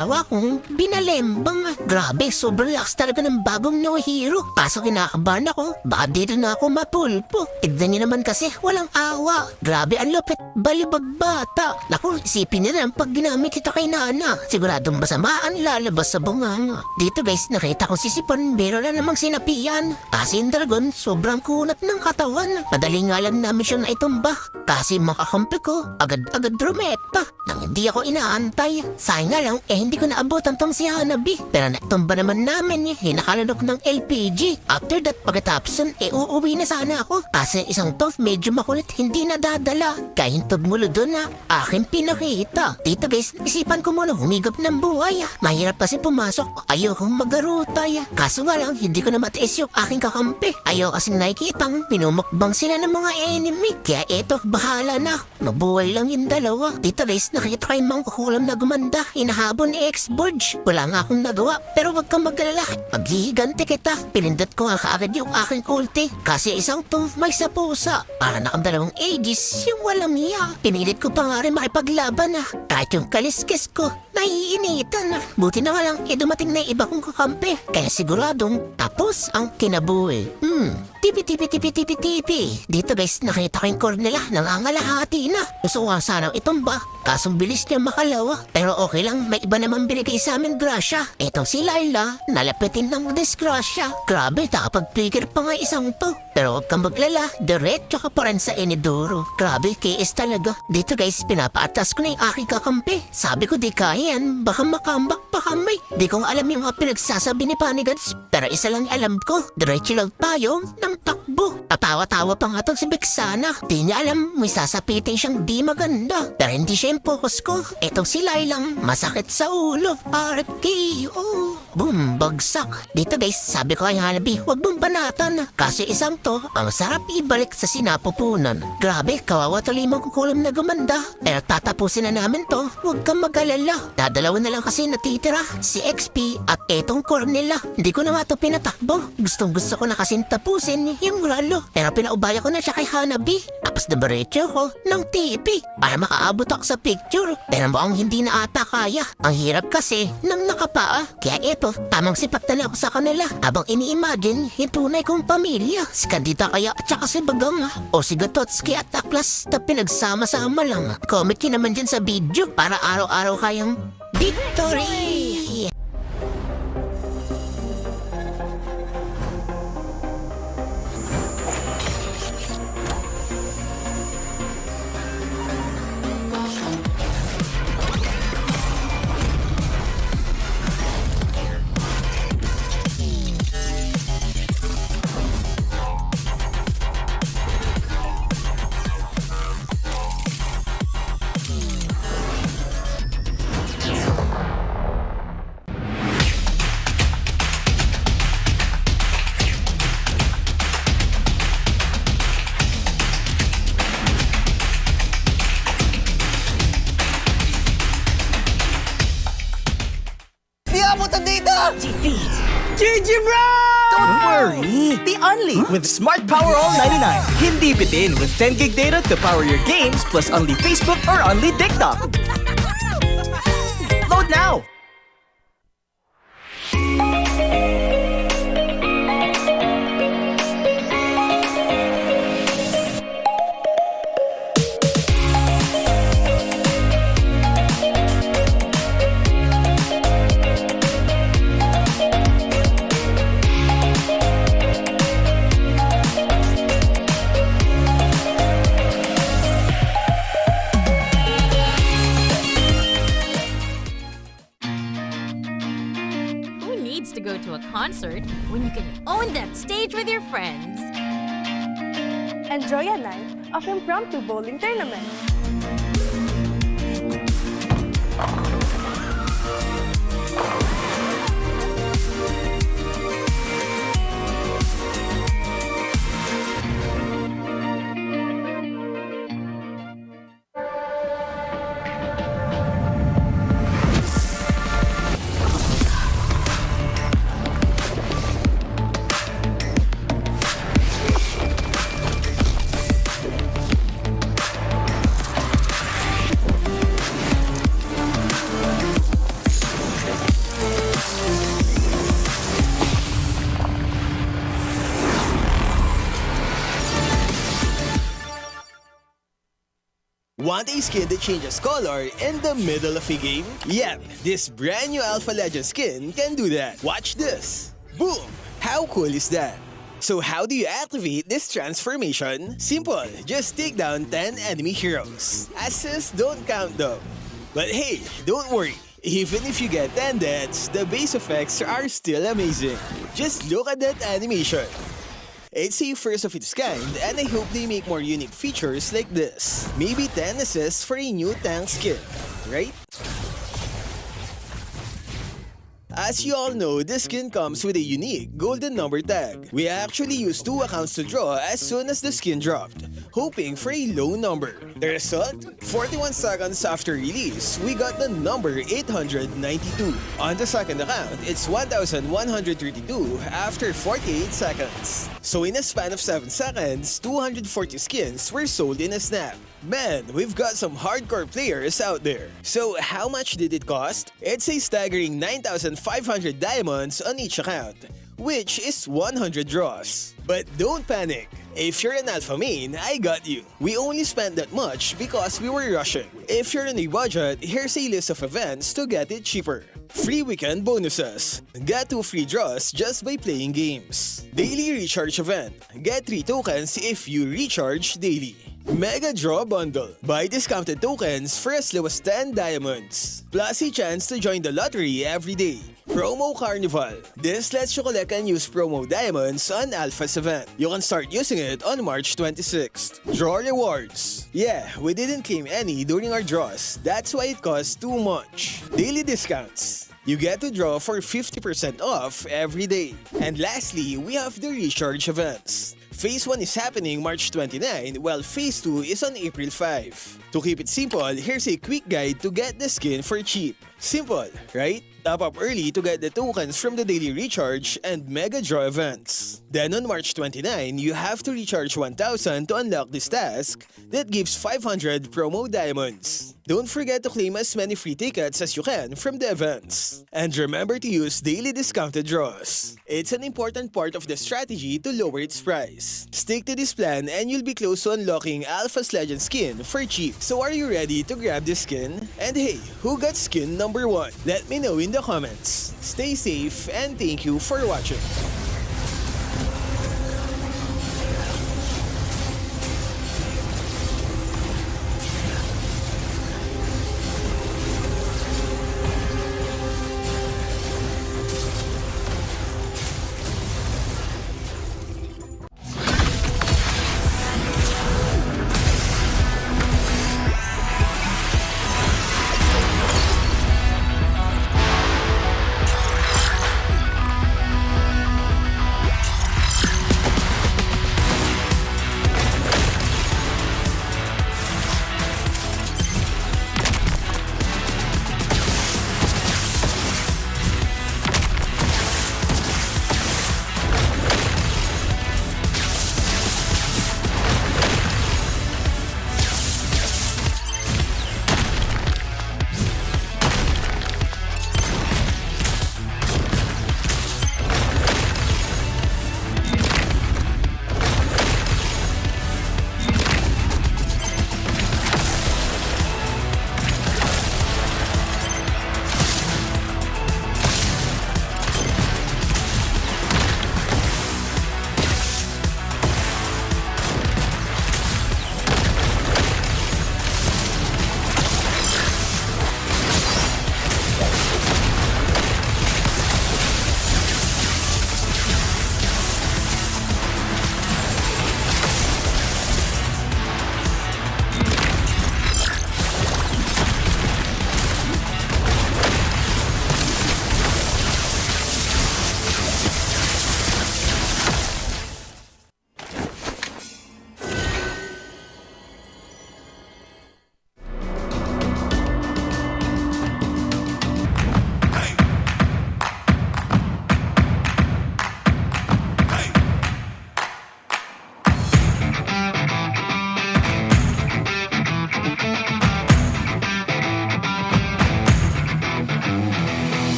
Awa kong binalembang. Grabe, sobrang lakas talaga ng bagong no hero. Kaso kinakabahan ako, baka dito na ako mapulpo. Tignan niyo naman kasi, walang awa. Grabe, ang lupit, balibag bata. Naku, isipin niyo na pag ginamit kita kay Nana. Siguradong masama ang lalabas sa bunganga. Dito guys, nakita ko si Sipon, meron na namang sinapian. Kasi yung dragon, sobrang kunat ng katawan. Madali nga lang namin siya na itumba. Kasi makakampi ko, agad-agad drumeta. Nang hindi ako inaantay. Sayang nga lang, hindi ko naabutan tong si Hanabi. Pero natumba naman namin hinakalunok ng LPG. After that, pagkatapos uuwi na sana ako. Kasi isang to, medyo makulit, hindi nadadala. Kahintog mulo doon na aking pinakita. Dito guys, isipan ko muna humigop ng buhay. Mahirap kasi pumasok, ayokong magarutay. Kaso nga lang, hindi ko na matiis yung aking kakampi. Ayaw kasi nakikitang pinumukbang sila ng mga enemy. Kaya eto, bahala na. Mabuhay lang yung dalawa. Dito guys, nakita ko yung mga kukulam na gumanda. Inahabon ni X-Burge. Wala nga akong nagawa. Pero wag kang mag-alala. Maghihiganti kita. Pinindot ko nga kaagad yung aking ulti. Kasi isang to may sa pusa. Para nakadalawang ages yung walang iya. Pinilit ko pa nga rin makipaglaban Kahit yung kaliskis ko, naiinitan Buti na nga lang, dumating na yung iba kong kakampi. Kaya siguradong tapos ang kinabuhi. Tipi. Dito guys, nakita ko yung core nila. Nangangalahati na. Gusto ko nga sanang itumba. Kasong bilis niya makalawa. Pero okay lang, may iba naman binigay sa amin grasya. Etong si Laila, nalapitin ng disgrasya. Grabe, nakapag-trigger pa nga isang to. Pero huwag kang maglala, diretso ka pa rin sa Enidoro. Grabe, KS talaga. Dito guys, pinapaatas ko na yung aking kakampi. Sabi ko di kaya yan, baka makambak pa kami. Di ko alam yung mga pinagsasabi ni Panigans. Pero isa lang alam ko, diretso lang tayo ng takbo. Tatawa-tawa pa nga to si Bexana. Di niya alam, may sasapitin siyang di maganda. Pero hindi siya yung focus ko. Etong si Lailang, masakit sa ulo. RKO. Boom, bagsak. Dito guys, sabi ko kay Hanabi, huwag mong banatan. Kasi isang to, ang sarap ibalik sa sinapupunan. Grabe, kawawa tuloy magkukulam na gumanda. Pero tatapusin na namin to, huwag kang mag-alala. Dadalawa na lang kasi natitira, si XP at etong core nila. Hindi ko na nga to pinatakbo. Gustong-gusto ko na kasing tapusin yung ralo. Pero pinaubaya ko na siya kay Hanabi. Tapos nabaretso ko ng TP para makaabot ako sa picture. Pero mukhang hindi na ata kaya. Ang hirap kasi ng nakapaa. Kaya eto, tamang sipat na lang ako sa kanila. Habang ini-imagine, yung tunay kong pamilya. Si Candida kaya at saka si Bagang. O si Gatotski at Aklas na pinagsama-sama lang. Comment nyo naman dyan sa video para araw-araw kayang victory! GG bro! Don't worry! The Only with Smart Power All 99. Hindi bitin with 10 gig data to power your games plus Only Facebook or Only TikTok. Load now! To go to a concert when you can own that stage with your friends. Enjoy a night of impromptu bowling tournament. Want a skin that changes color in the middle of a game? Yep, this brand new Alpha Legend skin can do that. Watch this. Boom! How cool is that? So how do you activate this transformation? Simple, just take down 10 enemy heroes. Assists don't count though. But hey, don't worry. Even if you get 10 deaths, the base effects are still amazing. Just look at that animation. It's a first of its kind, and I hope they make more unique features like this. Maybe 10 assists for a new tank skin, right? As you all know, this skin comes with a unique golden number tag. We actually used 2 accounts to draw as soon as the skin dropped, hoping for a low number. The result? 41 seconds after release, we got the number 892. On the second account, it's 1132 after 48 seconds. So in a span of 7 seconds, 240 skins were sold in a snap. Man, we've got some hardcore players out there. So how much did it cost? It's a staggering 9,500 diamonds on each account, which is 100 draws. But don't panic. If you're an alpha main, I got you. We only spent that much because we were rushing. If you're on a budget, here's a list of events to get it cheaper. Free weekend bonuses. Get 2 free draws just by playing games. Daily recharge event. Get 3 tokens if you recharge daily. Mega Draw Bundle. Buy discounted tokens for as low as 10 diamonds. Plus a chance to join the lottery every day. Promo Carnival. This lets you collect and use promo diamonds on Alpha's event. You can start using it on March 26th. Draw rewards. Yeah, we didn't claim any during our draws. That's why it costs too much. Daily discounts. You get to draw for 50% off every day. And lastly, we have the recharge events. Phase 1 is happening March 29, while Phase 2 is on April 5. To keep it simple, here's a quick guide to get the skin for cheap. Simple, right? Top up early to get the tokens from the daily recharge and mega draw events. Then on March 29, you have to recharge 1,000 to unlock this task that gives 500 promo diamonds. Don't forget to claim as many free tickets as you can from the events. And remember to use daily discounted draws. It's an important part of the strategy to lower its price. Stick to this plan and you'll be close to unlocking Alpha's Legend skin for cheap. So are you ready to grab this skin? And hey, who got skin number 1? Let me know in the comments. Stay safe and thank you for watching.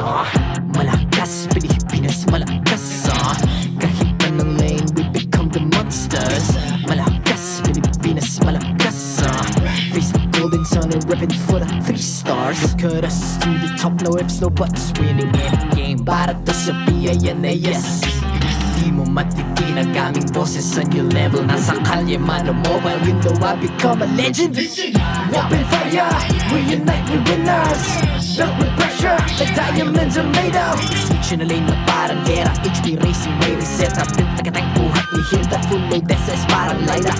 Malakas, Pilipinas, malakas kahit anong lane, we become the monsters. Malakas, Pilipinas, malakas face the golden sun and reppin' for the 3 stars. Look at us to the top, no ifs, no buts. Winning any game, para to sa PINAS. Di mo matitin ang aming boses sa new level. Nasa kalye man o mobile window, I become a legend. Open fire, we unite, we winners. Built with pressure, like diamonds are made of. Switch in a lane na parang gera. HB Racing, may reset up. Built like a buhat ni Hilda. Full load SS parang Laila.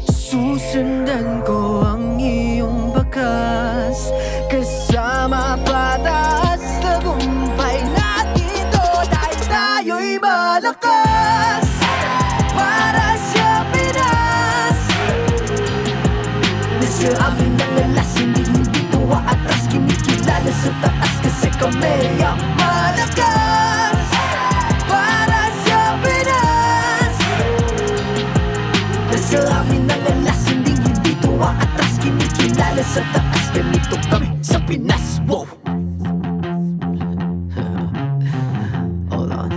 Susundan ko ang iyong bakas. Kasama pataas, tagumpay natin to. Dahil tayo'y malakas para sa Pinas. Nasa amin ang alas, hindi tuwa atras. Kinikilala sa taas kasi kami ang malakas para sa Pinas. Nasa amin ang alas, hindi tuwa atras. Kinikilala sa taas, ganito kami sa Pinas. Wow! Hold on.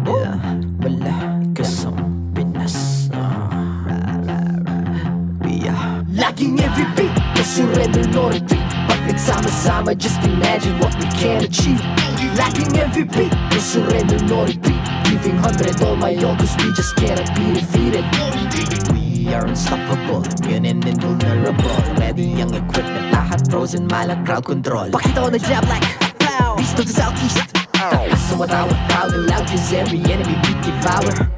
Yeah, malakas ang Pinas. We are laging every beat, no surrender, no retreat. Pag nagsama-sama, just imagine what we can achieve. Lacking every beat, no surrender, no retreat. Giving 100 all my own, cause we just cannot be defeated. We are unstoppable, immune and invulnerable. Ready ang equipment, lahat frozen, malang crowd control. Pakita ko na jab like East to the southeast. So what I would proud and loud, cause every enemy we devour.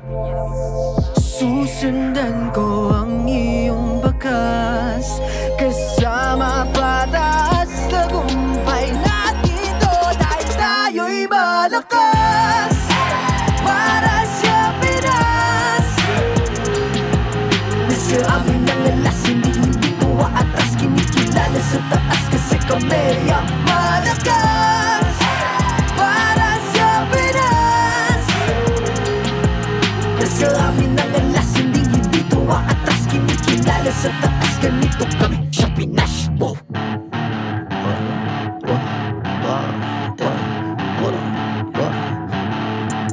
Susundan ko ang iyong bakas. Kasama pataas, tagumpay natin to. Dahil tayo'y malakas para sa Pinas. Nasa amin ang alas, hindi tuwa atras. Kinikilala sa taas kasi kami ang malakas para sa Pinas. Nasa amin ang alas, hindi tuwa atras. Kinikilala sa taas, ganito kami sa Pinas. Wow!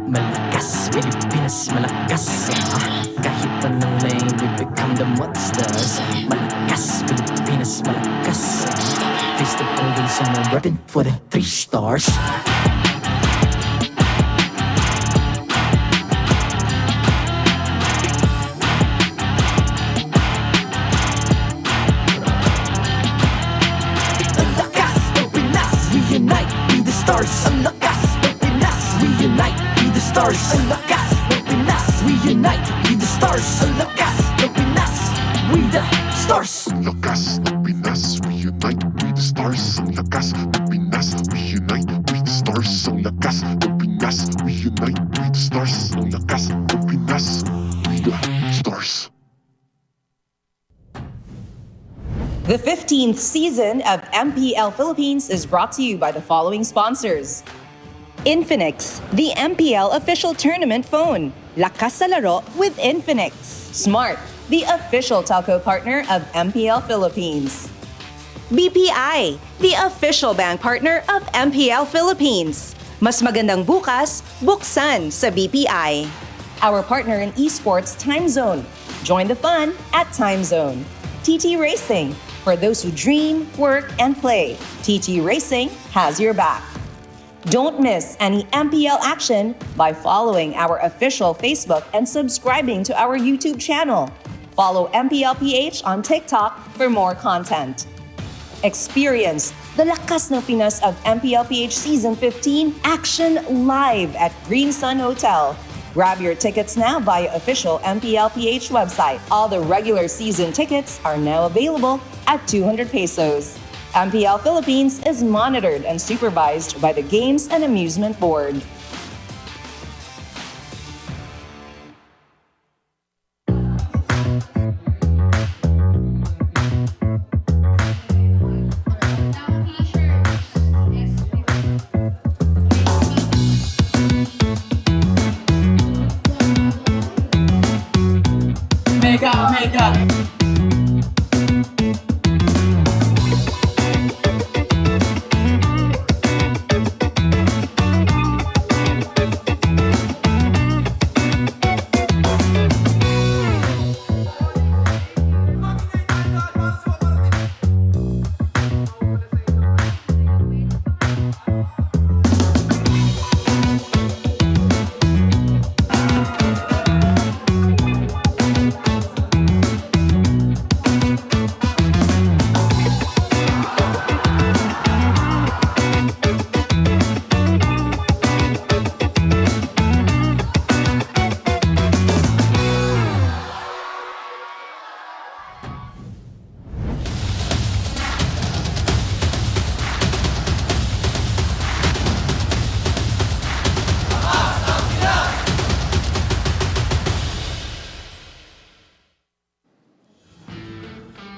Malakas, Pilipinas, malakas kahit anong lane, we become the monsters. Malakas, Pilipinas, malakas face the golden sun and reppin' for the 3 stars. Ang lakas ng Pinas, we unite, be the stars. Ang lakas ng Pinas, we unite, be the stars. Ang lakas ng Pinas, we unite, be the stars. Ang lakas ng Pinas, we the stars. Ang lakas ng Pinas, we unite, we the stars. Ang lakas ng Pinas, we unite, we the stars. Ang lakas ng Pinas, we unite, we the stars. Ang lakas ng Pinas, we the stars. The 15th season of MPL Philippines is brought to you by the following sponsors. Infinix, the MPL official tournament phone. Lakas sa laro with Infinix. Smart, the official telco partner of MPL Philippines. BPI, the official bank partner of MPL Philippines. Mas magandang bukas, buksan sa BPI. Our partner in esports, Time Zone. Join the fun at Time Zone. TT Racing, for those who dream, work, and play. TT Racing has your back. Don't miss any MPL action by following our official Facebook and subscribing to our YouTube channel. Follow MPLPH on TikTok for more content. Experience the Lakas ng Pinas of MPLPH Season 15 action live at Green Sun Hotel. Grab your tickets now via official MPLPH website. All the regular season tickets are now available at 200 pesos. MPL Philippines is monitored and supervised by the Games and Amusement Board.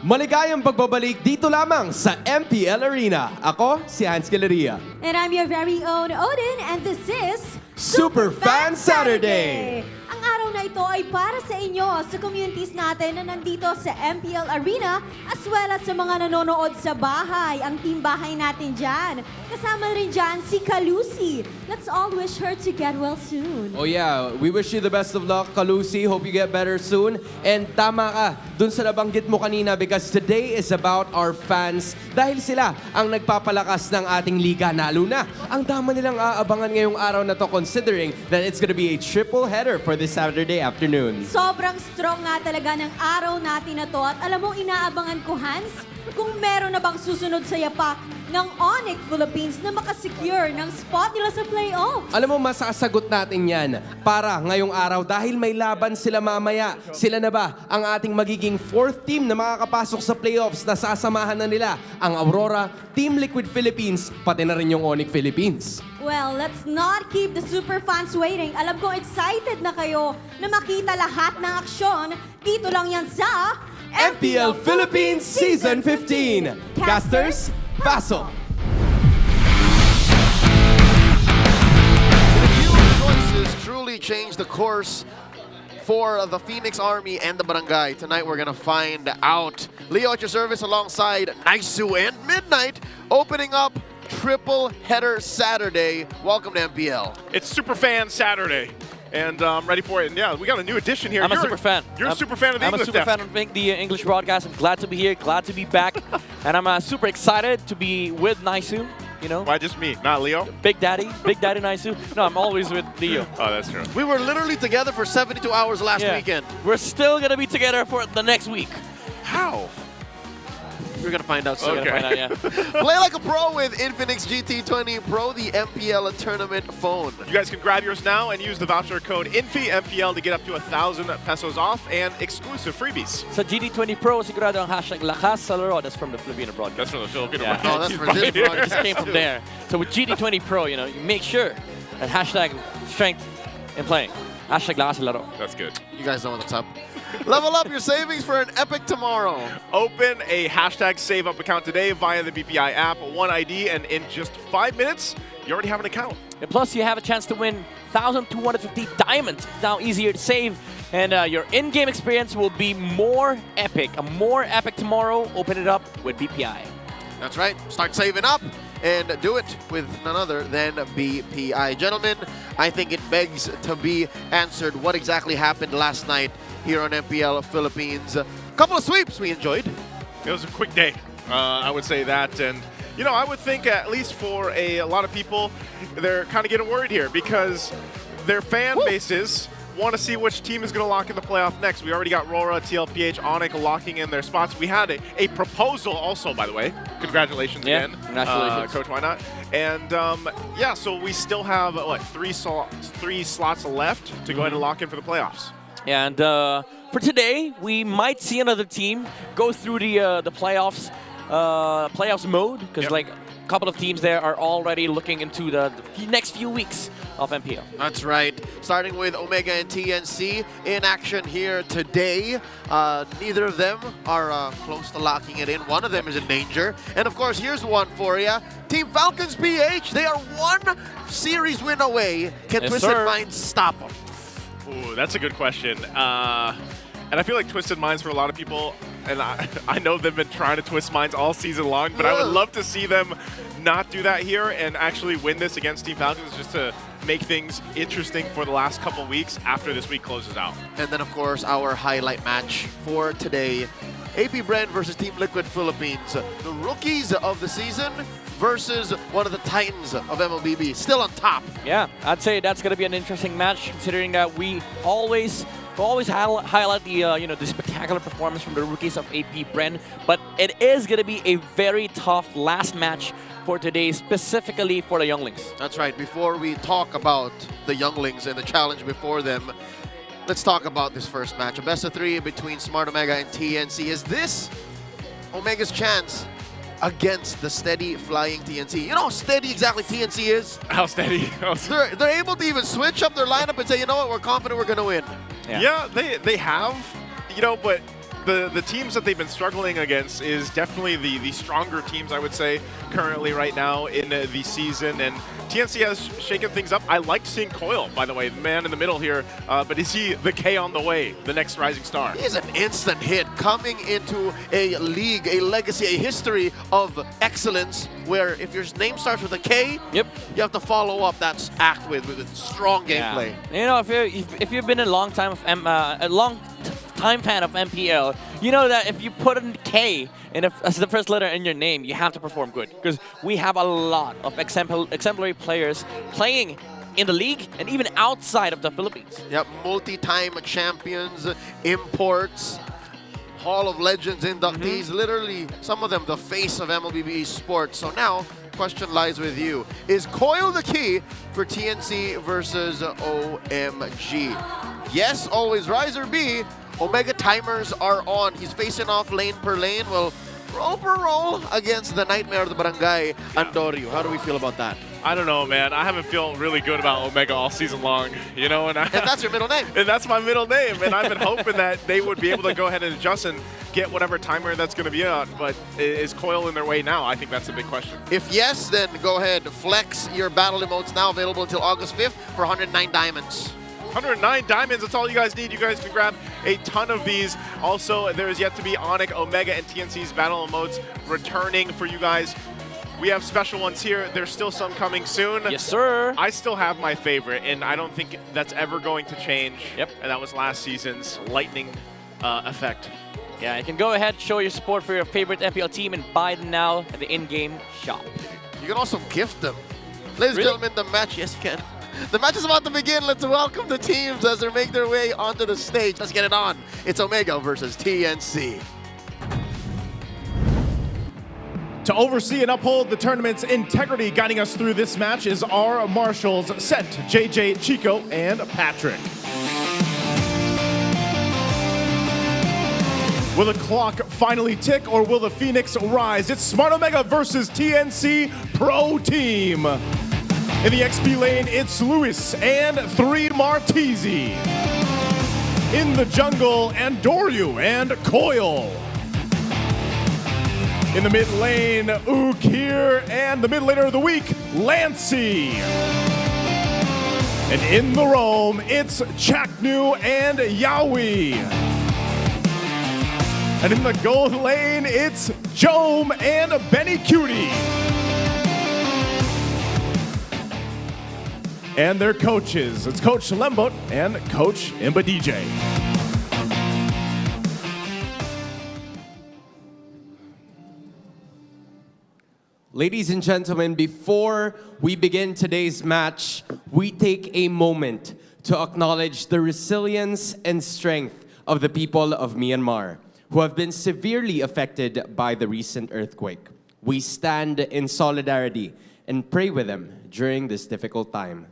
Maligayang pagbabalik dito lamang sa MPL Arena. Ako, si Hans Galeria. And I'm your very own Odin, and this is Super Fan Saturday! Ang araw na ito ay para sa inyo, sa communities natin na nandito sa MPL Arena, as well as sa mga nanonood sa bahay, ang team bahay natin dyan. Kasama rin dyan si Kalusi. Let's all wish her to get well soon. Oh yeah, we wish you the best of luck, Kalusi. Hope you get better soon. And tama ka, dun sa nabanggit mo kanina, because today is about our fans. Dahil sila ang nagpapalakas ng ating liga, lalo na ang dama nilang aabangan ngayong araw na to, considering that it's gonna be a triple header for this Saturday afternoon. Sobrang strong nga talaga ng araw natin na to. At alam mo, inaabangan ko, Hans, kung meron na bang susunod sa yapak ng Onyx Philippines na makasecure ng spot nila sa playoffs. Alam mo, masasagot natin yan para ngayong araw dahil may laban sila mamaya. Sila na ba ang ating magiging fourth team na makakapasok sa playoffs na sasamahan na nila ang Aurora, Team Liquid Philippines, pati na rin yung Onyx Philippines. Well, let's not keep the super fans waiting. Alam ko excited na kayo na makita lahat ng aksyon. Dito lang yan sa MPL Philippines Season 15. Casters, pasok! The huge choices truly changed the course for the Phoenix Army and the Barangay. Tonight we're gonna find out. Leo at your service alongside Naisu and Midnight, opening up triple header Saturday. Welcome to MPL. It's Super Fan Saturday, and I'm ready for it. And yeah, we got a new addition here. I'm a super fan. You're a super fan of the English I'm a super desk. fan of the English broadcast. I'm glad to be here, glad to be back. And I'm super excited to be with Naisu. You know? Why just me, not Leo? Big Daddy Naisu. No, I'm always with Leo. Oh, that's true. We were literally together for 72 hours last weekend. We're still going to be together for the next week. How? We're gonna find out soon. Okay. Find out, yeah. Play like a pro with Infinix GT20 Pro, the MPL tournament phone. You guys can grab yours now and use the voucher code INFIMPL to get up to 1,000 pesos off and exclusive freebies. Sa GT20 Pro, sigurado ang hashtag lakas sa laro. That's from the Filipino broadcast. That's from the Filipino broadcast. No, that's from this broadcast. It just came from there. So with GT20 Pro, you know, you make sure that hashtag strength in playing. Hashtag lakas sa laro. That's good. You guys know what's up. Level up your savings for an epic tomorrow. Open a hashtag save up account today via the BPI app, one ID, and in just 5 minutes, you already have an account. And plus, you have a chance to win 1,250 diamonds. It's now easier to save, and your in-game experience will be more epic. A more epic tomorrow. Open it up with BPI. That's right. Start saving up and do it with none other than BPI. Gentlemen, I think it begs to be answered what exactly happened last night here on MPL Philippines. A couple of sweeps we enjoyed. It was a quick day, I would say that. And, you know, I would think at least for a lot of people, they're kind of getting worried here because their fan bases want to see which team is going to lock in the playoff next. We already got Rora, TLPH, Onyx locking in their spots. We had a proposal also, by the way. Congratulations again. Congratulations. Coach, why not? And yeah, so we still have, what, three slots left to go ahead and lock in for the playoffs. And for today, we might see another team go through the playoffs mode, because like a couple of teams there are already looking into the next few weeks of MPL. That's right. Starting with Omega and TNC in action here today. Neither of them are close to locking it in. One of them is in danger. And of course, here's one for you. Team Falcons PH, they are one series win away. Can Twisted Minds stop them? Ooh, that's a good question. And I feel like Twisted Minds for a lot of people, and I know they've been trying to twist minds all season long, but I would love to see them not do that here and actually win this against Team Falcons just to make things interesting for the last couple weeks after this week closes out. And then, of course, our highlight match for today, AP Bren versus Team Liquid Philippines. The rookies of the season versus one of the titans of MLBB, still on top. Yeah, I'd say that's going to be an interesting match, considering that we always highlight the the spectacular performance from the rookies of AP Bren, but it is going to be a very tough last match for today, specifically for the younglings. That's right. Before we talk about the younglings and the challenge before them, let's talk about this first match. A best of 3 between Smart Omega and TNC. Is this Omega's chance against the steady flying TNC? You know how steady exactly TNC is? How steady? They're able to even switch up their lineup and say, you know what, we're confident we're going to win. Yeah, they have, you know, but the teams that they've been struggling against is definitely the stronger teams, I would say, currently right now in the season. And TNC has shaken things up. I liked seeing Coil, by the way, the man in the middle here. But is he the K on the way, the next rising star? He's an instant hit coming into a league, a legacy, a history of excellence where if your name starts with a K, you have to follow up that act with strong gameplay. You know, if you've been a long time fan of MPL, you know that if you put a K as the first letter in your name, you have to perform good, because we have a lot of exemplary players playing in the league and even outside of the Philippines. Yep, multi-time champions, imports, Hall of Legends inductees, literally some of them the face of MLBB sports. So now, question lies with you. Is Coil the key for TNC versus OMG? Yes, always rise, or B, Omega timers are on. He's facing off lane per lane. Well, roll per roll against the Nightmare of the Barangay, Andorio. How do we feel about that? I don't know, man. I haven't felt really good about Omega all season long, you know. And that's your middle name. And that's my middle name. And I've been hoping that they would be able to go ahead and adjust and get whatever timer that's going to be on. But is Coil in their way now? I think that's a big question. If yes, then go ahead. Flex your battle emotes now, available until August 5th for 109 diamonds. 109 diamonds, that's all you guys need. You guys can grab a ton of these. Also, there is yet to be Onic, Omega, and TNC's battle emotes returning for you guys. We have special ones here. There's still some coming soon. Yes, sir. I still have my favorite, and I don't think that's ever going to change. Yep. And that was last season's lightning effect. Yeah, you can go ahead, show your support for your favorite MPL team, and buy them now at the in-game shop. You can also gift them. Ladies and gentlemen, the match, yes you can. The match is about to begin. Let's welcome the teams as they make their way onto the stage. Let's get it on. It's Omega versus TNC. To oversee and uphold the tournament's integrity, guiding us through this match is our marshals, Sent, JJ, Chico, and Patrick. Will the clock finally tick, or will the Phoenix rise? It's Smart Omega versus TNC Pro Team. In the XP lane, it's Lewis and 3 Martisi. In the jungle, Andoryu and Coil. In the mid lane, Ukir, and the mid laner of the week, Lancey. And in the roam, it's Chaknu and Yaoi. And in the gold lane, it's Jome and Benny Cutie. And their coaches, it's Coach Lembot and Coach Imba DJ. Ladies and gentlemen, before we begin today's match, we take a moment to acknowledge the resilience and strength of the people of Myanmar, who have been severely affected by the recent earthquake. We stand in solidarity and pray with them during this difficult time.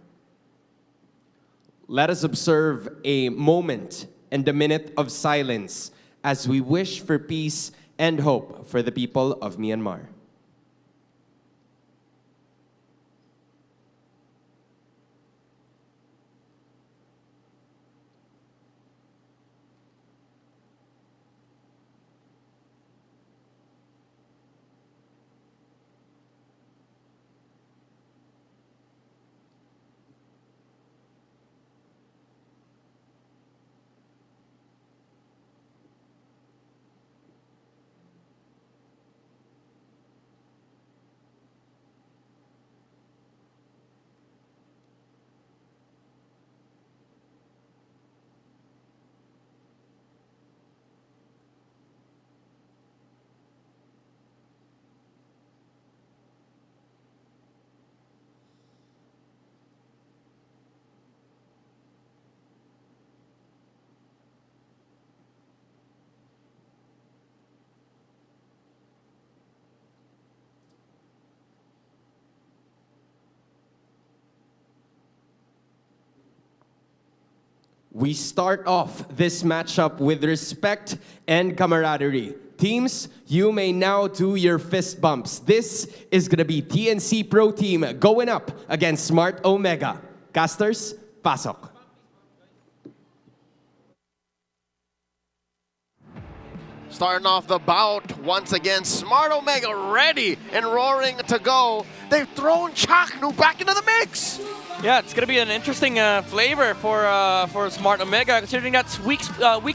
Let us observe a moment and a minute of silence as we wish for peace and hope for the people of Myanmar. We start off this matchup with respect and camaraderie. Teams, you may now do your fist bumps. This is gonna be TNC Pro Team going up against Smart Omega. Casters, pasok. Starting off the bout once again, Smart Omega ready and roaring to go. They've thrown Chaknu back into the mix. Yeah, it's gonna be an interesting flavor for Smart Omega, considering that's week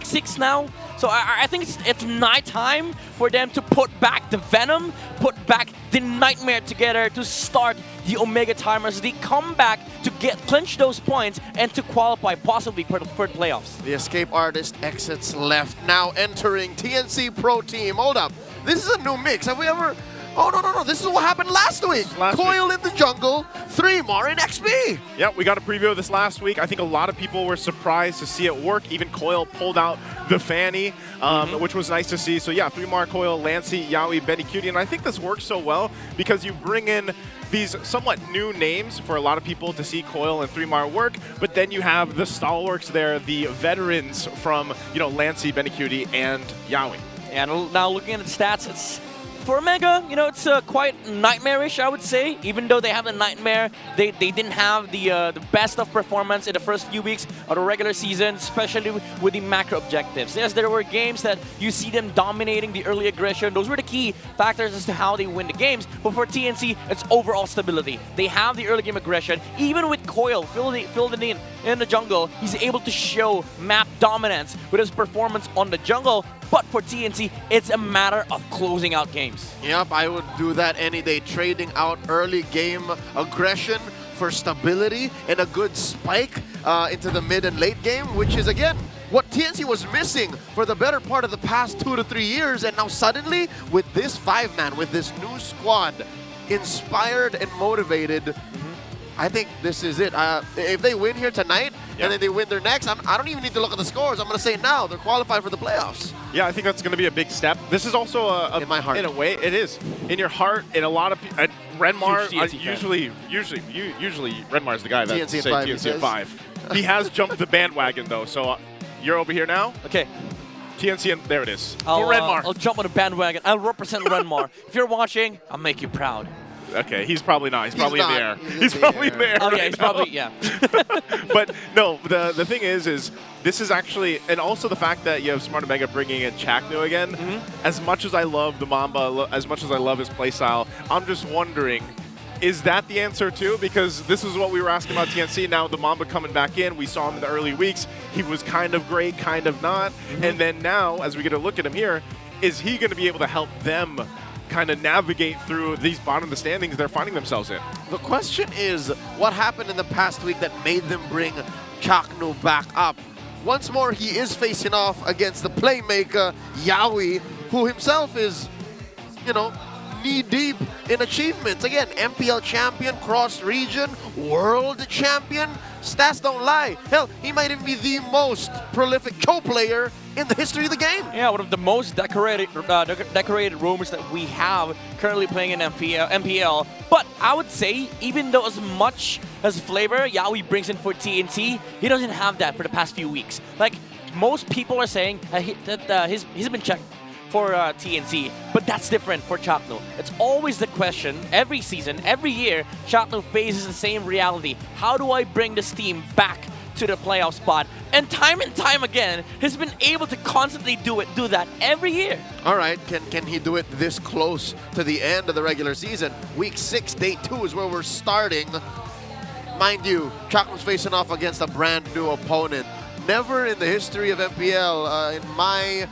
6 now. So I think it's night time for them to put back the Venom, put back the Nightmare together to start the Omega timers. They come back to clinch those points and to qualify possibly for the playoffs. The Escape Artist exits left, now entering TNC Pro Team. Hold up, this is a new mix. Have we ever... Oh, no. This is what happened last week. Coil in the jungle, 3mar in XP. Yeah, we got a preview of this last week. I think a lot of people were surprised to see it work. Even Coil pulled out the Fanny, which was nice to see. So yeah, 3mar, Coil, Lancey, Yaoi, Benny Cutie. And I think this works so well because you bring in these somewhat new names for a lot of people to see Coil and 3mar work, but then you have the stalwarts there, the veterans from, Lancey, Benny Cutie, and Yaoi. And now looking at the stats, it's... For Omega, it's quite nightmarish, I would say. Even though they have the Nightmare, they didn't have the best of performance in the first few weeks of the regular season, especially with the macro objectives. Yes, there were games that you see them dominating the early aggression. Those were the key factors as to how they win the games. But for TNC, it's overall stability. They have the early game aggression. Even with Coil filled in the jungle, he's able to show map dominance with his performance on the jungle. But for TNC, it's a matter of closing out games. Yep, I would do that any day. Trading out early game aggression for stability and a good spike into the mid and late game, which is, again, what TNC was missing for the better part of the past 2 to 3 years. And now suddenly, with this 5-man, with this new squad, inspired and motivated, I think this is it. If they win here tonight and then they win their next, I don't even need to look at the scores. I'm going to say now they're qualified for the playoffs. Yeah, I think that's going to be a big step. This is also in my heart. In a way, it is in your heart. In a lot of Renmar, usually Renmar is the guy that TNC say TNC at 5. He has jumped the bandwagon though, so you're over here now. Okay. TNC, and there it is. For Renmar. Renmar. I'll jump on the bandwagon. I'll represent Renmar. If you're watching, I'll make you proud. Okay, he's probably not. He's probably in the air. He's probably in the air. Oh, yeah, he's probably, yeah. But no, the thing is this is actually, and also the fact that you have Smart Omega bringing in Chaknu again, as much as I love the Mamba, as much as I love his playstyle, I'm just wondering, is that the answer too? Because this is what we were asking about TNC. Now the Mamba coming back in, we saw him in the early weeks. He was kind of great, kind of not. And then now, as we get a look at him here, is he going to be able to help them kind of navigate through these bottom of the standings they're finding themselves in? The question is, what happened in the past week that made them bring Chaknu back up? Once more, he is facing off against the playmaker, Yaoi, who himself is, knee-deep in achievements. Again, MPL champion, cross-region, world champion. Stats don't lie. Hell, he might even be the most prolific Cho player in the history of the game. Yeah, one of the most decorated roamers that we have currently playing in MPL. But I would say, even though as much as flavor Yaoi brings in for TNC, he doesn't have that for the past few weeks. Like, most people are saying that he's been checked for TNC, but that's different for Chaknu. It's always the question, every season, every year, Chaknu faces the same reality. How do I bring this team back to the playoff spot? And time again, he's been able to constantly do that every year. All right, can he do it this close to the end of the regular season? Week 6, day 2 is where we're starting. Mind you, Chaknu's facing off against a brand new opponent. Never in the history of MPL, in my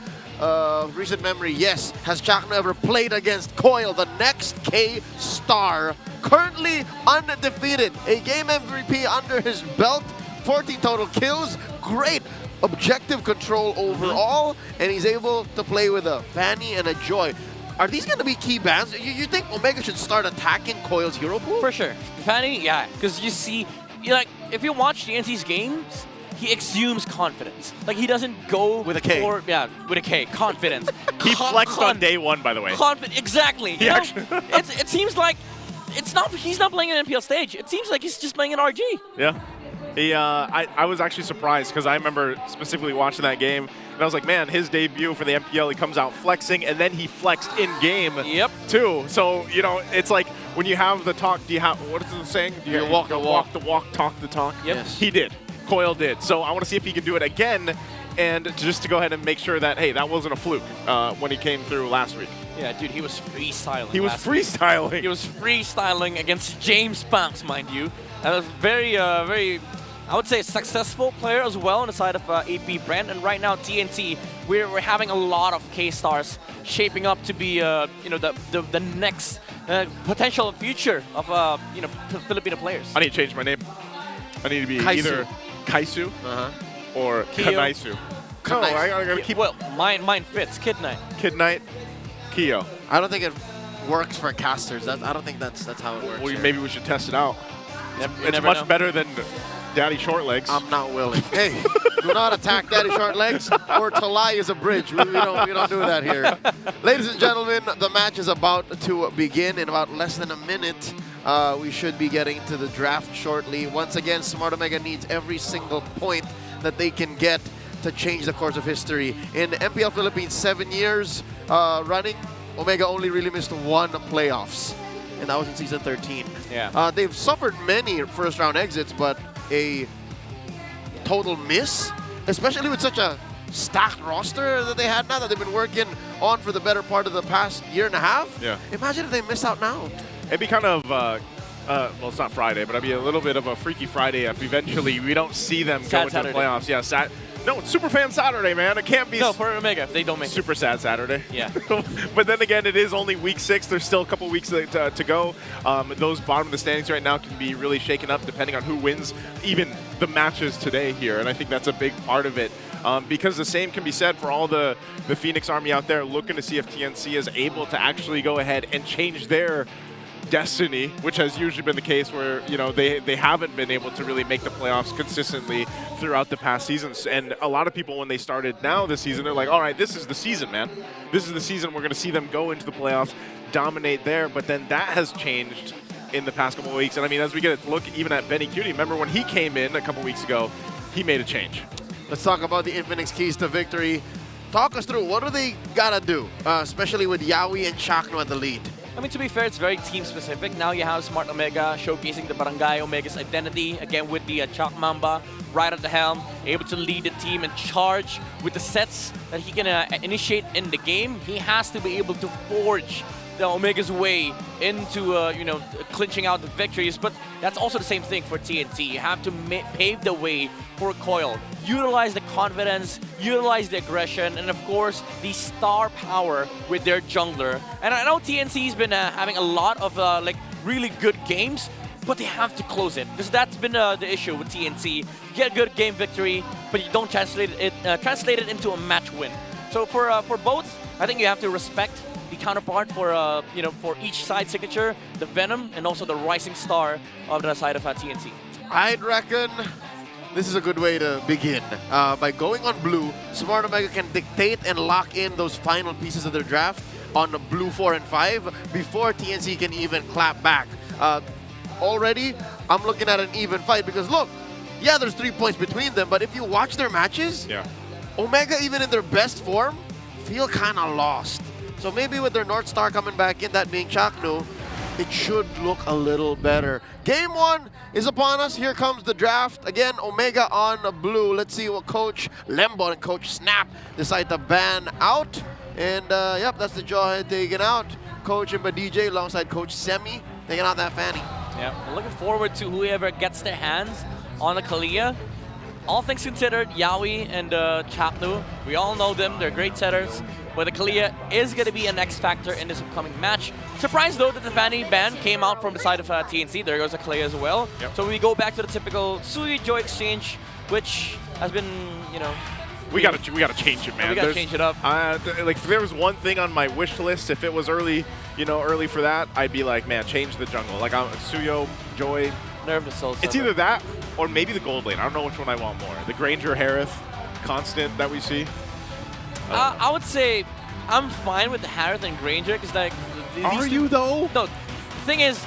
recent memory, yes, has Chaknu ever played against Coil, the next K-star, currently undefeated, a game MVP under his belt, 14 total kills, great objective control overall, and he's able to play with a Fanny and a Joy. Are these going to be key bans? You think Omega should start attacking Coil's hero pool? For sure. Fanny, yeah, because you see, if you watch TNC's games, he exudes confidence. Like, he doesn't go with a K. With a K. Confidence. He flexed on day 1, by the way. Exactly. It seems like he's not playing an MPL stage. It seems like he's just playing an RG. Yeah. I was actually surprised because I remember specifically watching that game, and I was like, man, his debut for the MPL, he comes out flexing, and then he flexed in-game too. So, it's like when you have the talk, what is the saying? You walk the walk, talk the talk. Yep. Yes. He did. Coil did. So I want to see if he can do it again and just to go ahead and make sure that, hey, that wasn't a fluke when he came through last week. Yeah, dude, he was freestyling. He was freestyling. He was freestyling against James Banks, mind you. And a very, very, I would say, successful player as well on the side of APBR. And right now, TNT, we're having a lot of K-stars shaping up to be, you know, the next potential future of, you know, Filipino players. I need to change my name. I need to be either Kaisu or Kanaisu. No, I gotta keep. Well, mine fits. Kid Knight. Kid Knight. Kyo. I don't think it works for casters. I don't think that's how it works. Well, maybe we should test it out. It's never much know. better than Daddy Shortlegs. I'm not willing. Hey, do not attack Daddy Shortlegs, or Talai is a bridge. We don't do that here. Ladies and gentlemen, the match is about to begin in about less than a minute. We should be getting to the draft shortly. Once again, Smart Omega needs every single point that they can get to change the course of history. In MPL Philippines 7 years running, Omega only really missed 1 playoffs, and that was in season 13. Yeah. They've suffered many first round exits, but a total miss, especially with such a stacked roster that they had now that they've been working on for the better part of the past year and a half. Yeah. Imagine if they miss out now. It'd be kind of, well, it's not Friday, but it'd be a little bit of a Freaky Friday if eventually we don't see them go into the playoffs. Yeah, no, it's Super Fan Saturday, man. It can't be. No, for Omega if they don't make Super Sad Saturday. Yeah. But then again, it is only week 6. There's still a couple weeks to go. Those bottom of the standings right now can be really shaken up depending on who wins even the matches today here. And I think that's a big part of it. Because the same can be said for all the Phoenix Army out there looking to see if TNC is able to actually go ahead and change their destiny, which has usually been the case where, you know, they haven't been able to really make the playoffs consistently throughout the past seasons. And a lot of people, when they started now this season, they're like, all right, this is the season, man. This is the season we're going to see them go into the playoffs, dominate there. But then that has changed in the past couple of weeks. And I mean, as we get a look even at Benny Cutie, remember when he came in a couple weeks ago, he made a change. Let's talk about the Infinix keys to victory. Talk us through, what do they gotta do, especially with Yawi and Chakno at the lead? I mean, to be fair, it's very team-specific. Now you have Smart Omega showcasing the Barangay Omega's identity, again with the Chak Mamba right at the helm, able to lead the team and charge with the sets that he can initiate in the game. He has to be able to forge the Omega's way into, you know, clinching out the victories. But that's also the same thing for TNT. You have to pave the way for Coil. Utilize the confidence, utilize the aggression, and of course, the star power with their jungler. And I know TNC's been having a lot of like really good games, but they have to close it, because that's been the issue with TNC. Get a good game victory, but you don't translate it into a match win. So for both, I think you have to respect the counterpart for you know, for each side signature, the Venom and also the Rising Star of the side of TNC. I'd reckon this is a good way to begin. By going on blue, Smart Omega can dictate and lock in those final pieces of their draft on the blue 4 and 5 before TNC can even clap back. Already, I'm looking at an even fight because look, yeah, there's 3 points between them, but if you watch their matches, Omega, even in their best form, feel kind of lost. So maybe with their North Star coming back in, that being Chakno, it should look a little better. Game 1 is upon us. Here comes the draft. Again, Omega on blue. Let's see what Coach Lembo and Coach Snap decide to ban out. And yep, that's the Jawhead taken out. Coach and DJ alongside Coach Semi taking out that Fanny. Yeah, I'm looking forward to whoever gets their hands on the Kalia. All things considered, Yawi and Chapnu, we all know them. They're great setters. But the Kalia is going to be an X factor in this upcoming match. Surprised though that the Fanny ban came out from the side of TNC. There goes a Kalia as well. Yep. So we go back to the typical Sui Joy exchange, which has been, you know, we gotta change it, man. We gotta change it up. Like, if there was one thing on my wish list, if it was early, you know, early for that, I'd be like, man, change the jungle. Like, Suyo, Joy. Nerve Soul. It's either that or maybe the gold lane. I don't know which one I want more. The Granger Harith constant that we see. I would say I'm fine with the Harith and Granger because, like, are you though? No. The thing is,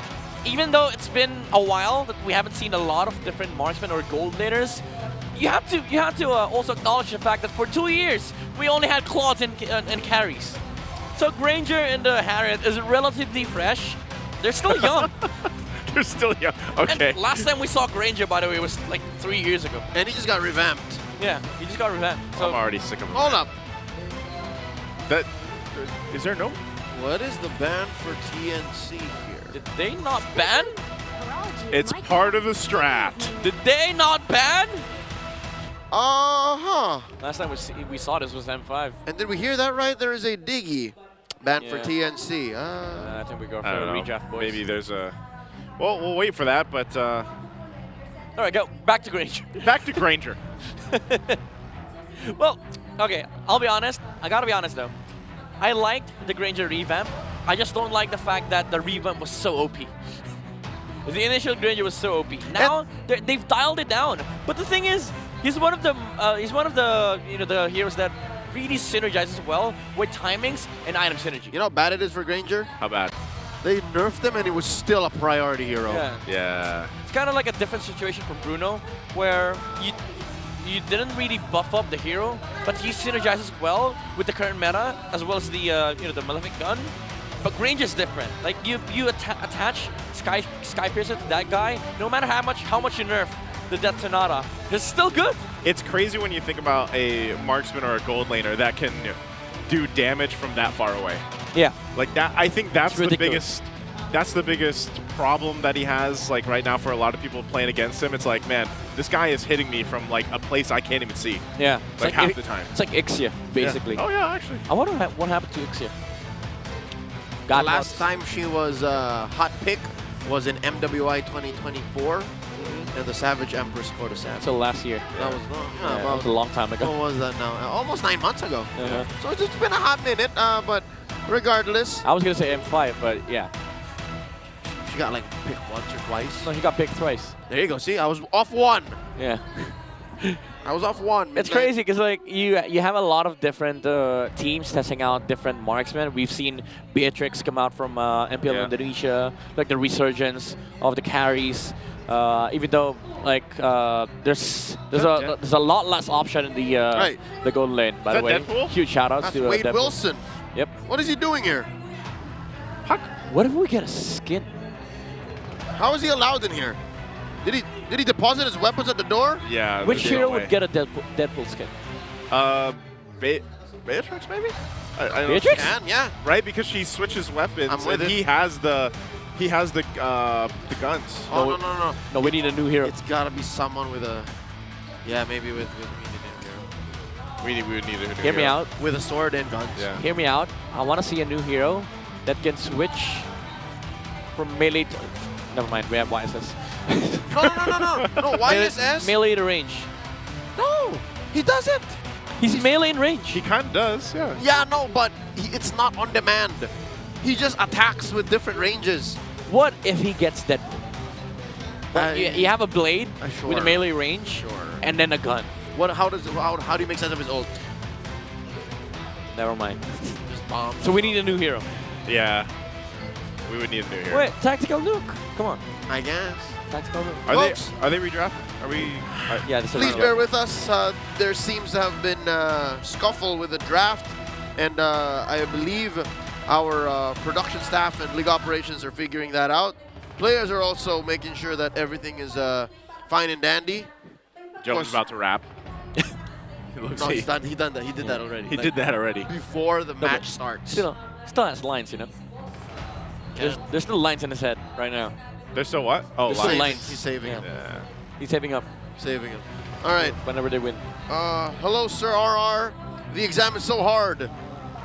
even though it's been a while that we haven't seen a lot of different marksmen or gold laners, you have to also acknowledge the fact that for 2 years we only had Claudes and carries. So Granger and Harith is relatively fresh. They're still young. They're still young. Okay. And last time we saw Granger, by the way, was like 3 years ago. And he just got revamped. Yeah, he just got revamped. So I'm already sick of him. Hold up. That is there no? What is the ban for TNC here? Did they not ban? It's part of the strat. Did they not ban? Uh-huh. Last time we saw this was M5. And did we hear that right? There is a Diggy ban for Yeah. TNC. I think we go for I don't a know. redraft, boys. Maybe there's a. Well, we'll wait for that, but All right, go back to Granger. back to Granger. Well, okay, I'll be honest. I gotta be honest though. I liked the Granger revamp. I just don't like the fact that the revamp was so OP. The initial Granger was so OP. Now they've dialed it down. But the thing is, he's one of the the heroes that really synergizes well with timings and item synergy. You know how bad it is for Granger? How bad? They nerfed him and he was still a priority hero. Yeah. Yeah. It's kind of like a different situation from Bruno, where you didn't really buff up the hero, but he synergizes well with the current meta as well as the the Malefic gun. But Granger's different. Like you attach Sky Piercer to that guy, no matter how much you nerf the Death Sonata, it's still good. It's crazy when you think about a marksman or a gold laner that can do damage from that far away. Yeah. Like that, I think that's It's the ridiculous. biggest. That's the biggest problem that he has, like right now, for a lot of people playing against him. It's like, man, this guy is hitting me from like a place I can't even see. Yeah. Like half the time. It's like Ixia, basically. Yeah. Oh yeah, actually. I wonder what happened to Ixia. The last time she was hot pick was in MWI 2024, and the Savage Empress scored a Savage. So last year. That was long. Yeah, that was a long time ago. What was that now? Almost 9 months ago. Uh-huh. So it's just been a hot minute, but regardless. I was gonna say M5, but yeah. She got like picked once or twice. No, he got picked twice. There you go. See, I was off one. Yeah. I was off one. It's crazy because like you have a lot of different teams testing out different marksmen. We've seen Beatrix come out from MPL Indonesia, like the resurgence of the carries. Even though like there's a lot less option in the gold lane. By the way, Deadpool? huge shout outs That's to Wade Deadpool. Wilson. Yep. What is he doing here? What if we get a skin? How is he allowed in here? Did he deposit his weapons at the door? Yeah. Which hero would get a Deadpool skin? Beatrix maybe? I don't know. Beatrix? Can, yeah. Right, because she switches weapons I'm with and it. he has the guns. Oh, no. No, we need a new hero. It's gotta be someone with a... Yeah, maybe with We would need a new Hear me hero. out. with a sword and guns. Yeah. Hear me out. I want to see a new hero that can switch from melee to... Never mind, we have YSS. No, YSS? Melee to range. No, he doesn't. He's melee in range. He kind of does, yeah. Yeah, no, but it's not on demand. He just attacks with different ranges. What if he gets Deadpool? Well, you have a blade with a sure. melee range and then a gun. How do you make sense of his ult? Never mind. Just bombs. So we need a new hero. Yeah. We would need a new hero. Wait, tactical nuke. Come on. I guess. Tactical nuke. Are they redrafted? Are we? Yeah. This is Please a bear with us. There seems to have been scuffle with the draft, and I believe our production staff and league operations are figuring that out. Players are also making sure that everything is fine and dandy. Joe's about to rap. No, he's done. He did that already. He did that already. Before the match starts. Still has lines, you know. There's still lines in his head right now. There's still what? Oh, There's still lines. lines. He's saving him. Yeah. He's saving up. Saving him. All right. Whenever they win. Hello, Sir RR. The exam is so hard.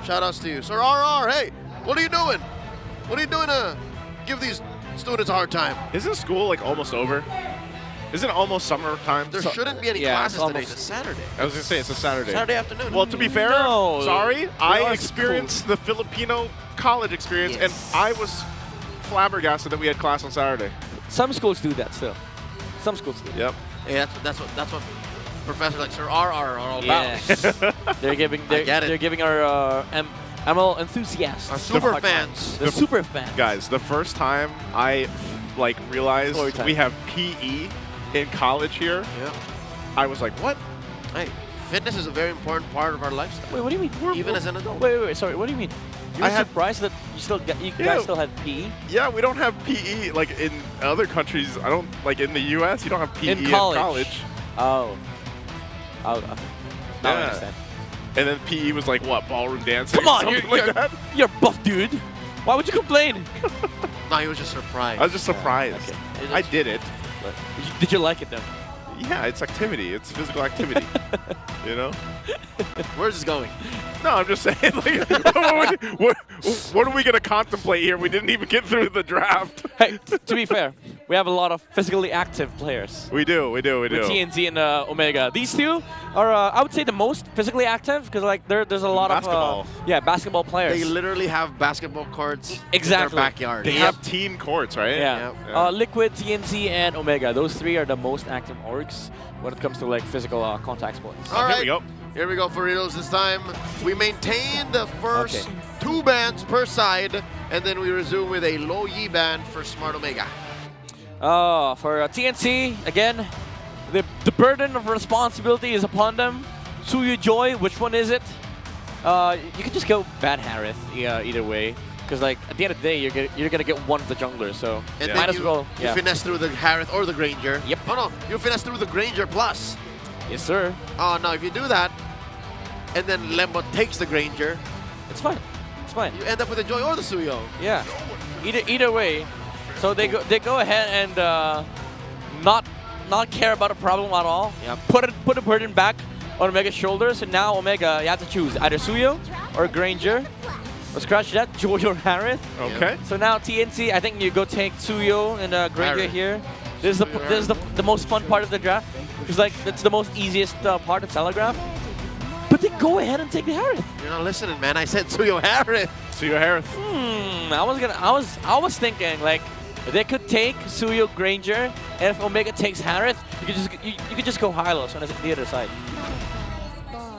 Shout outs to you. Sir RR, hey, what are you doing? What are you doing to give these students a hard time? Isn't school like almost over? Isn't it almost summertime? There shouldn't be any classes today. It's a Saturday. I was going to say, it's a Saturday. Saturday afternoon. Well, to be fair, No. sorry, They I are experienced the Filipino college experience, Yes. and I was flabbergasted that we had class on Saturday. Some schools do that still. Some schools do. Yep. Hey, that's what professors like Sir RR are all Yes. about. they're giving our ML enthusiasts, Our super fans. the super fans. Guys, the first time I realized Story time. we have PE in college here, Yeah. I was like, what? Hey, fitness is a very important part of our lifestyle. Wait, what do you mean? Even as an adult. Wait, sorry. What do you mean? You're I had- surprised that you guys still had PE? Yeah, we don't have PE like in other countries. I don't in the U.S. You don't have PE In in college. college. Oh. Now I understand. And then PE was like, what, ballroom dancing? Come on, Something like that? you're a buff dude. Why would you complain? No, he was just surprised. I was just surprised. Okay. I did it. But did you like it then? Yeah, it's activity. It's physical activity. You know? Where's this going? No, I'm just saying, like, what are we going to contemplate here? We didn't even get through the draft. Hey, to be fair, we have a lot of physically active players. We do. With TNC and Omega. These two are, I would say, the most physically active because like there's a lot Basketball. of basketball players. They literally have basketball courts Exactly. in their backyard. They have team courts, right? Yeah. Liquid, TNC, and Omega. Those three are the most active orgs when it comes to like physical contact sports. All right. Here we go. Here we go for reals this time. We maintain the first 2 bans per side, and then we resume with a low Yi ban for Smart Omega. For TNC, again, the burden of responsibility is upon them. Suyu Joy, which one is it? You can just go Bad Harith either way. Because like at the end of the day, you're gonna get one of the junglers, so And might then as well. you finesse through the Harith or the Granger. Yep. Oh no, you finesse through the Granger plus. Yes, sir. Oh no, if you do that, and then Lembo takes the Granger, it's fine. It's fine. You end up with the Joy or the Suyo. Yeah. Either way, so they go ahead and not care about a problem at all. Yeah. Put a burden back on Omega's shoulders, and now Omega, you have to choose either Suyo or Granger. Or scratch that, Joy or Harith. Okay. So now TNC, I think you go take Suyo and Granger Harith. here. This is the most fun part of the draft. It's like it's the most easiest part to telegraph. But they go ahead and take the Harith. You're not listening, man. I said Suyo Harith. Suyo Harith. I was thinking like they could take Suyo Granger, and if Omega takes Harith, you could just go Hylos on the other side.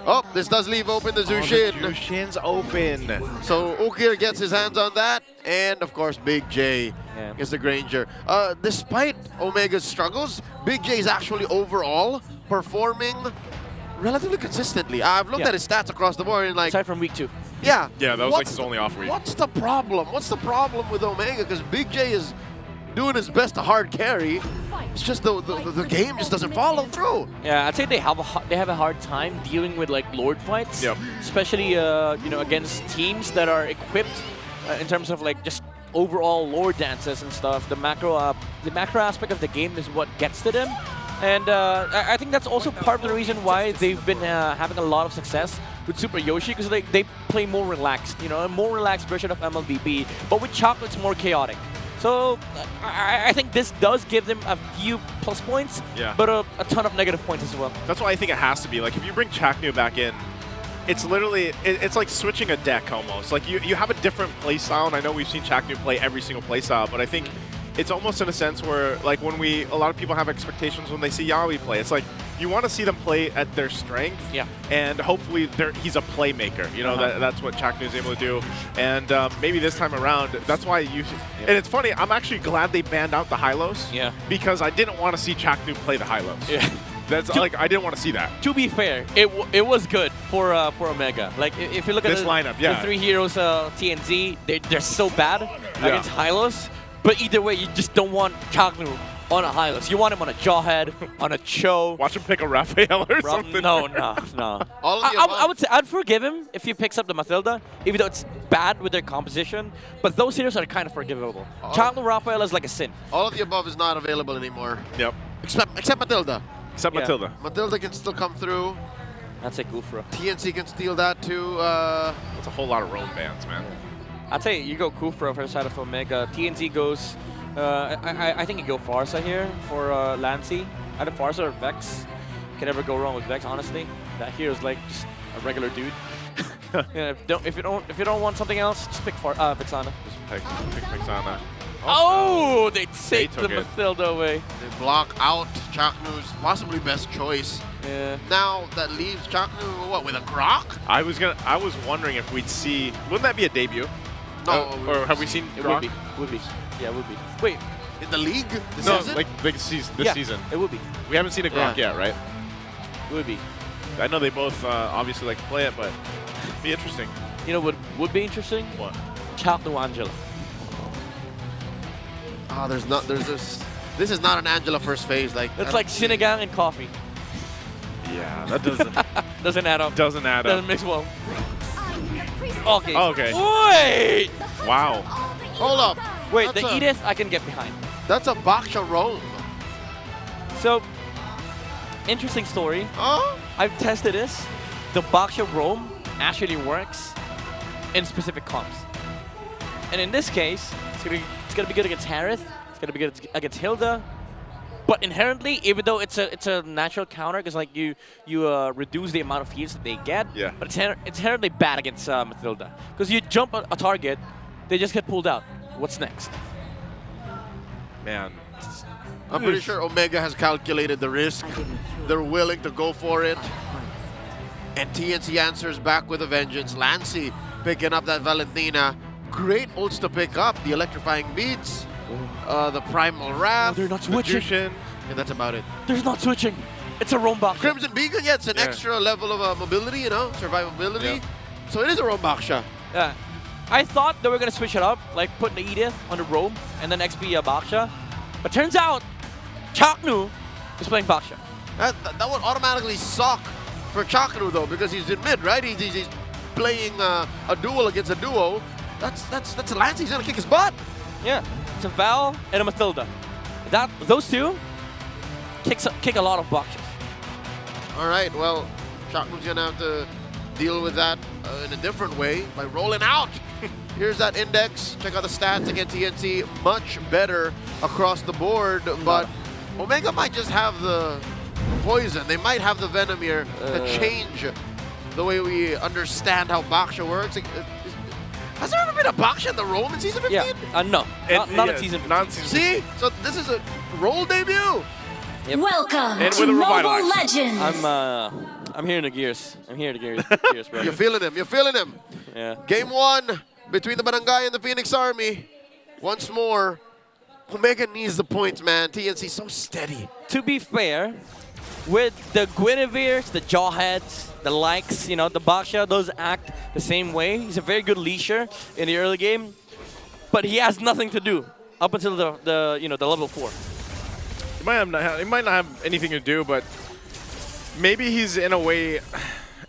Oh, this does leave open the Zushin. The Zushin's open. So Ukir gets his hands on that, and of course Big J gets the Granger. Despite Omega's struggles, Big J is actually overall performing relatively consistently. I've looked at his stats across the board and like... Aside from week 2. Yeah. Yeah, that was like his only off week. What's the problem? What's the problem with Omega? Because Big J is doing his best to hard carry. It's just the game just doesn't follow through. Yeah, I'd say they have a hard time dealing with like Lord fights, especially against teams that are equipped in terms of like just overall Lord dances and stuff. The macro aspect of the game is what gets to them, and I think that's also part of the reason why they've been having a lot of success with Super Yoshi, because they play more relaxed, a more relaxed version of MLBB, but with Chocolate it's more chaotic. So I think this does give them a few plus points, but a ton of negative points as well. That's why I think it has to be. Like, if you bring Chaknu back in, it's literally, it's like switching a deck almost. Like, you have a different play style, and I know we've seen Chaknu play every single play style, but I think it's almost in a sense where, like, when a lot of people have expectations when they see Yaoi play, it's like, you want to see them play at their strength, and hopefully he's a playmaker. That's what Chaknu's able to do, and maybe this time around, that's why you. And it's funny, I'm actually glad they banned out the Hylos, because I didn't want to see Chaknu play the Hylos. Yeah. That's like I didn't want to see that. To be fair, it was good for Omega. Like if you look at this lineup, the 3 heroes TNZ, they're so bad against Hylos. But either way, you just don't want Chaknu on a Hylos. You want him on a Jawhead, on a Cho. Watch him pick a Raphael or something. No. I would say I'd forgive him if he picks up the Mathilda, even though it's bad with their composition. But those heroes are kind of forgivable. Chaknu Raphael is like a sin. All of the above is not available anymore. Yep. Except Mathilda. Except Mathilda. Mathilda can still come through. That's a Gufra. TNC can steal that too. That's a whole lot of roam bans, man. I'd say you go Kufra for the side of Omega. TNC goes, I think you go Farsa here for Lancy. Either Farsa or Vex. Can never go wrong with Vex, honestly. That hero is like just a regular dude. If you don't want something else, just pick Vexana. Just pick Vexana. Oh, they take the Mathilda away. They block out Chaknu's possibly best choice. Yeah. Now that leaves Chaknu what, with a Grok? I was wondering if we'd see. Wouldn't that be a debut? No. Or have we seen It Grok? would be. Yeah, it would be. Wait. In the league? No, like this season. It would be. We haven't seen a Grok yet, right? It would be. I know they both obviously like to play it, but it'd be interesting. You know what would be interesting? What? Chaknu Angela. Oh, there's this is not an Angela first phase. Like it's like Sinigang and coffee. Yeah, that doesn't doesn't add up. Doesn't add up. Doesn't mix well. Okay. Okay. Wait! Wow. Hold up. Wait, That's the a- Edith I can get behind. That's a Baksha roam. So, interesting story. Oh? I've tested this. The Baksha roam actually works in specific comps. And in this case, it's gonna be good against Harith. It's gonna be good against Hilda. But inherently, even though it's a natural counter, because like you reduce the amount of heals that they get. Yeah. But it's inherently bad against Mathilda, because you jump a target, they just get pulled out. What's next? Man. I'm pretty sure Omega has calculated the risk. They're willing to go for it. And TNC answers back with a vengeance. Lancy picking up that Valentina. Great ults to pick up. The electrifying beats. The primal wrath. They're not switching. Magician, and that's about it. There's not switching. It's a roam Baksha. Crimson Beacon, yeah, it's an extra level of mobility, you know, survivability. Yeah. So it is a roam Baksha. Yeah. I thought they were going to switch it up, like put the Edith on the roam and then XP Baksha. But turns out, Chaknu is playing Baksha. That would automatically suck for Chaknu, though, because he's in mid, right? He's playing a duel against a duo. That's a Lance. He's going to kick his butt. Yeah. It's a Val and a Mathilda. Those two kick a lot of Bakshas. All right, well, Chaknu's going to have to deal with that in a different way by rolling out. Here's that index. Check out the stats against TNC. Much better across the board, but Omega might just have the poison. They might have the venom here to change the way we understand how Baksha works. Has there ever been a Baksha in the roam in Season 15? Yeah, no. Not in Season 15. Not in Season 15. See? So this is a roll debut. Yep. Welcome And to with a Mobile revitalized. Legends. I'm hearing the gears. I'm hearing the gears, bro. You're feeling him. You're feeling him. Yeah. Game 1 between the Barangay and the Phoenix Army. Once more, Omega needs the points, man. TNC so steady. To be fair, with the Guinevere's, the Jawheads, the likes, you know, the Baksha, those act the same way. He's a very good leasher in the early game, but he has nothing to do up until the level 4. He might not have anything to do, but maybe he's in a way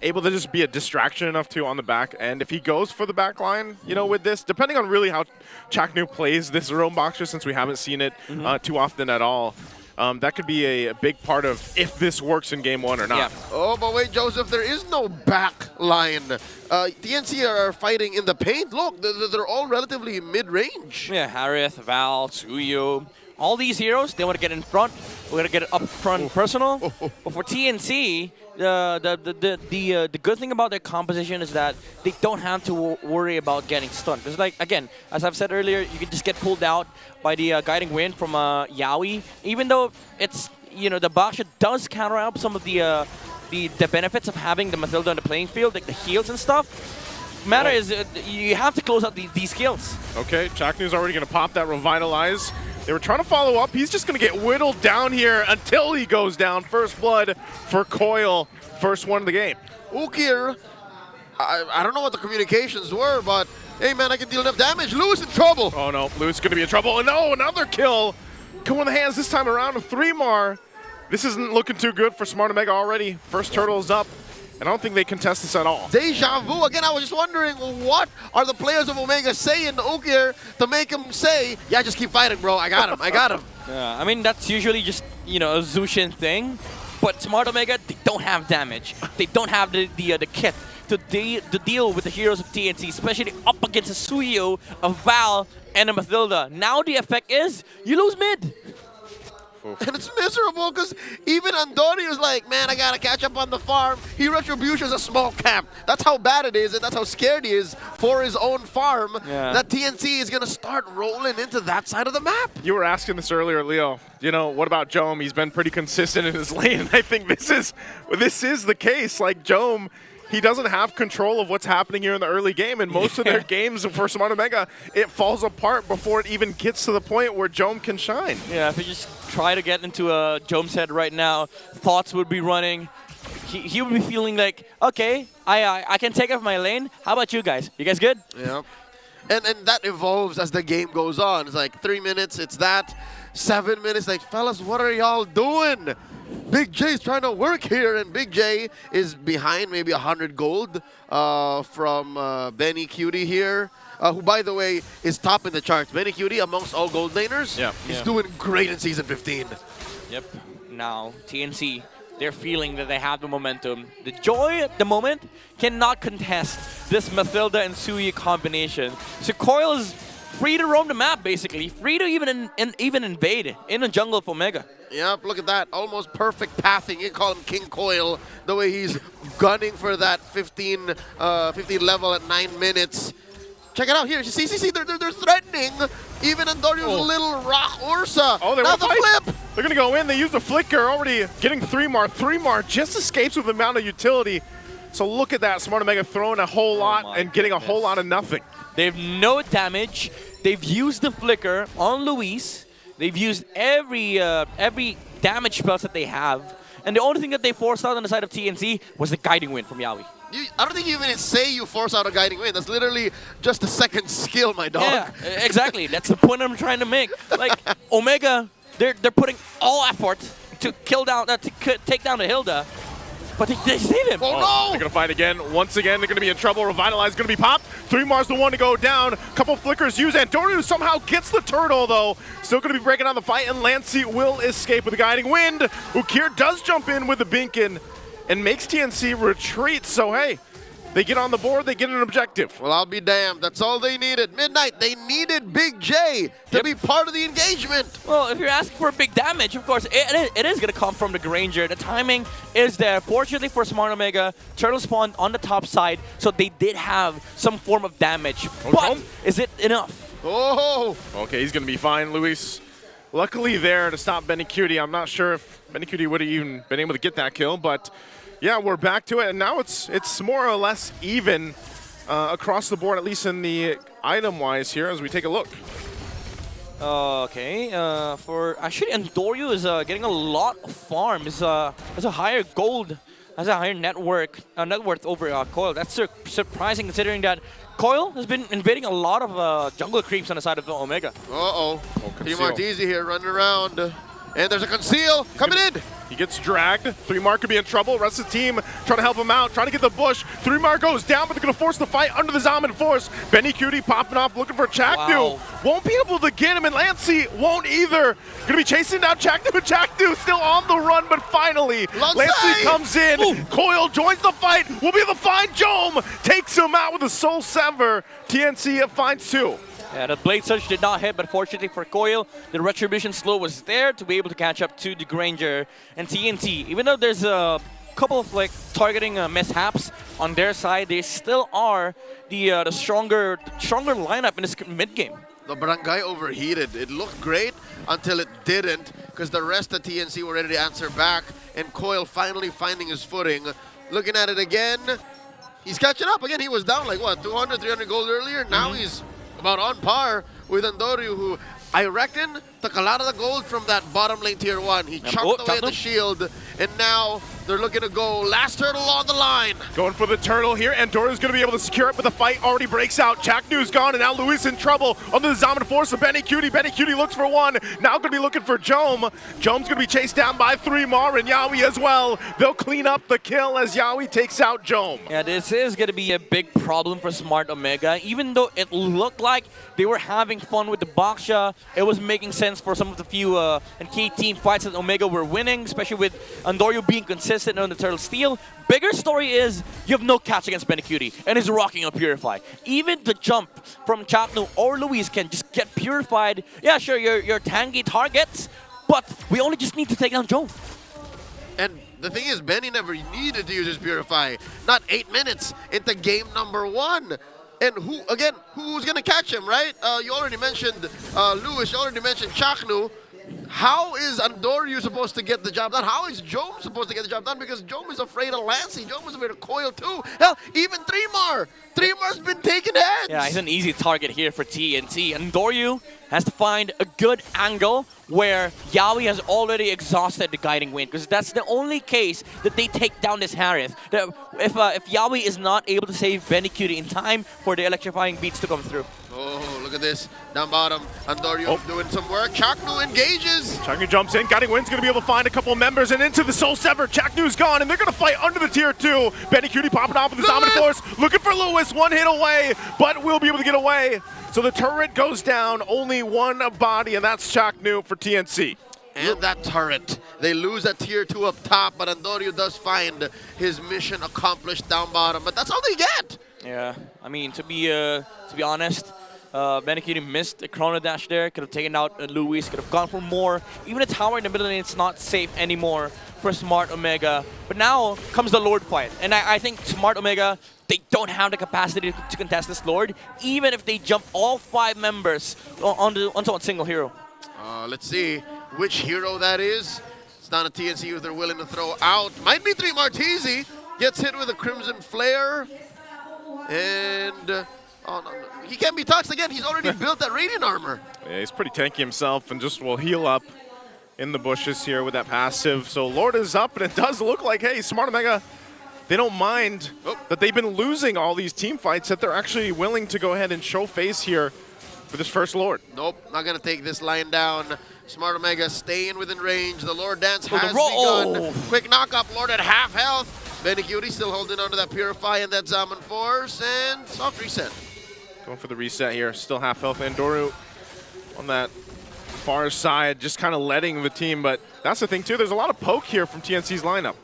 able to just be a distraction enough too on the back end. If he goes for the back line, you know, with this, depending on really how Chaknu plays this roam Baksha, since we haven't seen it too often at all, that could be a big part of if this works in Game 1 or not. Yeah. Oh, but wait, Joseph, there is no back line. TNC are fighting in the paint. Look, they're all relatively mid-range. Yeah, Harith, Val, Tsuyu. All these heroes, they want to get in front. We're going to get it up front personal. But for TNC, the good thing about their composition is that they don't have to worry about getting stunned. Because, like, again, as I've said earlier, you can just get pulled out by the guiding wind from Yaoi. Even though it's, you know, the Baksha does counter out some of the benefits of having the Mathilda on the playing field, like the heals and stuff. Matter is you have to close out these skills. Okay, Chaknu's already going to pop that Revitalize. They were trying to follow up. He's just going to get whittled down here until he goes down. First blood for Coil. First one of the game. Ukir, I don't know what the communications were, but hey, man, I can deal enough damage. Lewis in trouble. Oh, no. Lewis going to be in trouble. And no, another kill. Going in the hands this time around of 3mar. This isn't looking too good for Smart Omega already. First turtle is up. And I don't think they contest this at all. Deja vu. Again, I was just wondering, what are the players of Omega saying to Ukir to make him say, yeah, just keep fighting, bro. I got him. I got him. Yeah, I mean, that's usually just, you know, a Zushin thing. But Smart Omega, they don't have damage. They don't have the kit to deal with the heroes of TNC, especially up against a Suyo, a Val, and a Mathilda. Now the effect is, you lose mid. And it's miserable because even Andoni was like, man, I got to catch up on the farm. He Retribution's a small camp. That's how bad it is, and that's how scared he is for his own farm. Yeah. That TNC is going to start rolling into that side of the map. You were asking this earlier, Leo. You know, what about Jome? He's been pretty consistent in his lane. And I think this is the case. Like, Jome, he doesn't have control of what's happening here in the early game, and most of their games for Smart Omega, it falls apart before it even gets to the point where Jome can shine. Yeah, if you just try to get into Jome's head right now, thoughts would be running. He would be feeling like, okay, I can take off my lane. How about you guys? You guys good? Yeah. And that evolves as the game goes on. It's like 3 minutes, it's that. 7 minutes, like, fellas, what are y'all doing? Big J's trying to work here, and Big J is behind maybe 100 gold from Benny Cutie here, who, by the way, is top in the charts. Benny Cutie, amongst all gold laners, he's doing great in Season 15. Yep. Now, TNC, they're feeling that they have the momentum. The Joy at the moment cannot contest this Mathilda and Suyi combination. So Coil is free to roam the map, basically. Free to even invade in the jungle of Omega. Yep, look at that. Almost perfect pathing. You call him King Coil, the way he's gunning for that 15 level at 9 minutes. Check it out here. See, they're threatening. Even Andorio's little rock Ursa. Oh, they now want the to fight. flip. They're going to go in. They use the flicker, already getting 3-mar. 3-mar just escapes with the amount of utility. So look at that. Smart Omega throwing a whole lot and getting a whole lot of nothing. They have no damage. They've used the flicker on Luis. They've used every damage spells that they have. And the only thing that they forced out on the side of TNC was the guiding wind from Yawi. I don't think you even say you force out a guiding wind. That's literally just a second skill, my dog. Yeah, exactly. That's the point I'm trying to make. Like, Omega, they're putting all effort to take down the Hilda. But they save him. Oh, no! They're going to fight again. Once again, they're going to be in trouble. Revitalize is going to be popped. 3-mar's the one to go down. Couple flickers used. Antonio somehow gets the turtle, though. Still going to be breaking on the fight, and Lancey will escape with the guiding wind. Ukir does jump in with the Binkin and makes TNC retreat. So, hey, they get on the board. They get an objective. Well, I'll be damned. That's all they needed. Midnight, they needed Big J to be part of the engagement. Well, if you're asking for big damage, of course, it is going to come from the Granger. The timing is there. Fortunately for Smart Omega, Turtle spawned on the top side, so they did have some form of damage. But is it enough? Oh! Okay, he's going to be fine, Luis. Luckily there to stop Benny Cutie. I'm not sure if Benny Cutie would have even been able to get that kill, but yeah, we're back to it, and now it's more or less even across the board, at least in the item-wise here, as we take a look. Okay, actually Andorio is getting a lot of farm. Has a higher gold, has a higher net worth over Coil. That's surprising considering that Coil has been invading a lot of jungle creeps on the side of the Omega. Uh-oh. Team Arteezy here running around. And there's a conceal coming in. He gets dragged. 3-mar could be in trouble. Rest of the team trying to help him out, trying to get the bush. 3-mar goes down, but they're going to force the fight under the Zaman force. Benny Cutie popping off, looking for Chakdu. Wow. Won't be able to get him, and Lancey won't either. Going to be chasing down Chakdu. Chakdu still on the run, but finally, Lancey comes in. Ooh. Coil joins the fight. Will be able to find Jome. Takes him out with a Soul Sever. TNC finds 2. Yeah, the Blade Surge did not hit, but fortunately for Coil, the Retribution Slow was there to be able to catch up to the Granger and TNT. Even though there's a couple of targeting mishaps on their side, they still are the stronger lineup in this mid game. The Barangay overheated. It looked great until it didn't, because the rest of TNC were ready to answer back, and Coil finally finding his footing. Looking at it again, he's catching up again. He was down like what, 200, 300 gold earlier. Now he's about on par with Andorio, who I reckon took a lot of the gold from that bottom lane tier 1. He chopped away the shield, and now they're looking to go last turtle on the line. Going for the turtle here, and Doria's going to be able to secure it, but the fight already breaks out. Chaknu's gone, and now Luis in trouble under the Zaman force of Benny Cutie. Benny Cutie looks for one, now going to be looking for Jome. Jome's going to be chased down by 3-mar and Yawi as well. They'll clean up the kill as Yawi takes out Jome. Yeah, this is going to be a big problem for Smart Omega. Even though it looked like they were having fun with the Baksha, it was making sense for some of the few and key team fights that Omega were winning, especially with Andorio being consistent on the Turtle Steel. Bigger story is you have no catch against Benny Cutie, and he's rocking a Purify. Even the jump from Chapnu or Luis can just get Purified. Yeah, sure, your tanky targets, but we only just need to take down Joe. And the thing is, Benny never needed to use his Purify. Not 8 minutes into game number 1. And who's going to catch him, right? You already mentioned Lewis, you already mentioned Chaknu. How is Andoryu supposed to get the job done? How is Jome supposed to get the job done? Because Jome is afraid of Lancey. Jome is afraid of Coil too. Hell, even Three-Mar. Three-Mar's been taking heads. Yeah, he's an easy target here for TNT. Andoryu has to find a good angle where Yawi has already exhausted the guiding wind, because that's the only case that they take down this Harith. If Yawi is not able to save Benny Cutie in time for the electrifying beats to come through. Oh, look at this. Down bottom, Andoryu doing some work. Chaknu engages. Chaknu jumps in. Guiding Wind's going to be able to find a couple of members and into the Soul Sever. Chaknu's gone, and they're going to fight under the tier 2. Benny Cutie popping off with his Dominant Force. Looking for Lewis. One hit away, but will be able to get away. So the turret goes down. Only one body, and that's Chaknu for TNC. And that turret. They lose at tier 2 up top, but Andoryu does find his mission accomplished down bottom. But that's all they get. Yeah, I mean, to be honest, Benny Cutie missed a Chrono Dash there. Could have taken out Luis. Could have gone for more. Even a tower in the middle lane, it's not safe anymore for Smart Omega. But now comes the Lord fight. And I think Smart Omega, they don't have the capacity to contest this Lord, even if they jump all 5 members onto one single hero. Let's see which hero that is. It's not a TNC who they're willing to throw out. Might be 3 Martizi. Gets hit with a Crimson Flare. And oh, no, he can't be touched again. He's already built that Radiant Armor. Yeah, he's pretty tanky himself and just will heal up in the bushes here with that passive. So Lord is up, and it does look like, hey, Smart Omega, they don't mind that they've been losing all these team fights, that they're actually willing to go ahead and show face here for this first Lord. Nope, not going to take this line down. Smart Omega staying within range. The Lord dance has begun. Quick knock up, Lord at half health. Benny Cutie still holding on to that Purify and that Zaman Force, and soft reset. Going for the reset here, still half health. Andoryu on that far side, just kind of letting the team, but that's the thing too, there's a lot of poke here from TNC's lineup.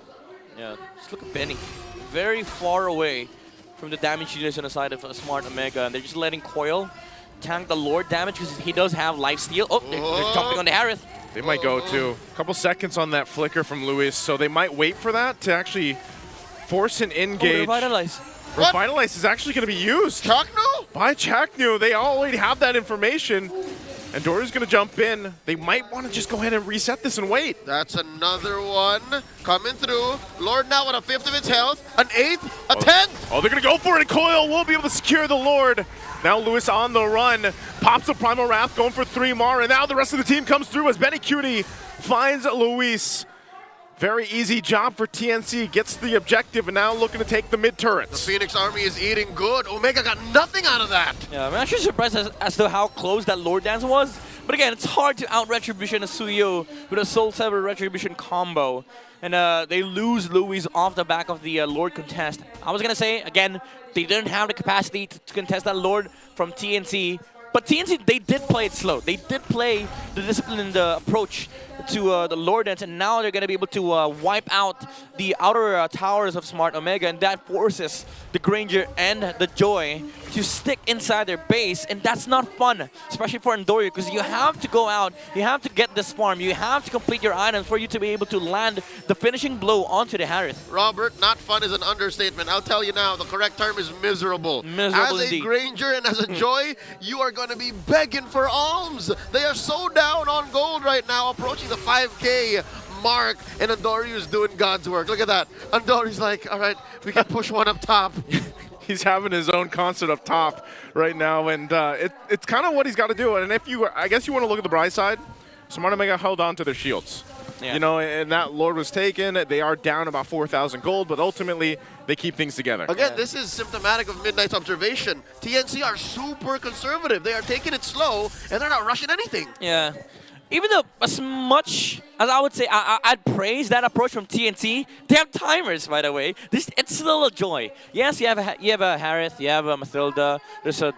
Yeah, just look at Benny. Very far away from the damage dealers on the side of Smart Omega, and they're just letting Coil tank the Lord damage because he does have lifesteal. Oh, they're jumping on the Harith. They might go too. A couple seconds on that flicker from Luis, so they might wait for that to actually force an engage. Revitalize. Revitalize is actually going to be used. Chaknu? By Chaknu. They already have that information. And Dory's going to jump in. They might want to just go ahead and reset this and wait. That's another one coming through. Lord now with a 5th of its health, an 8th, a 10th. Oh, they're going to go for it. And Coil will be able to secure the Lord. Now Lewis on the run. Pops the Primal Wrath, going for 3-Mar. And now the rest of the team comes through as Benny Cutie finds Luis. Very easy job for TNC, gets the objective, and now looking to take the mid-turrets. The Phoenix Army is eating good. Omega got nothing out of that. Yeah, I'm actually surprised as to how close that Lord Dance was. But again, it's hard to out-Retribution a Suyo with a Soul Sever Retribution combo. And they lose Luis off the back of the Lord contest. I was going to say, again, they didn't have the capacity to contest that Lord from TNC. But TNC, they did play it slow. They did play the disciplined approach to the Lord Dance, and now they're going to be able to wipe out the outer towers of Smart Omega, and that forces the Granger and the Joy to stick inside their base, and that's not fun, especially for Andoryu, because you have to go out, you have to get this farm, you have to complete your items for you to be able to land the finishing blow onto the Harith. Robert, not fun is an understatement. I'll tell you now, the correct term is miserable. Miserable as indeed. a Granger and as a Joy, you are going to be begging for alms. They are so down on gold right now, approaching the 5K mark, and Andoryu's doing God's work. Look at that. Andoryu's like, all right, we can push one up top. He's having his own concert up top right now, and it's kind of what he's got to do. And if you, I guess you want to look at the bright side, Smart Omega held on to their shields. Yeah. You know, and that Lord was taken. They are down about 4,000 gold, but ultimately they keep things together. Again, this is symptomatic of Midnight's observation. TNC are super conservative. They are taking it slow, and they're not rushing anything. Yeah. Even though, as much as I would say, I'd praise that approach from TNT. They have timers, by the way. It's still a Joy. Yes, you have a Harith, you have a Mathilda.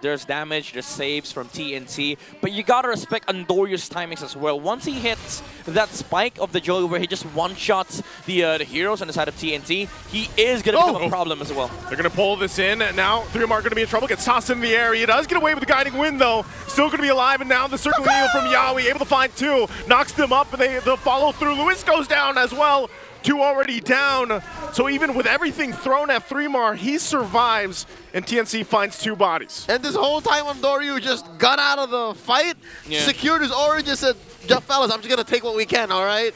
There's damage, there's saves from TNT, but you gotta respect Andoryu's timings as well. Once he hits that spike of the Joy where he just one-shots the heroes on the side of TNT, he is gonna become a problem as well. They're gonna pull this in. Now 3-Mar gonna be in trouble. Gets tossed in the air. He does get away with the guiding wind though. Still gonna be alive, and now the circling needle from Yawi able to find 2, knocks them up, and the follow through. Luis goes down as well. 2 already down. So even with everything thrown at 3-Mar, he survives, and TNC finds 2 bodies. And this whole time, Andoryu just got out of the fight, secured his ore, just said, fellas, I'm just gonna take what we can. All right.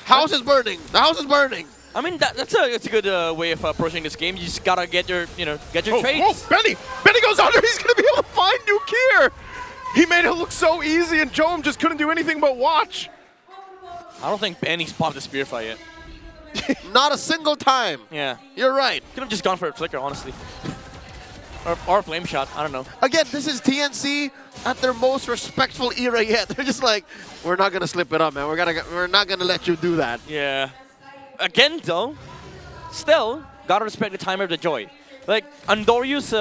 House is burning. The house is burning. I mean, that's a good way of approaching this game. You just gotta get your trades. Oh, Benny goes under. He's gonna be able to find Nuke here. He made it look so easy, and Joam just couldn't do anything but watch. I don't think Benny's popped the spear fight yet. Not a single time. Yeah. You're right. Could have just gone for a flicker, honestly. or a flame shot. I don't know. Again, this is TNC at their most respectful era yet. They're just like, we're not gonna slip it up, man. We're not gonna let you do that. Yeah. Again, though, still gotta respect the timer of the joy. Like Andoryu's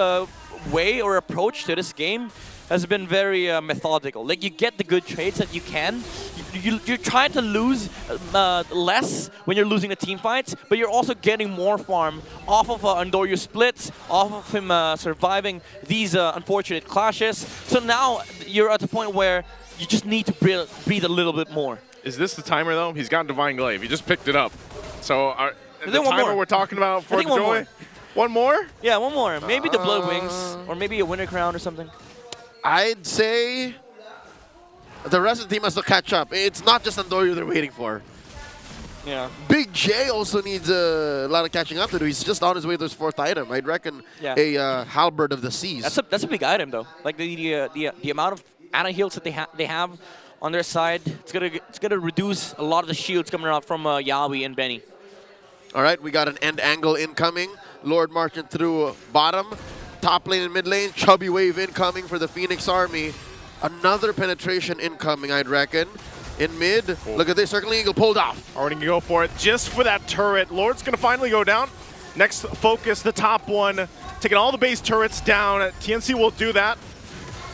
way or approach to this game has been very methodical. Like you get the good trades that you can. You're trying to lose less when you're losing the team fights, but you're also getting more farm off of Andoryu splits, off of him surviving these unfortunate clashes. So now you're at the point where you just need to breathe a little bit more. Is this the timer, though? He's got Divine Glaive. He just picked it up. So the one timer more. we're talking about for the one Joy? more. One more? Yeah, one more. Maybe the Blood Wings, or maybe a Winter Crown or something. I'd say the rest of the team has to catch up. It's not just Andoryu they're waiting for. Yeah. Big J also needs a lot of catching up to do. He's just on his way to his 4th item. I'd reckon a Halberd of the Seas. That's a big item though. Like the amount of anti heals that they have on their side, it's gonna reduce a lot of the shields coming out from Yawi and Benny. All right, we got an end angle incoming. Lord marching through bottom. Top lane and mid lane, chubby wave incoming for the Phoenix Army. Another penetration incoming, I'd reckon. In mid, look at this, Circling Eagle pulled off. Already gonna go for it, just for that turret. Lord's gonna finally go down. Next focus, the top one, taking all the base turrets down. TNC will do that.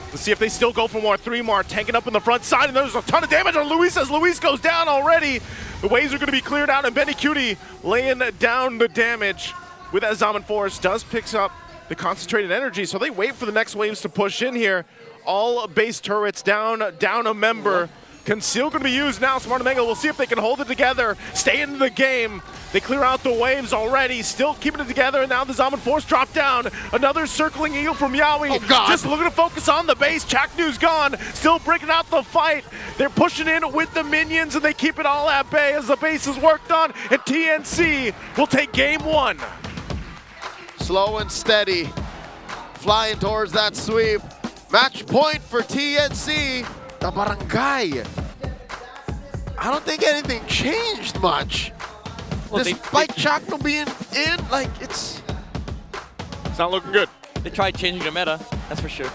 Let's see if they still go for more. 3 tanking up in the front side, and there's a ton of damage on Luis as Luis goes down already. The waves are gonna be cleared out, and Benny Cutie laying down the damage with that Zaman Force. Does picks up the concentrated energy, so they wait for the next waves to push in here. All base turrets down a member. Conceal going to be used now. Smart Omega, we'll see if they can hold it together, stay in the game. They clear out the waves already, still keeping it together, and now the Zaman Force drop down. Another Circling Eagle from Yawi. Oh, God. Just looking to focus on the base. Chaknu's gone, still breaking out the fight. They're pushing in with the minions, and they keep it all at bay as the base is worked on, and TNC will take game 1. Slow and steady, flying towards that sweep. Match point for TNC, the Barangay. I don't think anything changed much. Well, despite Chakno being in, like it's not looking good. They tried changing the meta, that's for sure.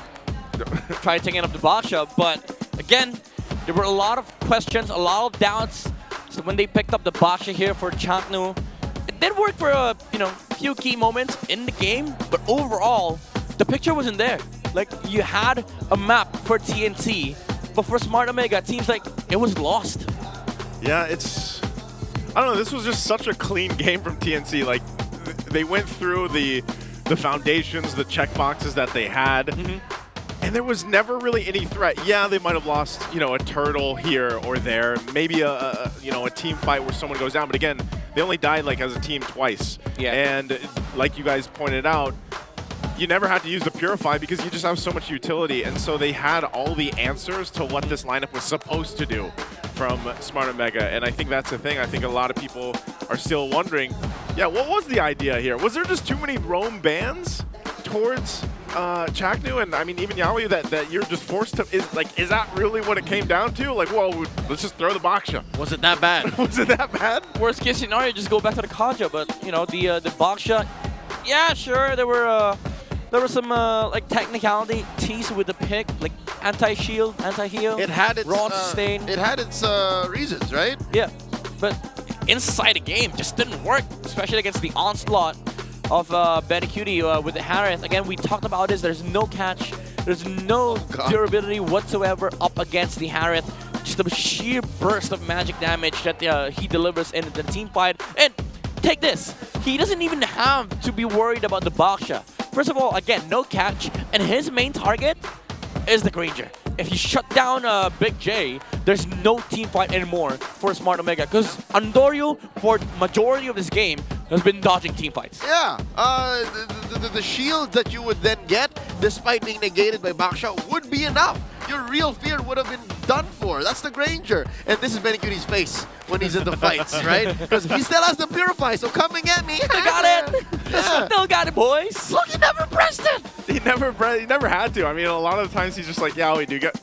Tried taking up the Baksha, but again, there were a lot of questions, a lot of doubts. So when they picked up the Baksha here for Chakno, it did work for a few key moments in the game, but overall, the picture wasn't there. Like, you had a map for TNC, but for Smart Omega, it seems like it was lost. Yeah, I don't know, this was just such a clean game from TNC. Like, they went through the foundations, the checkboxes that they had, and there was never really any threat. Yeah, they might have lost, a turtle here or there, maybe a team fight where someone goes down, but again, they only died like as a team twice. Yeah. And like you guys pointed out, you never had to use the Purify because you just have so much utility, and so they had all the answers to what this lineup was supposed to do from Smart Omega, and I think that's the thing. I think a lot of people are still wondering, yeah, what was the idea here? Was there just too many roam bans towards Chaknu, and I mean even Yawi, that you're just forced to, is that really what it came down to? Like, well, let's just throw the Baksha. Was it that bad? Was it that bad? Worst case scenario, just go back to the Kaja, but the Baksha, yeah, sure, there were some like technicalities with the pick, like anti-shield, anti-heal, it had its raw sustain. It had its reasons, right? Yeah, but inside the game just didn't work, especially against the onslaught of Benny Cutie with the Harith. Again, we talked about this. There's no catch, there's no durability whatsoever up against the Harith. Just the sheer burst of magic damage that he delivers in the team fight. And take this, he doesn't even have to be worried about the Baksha. First of all, again, no catch, and his main target is the Granger. If you shut down Big J, there's no team fight anymore for Smart Omega, because Andoryu, for majority of this game, has been dodging team fights. Yeah, the shield that you would then get, despite being negated by Baksha, would be enough. Your real fear would have been done for. That's the Granger. And this is Benny Cuties' face when he's in the fights, right? Because he still has the Purify, so come and get me. Still got it. Yeah. Still got it, boys. Look, he never pressed it. He never had to. I mean, a lot of the times he's just like, yeah, wait, do you got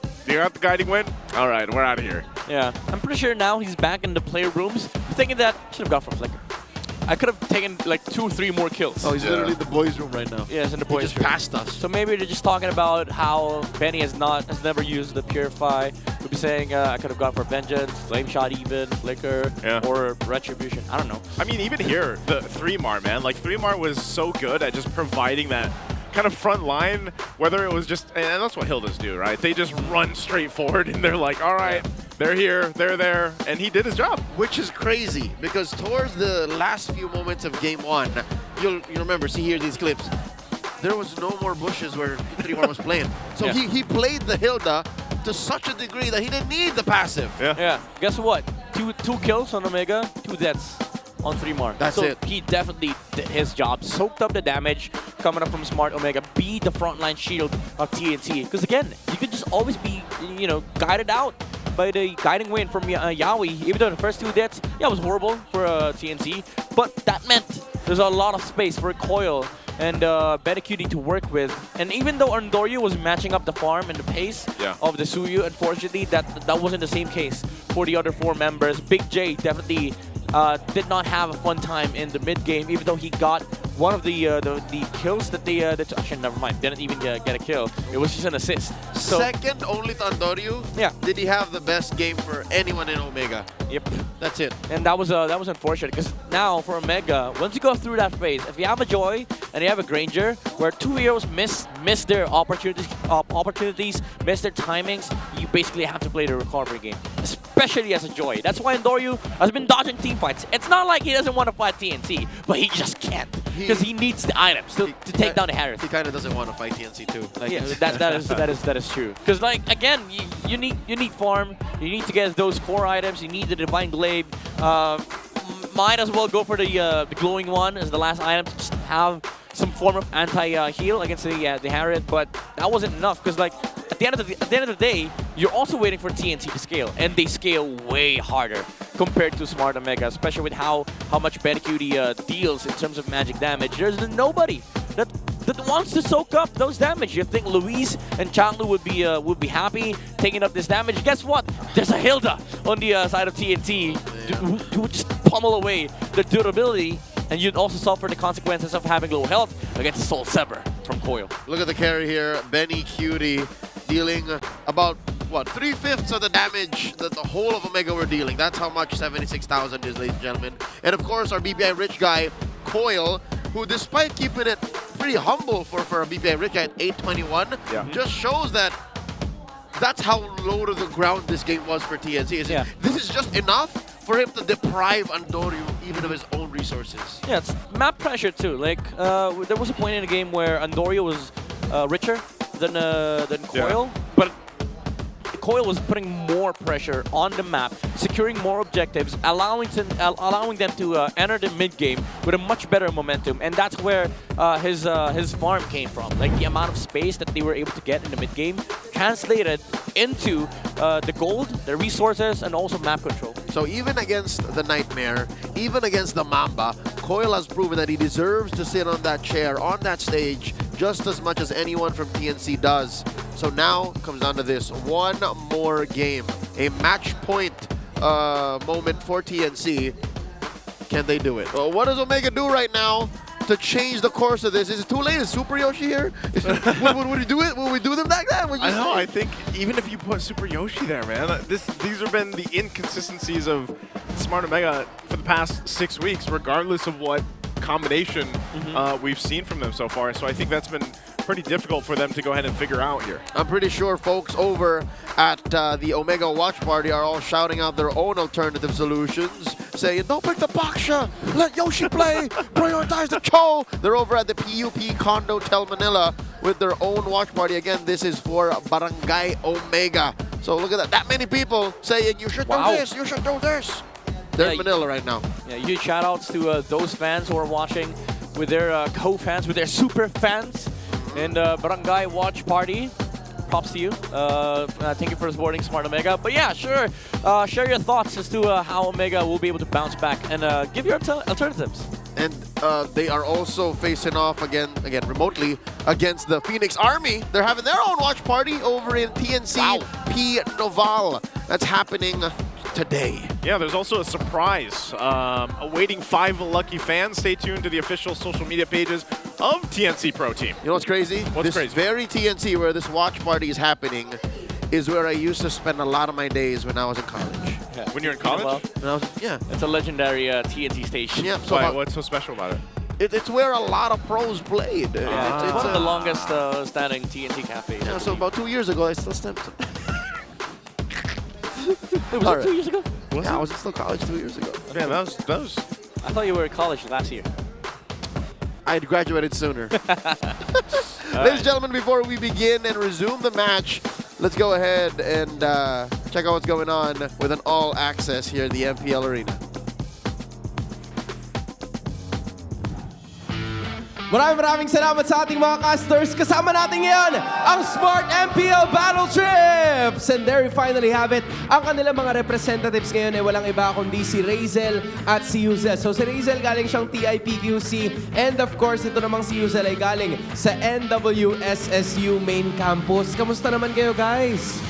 the guiding wind? All right, we're out of here. Yeah, I'm pretty sure now he's back in the player rooms, thinking that should have gone for Flicker. I could have taken like 2 or 3 more kills. Oh, he's literally in the boys' room right now. Yeah, he's in the boys' He just room. passed us. So maybe they're just talking about how Benny has never used the Purify. We'll be saying I could have gone for Vengeance, Flame Shot even, Flicker, or Retribution. I don't know. I mean, even here, the 3-Mar, man. Like, 3-Mar was so good at just providing that kind of front line, whether it was just, and that's what Hildas do, right? They just run straight forward and they're like, all right, they're here, they're there, and he did his job. Which is crazy, because towards the last few moments of game 1, you'll remember, see here these clips, there was no more bushes where 3-Mar was playing. So he played the Hilda to such a degree that he didn't need the passive. Yeah. Guess what? Two kills on Omega, 2 deaths on 3-Mar. That's so it. He definitely did his job, soaked up the damage coming up from Smart Omega, be the frontline shield of TNT. Because again, you could just always be, guided out by the guiding wind from Yaoi. Even though the first 2 deaths, it was horrible for TNT, but that meant there's a lot of space for Coil and Benecutie to work with. And even though Andoryu was matching up the farm and the pace of the Suyu, unfortunately, that wasn't the same case for the other 4 members. Big J definitely did not have a fun time in the mid game, even though he got one of the kills that they actually never mind, didn't even get a kill. It was just an assist. So, second only to Andoryu. Did he have the best game for anyone in Omega? Yep. That's it. And that was unfortunate, because now for Omega, once you go through that phase, if you have a Joy and you have a Granger, where 2 heroes miss their opportunities, miss their timings, you basically have to play the recovery game, especially as a Joy. That's why Andoryu has been dodging team fights. It's not like he doesn't want to fight TNT, but he just can't, because he needs the items to take down the Harris. He kind of doesn't want to fight TNC too. Like, yeah, that is true. Because like again, you need farm, you need to get those core items, you need the Divine Glaive. Might as well go for the glowing one as the last item to just have some form of anti-heal against the Harriet, but that wasn't enough, because like at the end of the day, you're also waiting for TNT to scale, and they scale way harder compared to Smart Omega, especially with how much Benecutie deals in terms of magic damage. There's nobody that wants to soak up those damage. You think Luis and Changlu would be happy taking up this damage? Guess what? There's a Hilda on the side of TNT who would just pummel away the durability, and you'd also suffer the consequences of having low health against the Soul Sever from Coil. Look at the carry here, Benecutie dealing about, what, 3/5 of the damage that the whole of Omega were dealing. That's how much 76,000 is, ladies and gentlemen. And of course, our BPI rich guy, Coil, who despite keeping it pretty humble for a BPI rich guy at 821, just shows that that's how low to the ground this game was for TNC. This is just enough for him to deprive Andoryu even of his own resources. Yeah, it's map pressure too. Like, there was a point in the game where Andoryu was richer than Coil, but Coil was putting more pressure on the map, securing more objectives, allowing them to enter the mid game with a much better momentum, and that's where his farm came from. Like the amount of space that they were able to get in the mid game translated into the gold, the resources, and also map control. So even against the Nightmare, even against the Mamba, Coil has proven that he deserves to sit on that chair, on that stage, just as much as anyone from TNC does. So now comes down to this, one more game, a match point moment for TNC. Can they do it? Well, what does Omega do right now to change the course of this? Is it too late? Is Super Yoshi here? Would we do it? Will we do them like that? I know. I think even if you put Super Yoshi there, man, these have been the inconsistencies of Smart Omega for the past 6 weeks, regardless of what combination we've seen from them so far. So I think that's been pretty difficult for them to go ahead and figure out here. I'm pretty sure folks over at the Omega Watch Party are all shouting out their own alternative solutions, saying, don't pick the Baksha, let Yoshi play, prioritize the Cho. They're over at the PUP Condo Tel Manila with their own watch party. Again, this is for Barangay Omega. So look at that many people saying, you should do this, you should do this. They're in Manila right now. Yeah, huge shout outs to those fans who are watching with their co-fans, with their super fans in Barangay Watch Party. props to you. Thank you for supporting Smart Omega. But yeah, sure. Share your thoughts as to how Omega will be able to bounce back and give your alternatives. And they are also facing off again remotely against the Phoenix Army. They're having their own watch party over in TNC P Noval. That's happening today. Yeah, there's also a surprise awaiting 5 lucky fans. Stay tuned to the official social media pages of TNC Pro Team. You know what's crazy? What's crazy? This very TNC where this watch party is happening is where I used to spend a lot of my days when I was in college. Yeah. When you're in college? When I was, yeah. It's a legendary TNT station. Yeah. So what's so special about it? It's where a lot of pros played. It's one of the longest standing TNT cafes. Yeah, so about 2 years ago, I still stepped. Was it 2 years ago? Yeah, I was still college 2 years ago. Yeah, that was. I thought you were in college last year. I had graduated sooner. Ladies and gentlemen, before we begin and resume the match, let's go ahead and check out what's going on with an all-access here in the MPL Arena. Maraming salamat sa ating mga casters. Kasama natin ngayon ang Smart MPL Battle Trips. And there we finally have it. Ang kanilang mga representatives ngayon ay walang iba kundi si Razel at si Yuzel. So si Razel galing siyang TIPQC. And of course, ito namang si Yuzel ay galing sa NWSSU Main Campus. Kamusta naman kayo, guys?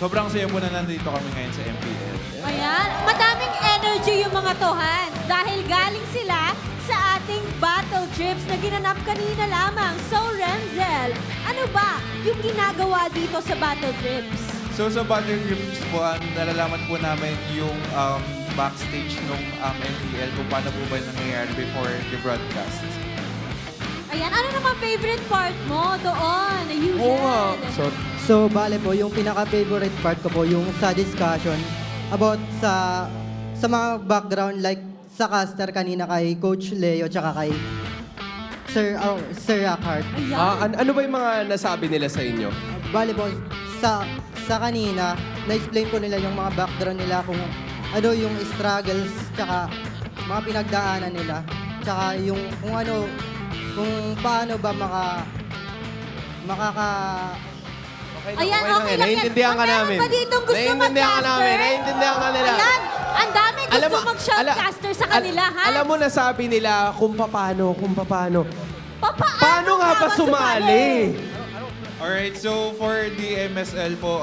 Sobrang saya po na nandito kami ngayon sa MPL. Ayan, madaming energy yung mga to, Hans. Dahil galing sila sa ating battle trips na ginanap kanina lamang. So, Renzel, ano ba yung ginagawa dito sa battle trips? So sa battle trips po, nalalaman po namin yung backstage ng MPL kung paano po ba nangyayari before the broadcast. Ayan, ano naman favorite part mo doon? Yuzel? So, bale po, yung pinaka-favorite part ko po, yung sa discussion about sa mga background like sa caster kanina kay Coach Leo tsaka kay Sir Rockhart. Ano ba yung mga nasabi nila sa inyo? Bale po, sa kanina, na-explain ko nila yung mga background nila kung ano yung struggles tsaka mga pinagdaanan nila. Tsaka yung kung paano ba Ayan, okay lang yan. Naiintindihan ka namin. Meron pa ditong gusto mag-caster? Naiintindihan ka nila. Ayan, ang dami gusto mag-shoutcaster sa kanila, ha? Alam mo, nasabi nila kung paano. Paano nga ba sumali? Alright, so for the MSL po,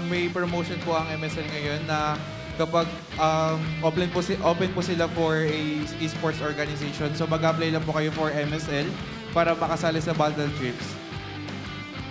may promotion po ang MSL ngayon na kapag open po sila for a esports organization, so mag-apply lang po kayo for MSL para makasali sa battle trips.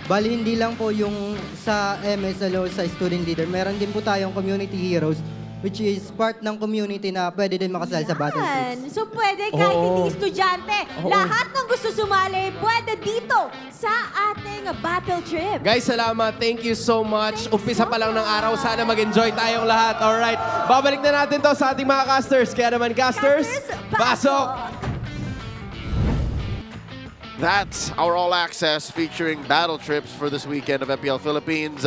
Bali, hindi lang po yung sa MSL o sa student leader. Meron din po tayong community heroes which is part ng community na pwede din makasali sa battle trips. So pwede kahit hindi estudyante. Lahat ng gusto sumali, pwede dito sa ating battle trip. Guys, salamat. Thank you so much. Umpisa pa lang ng araw. Sana mag-enjoy tayong lahat. Alright. Babalik na natin to sa ating mga casters. Kaya naman, casters, pasok! That's our all-access featuring battle trips for this weekend of MPL Philippines.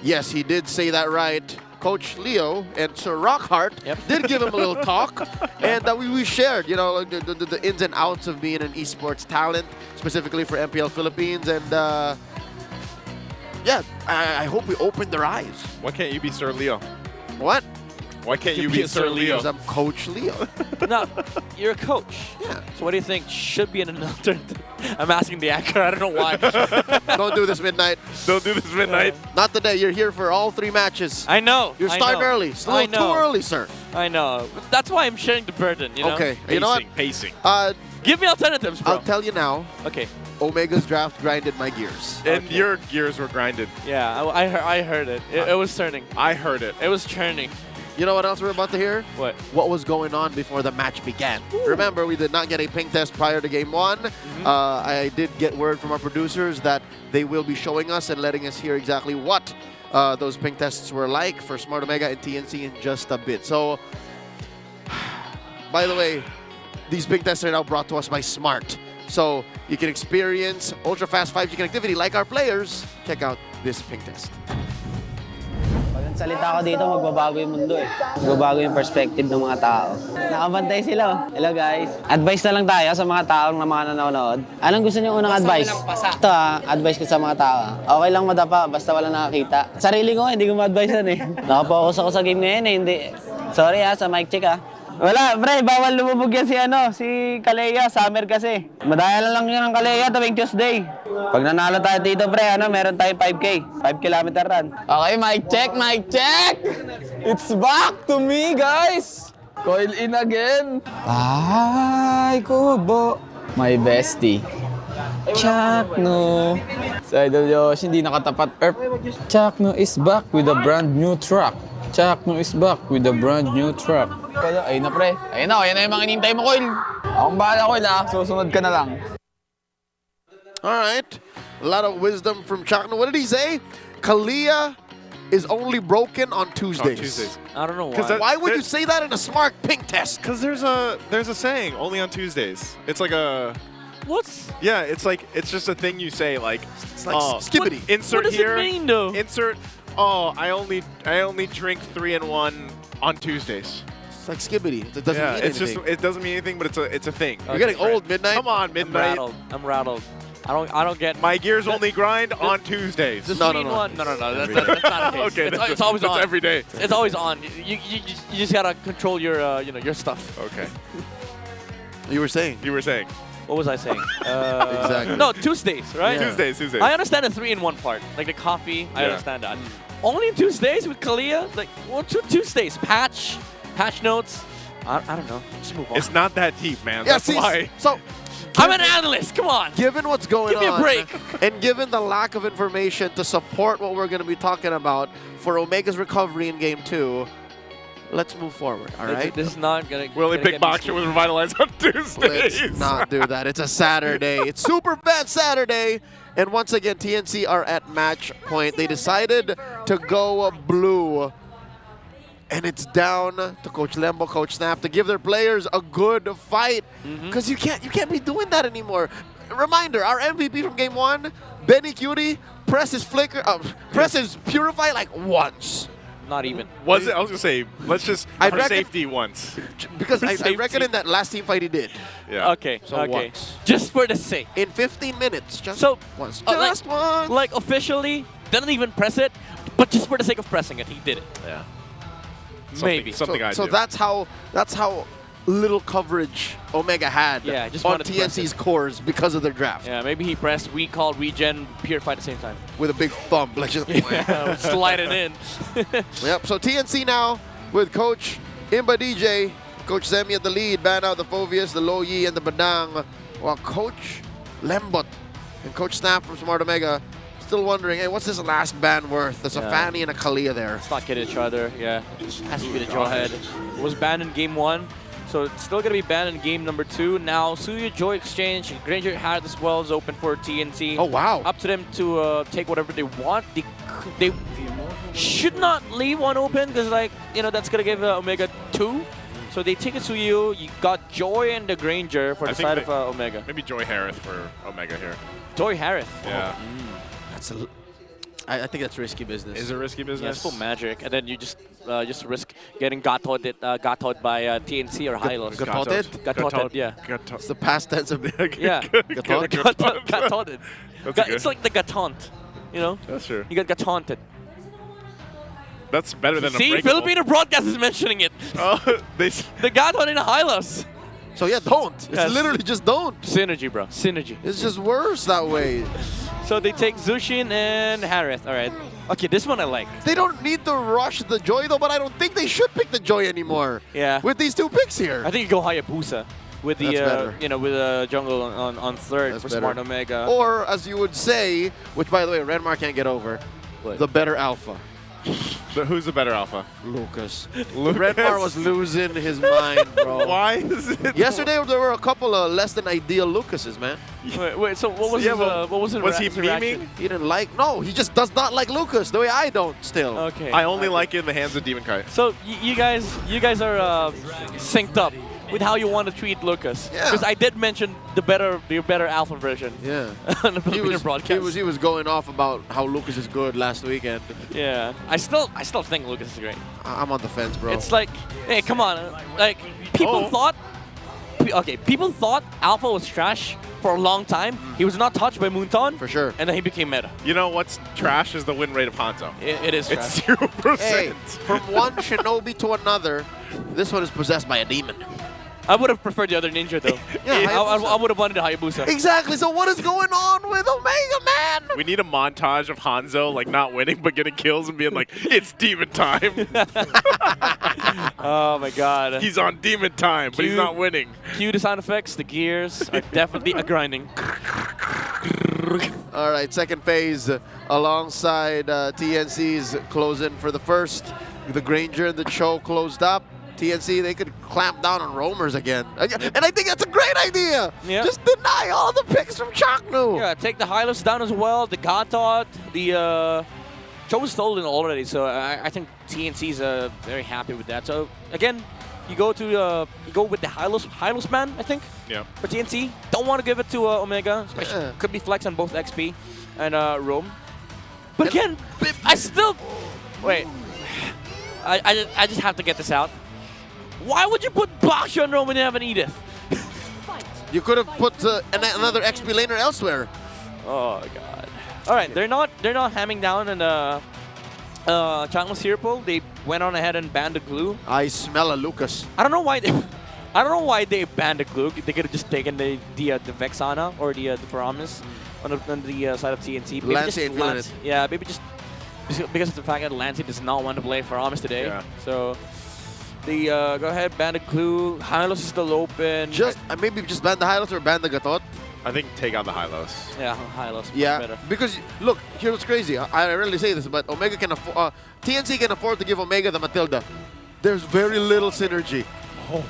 Yes, he did say that right. Coach Leo and Sir Rockhart did give him a little talk, and we shared, the ins and outs of being an esports talent, specifically for MPL Philippines, and yeah, I hope we opened their eyes. Why can't you be Sir Leo? What? Why can't you be Sir Leo? Because I'm Coach Leo. No, you're a coach. Yeah. So what do you think should be an alternative? I'm asking the anchor. I don't know why. Don't do this midnight. Don't do this midnight. Not today. You're here for all 3 matches. I know. You're starting early. It's a little too early, sir. I know. That's why I'm sharing the burden, you know? Okay. Pacing, you know what? Pacing. Give me alternatives, bro. I'll tell you now. Okay. Omega's draft grinded my gears. And your gears were grinded. Yeah, I heard it. It was turning. I heard it. It was churning. You know what else we're about to hear? What? What was going on before the match began. Ooh. Remember, we did not get a ping test prior to game 1. I did get word from our producers that they will be showing us and letting us hear exactly what those ping tests were like for Smart Omega and TNC in just a bit. So, by the way, these ping tests are now brought to us by Smart. So, you can experience ultra-fast 5G connectivity like our players. Check out this ping test. salita ko dito, magbabago yung mundo eh. Magbabago yung perspective ng mga tao. Nakabantay sila oh. Hello guys. Advice na lang tayo sa mga taong na mga nanonood. Anong gusto niyo unang advice? Ito advice ko sa mga tao. Okay lang madapa, basta wala nakakita. Sarili ko, hindi ko ma-advise yan eh. Nakapokus ako sa game ngayon eh, hindi. Sorry sa mic check Wala, pre, bawal lumubog yan si Kalea, summer kasi. Madaya lang yan ng Kalea tuwing Tuesday. Pag nanalo tayo dito, pre, meron tayong 5K, 5 kilometer run. Okay, mic check! It's back to me, guys! Coil in again. Ay, kubo. My bestie. Chakno. Sa Idol Yoshi, hindi nakatapat Earth. Chakno is back with a brand new truck. Chakno is back with a brand new truck. Ayun na pre. Ayun na yung mga inintay mo, Coil. Akong bahala, Coil susunod ka na lang. Alright. A lot of wisdom from Chakno. What did he say? Kalia is only broken on Tuesdays. I don't know why. Why would you say that in a smart ping test? Because there's a saying, only on Tuesdays. It's like a... What's... Yeah, it's just a thing you say, like... It's like skibbity. Insert what does here. It mean, though? Insert... Oh, I only drink 3-in-1 on Tuesdays. It's like skibbity. It doesn't mean anything. It doesn't mean anything, but it's a thing. You're getting old, Midnight. Come on, Midnight. I'm rattled. I don't get... My gears only grind on Tuesdays. No. That's not the case. Okay, it's always on. That's every day. It's always on. You just gotta control your your stuff. Okay. You were saying. What was I saying? Exactly. No, Tuesdays, right? Yeah. Tuesdays. I understand the 3-in-1 part, like the coffee. I understand that. Only Tuesdays with Kalia? Like, well, 2 Tuesdays. Patch notes. I don't know. Just move on. It's not that deep, man. Yeah, That's why. So, I'm an analyst. Come on. Given what's going on, give me a break. And given the lack of information to support what we're going to be talking about for Omega's recovery in Game 2, let's move forward, all right? This is not going to... We only pick boxer with Revitalize on Tuesdays. Let's not do that. It's a Saturday. It's Super Bad Saturday. And once again, TNC are at match point. They decided to go blue. And it's down to Coach Lembo, Coach Snap to give their players a good fight. Because you can't be doing that anymore. Reminder, our MVP from Game 1, Benny Cutie, presses Purify like once. Not even. Was it? I was gonna say, let's just for safety once. Because I reckon in that last team fight he did. Yeah. Okay. So once. Just for the sake. In 15 minutes, just once. Just once. Like officially, didn't even press it, but just for the sake of pressing it, he did it. Yeah. Maybe. Something I do. So that's how little coverage Omega had just on wanted to press TNC's cores because of their draft. Yeah, maybe he pressed recall, regen, purify at the same time. With a big thumb, like just slide it in. Yep, so TNC now with Coach Imba DJ, Coach Zemi at the lead, ban out the Fovius, the Lo Yi, and the Badang, while Coach Lembot and Coach Snap from Smart Omega still wondering, hey, what's this last ban worth? There's a Fanny and a Kalia there. Let's not kid each other, yeah. It has to be the Jawhead. It was banned in Game 1. So it's still going to be banned in Game number 2. Now, Suyu Joy Exchange, Granger Hat as well is open for TNC. Oh, wow. Up to them to take whatever they want. They should not leave one open because, like, that's going to give Omega 2. So they take a Suyu. You got Joy and the Granger for the side of Omega. Maybe Joy Harris for Omega here. Joy Harris? Yeah. I think that's risky business. Is it risky business? Yeah, it's full magic. And then you just risk getting got-taught by TNC or Hylos. Got-taught, yeah. It's the past tense of the... Yeah. Got-taught. It's like the got-taunt, That's true. You got taunted. That's better than See, Unbreakable. Filipino broadcast is mentioning it. The got-taught in Hylos. So yeah, don't. It's literally just don't. Synergy, bro. Synergy. It's just worse that way. So they take Zushin and Harith. All right. Okay, this one I like. They don't need to rush the Joy though, but I don't think they should pick the Joy anymore. Yeah. With these 2 picks here. I think you go Hayabusa with the with jungle on third for Smart Omega. Or as you would say, which by the way Renmar can't get over, the better alpha. Who's the better alpha? Lucas. Renmar was losing his mind, bro. Why is it? Yesterday there were a couple of less than ideal Lucases, man. Wait. So what was was he memeing? He didn't like. No, he just does not like Lucas the way I don't. Still. Okay. I only like it in the hands of Demon Kai. So you guys are synced up with how you want to treat Lucas. Yeah. Because I did mention the better alpha version. Yeah. On the Filipino broadcast. He was going off about how Lucas is good last weekend. Yeah. I still think Lucas is great. I'm on the fence, bro. It's like, hey, come on. Like, people thought Alpha was trash for a long time. He was not touched by Moonton. For sure. And then he became meta. You know what's trash is the win rate of Hanzo. It is It's trash. 0%. Hey, from one shinobi to another, this one is possessed by a demon. I would have preferred the other ninja, though. Yeah, I would have wanted the Hayabusa. Exactly. So what is going on with Omega, man? We need a montage of Hanzo, like, not winning, but getting kills and being like, it's demon time. Oh, my God. He's on demon time, but he's not winning. Cue the sound effects. The gears are definitely a grinding. All right, second phase alongside TNC's closing for the first. The Granger and the Cho closed up. TNC, they could clamp down on roamers again. And I think that's a great idea. Yeah. Just deny all the picks from Chaknu. Yeah, take the Hylos down as well. The Gatot, the Cho was stolen already, so I think TNC's very happy with that. So again, you go with the Hylos man, I think. Yeah. For TNC, don't want to give it to Omega. Especially could be flex on both XP and Roam. But again, I still wait. I just have to get this out. Why would you put Basha on Roam when you have an Edith? You could have put another XP laner elsewhere. Oh God! All right, they're not hamming down in Changma's Hero Pool. They went on ahead and banned the glue. I smell a Lucas. I don't know why they banned the glue. They could have just taken the Vexana or the Paramus on the side of TNC. Maybe Lance ain't feeling it. Yeah, maybe just because of the fact that Lance does not want to play Paramus today. Yeah. So. The go ahead, ban the glue. Hylos is still open. Just maybe just ban the Hylos or ban the Gatot. I think take out the Hylos. Yeah, Hylos. Yeah, better. because look, here's what's crazy. I rarely say this, but Omega can afford. TNC can afford to give Omega the Matilda. There's very little synergy. Oh,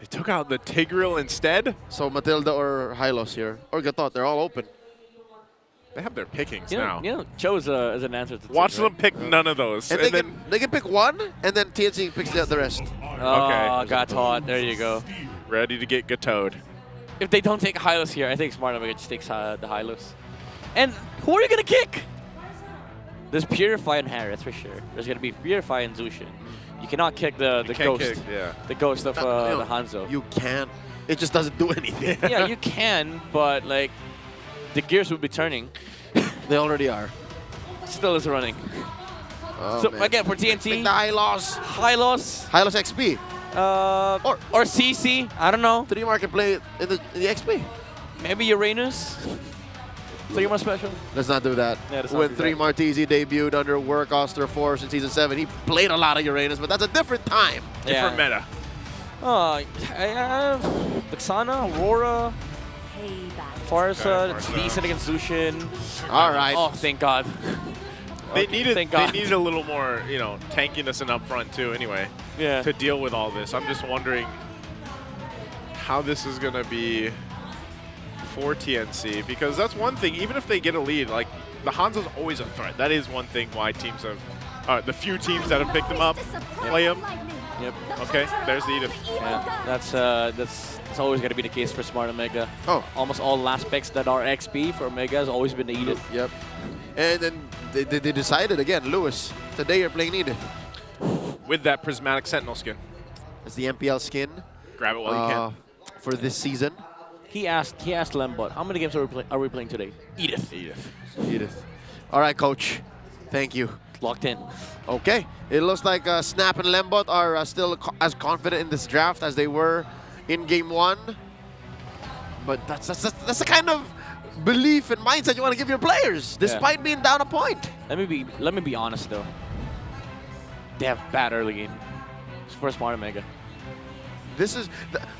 they took out the Tigreal instead. So Matilda or Hylos here or Gatot, they're all open. They have their pickings You now. know, Cho is an answer to Watch two, them pick none of those. And they can pick one, and then TNC picks the rest. Oh, got taught. There you go. Ready to get Gatoed. If they don't take Hylos here, I think Smart Omega just takes the Hylos. And who are you going to kick? There's Purify and Harry, that's for sure. There's going to be Purify and Zushin. You cannot kick the ghost. The ghost of the Hanzo. You can. It just doesn't do anything. Yeah, you can, but like the gears will be turning. They already are. Still is running. Oh, so man. again for TNT. Pick the Hylos. Hylos XP. Or CC. I don't know. 3-Mark can play in the XP. Maybe Uranus. 3-Mark special. Let's not do that. Yeah, let's not When do 3 that. Martizi debuted under Work Oster Force in Season 7, he played a lot of Uranus, but that's a different time. Different meta. Vexana, Aurora, Farsa, it's decent against Zushin. All right. Oh, thank God. They Okay, needed a little more, tankiness and up front too. Anyway, Yeah. to deal with all this. I'm just wondering how this is gonna be for TNC, because that's one thing. Even if they get a lead, like the Hanzo's always a threat. That is one thing why teams have, the few teams that have picked them up, play them. Yep. Okay, there's the Edith. Yeah, that's always going to be the case for Smart Omega. Oh. Almost all last picks that are XP for Omega has always been the Edith. Yep. And then they decided again, Lewis, today you're playing Edith. With that Prismatic Sentinel skin. It's the MPL skin. Grab it while you can. For this season. He asked Lembot, how many games are we playing today? Edith. Edith. All right, coach. Thank you. Locked in. Okay. It looks like Snap and Lembot are still as confident in this draft as they were in Game 1. But that's the kind of belief and mindset you want to give your players, despite being down a point. Let me be honest though. They have bad early game. It's for Smart Omega. This is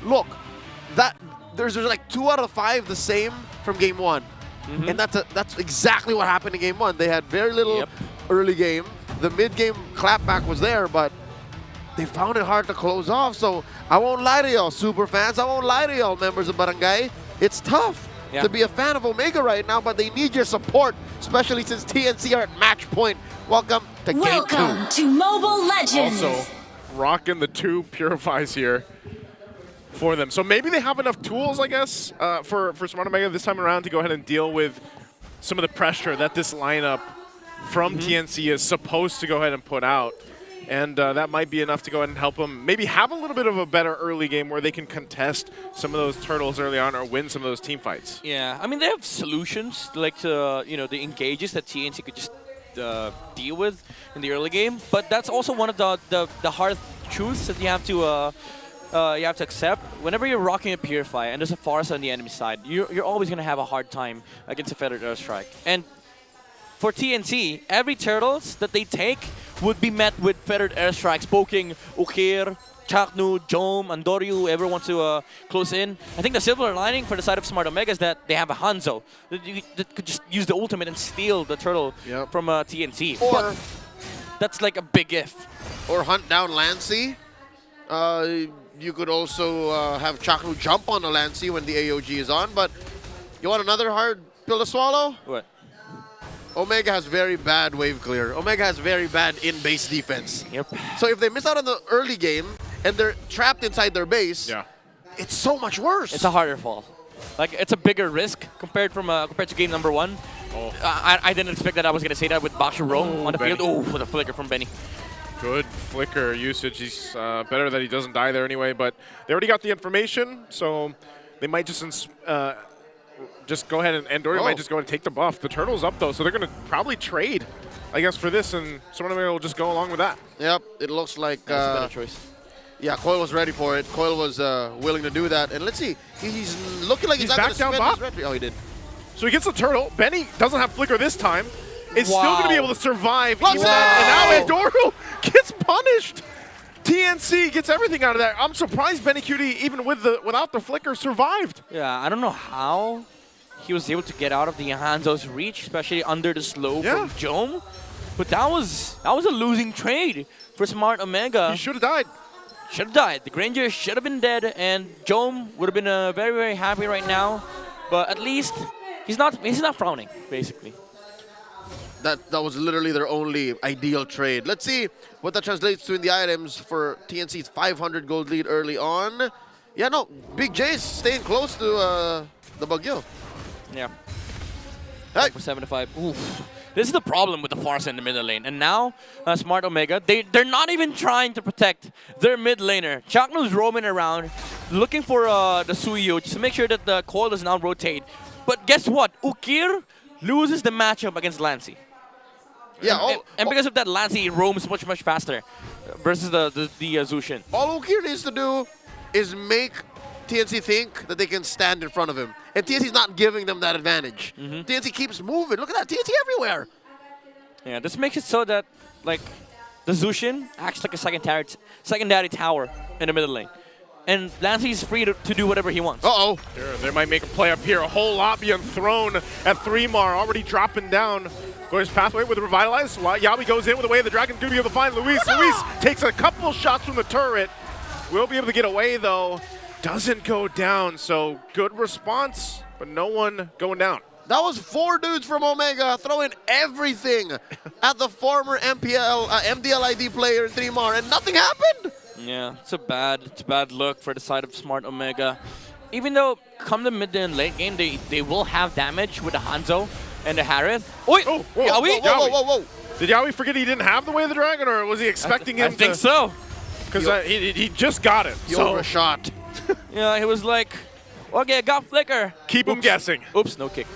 look, that there's like 2 out of 5 the same from Game 1. And that's exactly what happened in Game 1. They had very little early game. The mid-game clapback was there, but they found it hard to close off. So I won't lie to y'all, super fans. I won't lie to y'all, members of Barangay. It's tough to be a fan of Omega right now, but they need your support, especially since TNC are at match point. Welcome to Game 2. Welcome to Mobile Legends. Also, rocking the 2 Purifies here. for them. So maybe they have enough tools, I guess, for Smart Omega this time around to go ahead and deal with some of the pressure that this lineup from TNC is supposed to go ahead and put out. And that might be enough to go ahead and help them maybe have a little bit of a better early game where they can contest some of those turtles early on or win some of those team fights. Yeah, I mean, they have solutions like the engages that TNC could just deal with in the early game. But that's also one of the hard truths that you have to accept. Whenever you're rocking a Purify and there's a Forest on the enemy side, you're always going to have a hard time against a Feathered Airstrike. And for TNC, every turtles that they take would be met with Feathered Airstrikes, poking Ukir, Chaknu, Jom, Andoryu, whoever wants to close in. I think the silver lining for the side of Smart Omega is that they have a Hanzo that could just use the ultimate and steal the turtle from TNC. Or that's like a big if. Or hunt down Lancy. You could also have Chaknu jump on the Lancy when the AOG is on, but you want another hard pill to swallow? What? Omega has very bad wave clear. Omega has very bad in-base defense. Yep. So if they miss out on the early game and they're trapped inside their base, it's so much worse. It's a harder fall. Like, it's a bigger risk compared to game number 1. Oh. I didn't expect that I was going to say that with Bashiro on the field. Oh, with a flicker from Benny. Good flicker usage. He's better that he doesn't die there anyway, but they already got the information, so they might just go ahead and Dory might just go and take the buff. The turtle's up though, so they're going to probably trade, I guess, for this, and someone will just go along with that. Yep, it looks like that's a better choice. Yeah, Coil was ready for it. Coil was willing to do that, and let's see, he's looking like he's not back going to down spend his red. Oh, he did. So he gets the turtle. Benny doesn't have flicker this time. Is still going to be able to survive. Wow. Even that. And now Andoryu gets punished. TNC gets everything out of that. I'm surprised Benny Cutie, even without the flicker, survived. Yeah, I don't know how he was able to get out of the Hanzo's reach, especially under the slow from Jom. But that was a losing trade for Smart Omega. He should have died. Should have died. The Granger should have been dead, and Jom would have been very, very happy right now. But at least he's not frowning, basically. That was literally their only ideal trade. Let's see what that translates to in the items for TNC's 500 gold lead early on. Yeah, no, Big J's staying close to the Bagyo. Yeah. Hey. For 7 to 5. Oof. This is the problem with the Force in the middle lane. And now, Smart Omega, they're not even trying to protect their mid laner. Chaknu's roaming around, looking for the Suyo just to make sure that the Coil does not rotate. But guess what? Ukir loses the matchup against Lancy. Yeah, and because of that, Lancy roams much faster versus the Zushin. All Ukir needs to do is make TNC think that they can stand in front of him. And TNC's not giving them that advantage. TNC keeps moving. Look at that, TNC everywhere. Yeah, this makes it so that, like, the Zushin acts like a secondary tower in the middle lane. And Lancy's free to do whatever he wants. Uh-oh. They might make a play up here. A whole lot being thrown at 3mar, already dropping down. Goes pathway with Revitalize. Yawi goes in with the Way of the Dragon. Going to be able to find Luis. Luis takes a couple shots from the turret. Will be able to get away, though. Doesn't go down, so good response, but no one going down. That was 4 dudes from Omega throwing everything at the former MPL, MDLID player in 3mar, and nothing happened. Yeah, it's a bad look for the side of Smart Omega. Even though come the mid and late game, they will have damage with the Hanzo and the Harith. Oi! Oh, Yawi? Whoa. Did Yawi forget he didn't have the Way of the Dragon, or was he expecting him I think so. Because he just got it. He overshot. Yeah, he was like, okay, I got flicker. Keep him guessing. Oops, no kick.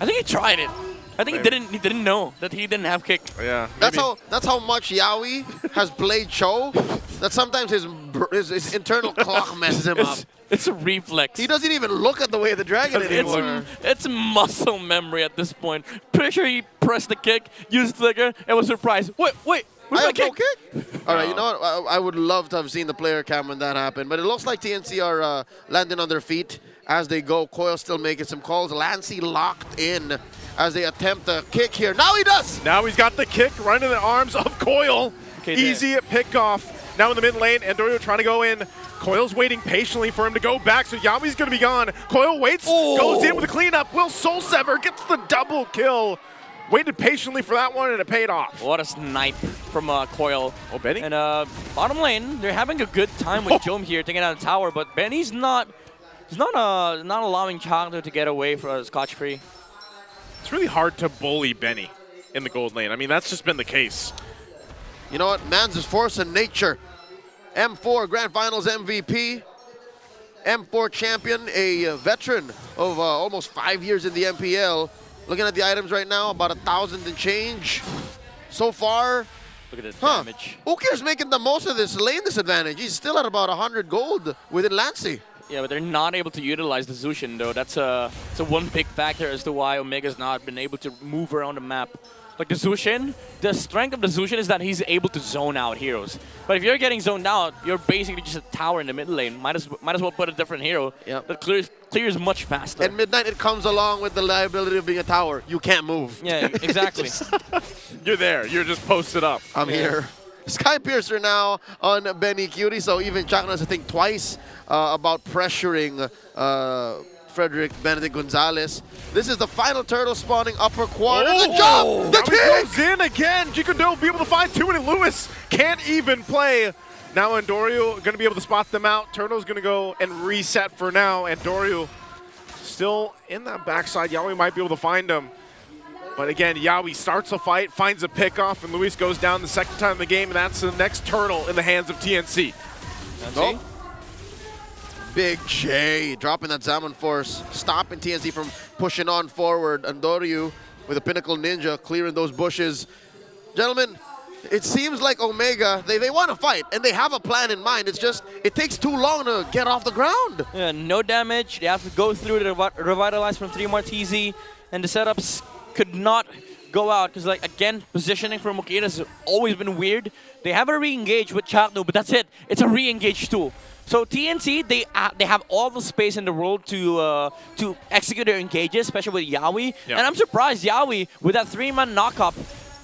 I think he tried it. I think he didn't know that he didn't have kick. Yeah. That's how much Yawi has played Cho, that sometimes his internal clock messes him up. It's a reflex. He doesn't even look at the Way of the Dragon anymore. It's muscle memory at this point. Pretty sure he pressed the kick, used flicker, and was surprised. Wait, where's my kick? All right, you know what? I would love to have seen the player cam when that happened, but it looks like TNC are landing on their feet as they go. Coil still making some calls. Lancy locked in as they attempt the kick here. Now he does! Now he's got the kick right in the arms of Coil. Okay, easy pick off. Now in the mid lane, Andoryu trying to go in. Coil's waiting patiently for him to go back, so Yawi's going to be gone. Coil waits, goes in with a cleanup. Will Soul Sever gets the double kill. Waited patiently for that one, and it paid off. What a snipe from Coil. Oh, Benny? And bottom lane, they're having a good time with Jom here taking out the tower, but Benny's not allowing Chagno to get away from scotch-free. It's really hard to bully Benny in the gold lane. I mean, that's just been the case. You know what? Man's is force and nature. M4 Grand Finals MVP. M4 champion, a veteran of almost 5 years in the MPL. Looking at the items right now, about 1,000 and change. So far, look at the damage. Ukir's making the most of this lane disadvantage. He's still at about 100 gold within Lancey. Yeah, but they're not able to utilize the Zushin, though. That's a one big factor as to why Omega's not been able to move around the map. Like the Zushin, the strength of the Zushin is that he's able to zone out heroes. But if you're getting zoned out, you're basically just a tower in the mid lane. Might as well put a different hero that clears much faster. At midnight, it comes along with the liability of being a tower. You can't move. Yeah, exactly. You're there. You're just posted up. I'm here. Sky Piercer now on Benny Cutie. So even Chagno has to think twice about pressuring Frederick Benedict Gonzalez. This is the final turtle spawning upper quarter. The jump! The kick! Goes in again. Jikundo will be able to find two, and Lewis can't even play. Now Andorio going to be able to spot them out. Turtle's going to go and reset for now. Andorio still in that backside. Yawi might be able to find him. But again, Yawi starts a fight, finds a pickoff, and Luis goes down the second time in the game, and that's the next turtle in the hands of TNC. Nope. Big J dropping that Zaman Force, stopping TNC from pushing on forward. Andoryu with a Pinnacle Ninja clearing those bushes. Gentlemen, it seems like Omega, they want to fight, and they have a plan in mind. It's just, it takes too long to get off the ground. Yeah, no damage. They have to go through the revitalize from 3 more TZ, and the setups could not go out because, like, again, positioning from Mukina has always been weird. They have a re-engage with Chagno, but that's it. It's a re-engage too. So TNC, they have all the space in the world to execute their engages, especially with Yawi. Yep. And I'm surprised Yawi, with that 3-man knock-up,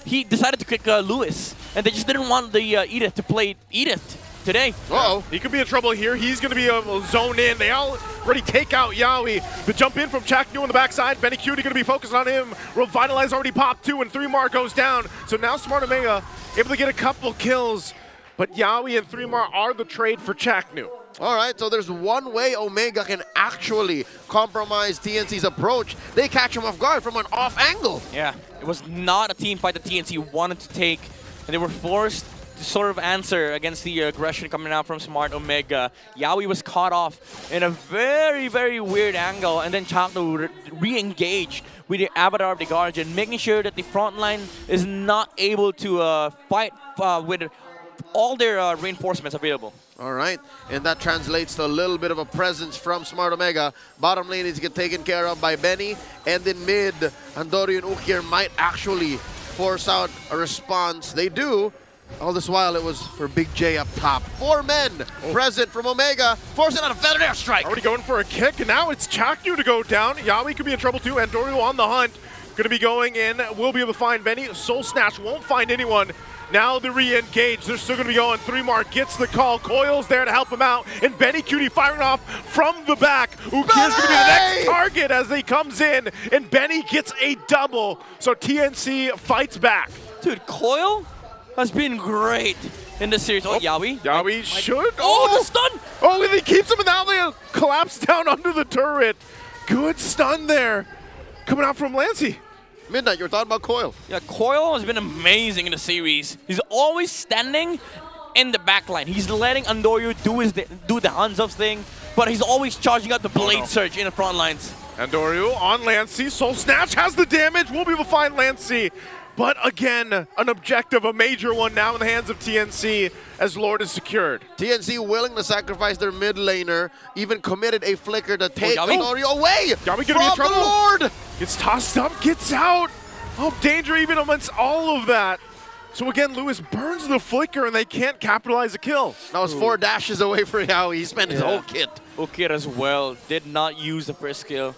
he decided to kick Lewis. And they just didn't want the Edith to play Edith today. Uh-oh. He could be in trouble here. He's going to be able to zone in. They already take out Yawi. The jump in from Chaknu on the backside. Benny Cutie going to be focused on him. Revitalize already popped 2, and 3-mar goes down. So now Smart Omega able to get a couple kills. But Yawi and 3-mar are the trade for Chaknu. All right, so there's one way Omega can actually compromise TNC's approach. They catch him off guard from an off angle. Yeah, it was not a team fight that TNC wanted to take, and they were forced to sort of answer against the aggression coming out from Smart Omega. Yawi was caught off in a very, very weird angle, and then Chakno re-engaged with the Avatar of the Guardian, making sure that the front line is not able to fight with all their reinforcements available. All right, and that translates to a little bit of a presence from Smart Omega. Bottom lane is get taken care of by Benny, and in mid, Andoryu and Ukir might actually force out a response. They do. All this while, it was for Big J up top. 4 men present from Omega, forcing out a feather airstrike. Already going for a kick, and now it's Chaknu to go down. Yawi could be in trouble too. Andoryu on the hunt. Going to be going in. We'll be able to find Benny. Soul Snatch won't find anyone. Now the re-engage. They're still going to be going. 3-mar gets the call. Coil's there to help him out. And Benny Cutie firing off from the back. Ukir's going to be the next target as he comes in. And Benny gets a double. So TNC fights back. Dude, Coil has been great in this series. Oh, Yawi. Yawi should. Oh, the stun. Oh, and he keeps him, and now they collapse down under the turret. Good stun there. Coming out from Lancey. Midnight, you were talking about Coil. Yeah, Coil has been amazing in the series. He's always standing in the back line. He's letting Andoryu do the hands-off thing, but he's always charging out the blade surge in the front lines. Andoryu on Lancey. Soul Snatch has the damage. We'll be able to find Lancey. But again, an objective, a major one now in the hands of TNC as Lord is secured. TNC willing to sacrifice their mid laner, even committed a flicker to take Andoryu away Yawi from gonna be in trouble. the Lord. Gets tossed up, gets out. Oh, danger even amongst all of that. So again, Lewis burns the flicker and they can't capitalize a kill. That was 4 dashes away for Yawi. He spent his whole kit. Ukir as well did not use the first skill.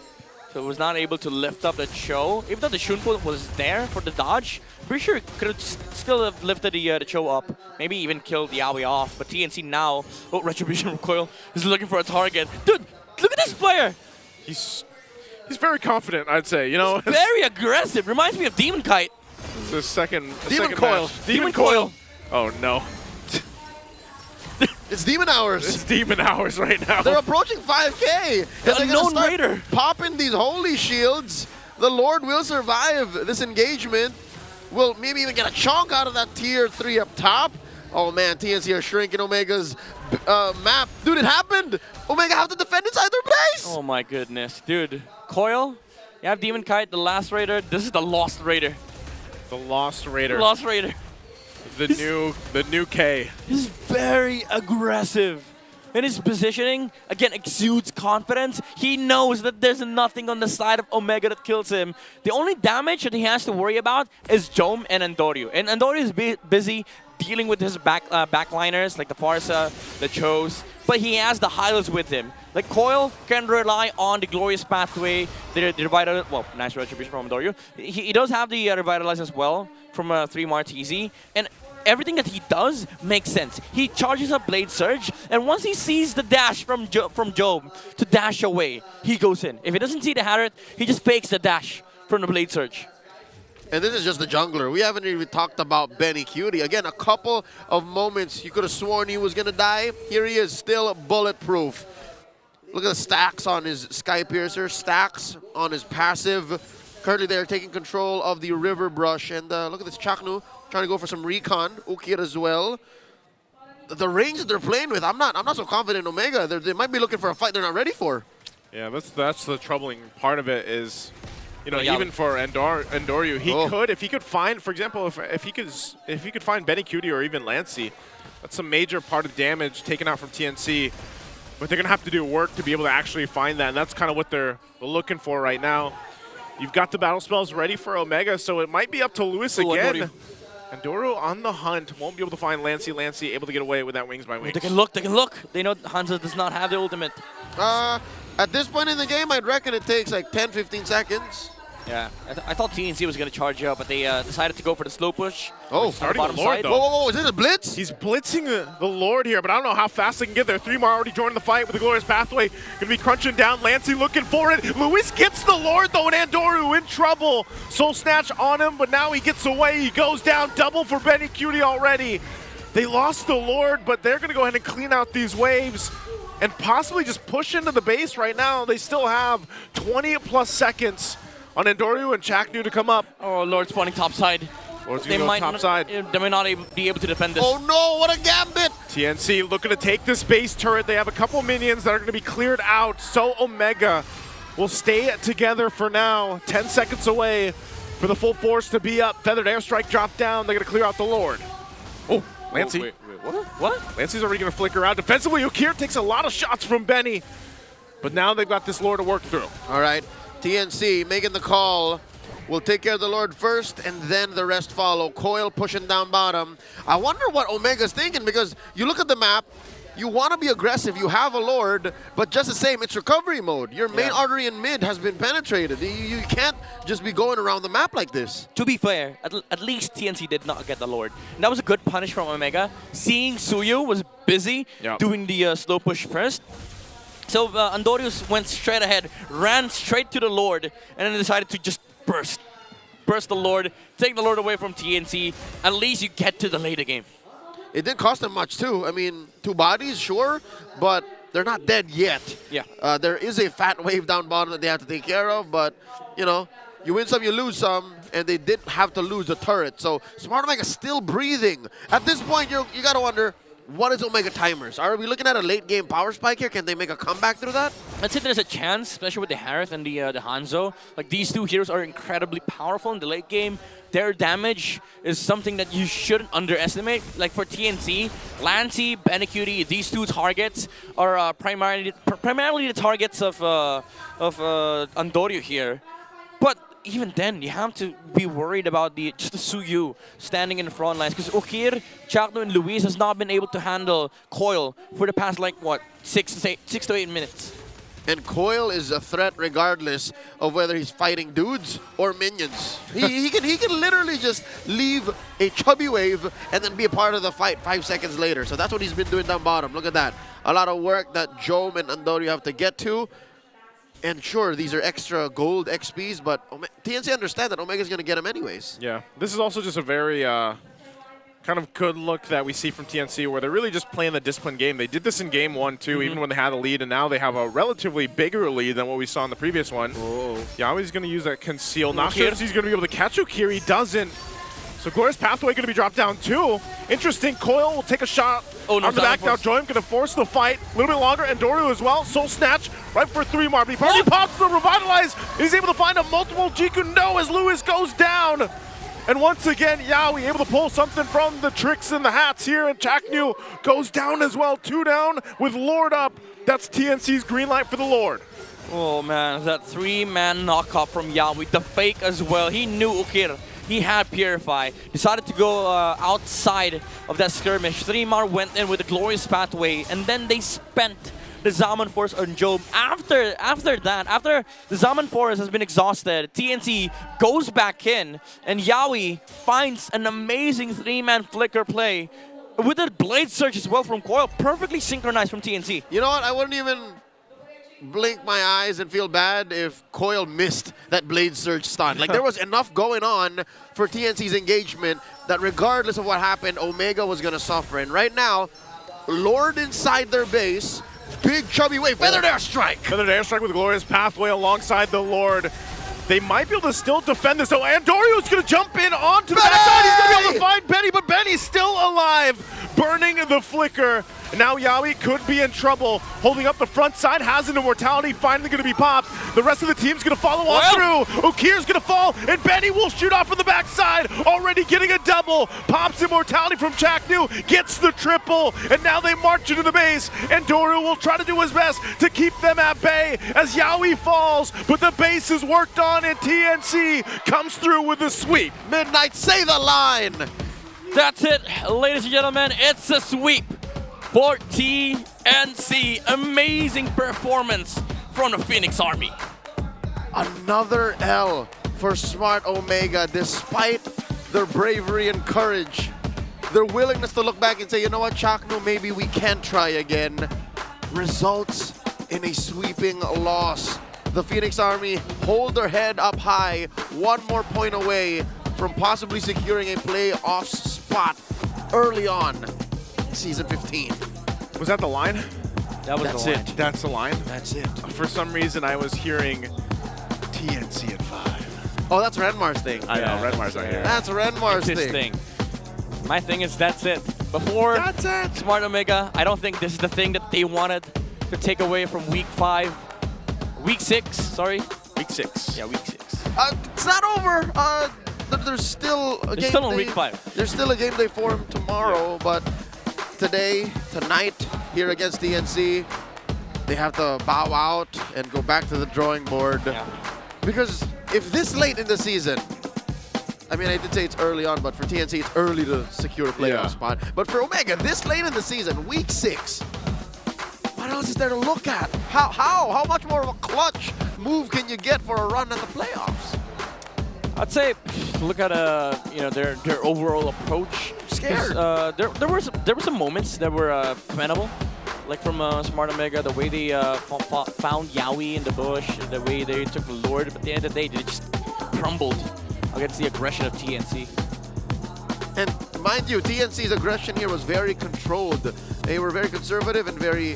So was not able to lift up the Cho. Even though the Shunpo was there for the dodge, pretty sure could have still have lifted the Cho up. Maybe even killed Yawi off. But TNC now, Retribution Recoil is looking for a target. Dude, look at this player. He's very confident, I'd say. You know, Very aggressive. Reminds me of Demon Kite. it's the second Coil. match. Demon Coil. Oh no. It's Demon Hours. It's Demon Hours right now. They're approaching 5K. The and they're unknown gonna start raider. popping these holy shields. The Lord will survive this engagement. Will maybe even get a chunk out of that tier 3 up top. Oh man, TNC are shrinking Omega's map. Dude, it happened. Omega have to defend inside their base. Oh my goodness. Dude, Coil, you have Demon Kite, the last raider. This is the Lost Raider. The Lost Raider. Lost Raider. The new K. He's very aggressive. And his positioning, again, exudes confidence. He knows that there's nothing on the side of Omega that kills him. The only damage that he has to worry about is Jome and Andorio. And Andorio is busy dealing with his backliners, like the Farsa, the Chose. But he has the Hylos with him. Like, Coil can rely on the Glorious Pathway, the Revitalize, well, nice retribution from Andorio. He does have the Revitalize as well from 3 Martizi. And everything that he does makes sense. He charges up Blade Surge, and once he sees the dash from Job to dash away, he goes in. If he doesn't see the Harriet, he just fakes the dash from the Blade Surge. And this is just the jungler. We haven't even talked about Benny Cutie. Again, a couple of moments you could have sworn he was going to die. Here he is, still bulletproof. Look at the stacks on his Sky Piercer, stacks on his passive. Currently they're taking control of the River Brush. And look at this Chaknu trying to go for some recon. Ukir as well. The range that they're playing with, I'm not so confident in Omega. They might be looking for a fight they're not ready for. Yeah, that's the troubling part of it is, you know, Yeah. even for Andorio, he could, if he could find, for example, if he could find Benny Cutie or even Lancey, that's a major part of damage taken out from TNC. But they're gonna have to do work to be able to actually find that, and that's kind of what they're looking for right now. You've got the battle spells ready for Omega, so it might be up to Lewis again. Andorio on the hunt, won't be able to find Lancey. Lancey able to get away with that wings by wings. They can look, they can look. They know Hanzo does not have the ultimate. At this point in the game, I'd reckon it takes like 10-15 seconds. Yeah, I thought TNC was going to charge up, but they decided to go for the slow push. Oh, starting bottom the Lord, side. though. Whoa, is this a blitz? He's blitzing the Lord here, but I don't know how fast they can get there. 3 more already joining the fight with the Glorious Pathway. Going to be crunching down. Lancey looking for it. Luis gets the Lord, though, and Andorio in trouble. Soul Snatch on him, but now he gets away. He goes down. Double for Benny Cutie already. They lost the Lord, but they're going to go ahead and clean out these waves and possibly just push into the base right now. They still have 20+ seconds on Andorio and Chaknu to come up. Oh, Lord spawning topside. Lord's going to go topside. They might not be able to defend this. Oh no, what a gambit! TNC looking to take this base turret. They have a couple minions that are going to be cleared out. So Omega will stay together for now. 10 seconds away for the full force to be up. Feathered Airstrike dropped down. They're going to clear out the Lord. Oh, Lancey. Wait, what? Lancey's already going to flicker out. Defensively, Ukir takes a lot of shots from Benny. But now they've got this Lord to work through. All right, TNC making the call. We'll take care of the Lord first, and then the rest follow. Coil pushing down bottom. I wonder what Omega's thinking, because you look at the map, you want to be aggressive, you have a Lord, but just the same, it's recovery mode. Your main artery in mid has been penetrated. You can't just be going around the map like this. To be fair, at least TNC did not get the Lord. And that was a good punish from Omega. Seeing Suyu was busy doing the slow push first. So Andorius went straight ahead, ran straight to the Lord, and then decided to just burst the Lord, take the Lord away from TNC. At least you get to the later game. It didn't cost them much too. I mean, 2 bodies, sure, but they're not dead yet. Yeah. There is a fat wave down bottom that they have to take care of, but, you know, you win some, you lose some, and they didn't have to lose the turret. So Smart Omega still breathing. At this point, you got to wonder, what is Omega timers? Are we looking at a late game power spike here? Can they make a comeback through that? I'd say there's a chance, especially with the Harith and the Hanzo. Like, these 2 heroes are incredibly powerful in the late game. Their damage is something that you shouldn't underestimate. Like for TNC, Lancey, Benecutie, these 2 targets are primarily the targets of Andorio here. But even then, you have to be worried about just the Suyu standing in the front lines, because Ukir, Chakno, and Luis has not been able to handle Coil for the past, like, what, 6 to 8 minutes. And Coil is a threat regardless of whether he's fighting dudes or minions. he can literally just leave a chubby wave and then be a part of the fight 5 seconds later. So that's what he's been doing down bottom. Look at that. A lot of work that Jome and Andorio have to get to. And sure, these are extra gold XPs, but TNC understand that Omega's going to get them anyways. Yeah, this is also just a very kind of good look that we see from TNC where they're really just playing the disciplined game. They did this in game 1 too, even when they had a lead, and now they have a relatively bigger lead than what we saw in the previous one. Yawi's going to use that conceal. Not sure if he's going to be able to catch Ukir. He doesn't. So Glorious Pathway going to be dropped down too. Interesting. Coil will take a shot on the back now. Joim going to force the fight a little bit longer, and Doru as well. Soul Snatch right for 3-mar. But he pops the Revitalize. He's able to find a multiple Jiku no as Lewis goes down. And once again, Yawi able to pull something from the tricks and the hats here, and Chaknu goes down as well. 2 down with Lord up. That's TNC's green light for the Lord. Oh man, that 3-man knockoff from Yawi, the fake as well. He knew Ukir. He had Purify. Decided to go outside of that skirmish. 3-mar went in with a Glorious Pathway, and then they spent the Zaman Force on Job. After the Zaman Force has been exhausted, TNC goes back in, and Yawi finds an amazing 3-man flicker play with a Blade Surge as well from Coil, perfectly synchronized from TNC. You know what? I wouldn't even blink my eyes and feel bad if Coil missed that Blade Surge stun. Like, there was enough going on for TNC's engagement that regardless of what happened, Omega was going to suffer. And right now, Lord inside their base, big chubby wave, Feathered Airstrike. Feathered Airstrike with Glorious Pathway alongside the Lord. They might be able to still defend this, though. And Dorio's going to jump in onto the backside. He's going to be able to find Benny, but Benny's still alive, burning the flicker. And now Yawi could be in trouble. Holding up the front side, has an Immortality, finally going to be popped. The rest of the team's going to follow on through. Ukir's going to fall, and Benny will shoot off from the backside. Already getting a double. Pops Immortality from Chaknu, gets the triple, and now they march into the base. And Doru will try to do his best to keep them at bay as Yawi falls, but the base is worked on, and TNC comes through with a sweep. Midnight, say the line. That's it, ladies and gentlemen. It's a sweep for TNC. Amazing performance from the Phoenix Army. Another L for Smart Omega, despite their bravery and courage. Their willingness to look back and say, you know what, Chaknu, maybe we can try again, results in a sweeping loss. The Phoenix Army hold their head up high, 1 more point away from possibly securing a playoff spot early on Season 15. Was that the line? That's it. That's the line? That's it. For some reason, I was hearing TNC at 5. Oh, that's Renmar's thing. I know, Renmar's not here. That's Renmar's thing. My thing is, that's it. Before Smart Omega, I don't think this is the thing that they wanted to take away from week 5. Week 6, sorry. Week 6. Yeah, week 6. It's not over. There's still a game. Still on week 5. There's still a game day for him tomorrow, but tonight, here against TNC, they have to bow out and go back to the drawing board. Yeah. Because if this late in the season, I mean, I did say it's early on, but for TNC, it's early to secure a playoff spot. But for Omega, this late in the season, week 6, what else is there to look at? How much more of a clutch move can you get for a run at the playoffs? I'd say look at their overall approach. Scared. There were some moments that were commendable, like from Smart Omega, the way they found Yawi in the bush, the way they took the Lord. But at the end of the day, they just crumbled against the aggression of TNC. And mind you, TNC's aggression here was very controlled. They were very conservative and very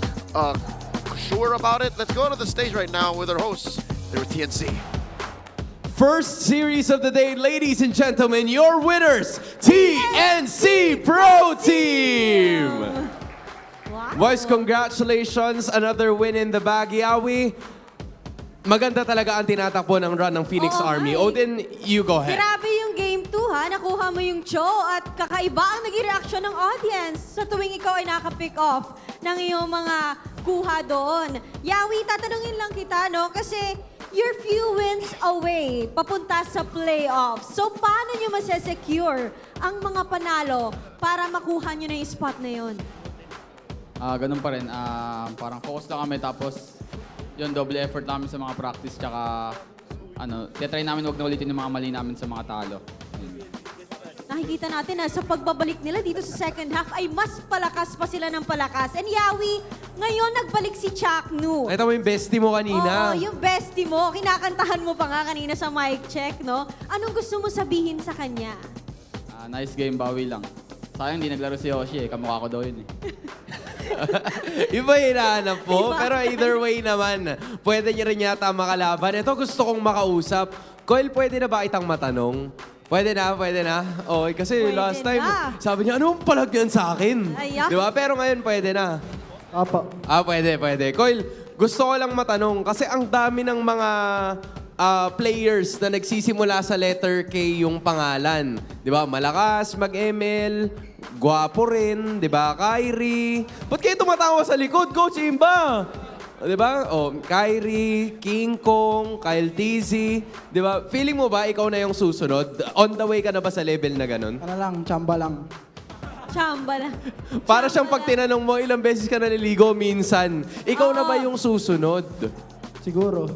sure about it. Let's go to the stage right now with our hosts. They were TNC. First series of the day, ladies and gentlemen, your winners, TNC Pro Team! Boys, congratulations, another win in the bag, Yawi. Maganda talaga ang tinatakbo ng run ng Phoenix Army. Odin, you go ahead. Grabe yung game 2 ha, nakuha mo yung show at kakaiba ang naging reaksyon ng audience sa tuwing ikaw ay naka-pick off ng iyong mga kuha doon. Yawi, tatanungin lang kita, no? Kasi you're few wins away papunta sa playoffs. So, paano nyo masesecure ang mga panalo para makuha nyo na yung spot na yun? Ganun pa rin. Parang focus lang kami tapos yun, double effort namin sa mga practice tsaka titry namin wag na ulitin yung mga mali namin sa mga talo. Nakikita natin na sa pagbabalik nila dito sa second half ay mas palakas pa sila ng palakas. And Yawi, Ngayon, nagbalik si Chaknu. Ito mo yung bestie mo kanina. Oo, yung bestie mo. Kinakantahan mo pa nga kanina sa mic check, no? Anong gusto mo sabihin sa kanya? Nice game, bawi lang. Sayang hindi naglaro si Yoshi eh. Kamukha ko daw yun eh. Iba yung hinahanap po. Pero either way naman, pwede niya rin yata makalaban. Ito gusto kong makausap. Coil, pwede na ba kitang matanong? Pwede na, pwede na. Oh, kasi Pwede last time, na. sabi niya, ano ang palag yan sa akin? Ayan. Di ba? Pero ngayon, pwede na. Opo. Pwede, pwede. Coil, gusto ko lang matanong, kasi ang dami ng mga players na nagsisimula sa letter K yung pangalan. Di ba? Malakas, mag-ML, gwapo rin, di ba? Kyrie. Ba't kayo tumatawa sa likod, Coach Imba? Di ba? Kyrie, King Kong, Kyle TZ. Di ba? Feeling mo ba ikaw na yung susunod? On the way ka na ba sa level na ganun? Ano lang, tsamba lang. Chamba na. Para siyang pag tinanong mo, ilang beses ka naliligo minsan. Ikaw na ba yung susunod? Siguro.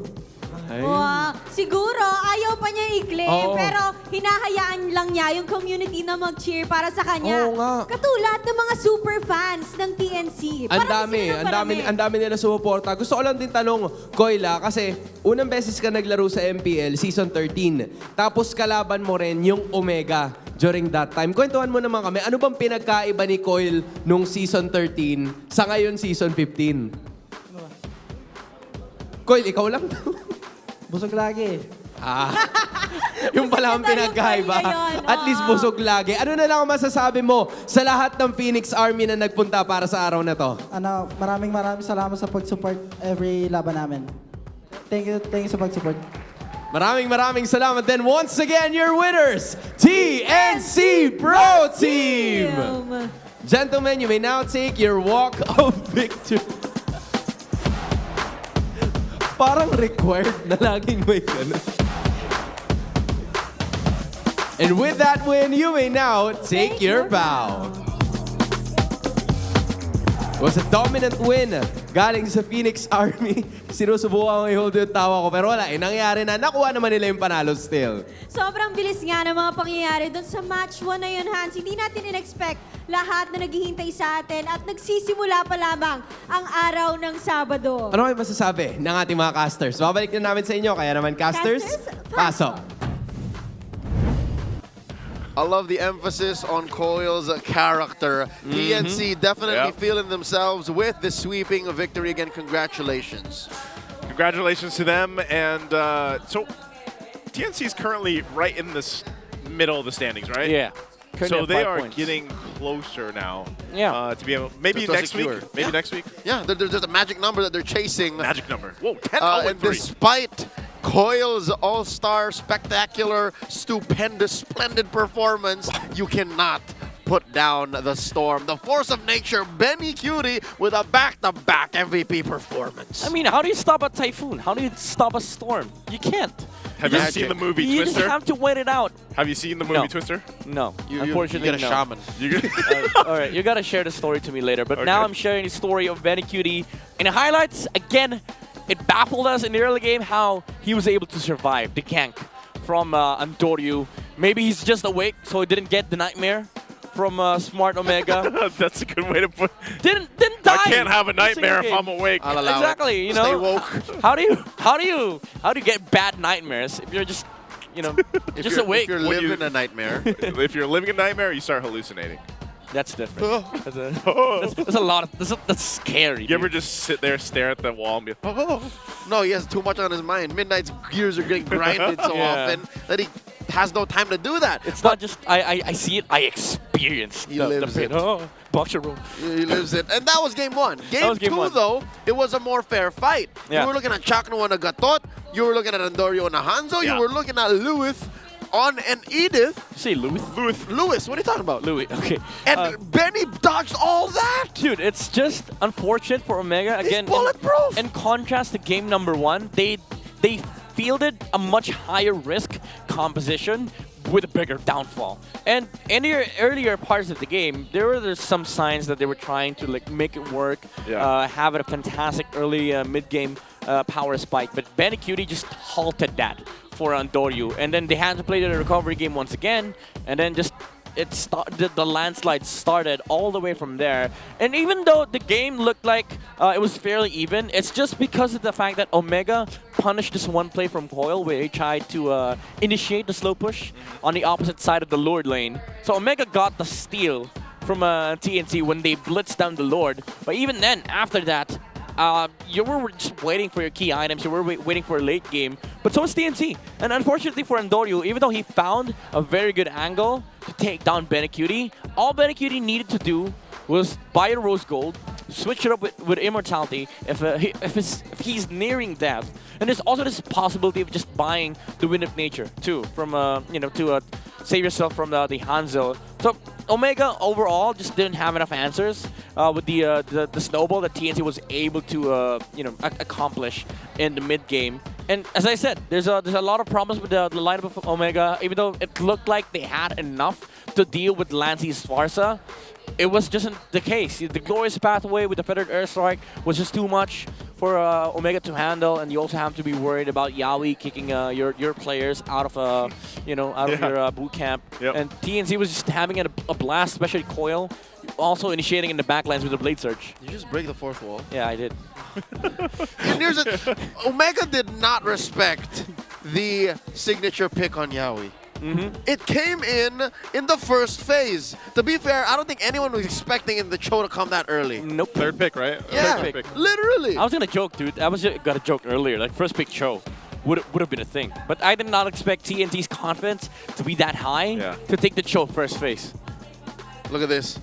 Ay. Wow. Siguro, ayaw pa niya i-claim, Oo. pero hinahayaan lang niya yung community na mag-cheer para sa kanya. Oo nga. Katulad ng mga super fans ng TNC. Ang Parang dami, sila ng marami. ang dami nila sumuporta. Gusto ko lang din tanong, Koila, kasi unang beses ka naglaro sa MPL, Season 13. Tapos kalaban mo rin yung Omega during that time. Kwentuhan mo naman kami, ano bang pinagkaiba ni Coil nung Season 13 sa ngayon Season 15? Coil, ikaw lang? Busog lagi. Yung pala ang pinagkaiba. Ngayon, At least busog lagi. Ano na lang ang masasabi mo sa lahat ng Phoenix Army na nagpunta para sa araw na to? Maraming salamat sa pag-support every laban namin. Thank you sa pag-support. Maraming salamat. Then once again, your winners, TNC Pro Team! Gentlemen, you may now take your walk of victory. Parang required na laging may ganun. And with that win, you may now take your bow. It was a dominant win galing sa Phoenix Army. Sinusubukan ko i-hold yung tawa ko, pero wala. Nangyari na. Nakuha naman nila yung panalo still. Sobrang bilis nga ng mga pangyayari doon sa match 1 na yun, Hans. Hindi natin in-expect lahat na naghihintay sa atin at nagsisimula pa lamang ang araw ng Sabado. Ano kayo masasabi ng ating mga casters? Babalik na namin sa inyo. Kaya naman, casters, pasok. I love the emphasis on Coil's character. TNC definitely feeling themselves with the sweeping victory again. Congratulations. Congratulations to them. And so TNC is currently right in this middle of the standings, right? Yeah. So they are points. getting closer now. Yeah. To be able, maybe To next secure. week. Maybe next week. Yeah, there's a magic number that they're chasing. Magic number. Whoa, 10 And despite Coil's all-star, spectacular, stupendous, splendid performance, you cannot put down the storm. The force of nature, Benny Cutie with a back-to-back MVP performance. I mean, how do you stop a typhoon? How do you stop a storm? You can't. Have you seen the movie You Twister? just have to wait it out. Have you seen the movie No. Twister? No, You unfortunately, get a no. shaman. All right, you gotta share the story to me later. But now Okay. I'm sharing the story of Benny Cutie. In the highlights, again, it baffled us in the early game how he was able to survive the gank from Andoryu. Maybe he's just awake, so he didn't get the nightmare from Smart Omega. That's a good way to put. Didn't die. I can't have a nightmare if game. I'm awake. I'll allow Exactly, it. you know. Stay woke. How do you get bad nightmares if you're just, you know, just awake? If you're living a nightmare. If you're living a nightmare, you start hallucinating. That's different. That's a lot of that's scary. You ever just sit there, stare at the wall, and be, No, he has too much on his mind. Midnight's gears are getting grinded so Yeah. often that he has no time to do that. It's not just I see it, I experience He the lives pain. it. Oh, boxer roll. He lives it. And that was game one. That was game 2, one. though, it was a more fair fight. Yeah. You were looking at Chakno and a Gatot. You were looking at Andorio and a Hanzo. Yeah. You were looking at Lewis on an Edith. Say Louis. Lewis, what are you talking about? Louis, okay. And Benny dodged all that. Dude, it's just unfortunate for Omega. Again, bulletproof. In contrast to game number 1, they fielded a much higher risk composition with a bigger downfall. And in the earlier parts of the game, there were some signs that they were trying to like make it work, have a fantastic early mid-game power spike. But Benny Cutie just halted that for Andoryu. And then they had to play the recovery game once again, and then just the landslide started all the way from there. And even though the game looked like it was fairly even. It's just because of the fact that Omega punished this one play from Coil where he tried to initiate the slow push on the opposite side of the Lord lane. So Omega got the steal from TNC when they blitzed down the Lord. But even then, after that, you were just waiting for your key items. You were waiting for a late game. But so was TNC. And unfortunately for Andorio, even though he found a very good angle to take down Benecutie, all Benecutie needed to do was buy a Rose Gold, switch it up with Immortality if he's nearing death. And there's also this possibility of just buying the Wind of Nature too, from to save yourself from the Hanzo. So Omega overall just didn't have enough answers with the snowball that TNC was able to accomplish in the mid game. And as I said, there's a lot of problems with the lineup of Omega. Even though it looked like they had enough to deal with Lancy's Sparsa, it was just the case. The Glorious Pathway with the Feathered Earth Strike was just too much for Omega to handle, and you also have to be worried about Yaoi kicking your players out of your boot camp. Yep. And TNC was just having a blast, especially Coil, also initiating in the backlines with the Blade Surge. Did you just break the fourth wall? Yeah, I did. Omega did not respect the signature pick on Yaoi. It came in the first phase. To be fair, I don't think anyone was expecting the Cho to come that early. Nope. Third pick, right? Yeah, Third pick. literally. I was gonna joke, dude. I was gonna joke earlier. Like first pick Cho would have been a thing, but I did not expect TNT's confidence to be that high to take the Cho first phase. Look at this.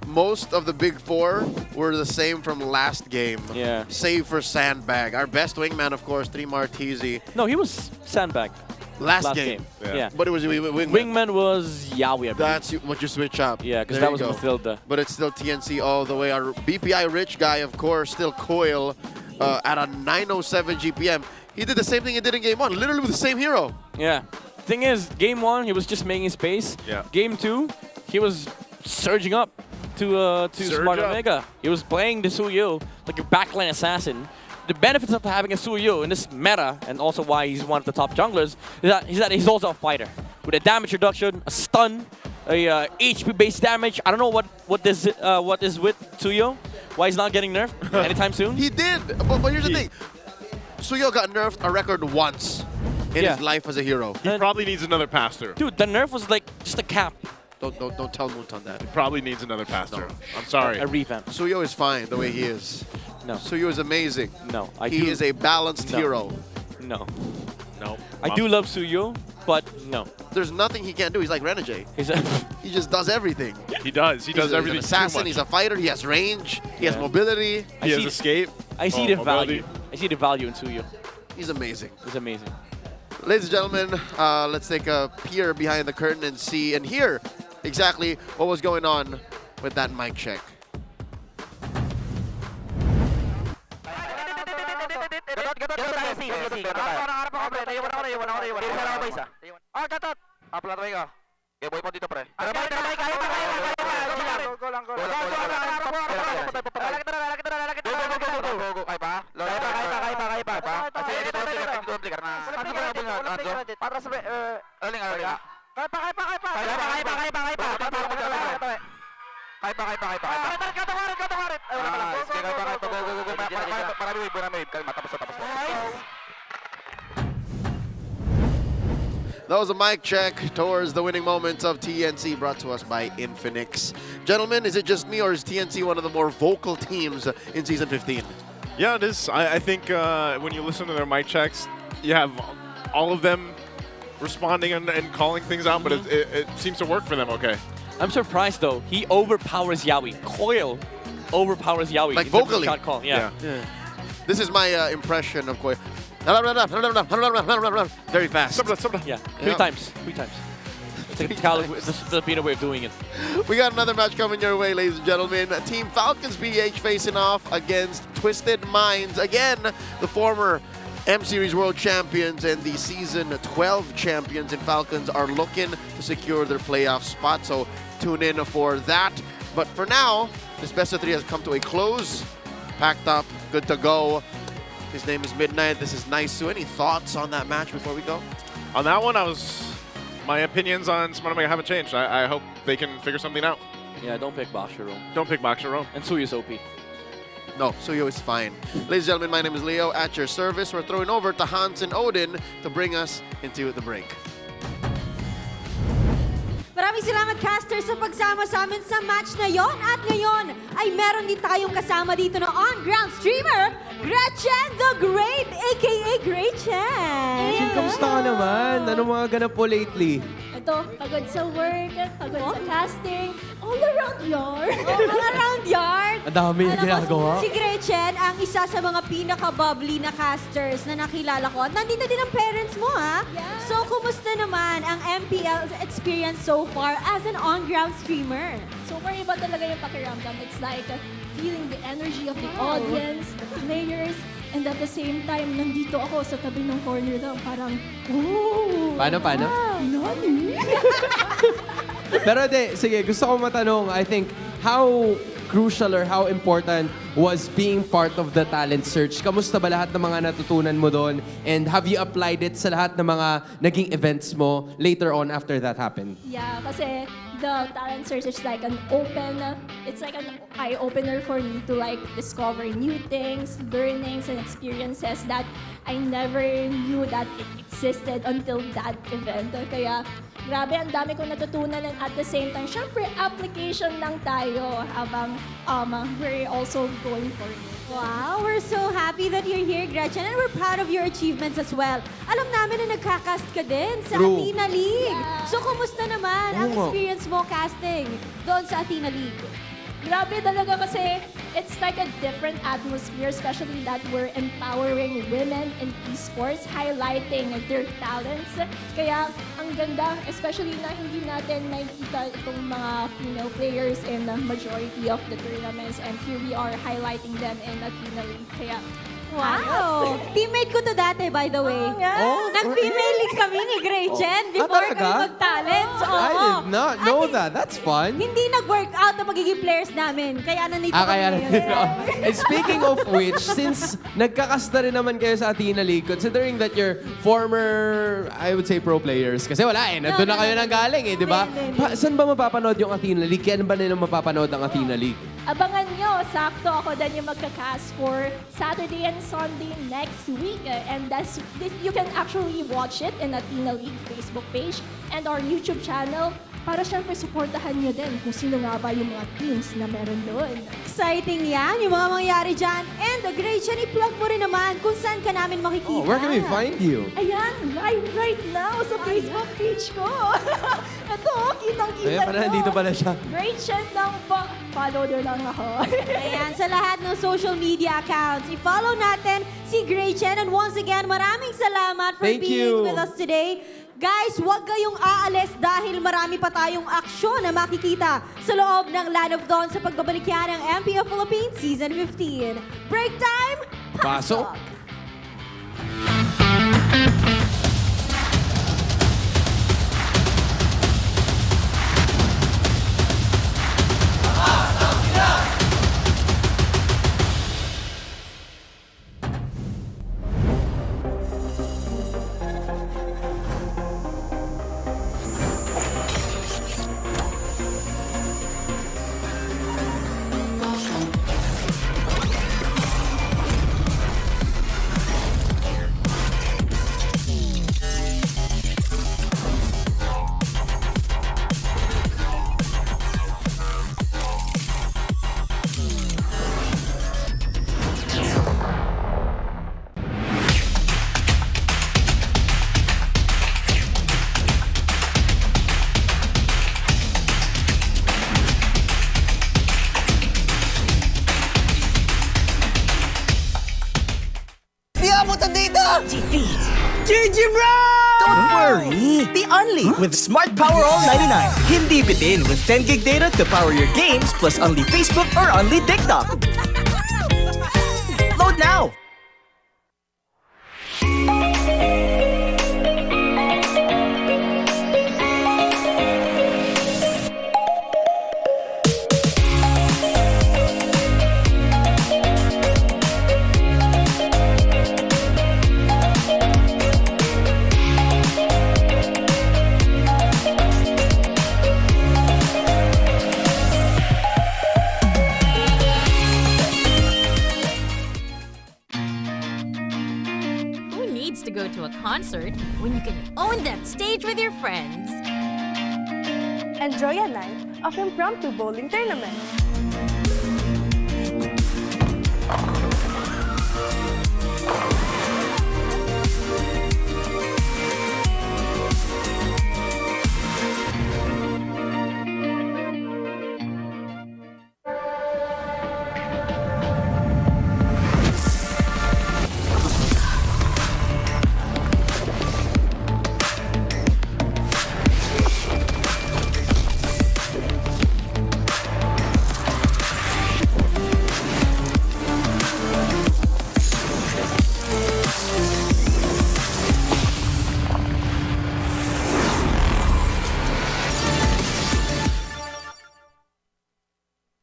Most of the big four were the same from last game. Yeah. Save for Sandbag. Our best wingman, of course, 3 Martizi. No, he was Sandbag. Last game. Yeah. But it was Wingman. Wingman was Yaoi, I believe. That's what you switch up. Yeah, because There that you was go. Mathilda. But it's still TNC all the way. Our BPI rich guy, of course, still Coil at a 907 GPM. He did the same thing he did in game 1, literally with the same hero. Yeah. Thing is, game 1, he was just making space. Yeah. Game 2, he was surging up to Smart Omega. He was playing the Suyo like a backline assassin. The benefits of having a Suyo in this meta, and also why he's one of the top junglers, is that he's also a fighter. With a damage reduction, a stun, a HP-based damage. I don't know what is with Suyo. Why he's not getting nerfed anytime soon. He did, but here's the thing. Suyo got nerfed a record once in his life as a hero. He probably needs another pass-through. Dude, the nerf was like just a cap. Don't tell Moonton that. He probably needs another pass-through. I'm sorry. A revamp. Suyo is fine the way he is. No. Suyo is amazing. No. He is a balanced hero. No. No. I do love Suyo, but no. There's nothing he can't do. He's like Renegade. He just does everything. He does. He does everything. He's an assassin. too much. He's a fighter. He has range. He has mobility. He has escape. I see the value. I see the value in Suyo. He's amazing. He's amazing. Ladies and gentlemen, let's take a peer behind the curtain and see and hear exactly what was going on with that mic check. That was a mic check towards the winning moments of TNC, brought to us by Infinix. Gentlemen, is it just me, or is TNC one of the more vocal teams in Season 15? Yeah, it is. I think when you listen to their mic checks, you have all of them responding and calling things out, but it seems to work for them okay. I'm surprised, though. He overpowers Yaoi. Coil overpowers Yaoi. Like in terms of vocally. shot call. Yeah. This is my impression of Coil. Very fast. Yeah. Three times. It's like the Filipino way of doing it. We got another match coming your way, ladies and gentlemen. Team Falcons BH facing off against Twisted Minds. Again, the former M-Series World Champions and the Season 12 champions in Falcons are looking to secure their playoff spot, so tune in for that. But for now, this best of 3 has come to a close. Packed up, good to go. His name is Midnight. This is Naisu. Any thoughts on that match before we go? On that one, my opinions on Smart Omega haven't changed. I hope they can figure something out. Yeah, don't pick Boxer Rome. Don't pick Boxer Rome. And Suyu's OP. No, Suyo is fine. Ladies and gentlemen, my name is Leo. At your service, we're throwing over to Hans and Odin to bring us into the break. Maraming salamat, caster, sa pagsama sa amin sa match na yon. At ngayon ay meron din tayong kasama dito na on-ground streamer, Gretchen the Great, a.k.a. Gretchen. Kamusta ka naman? Ano mga ganap po lately? Ito, pagod sa work, pagod sa casting, all around yard. All around yard. Ang dami yung ginagawa. Si Gretchen, ang isa sa mga pinaka-bubbly na casters na nakilala ko. At nandito din ang parents mo, ha? Yeah. So, kumusta naman ang MPL experience so far as an on-ground streamer? So far, iba talaga yung pakiramdam. It's like feeling the energy of the audience, the players, and at the same time, nandito ako sa tabi ng corner lang, parang, oh! Paano? Wow, nani? Pero sige, gusto ko matanong, I think, how crucial or how important was being part of the talent search? Kamusta ba lahat ng mga natutunan mo doon? And have you applied it sa lahat ng mga naging events mo later on after that happened? Yeah, kasi the talent search is like an eye-opener for me to like discover new things, learnings, and experiences that I never knew that it existed until that event. Kaya grabe, ang dami kong natutunan, and at the same time, syempre, application lang tayo habang we're also going for it. Wow, we're so happy that you're here, Gretchen, and we're proud of your achievements as well. Alam namin na nagkakast ka din sa True. Athena League. Yeah. So, kumusta naman ang experience mo casting doon sa Athena League? Grabe talaga kasi it's like a different atmosphere, especially that we're empowering women in esports, highlighting their talents. Kaya ang ganda, especially na hindi natin nakikita itong mga female players in the majority of the tournaments, and here we are highlighting them in Athena League. Kaya Wow! Teammate ko to dati, by the way. Oh, Nag-female league kami ni Gretchen before talaga? kami mag-talents. Oo. I did not know that. That's fun. Hindi nag-work out ang magiging players namin. Kaya nandito Kaya kami ngayon. And speaking of which, since nagkakasta rin naman kayo sa Athena League, considering that you're former, I would say, pro players, kasi wala eh, nandun na kayo nang galing eh, di ba? Saan ba mapapanood yung Athena League? Kaya ba nila mapapanood ang Athena League? abangan nyo, sakto ako din yung magka-cast for Saturday and Sunday next week. And you can actually watch it in Athena League Facebook page and our YouTube channel para syempre supportahan nyo din kung sino nga ba yung mga teams na meron doon. Exciting yan, yung mga mangyayari dyan. And Gretchen, i-plug mo rin naman kung saan ka namin makikita. Where can we find you? Ayan, live right now sa Facebook page ko. Ito, kitang-kita Ayan, parang nandito pala siya. Gretchen lang po. Follow nyo lang ako. Ayan, sa lahat ng social media accounts, i-follow natin si Gretchen. And once again, maraming salamat for being with us today. Guys, huwag kayong aalis dahil marami pa tayong aksyon na makikita sa loob ng Land of Dawn sa pagbabalik yan ng MPL Philippines Season 15. Break time! Pasok! Defeat GG Bro! Don't worry, the Only with Smart Power All 99. Hindi bitin with 10 gig data to power your games plus only Facebook or only TikTok. Load now! go to a concert when you can own that stage with your friends. Enjoy a night of impromptu bowling tournament.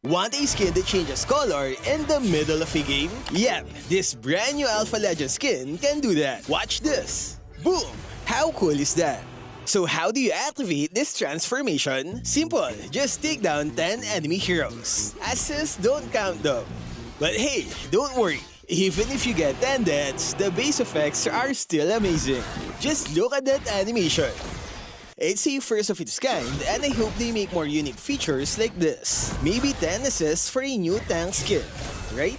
Want a skin that changes color in the middle of a game? Yep, this brand new Alpha Legend skin can do that. Watch this. Boom! How cool is that? So how do you activate this transformation? Simple, just take down 10 enemy heroes. Assists don't count though. But hey, don't worry. Even if you get 10 deaths, the base effects are still amazing. Just look at that animation. It's a first of its kind, and I hope they make more unique features like this. Maybe 10 assists for a new tank skin, right?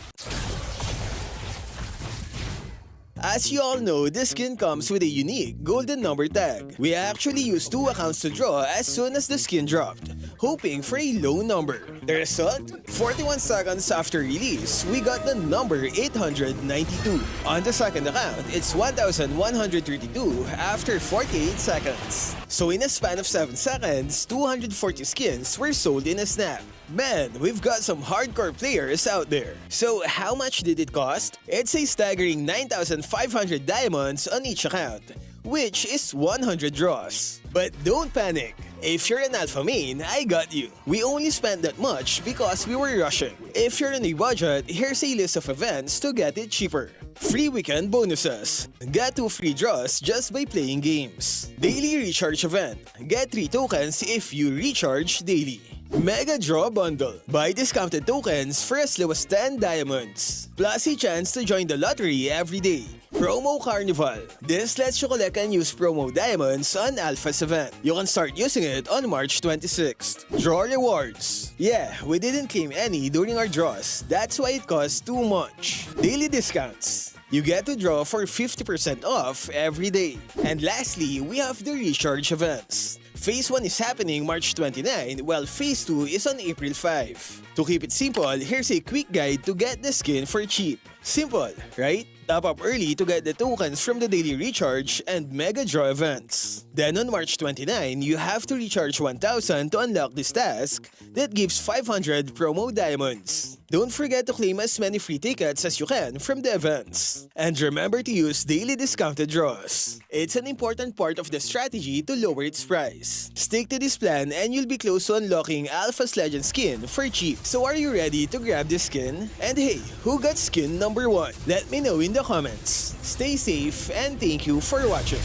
As you all know, this skin comes with a unique golden number tag. We actually used 2 accounts to draw as soon as the skin dropped, hoping for a low number. The result? 41 seconds after release, we got the number 892. On the second account, it's 1,132 after 48 seconds. So in a span of 7 seconds, 240 skins were sold in a snap. Man, we've got some hardcore players out there. So how much did it cost? It's a staggering 9,500 diamonds on each account, which is 100 draws. But don't panic. If you're an alpha main, I got you. We only spent that much because we were rushing. If you're on a budget, here's a list of events to get it cheaper. Free weekend bonuses. Get 2 free draws just by playing games. Daily recharge event. Get 3 tokens if you recharge daily. Mega Draw Bundle. Buy discounted tokens for as low as 10 diamonds. Plus a chance to join the lottery every day. Promo Carnival. This lets you collect and use promo diamonds on Alpha's event. You can start using it on March 26th. Draw rewards. Yeah, we didn't claim any during our draws. That's why it costs too much. Daily discounts. You get to draw for 50% off every day. And lastly, we have the recharge events. Phase 1 is happening March 29, while Phase 2 is on April 5. To keep it simple, here's a quick guide to get the skin for cheap. Simple, right? Top up early to get the tokens from the daily recharge and mega draw events. Then on March 29, you have to recharge 1,000 to unlock this task that gives 500 promo diamonds. Don't forget to claim as many free tickets as you can from the events. And remember to use daily discounted draws. It's an important part of the strategy to lower its price. Stick to this plan and you'll be close to unlocking Alpha's Legend skin for cheap. So are you ready to grab this skin? And hey, who got skin number 1? Let me know in the comments. Stay safe and thank you for watching.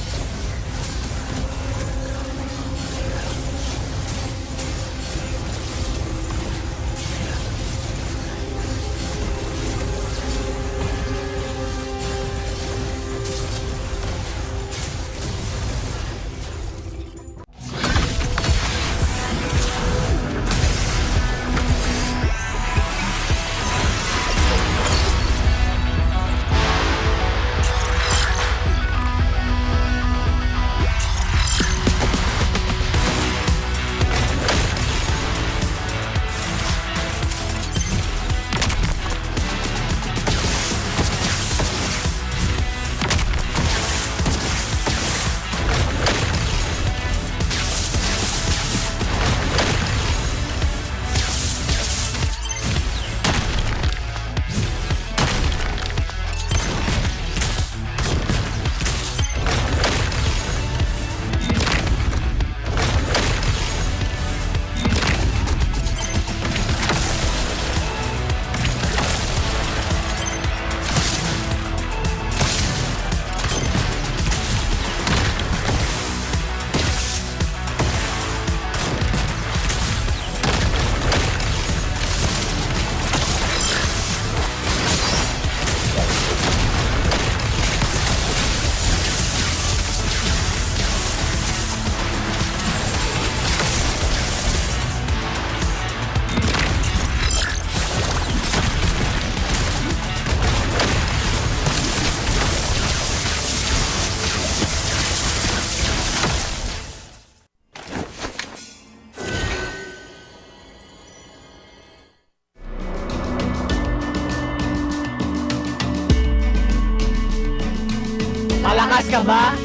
Malakas ka ba?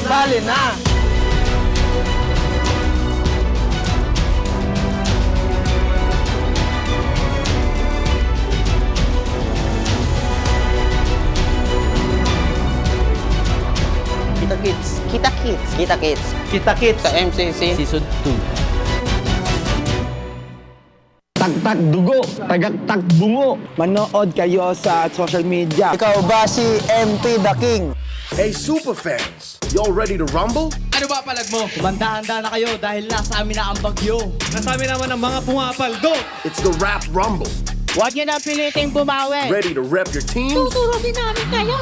Sali na! Kita Kids. Kita Kids. Kita Kids. Kita Kids. Sa MCC Season 2. Tagtag dugo, tagaktag bungo. Manood kayo sa social media. Ikaw ba si MP The King? Hey super fans, y'all ready to rumble? Ano ba palag mo? Kumanda-handa na kayo dahil nasa amin na ang bagyo. Nasa amin naman ang mga pumapaldo. It's the Rap Rumble. Huwag niyo na piliting bumawi. Ready to rep your teams? Tuturusin namin kayo.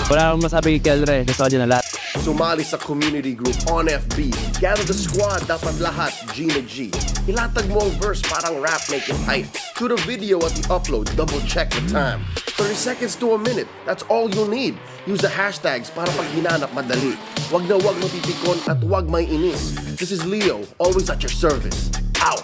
Wala akong masabi kay Kelre. Gusto ko na lahat. Sumali sa community group on FB. Gather the squad, dapat lahat G na G. Ilatag mo ang verse parang rap, make it tight. Shoot a video at the upload, double check the time. 30 seconds to a minute, that's all you'll need. Use the hashtags para pag hinanap madali. Wag na wag mapipikon at wag may inis. This is Leo, always at your service. Out!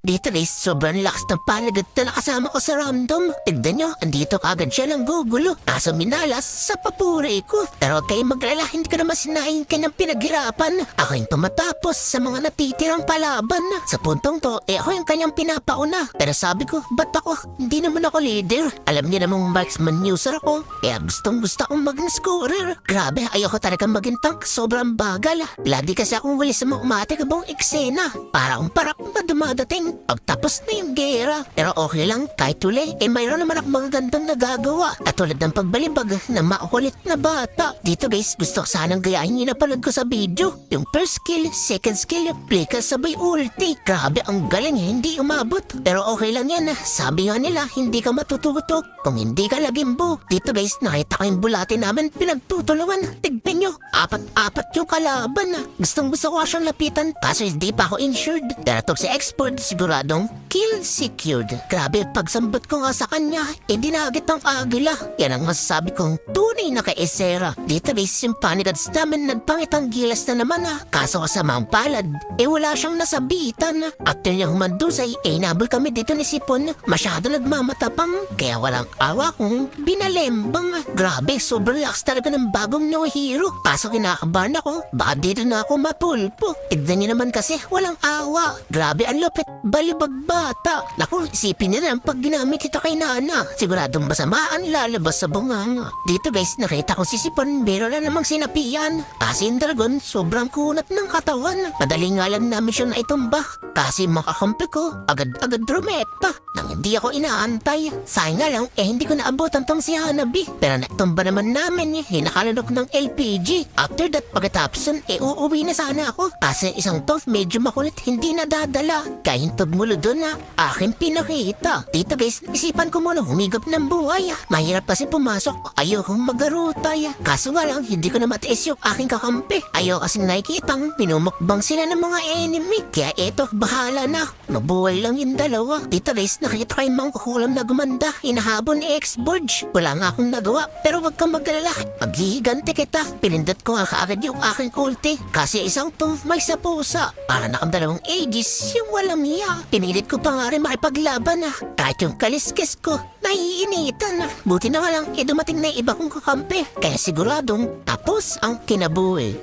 Dito guys, sobrang lakas ng palagad na nakasama ko sa random. Tignan nyo, andito kagad siya ng gugulo. Kaso minalas sa papuri ko. Pero huwag kayong maglala, hindi ko naman sinahin kanyang pinaghirapan. Ako yung tumatapos sa mga natitirang palaban. Sa puntong to, ako yung kanyang pinapauna. Pero sabi ko, ba't ako? Hindi naman ako leader. Alam niyo namang marksman user ako. Kaya gustong gusto akong maging scorer. Grabe, ayoko talaga maging tank. Sobrang bagal. Lagi kasi akong wali sa mga umatik abang eksena. Para akong parak na dumadating. Pagtapos na yung gera. Pero okay lang, kahit uli, mayroon naman akong magagandang nagagawa. At tulad ng pagbalibag na makukulit na bata. Dito guys, gusto ko sanang gayahin yung napalad ko sa video. Yung first skill, second skill, play ka sabay ulti. Grabe, ang galing, hindi umabot. Pero okay lang yan. Sabi nga nila, hindi ka matututok kung hindi ka lagimbo. Dito guys, nakita ko yung bulate namin pinagtutulungan. Tignan nyo, apat yung kalaban. Gusto ko siyang lapitan, kaso hindi pa ako insured. Daratok si expert, siguradong kill secured. Grabe, pagsambot ko nga sa kanya, dinagit ng agila. Yan ang masasabi kong tunay na kaesera. Dito guys, yung panigads namin nagpangitang gilas na naman kaso kasama ang palad, wala siyang nasabitan. After niyang humandusay, nabol kami dito ni Sipon. Masyado nagmamatapang, kaya walang awa kong binalembang. Grabe, sobrang lakas talaga ng bagong no hero. Kaso kinakabahan ako, baka dito na ako mapulpo. Tignan niyo naman kasi, walang awa. Grabe, ang lupit. Balibag bata. Naku, isipin nila pag ginamit kita kay Nana. Siguradong masamaan lalabas sa bunganga. Dito guys, nakita ko si Sipon, pero na namang sinapian. Kasi yung dragon, sobrang kunat ng katawan. Madali nga lang namin siya na itumba. Kasi makakampi ko, agad-agad rumeta. Nang hindi ako inaantay. Sayang nga lang, hindi ko naabotan tong si Hanabi. Pero natumba naman namin, hinakalanok ng LPG. After that, pagkatapos uuwi na sana ako. Kasi isang to, medyo makulit, hindi nadadala. Kaya mulo doon aking pinakita. Dito guys, isipan ko muna humigop ng buhay. Mahirap kasi pumasok. Ayokong magarutay. Kaso nga lang, hindi ko na matiis yung aking kakampi. Ayoko kasi nakikitang pinumukbang sila ng mga enemy. Kaya eto, bahala na. Mabuhay lang yung dalawa. Dito guys, nakita ko yung mangkukulam na gumanda. Hinahabon ni X-Borge. Wala nga akong nagawa. Pero wag kang magalala. Maghihiganti kita. Pinindot ko nga kaagad yung aking ulti. Kasi isang to may sapusa. Para nakang 2 ages yung walang iya. Pinilit ko pa nga rin makipaglaban kahit yung kaliskis ko, naiinitan Buti na nga lang, dumating na iba kong kakampi. Kaya siguradong tapos ang kinabuhi.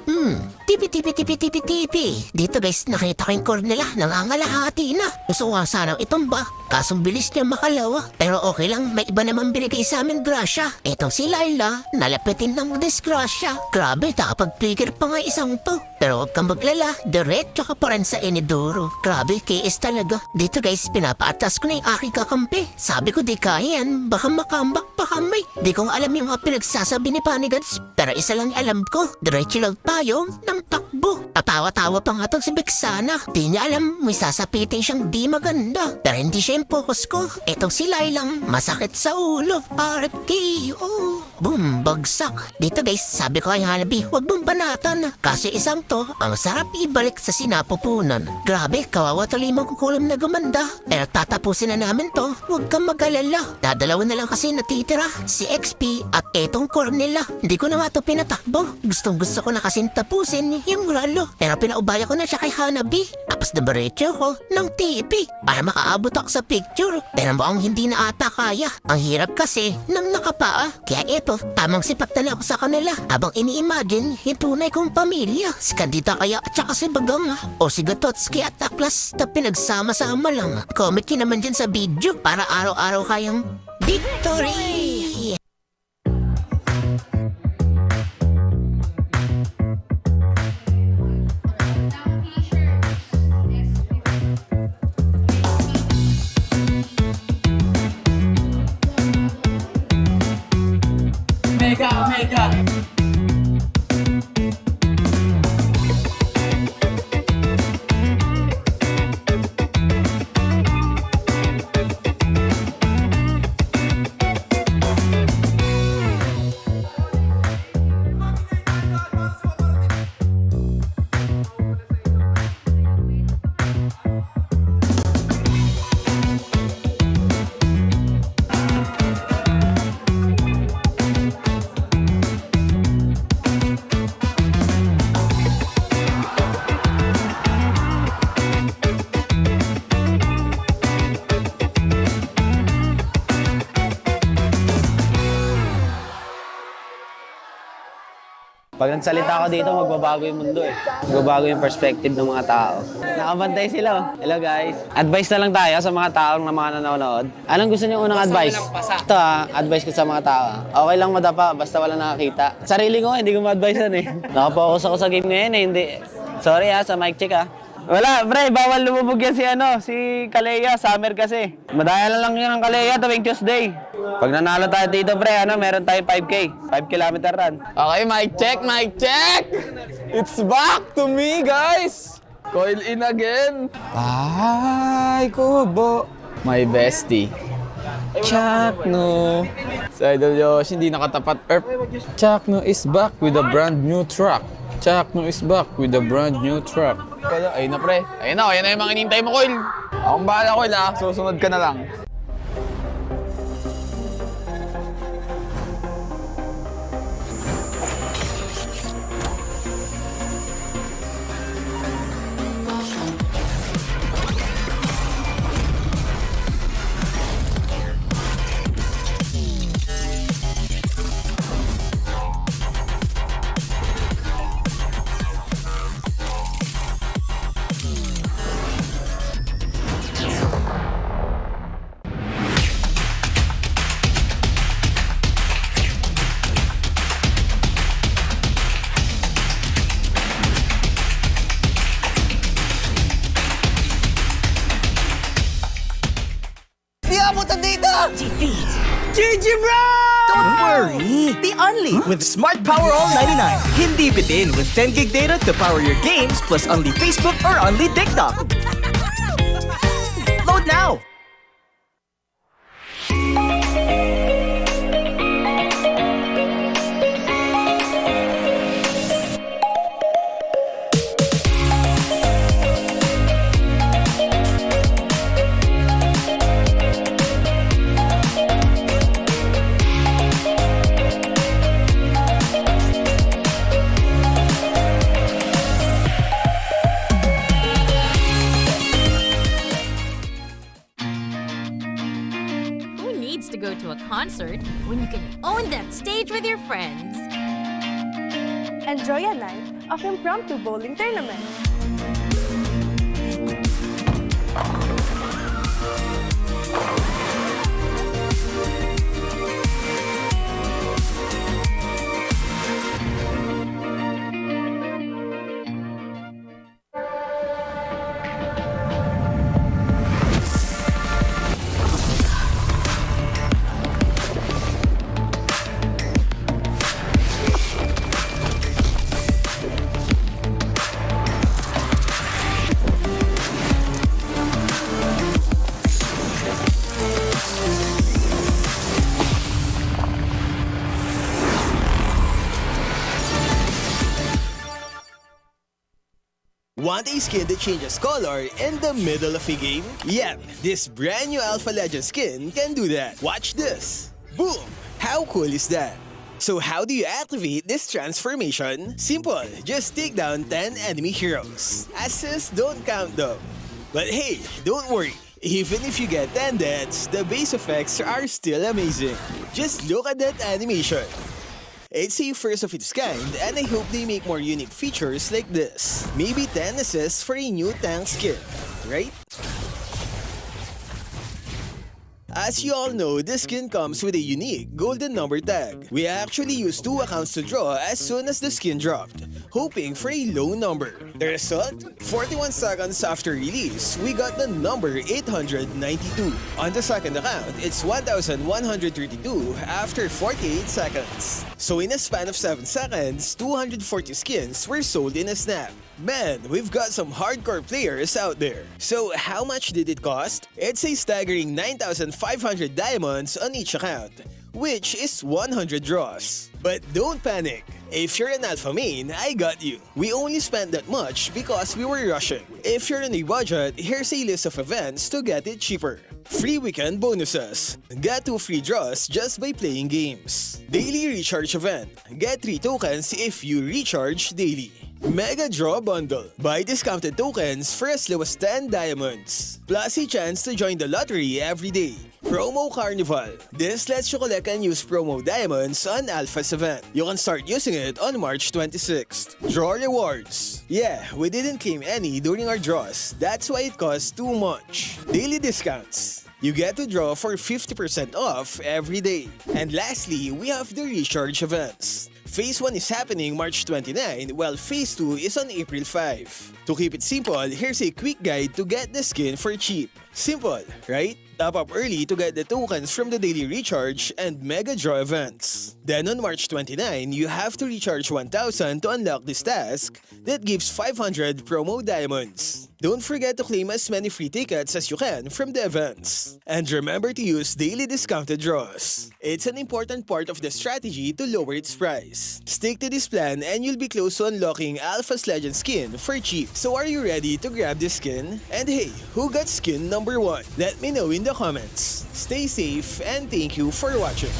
Tipi. Dito guys, nakita ko yung core nila, nangangalahati na. Gusto ko sanang itumba, kasong bilis niya makalawa. Pero okay lang, may iba naman binigay sa amin grasya. Etong si Laila, nalapitin ng disgrasya. Grabe, nakapag-trigger pa nga isang to. Pero huwag kang maglala, diretso ka pa rin sa Enidoro. Grabe, KS talaga. Dito guys, pinapaatas ko na yung aking kakampi. Sabi ko di kaya yan, baka makambak pa kami. Di ko alam yung mga pinagsasabi ni Panigads. Pero isa lang alam ko, diretso lang tayo ng takbo. Tatawa-tawa pa nga tong si Bexana. Di niya alam, may sasapitin siyang di maganda. Pero hindi siya yung focus ko. Etong si Lailang, masakit sa ulo. RKO. Boom, bagsak. Dito guys, sabi ko kay Hanabi, huwag mong banatan. Kasi isang to, ang sarap ibalik sa sinapupunan. Grabe, kawawa tuloy yung kukulam na gumanda. Pero tatapusin na namin to, huwag kang mag-alala. Dadalawa na lang kasi natitira, si XP at etong core nila. Hindi ko na nga to pinatakbo. Gustong gusto ko na kasing tapusin yung ralo. Pero pinaubaya ko na siya kay Hanabi. Tapos nabaretso ko ng TP para makaabot ako sa picture. Pero mukhang hindi na ata kaya. Ang hirap kasi ng nakapaa. Kaya eto, tamang sipat na lang ako sa kanila. Habang ini-imagine yung tunay kong pamilya. Si Kandita kaya at saka si Bagang o si Gatotski at Aklas na pinagsama-sama lang. Comment yun naman dyan sa video para araw-araw kayang victory! Omega! Pag nagsalita ako dito, magbabago yung mundo eh. Magbabago yung perspective ng mga tao. Nakabantay sila oh. Hello guys. Advice na lang tayo sa mga taong na mga nanonood. Anong gusto niyo unang advice? Ito advice ko sa mga tao. Okay lang madapa, basta wala nakakita. Sarili ko, hindi ko ma-advisean eh. Nakapokus ako sa game ngayon eh, hindi. Sorry sa mic check Wala, pre, bawal lumubog yan si Kalea, summer kasi. Madaya na lang yan ang Kalea tuwing Tuesday. Pag nanalo tayo dito, pre, meron tayong 5K, 5 kilometer run. Okay, mic check! It's back to me, guys! Coil in again. Ay, kubo. My bestie. Chakno. Sa Idol Yoshi, hindi nakatapat Earth. Chakno is back with a brand new truck. Chakno is back with a brand new truck. Ayun na pre. Ayun na yung mga inintay mo, Coil. Akong bahala, Coil susunod ka na lang. GG bro! Don't worry! The Only with Smart Power All 99. Hindi bitin with 10 gig data to power your games plus only Facebook or only TikTok. Load now! To go to a concert when you can own that stage with your friends. Enjoy a night of impromptu bowling tournament. Want a skin that changes color in the middle of a game? Yep, this brand new Alpha Legend skin can do that. Watch this. Boom! How cool is that? So how do you activate this transformation? Simple, just take down 10 enemy heroes. Assists don't count though. But hey, don't worry. Even if you get 10 deaths, the base effects are still amazing. Just look at that animation. It's a first of its kind, and I hope they make more unique features like this. Maybe 10 assists for a new tank skin, right? As you all know, this skin comes with a unique golden number tag. We actually used 2 accounts to draw as soon as the skin dropped, hoping for a low number. The result? 41 seconds after release, we got the number 892. On the second account, it's 1,132 after 48 seconds. So in a span of 7 seconds, 240 skins were sold in a snap. Man, we've got some hardcore players out there. So how much did it cost? It's a staggering 9,500 diamonds on each account, which is 100 draws. But don't panic. If you're an alpha main, I got you. We only spent that much because we were rushing. If you're on a budget, here's a list of events to get it cheaper. Free weekend bonuses. Get 2 free draws just by playing games. Daily recharge event. Get 3 tokens if you recharge daily. Mega Draw Bundle. Buy discounted tokens for as low as 10 diamonds. Plus a chance to join the lottery every day. Promo Carnival. This lets you collect and use promo diamonds on Alpha's event. You can start using it on March 26th. Draw rewards. Yeah, we didn't claim any during our draws. That's why it costs too much. Daily discounts. You get to draw for 50% off every day. And lastly, we have the recharge events. Phase 1 is happening March 29, while Phase 2 is on April 5. To keep it simple, here's a quick guide to get the skin for cheap. Simple, right? Top up early to get the tokens from the daily recharge and mega draw events. Then on March 29, you have to recharge 1,000 to unlock this task that gives 500 promo diamonds. Don't forget to claim as many free tickets as you can from the events. And remember to use daily discounted draws. It's an important part of the strategy to lower its price. Stick to this plan and you'll be close to unlocking Alpha's Legend skin for cheap. So are you ready to grab this skin? And hey, who got skin number 1? Let me know in the comments. Stay safe and thank you for watching.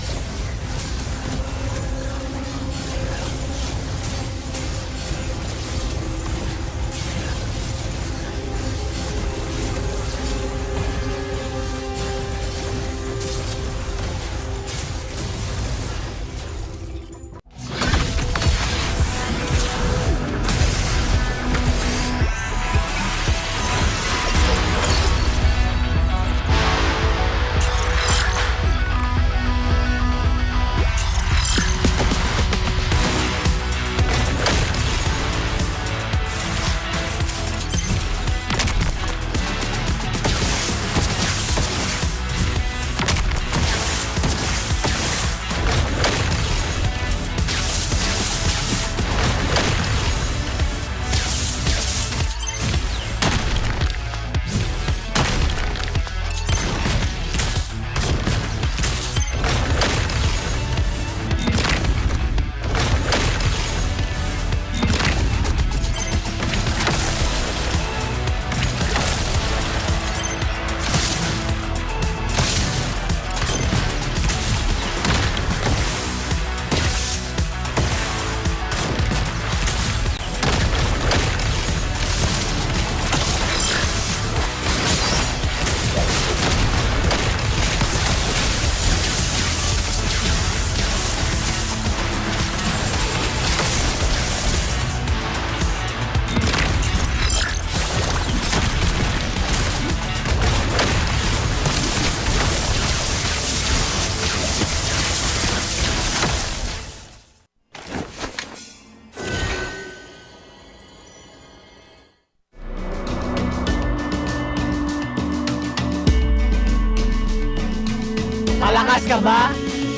Malakas ka ba?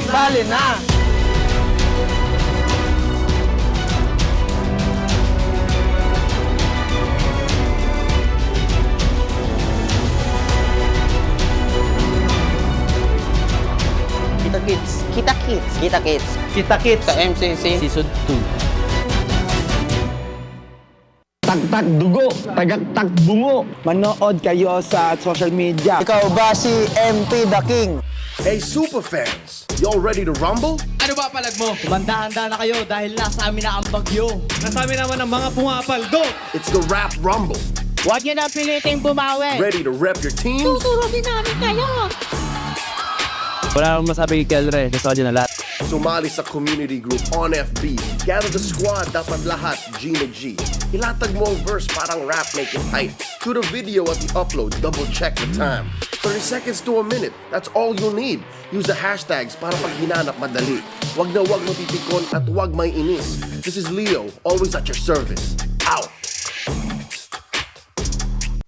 Sali na! Kita Kids. Kita Kids. Kita Kids. Kita Kids. Sa MCC Season 2. Tak-tak dugo, tagaktak bungo. Manood kayo sa social media. Ikaw ba si MP the King? Hey super fans, y'all ready to rumble? Ano ba palag mo? Kumanda-handa na kayo dahil nasa amin na ang bagyo. Nasa amin naman ang mga pumapaldo. It's the Rap Rumble. Huwag niyo na piliting bumawi. Ready to rep your teams? Tuturugin namin kayo. Wala akong masabi kay Kelre, gusto ko dyan na lahat. Sumali sa community group on FB. Gather the squad, dapat lahat G na G. Ilatag mo ang verse parang rap, make it tight. To the video at the upload, double check the time. 30 seconds to a minute, that's all you'll need. Use the hashtags para pag hinanap madali. Wag na wag matitikon at wag may inis. This is Leo, always at your service. Out!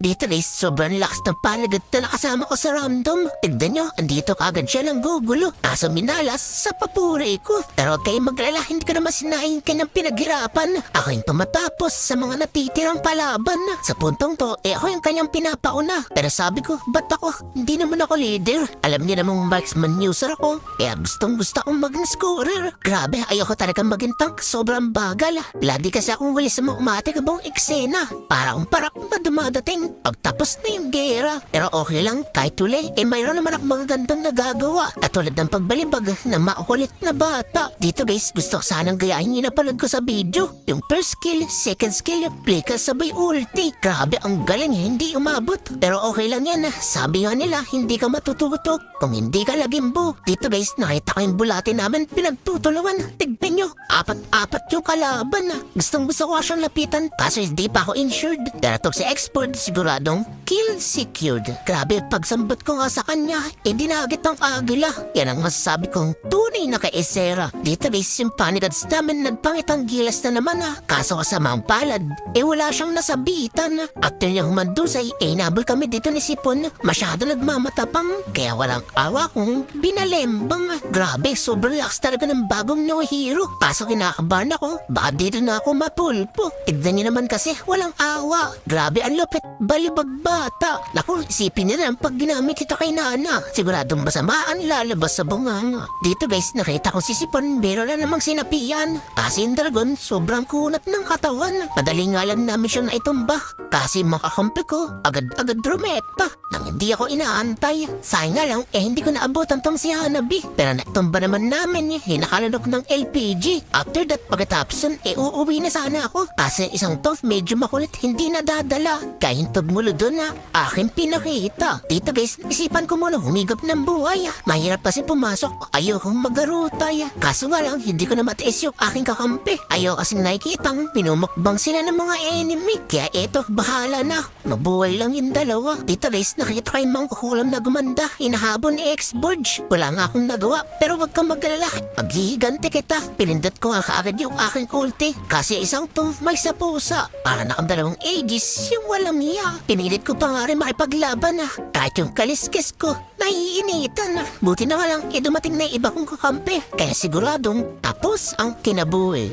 Dito guys, sobrang lakas ng palagat na nakasama ko sa random. Tignan nyo, andito kagad siya ng gugulo. Kaso minalas sa papuri ko. Pero kayo maglala, hindi ko naman sinaing kanyang pinaghirapan. Ako yung tumatapos sa mga natitirang palaban. Sa puntong to, ako yung kanyang pinapauna. Pero sabi ko, ba't ako? Hindi naman ako leader. Alam niyo namang marksman user ako. Kaya gustong gusto akong maging scorer. Grabe, ayoko talagang maging tank. Sobrang bagal. Lagi kasi akong wali sa mga umatikabong eksena. Parang na dumadating. Pagtapos na yung gera. Pero okay lang, kahit uli, mayroon naman akong magagandang nagagawa. At tulad ng pagbalibag na makulit na bata. Dito guys, gusto ko sanang gayahin yung napanood ko sa video. Yung first skill, second skill, play ka sabay ulti. Grabe, ang galing, hindi umabot. Pero okay lang yan. Sabi nga nila, hindi ka matututo kung hindi ka lagimbo. Dito guys, nakita ko yung bulate namin pinagtutulungan. Tignan nyo, apat yung kalaban. Gustong gusto ko siyang lapitan, kaso hindi pa ako insured. Daratok si expert, siguradong kill secured. Grabe, pagsambot ko nga sa kanya, dinagit ng agila. Yan ang masasabi kong tunay na kaesera. Dito guys, yung panigads namin nagpangitang gilas na naman kaso kasama ang palad, wala siyang nasabitan. After niya humandusay, nabol kami dito ni Sipon. Masyado nagmamatapang, kaya walang awa kong binalembang. Grabe, sobrang lakas talaga ng bagong no hero. Kaso kinakabahan ako, baka dito na ako mapulpo. Tignan niyo naman kasi, walang awa. Grabe, ang lupit, balibag bata. Naku, isipin niya na pag ginamit ito kay Nana. Siguradong basamaan lalabas sa bunganga. Dito guys, nakita ko si Sipon, meron na namang sinapian. Kasi yung dragon, sobrang kunat ng katawan. Madali nga lang namin siya na itumba. Kasi makakampi ko, agad-agad drumeta. Nang hindi ako inaantay. Sayang nga lang, hindi ko naabutan tong si Hanabi. Pero natumba naman namin, hinakalanok ng LPG. After that, pagkatapos uuwi na sana ako. Kasi isang to, medyo makulit, hindi nadadala. Kaya hintog mulo doon aking pinakita. Dito guys, isipan ko muna humigap ng buhay. Mahirap kasi pumasok, ayokong magarutay. Kaso nga lang, hindi ko na matiis yung aking kakampi. Ayaw kasing nakikitang pinumukbang sila ng mga enemy. Kaya eto, bahala na. Mabuhay lang yung dalawa. Dito guys, nakita ko yung mga kukulam na gumanda. Hinahabon ni X-Burge. Wala nga akong nagawa, pero wag kang magalala. Paghihiganti kita, pinindot ko nga kaagad yung aking ulti. Kasi isang to, may sa pusa. Para nakadalawang ages, yung walang iya. Pinilit ko pa nga rin makipaglaban kahit yung kaliskis ko, naiinitan Buti na nga lang, dumating na iba kong kakampi. Kaya siguradong, tapos ang kinabuhi.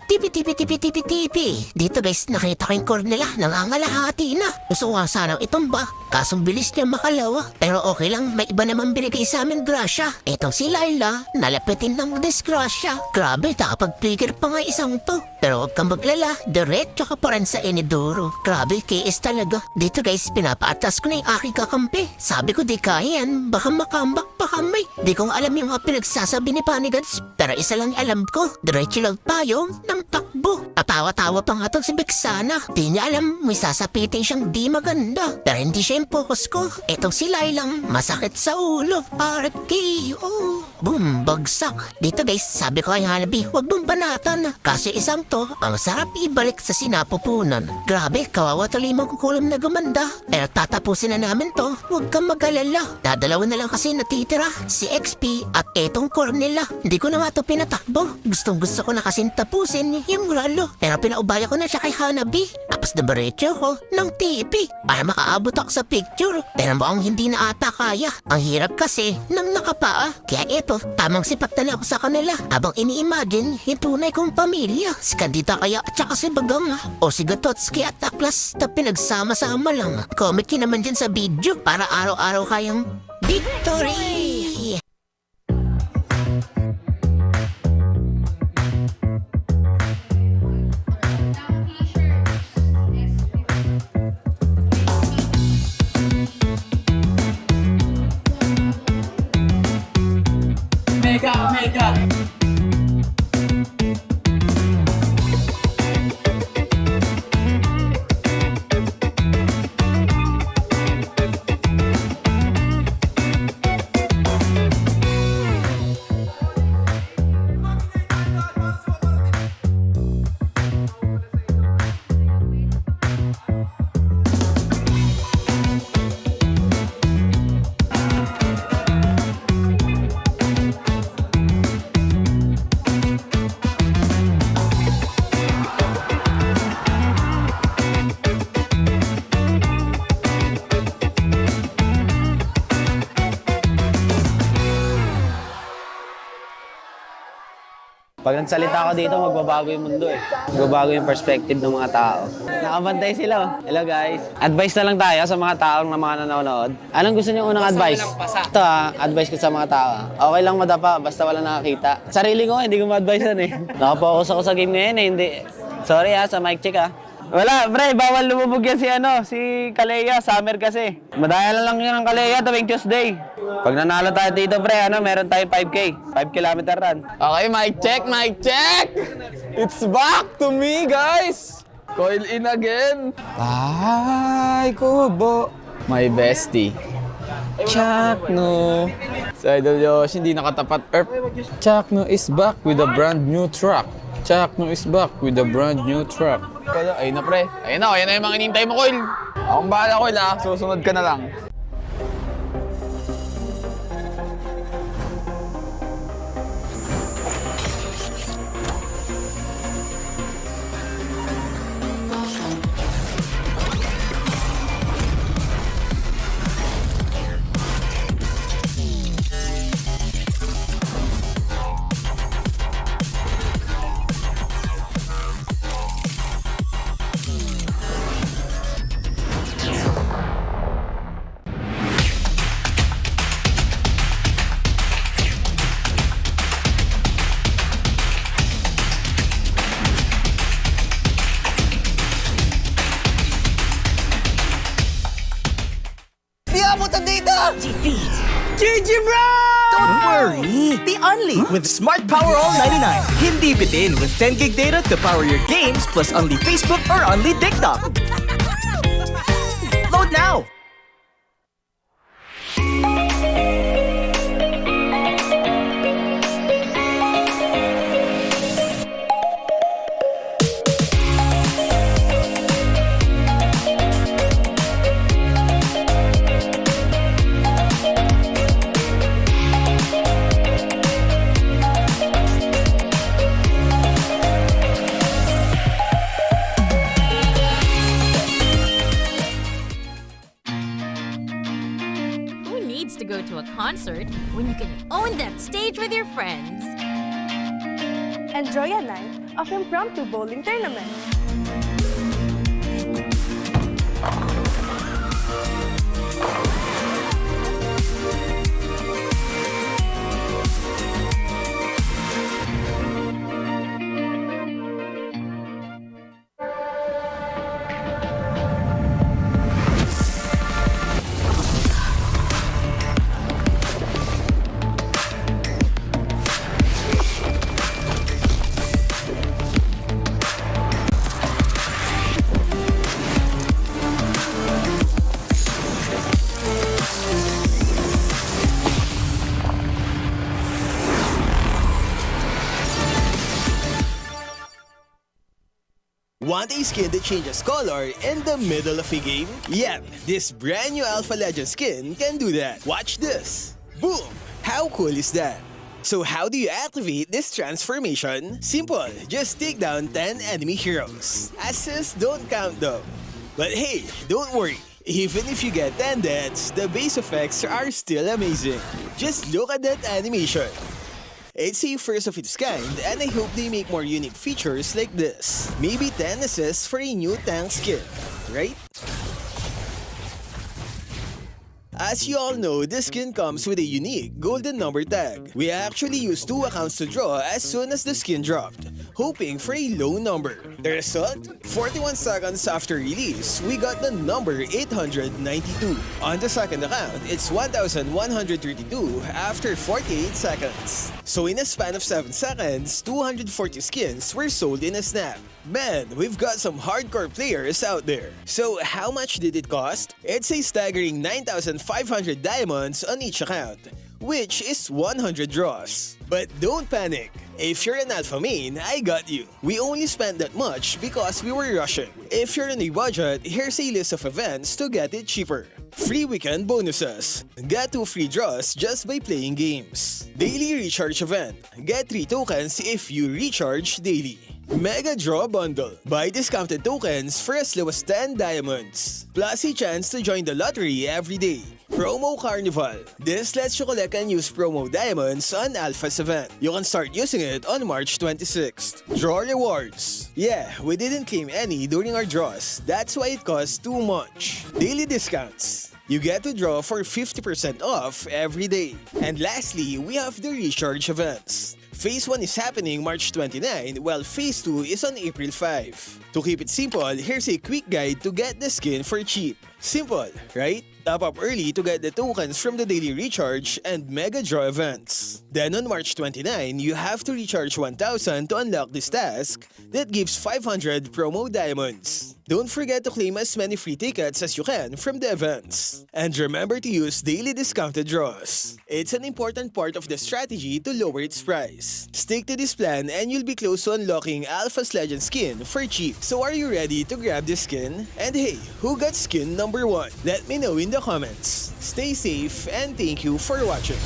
Tipi. Dito guys, nakita ko yung core nila, nangangalahati na. Gusto ko nga sanang itumba, kasong bilis niya makalawa. Pero okay lang, may iba naman binigay sa amin grasya. Itong si Laila, nalapitin ng disgrasya. Grabe, nakapag-trigger pa nga isang to. Pero huwag kang maglala, diretso ka pa rin sa inidoro. Grabe, KS talaga. Dito guys, pinapaatas ko na yung aking kakampi. Sabi ko di kaya yan, baka makambak pa kami. Di ko alam yung mga pinagsasabi ni Panigads. Pero isa lang alam ko, diretso lang tayo ng takbo. Atawa-tawa pa nga to si Bexana. Di niya alam, may sasapitin siyang di maganda. Pero hindi siya yung focus ko. Itong si Lailang, masakit sa ulo. RKO. Boom, bagsak. Dito guys, sabi ko kay Hanabi, huwag mong banatan. Kasi isang to, ang sarap ibalik sa sinapupunan. Grabe, kawawa tuloy magkukulam na gumanda. Pero tatapusin na namin to, huwag kang mag-alala. Dadalawa na lang kasi natitira, si XP at etong core nila. Hindi ko na nga ito pinatakbo. Gustong gusto ko na kasing tapusin yung ralo. Pero pinaubaya ko na siya kay Hanabi. Tapos nabaretso ko ng TP para makaabot ako sa picture. Pero mukhang hindi na ata kaya. Ang hirap kasi ng nakapaa. Kaya eto, tamang sipak na ako sa kanila. Habang ini-imagine yung tunay kong pamilya. Si Candida kaya at saka si Bagang o si Gatotski at Aklas na pinagsama-sama lang. Comment nyo naman dyan sa video para araw-araw kayang victory! Omega, Omega. Pag nagsalita ako dito, magbabago yung mundo eh. Magbabago yung perspective ng mga tao. Nakabantay sila oh. Hello guys. Advice na lang tayo sa mga taong na mga nanonood. Anong gusto niyo unang advice? Ito advice ko sa mga tao. Okay lang madapa, basta wala nakakita. Sarili ko, hindi ko ma-advisean eh. Nakapokus ako sa game ngayon eh, hindi. Sorry sa mic check Wala, pre, bawal lumubog yan si Kalea, summer kasi. Madaya lang yan ang Kalea tuwing Tuesday. Pag nanalo tayo dito, pre, meron tayong 5K, 5 kilometer run. Okay, mic check, mic check! It's back to me, guys! Coil in again. Ay, kubo. My bestie. Chakno. Sa Idol Yosh, hindi nakatapat Earth. Chakno is back with a brand new truck. Chakno is back with a brand new truck. Ayun na pre. Ayun na yung mga inintay mo, Coil. Akong bahala, Coil susunod ka na lang. GG bro! Don't worry! The Only with Smart Power All 99. Hindi bitin with 10 gig data to power your games plus only Facebook or only TikTok. Load now! To go to a concert when you can own that stage with your friends. Enjoy a night of impromptu bowling tournament. Want a skin that changes color in the middle of a game? Yep, this brand new Alpha Legend skin can do that. Watch this. Boom! How cool is that? So how do you activate this transformation? Simple, just take down 10 enemy heroes. Assists don't count though. But hey, don't worry. Even if you get 10 deaths, the base effects are still amazing. Just look at that animation. It's a first of its kind, and I hope they make more unique features like this. Maybe 10 assists for a new tank skin, right? As you all know, this skin comes with a unique golden number tag. We actually used 2 accounts to draw as soon as the skin dropped, hoping for a low number. The result? 41 seconds after release, we got the number 892. On the second account, it's 1,132 after 48 seconds. So in a span of 7 seconds, 240 skins were sold in a snap. Man, we've got some hardcore players out there. So how much did it cost? It's a staggering 9,500 diamonds on each account, which is 100 draws. But don't panic. If you're an alpha main, I got you. We only spent that much because we were rushing. If you're on a budget, here's a list of events to get it cheaper. Free weekend bonuses. Get 2 free draws just by playing games. Daily recharge event. Get 3 tokens if you recharge daily. Mega Draw Bundle. Buy discounted tokens for as low as 10 diamonds. Plus a chance to join the lottery every day. Promo Carnival. This lets you collect and use promo diamonds on Alpha's event. You can start using it on March 26th. Draw rewards. Yeah, we didn't claim any during our draws. That's why it costs too much. Daily discounts. You get to draw for 50% off every day. And lastly, we have the recharge events. Phase 1 is happening March 29, while Phase 2 is on April 5. To keep it simple, here's a quick guide to get the skin for cheap. Simple, right? Top up early to get the tokens from the daily recharge and mega draw events. Then on March 29, you have to recharge 1,000 to unlock this task that gives 500 promo diamonds. Don't forget to claim as many free tickets as you can from the events. And remember to use daily discounted draws. It's an important part of the strategy to lower its price. Stick to this plan and you'll be close to unlocking Alpha's Legend skin for cheap. So are you ready to grab this skin? And hey, who got skin number 1? Let me know in the comments. Stay safe and thank you for watching.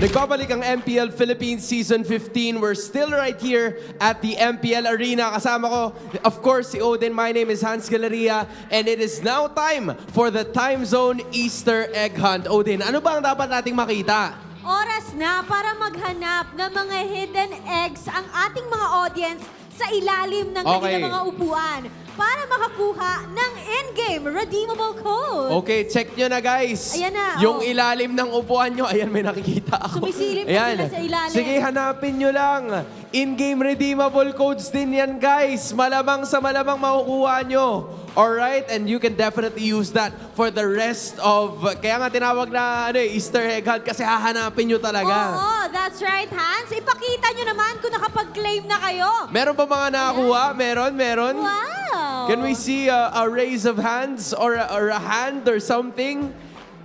Nagbabalik ang MPL Philippines Season 15. We're still right here at the MPL Arena. Kasama ko, of course, si Odin. My name is Hans Galeria. And it is now time for the Time Zone Easter Egg Hunt. Odin, ano ba ang dapat nating makita? Oras na para maghanap ng mga hidden eggs ang ating mga audience sa ilalim ng kanilang mga upuan para makakuha ng in-game redeemable code. Okay, check nyo na guys. Ayan na. Yung ilalim ng upuan nyo, ayan may nakikita ako. Sumisilip na sila sa ilalim. Sige, hanapin nyo lang. In-game redeemable codes din yan guys. Malamang sa malamang makukuha nyo. Alright, and you can definitely use that for the rest of... Kaya nga tinawag na Easter egg hunt kasi hahanapin nyo talaga. Oo, that's right, Hans. Ipakita nyo naman kung nakapag-claim na kayo. Meron ba mga nakakuha? Meron? Wow! Can we see a raise of hands or a hand or something?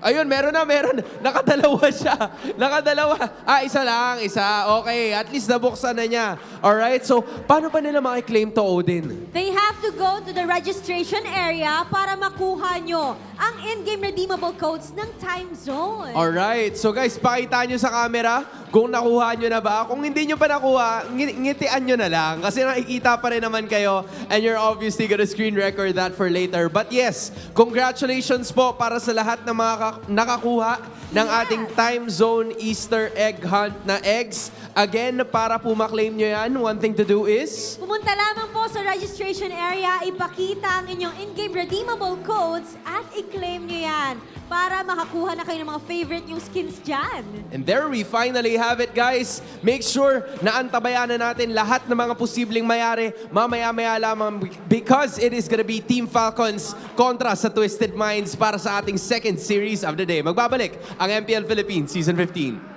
Ayun, meron. Nakadalawa siya. Isa lang. Okay, at least nabuksan na niya. Alright, so paano pa nila makiklaim to, Odin? They have to go to the registration area para makuha nyo ang in-game redeemable codes ng Time Zone. Alright, so guys, pakita nyo sa camera kung nakuha nyo na ba. Kung hindi nyo pa nakuha, ngitian nyo na lang kasi nakikita pa rin naman kayo and you're obviously gonna screen record that for later. But yes, congratulations po para sa lahat ng mga nakakuha ng ating time zone Easter egg hunt na eggs. Again, para po maklaim nyo yan, one thing to do is... Pumunta lamang po sa registration area, ipakita ang inyong in-game redeemable codes at i-claim nyo yan para makakuha na kayo ng mga favorite yung skins dyan. And there we finally have it, guys. Make sure na antabayan na natin lahat ng mga posibleng mayari mamaya-maya lamang because it is gonna be Team Falcons kontra sa Twisted Minds para sa ating second series of the day. Magbabalik ang MPL Philippines Season 15.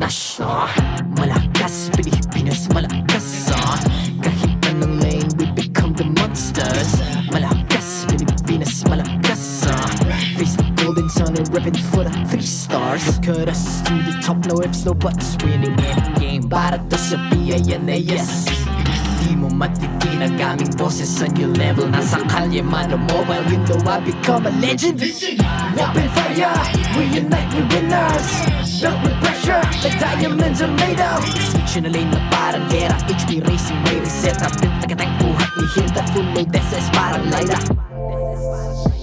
Pinash Malakas, Pilipinas malakas Kahit anong lane, we become the monsters. Malakas, Pilipinas malakas Face the golden sun and reppin' for the 3 stars. Look at us, to the top, no ifs, no buts. Winning any game, para to sa PINAS. Di mo matitin ang aming boses sa new level. Nasa kalye man o mobile, you know I become a legend. Open fire, we unite, we winners. Built with pressure, like diamonds are made of. Switch na lane na parang gera, HP racing, may reset up. Tagatang buhat ni Hilda, full load SS parang Lyra.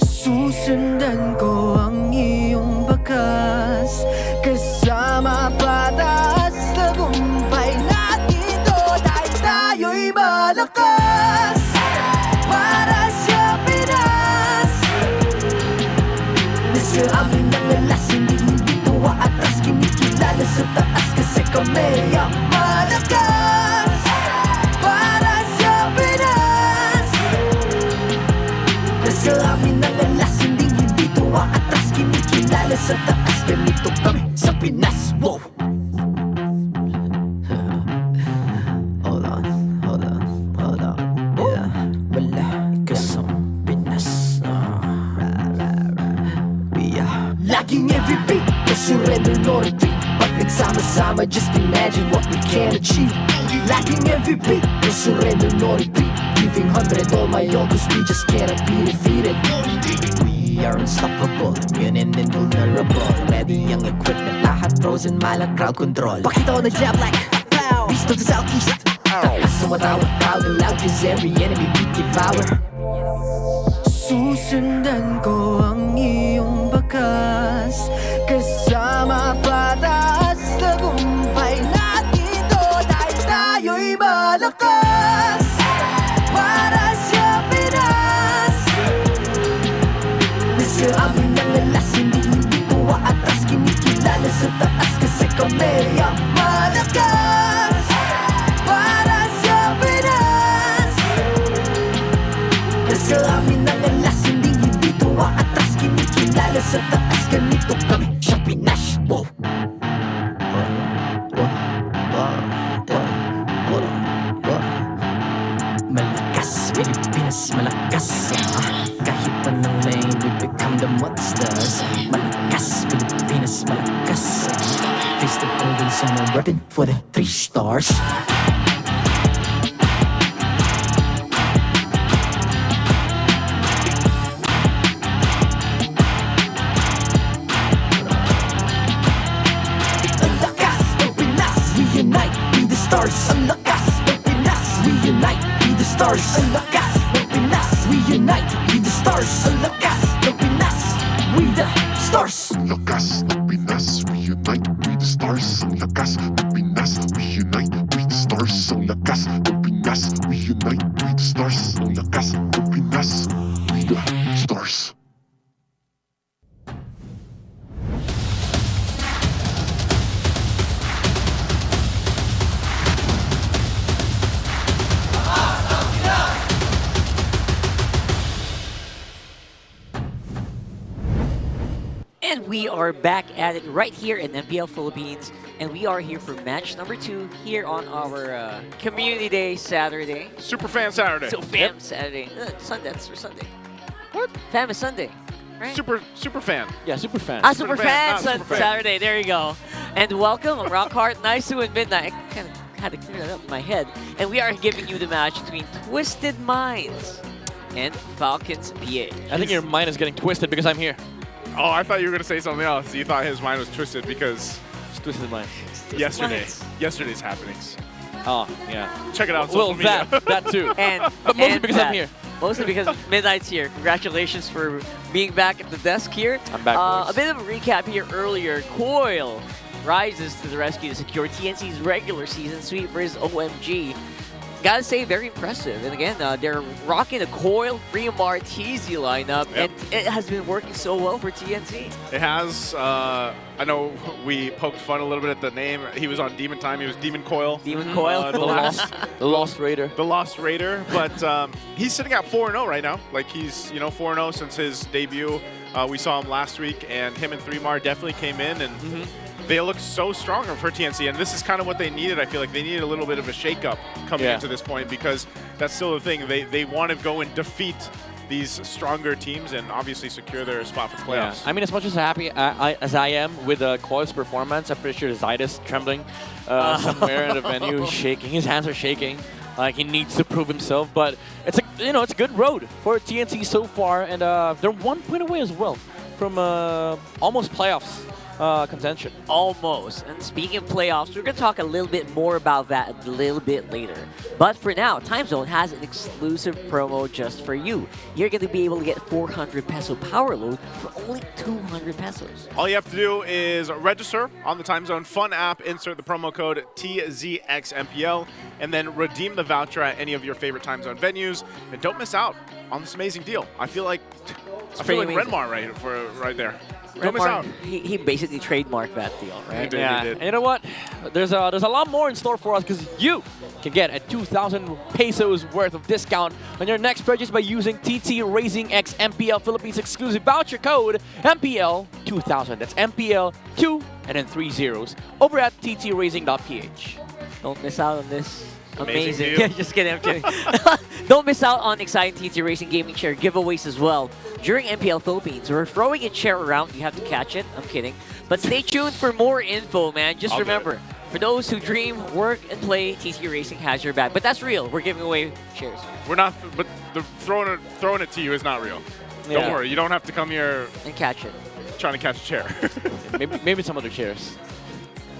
Susundan ko ang iyong bakas, kasama patas, tagumpay natin to. Dahil tayo'y malakas, para sa Pinas. Nasa amin ang alas, hindi tuwa atras. Kinikilala sa taas kasi kami ang malakas, para sa Pinas. Nasa amin ang alas, hindi tuwa atras. Kinikilala sa taas, ganito kami sa Pinas. Wow! Hold on, yeah. Malakas ang Pinas. We are laging every beat, no surrender, no retreat. Pag nagsama-sama, just imagine what we can achieve. Laging every beat, no surrender, no retreat. Giving 100 all my all, cause we just cannot be defeated. We are unstoppable, immune and invulnerable. Ready ang equipment, lahat frozen, malang crowd control. Pakita ko na jab like beast of the southeast. Sumatawag proud and loud, cause every enemy we devour. Susundan ko ang iyong bakas, kasama patas, tagumpay natin to. Dahil tayo'y malakas, para sa Pinas. Nasa amin ang alas, hindi tuwa atras. Kinikilala sa taas kasi kami ang malakas, para sa Pinas. Nasa amin ang alas, hindi tuwa atras. Kinikilala sa taas, ganito kami sa Pinas. Wow! Malakas, Pilipinas malakas Kahit anong lane, we become the monsters. Malakas, Pilipinas malakas Face the golden sun and reppin' for the 3 stars. Ang lakas ng Pinas, we unite, be the stars. Ang lakas ng Pinas, we unite, be the stars. Ang lakas ng Pinas, we unite, be the stars. Ang lakas ng Pinas, we the stars. Ang lakas ng Pinas, we unite, we the stars. Ang lakas ng Pinas, we unite, we the stars. Ang lakas ng Pinas, we unite, we the stars. Ang lakas ng Pinas, we the stars. And we are back at it right here in MPL Philippines. And we are here for match number 2 here on our Community Day Saturday. Super Fan Saturday. So Fam Saturday. Sunday, that's for Sunday. What? Fam is Sunday, right? Super Fan. Yeah, Super Fan. Super Fan Saturday. There you go. And welcome, Rockhart, Naisu, and Midnight. I kind of had to clear that up in my head. And we are giving you the match between Twisted Minds and Falcons PA. I think your mind is getting twisted because I'm here. Oh, I thought you were going to say something else. You thought his mind was twisted because... Twisted mind. Yesterday's happenings. Oh, yeah. Check it out on social media. That too. But mostly because I'm here. Mostly because Midnight's here. Congratulations for being back at the desk here. I'm back, boys. A bit of a recap here earlier. Coil rises to the rescue to secure TNC's regular season sweep versus OMG. Gotta say, very impressive. And again, they're rocking a Coil free Martese lineup, and it has been working so well for TNC. It has. I know we poked fun a little bit at the name. He was on Demon Time. He was Demon Coil. Demon Coil. The Lost Raider. The Lost Raider. But he's sitting at 4-0 right now. Like, he's 4-0 since his debut. We saw him last week, and him and 3mar definitely came in and they look so strong for TNC, and this is kind of what they needed. I feel like they needed a little bit of a shakeup coming into this point, because that's still the thing. They want to go and defeat these stronger teams and obviously secure their spot for playoffs. I mean, as much as happy as I am with Coil's performance, I'm pretty sure Zydus trembling somewhere in the venue, shaking. His hands are shaking. Like he needs to prove himself, but it's it's a good road for TNC so far, and they're 1 point away as well from almost playoffs contention. Almost. And speaking of playoffs, we're going to talk a little bit more about that a little bit later. But for now, Time Zone has an exclusive promo just for you. You're going to be able to get 400 peso power load for only 200 pesos. All you have to do is register on the Time Zone Fun app, insert the promo code TZXMPL, and then redeem the voucher at any of your favorite Time Zone venues. And don't miss out on this amazing deal. I feel like Renmar right there. Don't miss out. He basically trademarked that deal, right? He did. And you know what? There's a lot more in store for us, because you can get a 2,000 pesos worth of discount on your next purchase by using TT Racing X MPL Philippines exclusive voucher code MPL2000. That's MPL2 and then 3 zeros over at ttracing.ph. Don't miss out on this. Amazing Yeah, just kidding. I'm kidding. Don't miss out on exciting TT Racing Gaming Chair giveaways as well. During MPL Philippines, we're throwing a chair around. You have to catch it. I'm kidding. But stay tuned for more info, man. Just remember, for those who dream, work, and play, TT Racing has your back. But that's real. We're giving away chairs. We're not, but the throwing it to you is not real. Yeah. Don't worry. You don't have to come here and catch it. Trying to catch a chair. maybe some other chairs.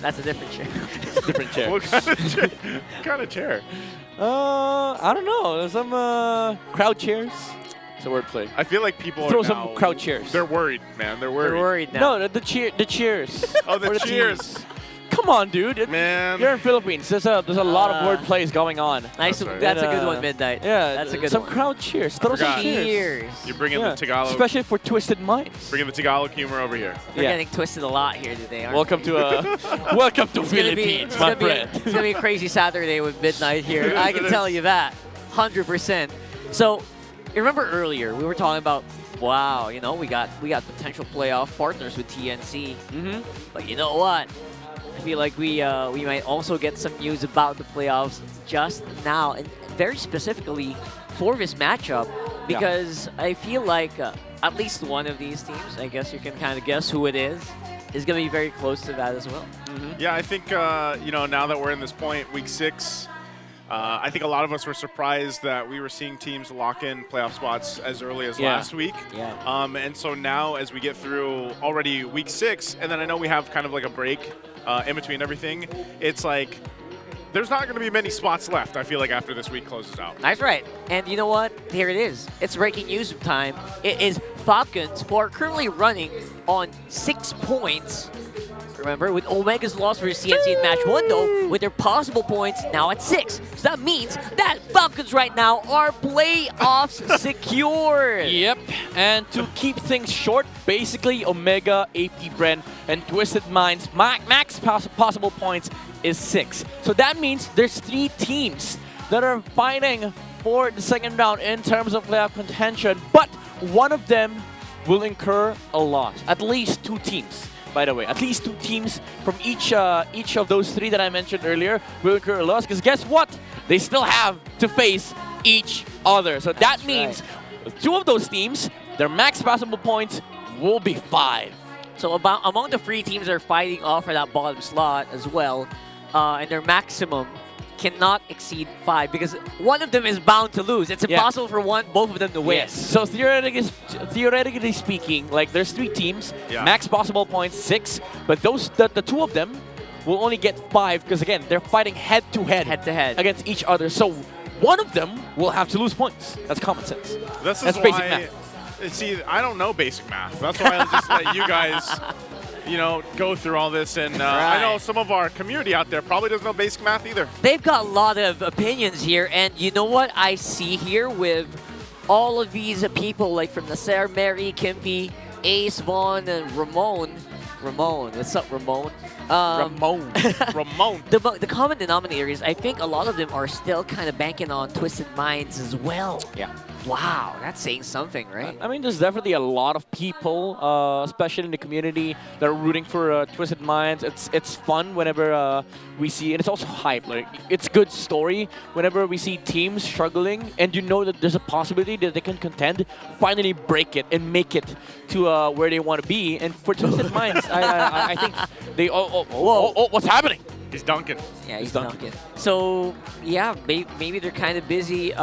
That's a different chair. It's a different chair. What kind of chair? What kind of chair? I don't know. There's some crowd chairs. It's a wordplay. I feel like people throw are some now, crowd chairs. They're worried, man. They're worried. They're worried now. No, the cheers. Oh, the Or cheers. teams. Come on, dude. Man. You're in Philippines. There's a lot of word plays going on. Nice. That's a good one, Midnight. Yeah, that's a good some one. crowd cheers. Throw some cheers. You're bringing the Tagalog. Especially for Twisted Minds. Bringing the Tagalog humor over here. We're getting twisted a lot here today, aren't Welcome we? to welcome to Philippines, my friend. It's gonna be a crazy Saturday with Midnight here. I can tell you that, 100%. So, you remember earlier we were talking about, wow, we got potential playoff partners with TNC. But you know what? I feel like we might also get some news about the playoffs just now, and very specifically for this matchup, because I feel like at least one of these teams, I guess you can kind of guess who it is going to be very close to that as well. Yeah, I think, now that we're in this point, week 6, I think a lot of us were surprised that we were seeing teams lock in playoff spots as early as last week. And so now as we get through already week 6, and then I know we have kind of like a break in between everything, it's like there's not going to be many spots left, I feel like, after this week closes out. That's right. And you know what? Here it is. It's breaking news time. It is Falcons, who are currently running on 6 points. Remember, with Omega's loss versus CNC in match 1, though, with their possible points now at 6. So that means that Falcons right now are playoffs secured. Yep. And to keep things short, basically Omega, AP Bren, and Twisted Minds, max possible points is 6. So that means there's 3 teams that are fighting for the second round in terms of playoff contention, but one of them will incur a loss. At least 2 teams. By the way, at least 2 teams from each of those 3 that I mentioned earlier will incur a loss, because guess what? They still have to face each other. So that means 2 of those teams, their max possible points will be 5. So among the 3 teams that are fighting off for that bottom slot as well, and their maximum cannot exceed 5, because one of them is bound to lose. It's impossible for both of them to win. Yes. So theoretically speaking, like there's 3 teams, max possible points 6, but the 2 of them will only get 5, because again they're fighting head to head against each other. So one of them will have to lose points. That's common sense. That's basic math. See, I don't know basic math. That's why I just let you guys go through all this. And I know some of our community out there probably doesn't know basic math either. They've got a lot of opinions here. And you know what I see here with all of these people, like from Nasser, Mary, Kimpy, Ace, Vaughn, and Ramon. What's up, Ramon? Ramon. The common denominator is I think a lot of them are still kind of banking on Twisted Minds as well. Yeah. Wow, that's saying something, right? I mean, there's definitely a lot of people, especially in the community, that are rooting for Twisted Minds. It's fun whenever we see, and it's also hype. Like, it's good story whenever we see teams struggling, and you know that there's a possibility that they can contend, finally break it and make it to where they want to be. And for Twisted Minds, I think they. What's happening? He's dunking. Yeah, he's dunking. So yeah, maybe they're kind of busy.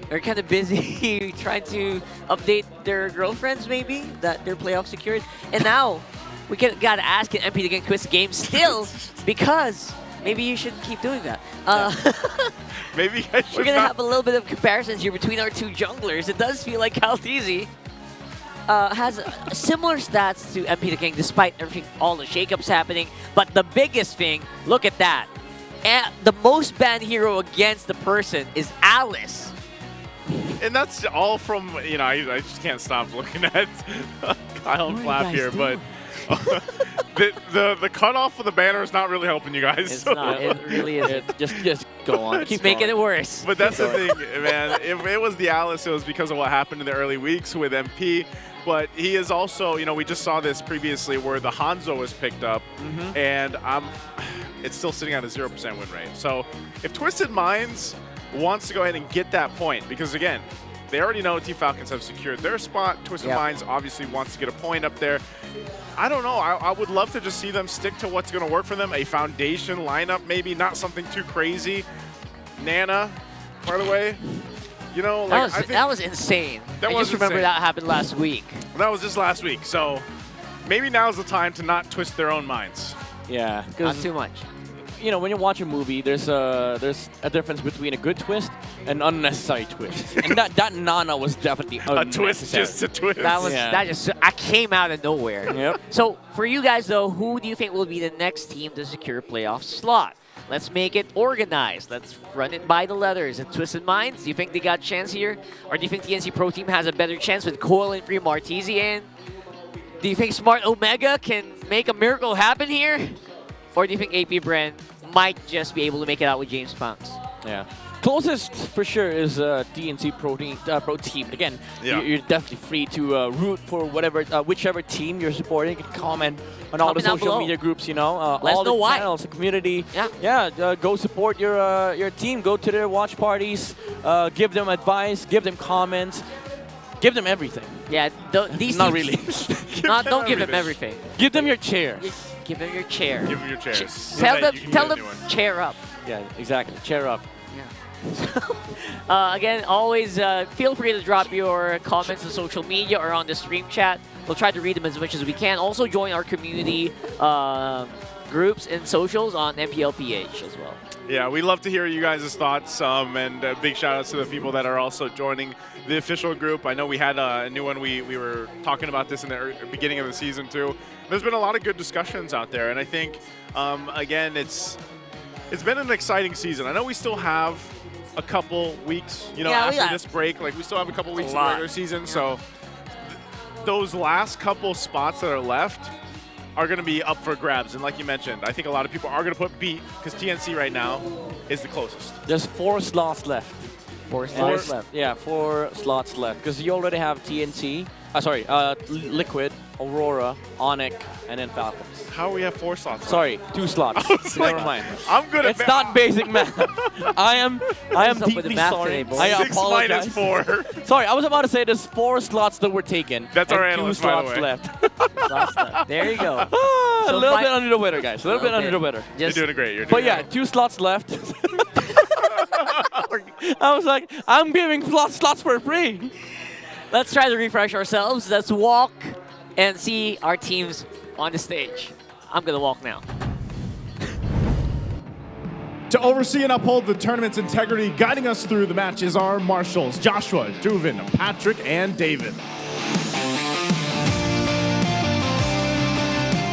They're kind of busy trying to update their girlfriends, maybe, that their playoff secured. And now, we gotta ask, can MP get Twist game still? Because maybe you shouldn't keep doing that. Maybe I should We're gonna have a little bit of comparisons here between our two junglers. It does feel like Calteezy has similar stats to MP the King, despite everything, all the shakeups happening. But the biggest thing, look at that. The most banned hero against the person is Alice. And that's all from, you know, I just can't stop looking at Kyle and Flap here, but the cutoff for the banner is not really helping you guys. It's not. It really isn't. Just go on. Keep making it worse. But that's the thing, man. If it was the Alice, it was because of what happened in the early weeks with MP. But he is also, you know, we just saw this previously where the Hanzo was picked up, and it's still sitting at a 0% win rate. So if Twisted Minds wants to go ahead and get that point, because again, they already know Team Falcons have secured their spot. Twisted Minds obviously wants to get a point up there. I don't know. I would love to just see them stick to what's going to work for them. A foundation lineup, maybe, not something too crazy. By the way, you know, like, that was insane. I just remember that happened last week. That was just last week. So maybe now's the time to not twist their own minds. Yeah, not too much. You know, when you watch a movie, there's a difference between a good twist and unnecessary twist. And that Nana was definitely unnecessary. A twist, just a twist. I came out of nowhere. Yep. So for you guys though, who do you think will be the next team to secure a playoff slot? Let's make it organized. Let's run it by the letters. And Twisted Minds, do you think they got a chance here? Or do you think the TNC Pro Team has a better chance with Coil and Free Martezi in? Do you think Smart Omega can make a miracle happen here? Or do you think AP Bren might just be able to make it out with James Punks? Yeah. Closest for sure is TNC Pro Team. Again, you're definitely free to root for whichever team you're supporting. You can comment on all the social media groups, you know, all the channels, the community. Go support your team. Go to their watch parties. Give them advice. Give them comments. Give them everything. Yeah, these not teams, really. Don't give them everything. Give them your chairs. Give them your chair. Give them your chairs. Tell them chair up. Yeah, exactly. Chair up. Again, always feel free to drop your comments on social media or on the stream chat. We'll try to read them as much as we can. Also join our community groups and socials on MPLPH as well. Yeah, we love to hear you guys' thoughts, and big shout outs to the people that are also joining the official group. I know we had a new one. We were talking about this in the beginning of the season too. There's been a lot of good discussions out there, and I think, again, it's been an exciting season. I know we still have a couple weeks, you know, after this break. Like, we still have a couple weeks in the regular season, so those last couple spots that are left are going to be up for grabs. And like you mentioned, I think a lot of people are going to put beat, because TNC right now is the closest. There's 4 slots left. 4 slots left. Yeah, 4 slots left. Because you already have TNC, Liquid, Aurora, Onyx, and then Falcons. How do we have 4 slots? Sorry, 2 slots. Never mind. I'm good at It's not basic math. I am deeply sorry. Today, I 6 apologize. minus 4. Sorry, I was about to say there's 4 slots that were taken. That's and our 2 analyst, by the slots way. left. There you go. A little bit under the weather, guys. A little bit under the weather. You're doing great. You're doing But yeah, 2 slots left. I was like, I'm giving slots for free. Let's try to refresh ourselves. Let's walk and see our teams on the stage. I'm going to walk now. To oversee and uphold the tournament's integrity, guiding us through the matches are marshals Joshua, Duvin, Patrick, and David.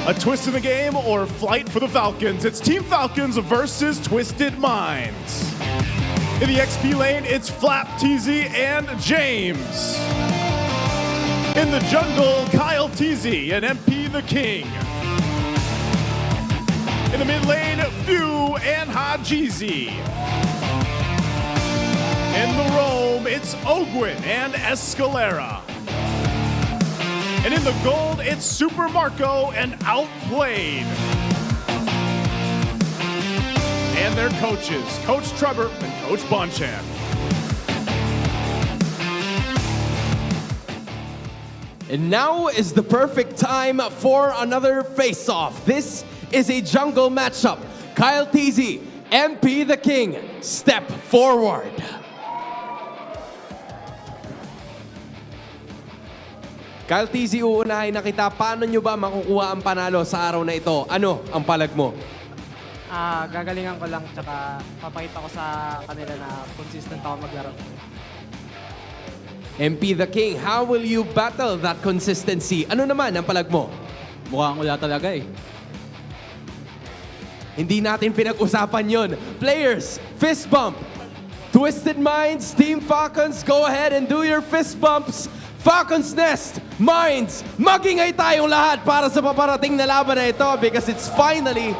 A twist in the game or flight for the Falcons. It's Team Falcons versus Twisted Minds. In the XP lane, it's Flap, TZ, and James. In the jungle, Kyle, TZ, and MP the King. In the mid lane, Few and Hajizi. In the Rome, it's Ogwin and Escalera. And in the gold, it's Super Marco and Outplayed. And their coaches, Coach Trevor and Coach Bonchan. And now is the perfect time for another face-off. This is a jungle matchup. Kyle TZ, MP the King, step forward. Kyle TZ, uunahin na kita. Paano nyo ba makukuha ang panalo sa araw na ito? Ano ang palag mo? Gagalingan ko lang, tsaka papakita ko sa kanila na consistent ako maglaro. MP the King, how will you battle that consistency? Ano naman ang palag mo? Mukhang wala talaga eh. Hindi natin pinag-usapan yon. Players, fist bump. Twisted Minds, Team Falcons, go ahead and do your fist bumps. Falcons Nest, Minds, magingay tayong lahat para sa paparating na laban na ito because it's finally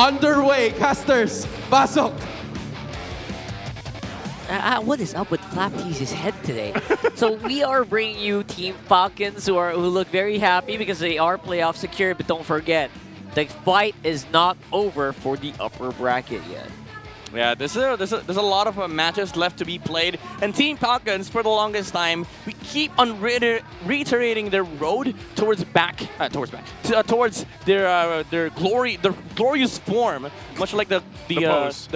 underway. Casters, pasok. What is up with Flaptease's head today? So we are bringing you Team Falcons who look very happy because they are playoff secure, but don't forget, the fight is not over for the upper bracket yet. Yeah, there's a lot of matches left to be played, and Team Falcons, for the longest time, we keep on reiterating their road towards their glorious form, much like the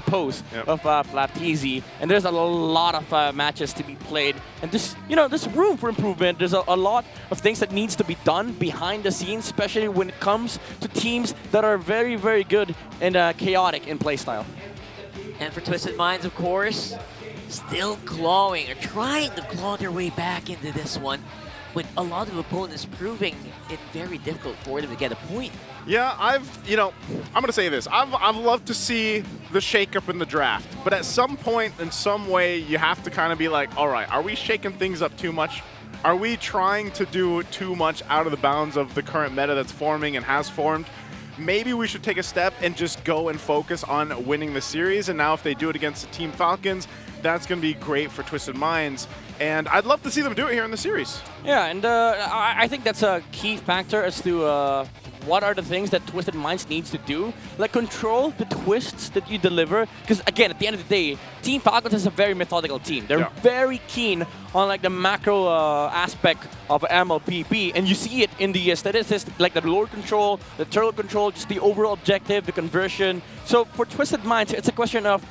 pose of Flaptease. And there's a lot of matches to be played, and there's room for improvement. There's a lot of things that needs to be done behind the scenes, especially when it comes to teams that are very, very good and chaotic in playstyle. And for Twisted Minds, of course, still clawing or trying to claw their way back into this one, with a lot of opponents proving it very difficult for them to get a point. Yeah, I'm going to say this. I've loved to see the shakeup in the draft, but at some point, in some way, you have to kind of be like, all right, are we shaking things up too much? Are we trying to do too much out of the bounds of the current meta that's forming and has formed? Maybe we should take a step and just go and focus on winning the series. And now if they do it against the Team Falcons, that's going to be great for Twisted Minds. And I'd love to see them do it here in the series. Yeah, and I think that's a key factor as to what are the things that Twisted Minds needs to do. Like, control the twists that you deliver. Because, again, at the end of the day, Team Falcons is a very methodical team. They're very keen on, like, the macro aspect of MLPP. And you see it in the statistics, like the lore control, the turtle control, just the overall objective, the conversion. So, for Twisted Minds, it's a question of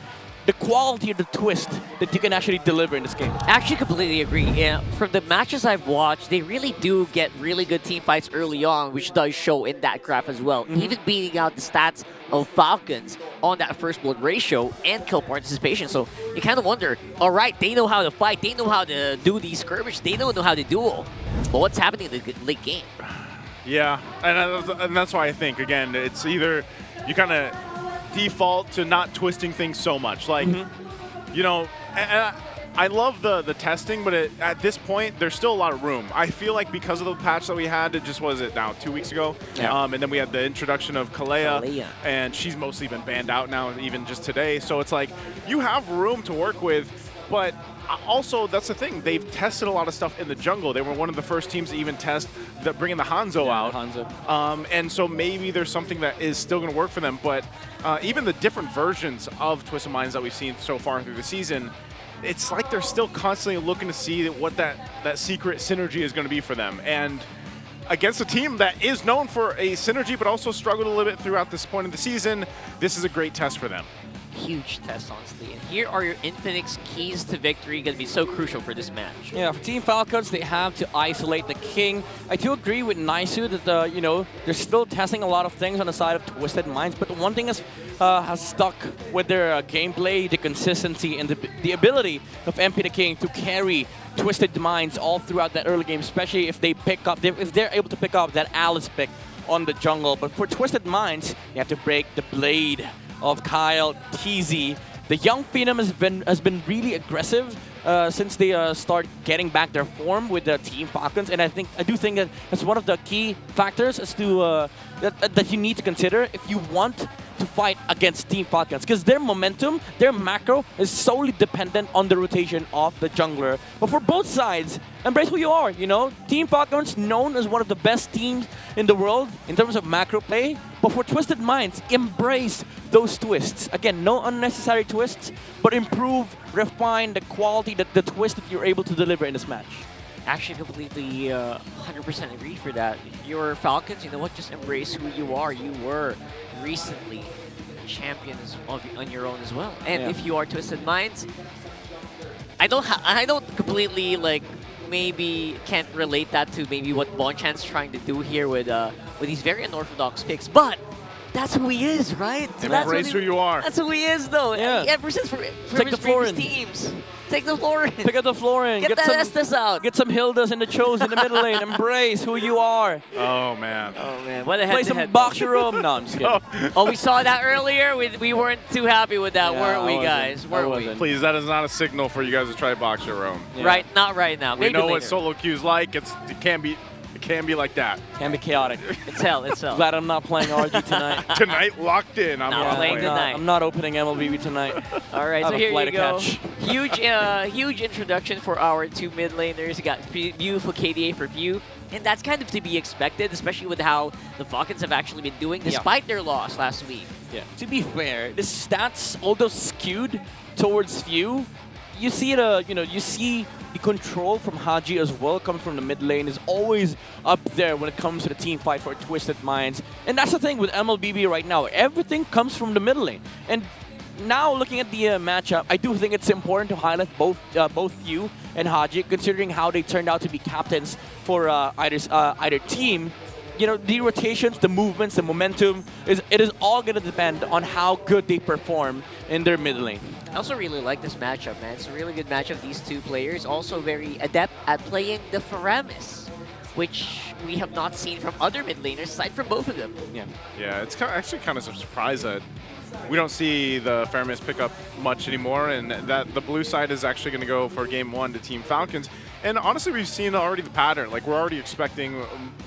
the quality of the twist that you can actually deliver in this game. Actually, completely agree. Yeah, from the matches I've watched, they really do get really good team fights early on, which does show in that graph as well. Even beating out the stats of Falcons on that first blood ratio and kill participation. So you kind of wonder, all right, they know how to fight, they know how to do these skirmish, they don't know how to duel. But what's happening in the late game? Yeah, and that's why I think, again, it's either you kind of default to not twisting things so much. Like, I love the testing, but at this point, there's still a lot of room. I feel like because of the patch that we had, it just was it now 2 weeks ago, and then we had the introduction of Kalea, and she's mostly been banned out now, even just today. So it's like you have room to work with, but also that's the thing. They've tested a lot of stuff in the jungle. They were one of the first teams to even test bringing the Hanzo out. And so maybe there's something that is still going to work for them. But even the different versions of Twisted Minds that we've seen so far through the season, it's like they're still constantly looking to see what that secret synergy is going to be for them. And against a team that is known for a synergy but also struggled a little bit throughout this point of the season, this is a great test for them. Huge test, honestly. And here are your Infinix keys to victory, going to be so crucial for this match. Yeah, for Team Falcons, they have to isolate the King. I do agree with Naisu that, they're still testing a lot of things on the side of Twisted Minds, but the one thing has stuck with their gameplay, the consistency, and the ability of MP the King to carry Twisted Minds all throughout that early game, especially if they're able to pick up that Alice pick on the jungle. But for Twisted Minds, you have to break the blade of Kyle TZ. The young Phenom has been really aggressive since they start getting back their form with the Team Falcons, and I do think that that's one of the key factors as to that you need to consider if you want to fight against Team Falcons because their momentum, their macro is solely dependent on the rotation of the jungler. But for both sides, embrace who you are, you know? Team Falcons known as one of the best teams in the world in terms of macro play. But for Twisted Minds, embrace those twists. Again, no unnecessary twists, but improve, refine the quality, the twist that you're able to deliver in this match. Actually, completely 100% agree for that. Your Falcons, you know what? Just embrace who you are. You were recently champions on your own as well. And if you are Twisted Minds, I don't completely like maybe can't relate that to maybe what Bonchan's trying to do here with these very unorthodox picks, but that's who he is, right? Embrace who you are. That's who he is, though. Yeah. Ever since from Take his the previous Florin. teams. Take the Florin. Pick up the Florin. Get that Estes out. Get some Hildas in the Chos in the middle lane. Embrace who you are. Oh, man. Oh, man. What a Play some boxer room. No, I'm just kidding. Oh, we saw that earlier. We weren't too happy with that, weren't we, guys? Weren't we? Please, that is not a signal for you guys to try box your own. Right, not right now. We Maybe know later. what solo queue's like. It can be like that. Can be chaotic. It's hell. It's hell. Glad I'm not playing RG tonight. Tonight, locked in. I'm Not playing tonight. I'm not opening MLBB tonight. All right, I so have a here flight you to go. catch. Huge introduction for our two mid laners. You got beautiful KDA for View, and that's kind of to be expected, especially with how the Falcons have actually been doing despite their loss last week. Yeah. To be fair, the stats, although skewed towards View, you see it. You see the control from Haji as well, coming from the mid lane, is always up there when it comes to the team fight for Twisted Minds. And that's the thing with MLBB right now. Everything comes from the middle lane. And now looking at the matchup, I do think it's important to highlight both you and Haji, considering how they turned out to be captains for either team. You know, the rotations, the movements, the momentum, it is all going to depend on how good they perform in their mid lane. I also really like this matchup, man. It's a really good matchup. These two players also very adept at playing the Faramis, which we have not seen from other mid laners aside from both of them. Yeah, it's actually kind of a surprise that we don't see the Faramis pick up much anymore, and that the blue side is actually going to go for game 1 to Team Falcons. And honestly, we've seen already the pattern. Like, we're already expecting,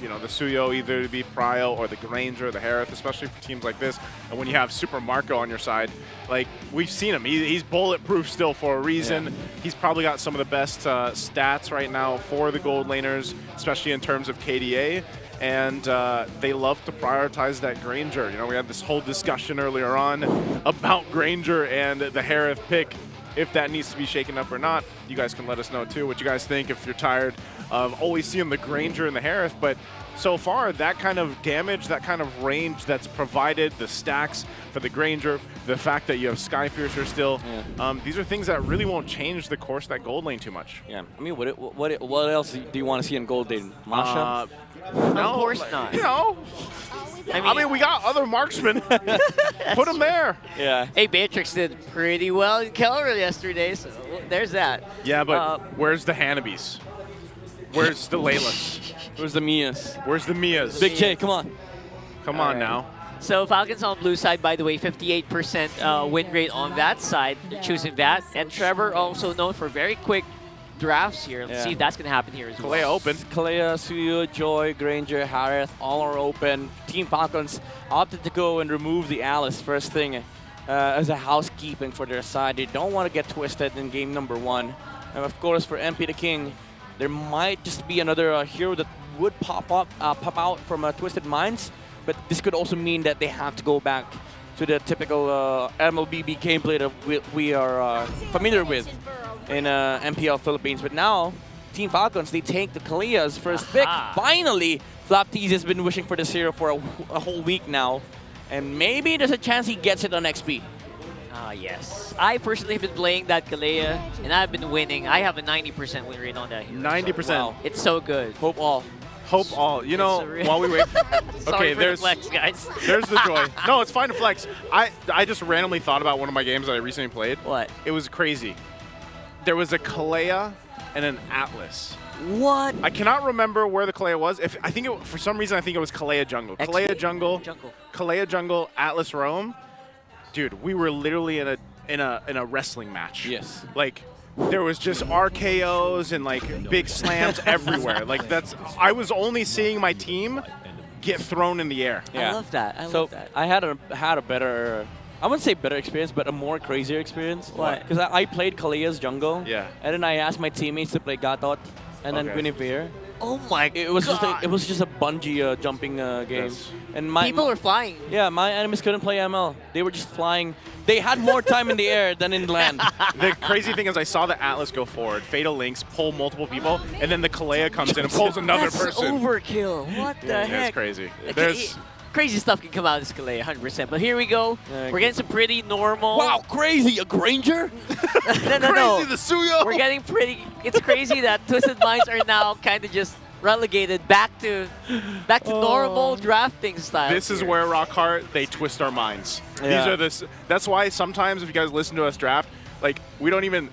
you know, the Suyo either to be Prio or the Granger, the Harith, especially for teams like this. And when you have Super Marco on your side, like, we've seen him. He's bulletproof still for a reason. Yeah. He's probably got some of the best stats right now for the gold laners, especially in terms of KDA. And they love to prioritize that Granger. You know, we had this whole discussion earlier on about Granger and the Harith pick. If that needs to be shaken up or not, you guys can let us know too what you guys think if you're tired of always seeing the Granger and the Harith. But so far, that kind of damage, that kind of range that's provided, the stacks for the Granger, the fact that you have Skypiercer still, these are things that really won't change the course of that gold lane too much. Yeah, I mean, what else do you want to see in gold lane? Masha? No, of course not. You know, I mean, we got other marksmen. Put them there. Yeah. Hey, Beatrix did pretty well in Keller yesterday, so there's that. Yeah, but where's the Hanabis? Where's the Laylas? Where's the Mias? Where's the Mias? Big J, come on. Come on now. So Falcons on blue side, by the way, 58% win rate on that side, choosing that. And Trevor also known for very quick drafts here. Let's see if that's going to happen here as well. Kalea open. Kalea, Suyo, Joy, Granger, Harith, all are open. Team Falcons opted to go and remove the Alice first thing as a housekeeping for their side. They don't want to get twisted in game number 1. And of course, for MP the King, there might just be another hero that would pop out from Twisted Minds, but this could also mean that they have to go back to the typical MLBB gameplay that we are familiar with in MPL Philippines. But now, Team Falcons, they take the Kalea's first pick. Finally, Flaptease has been wishing for this hero for a whole week now, and maybe there's a chance he gets it on XP. Yes. I personally have been playing that Kalea, and I've been winning. I have a 90% win rate on that hero. 90%. Wow. It's so good. Hope all. Hope all. You know, while we wait. Okay, there's the flex, guys. There's the joy. No, it's fine to flex. I just randomly thought about one of my games that I recently played. What? It was crazy. There was a Kalea and an Atlas. What? I cannot remember where the Kalea was. For some reason I think it was Kalea Jungle. Kalea Jungle. Kalea Jungle, Atlas Roam. Dude, we were literally in a wrestling match. Yes. Like, there was just RKOs and like big slams everywhere. Like, I was only seeing my team get thrown in the air. Yeah. I love that. I so love that. I had a better, I wouldn't say better experience, but a more crazier experience. What? Because I played Kalia's jungle. Yeah. And then I asked my teammates to play Gatot and then Okay. Guinevere. Oh my It was God. it was just a bungee jumping game. Yes. And my People are flying. Yeah, my enemies couldn't play ML. They were just flying. They had more time in the air than in land. The crazy thing is I saw the Atlas go forward, Fatal Links pull multiple people, and then the Kalea comes in and pulls another That's person. overkill. What the Yeah, heck? it's crazy. Okay, There's crazy stuff can come out of this Kalea, 100%. But here we go. We're getting some pretty normal. Wow, crazy! A Granger? no. crazy the Suyo. We're getting pretty. It's crazy that Twisted Minds are now kind of just relegated back to normal drafting style. This is where Rockhart, they twist our minds. Yeah. These are this. That's why sometimes if you guys listen to us draft, like we don't even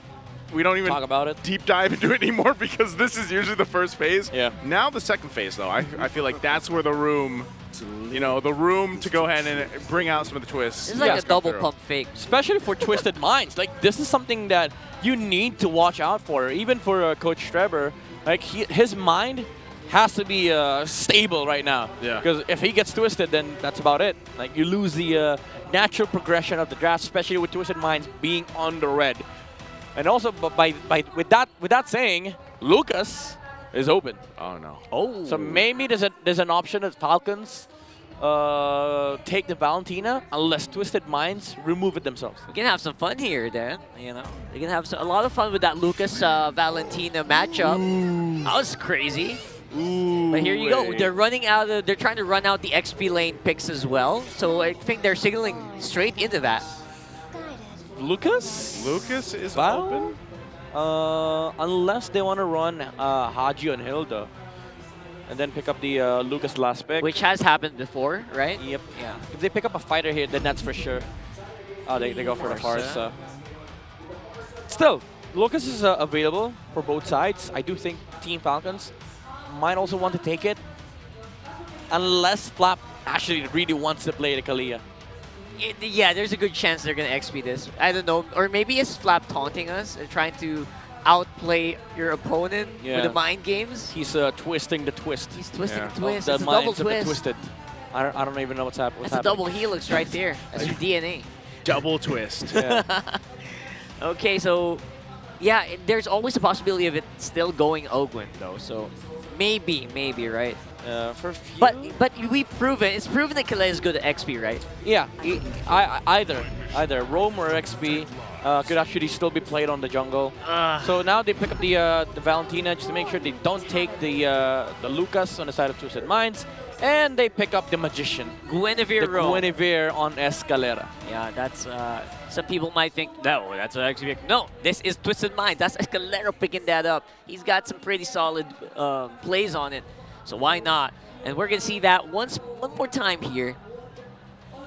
talk about it, deep dive into it anymore because this is usually the first phase. Yeah. Now the second phase though, I feel like that's where the room, the room to go ahead and bring out some of the twists. It's like a come double through. pump fake. Especially for Twisted Minds. Like, this is something that you need to watch out for. Even for Coach Trevor, like, his mind has to be stable right now. Yeah. Because if he gets twisted, then that's about it. Like, you lose the natural progression of the draft, especially with Twisted Minds being on the red. And also, with that saying, Lucas is open. Oh no. Oh. So maybe there's an option that Falcons take the Valentina unless Twisted Minds remove it themselves. We can have some fun here, Dan. You know, we can have a lot of fun with that Lucas Valentina matchup. That was crazy. But here you go. They're running out of. They're trying to run out the XP lane picks as well. So I think they're signaling straight into that. Lucas is Val? open. Unless they want to run Haji and Hilda, and then pick up the Lucas last pick. Which has happened before, right? Yep. Yeah. If they pick up a fighter here, then that's for sure. Oh, they go for the Farce. Still, Lucas is available for both sides. I do think Team Falcons might also want to take it, unless Flap actually really wants to play the Kalia. Yeah, there's a good chance they're gonna XP this. I don't know, or maybe it's Flap taunting us and trying to outplay your opponent with the mind games. He's twisting the twist. He's twisting the twist. The It's a double minds of the twist. twisted. I don't even know what's happening. That's a double helix right there. That's your DNA. Double twist. Yeah. Okay, so yeah, there's always a possibility of it still going Ogwin though. So maybe, right? For a few. But we've proven it's proven that Kalea is good at XP, right? Yeah, either Roam or XP could actually still be played on the jungle. So now they pick up the Valentina just to make sure they don't take the Lucas on the side of Twisted Minds, and they pick up the Magician, Guinevere Roam. Guinevere on Escalera. Yeah, that's some people might think no, that's an XP. No, this is Twisted Mind. That's Escalera picking that up. He's got some pretty solid plays on it. So why not? And we're going to see that one more time here.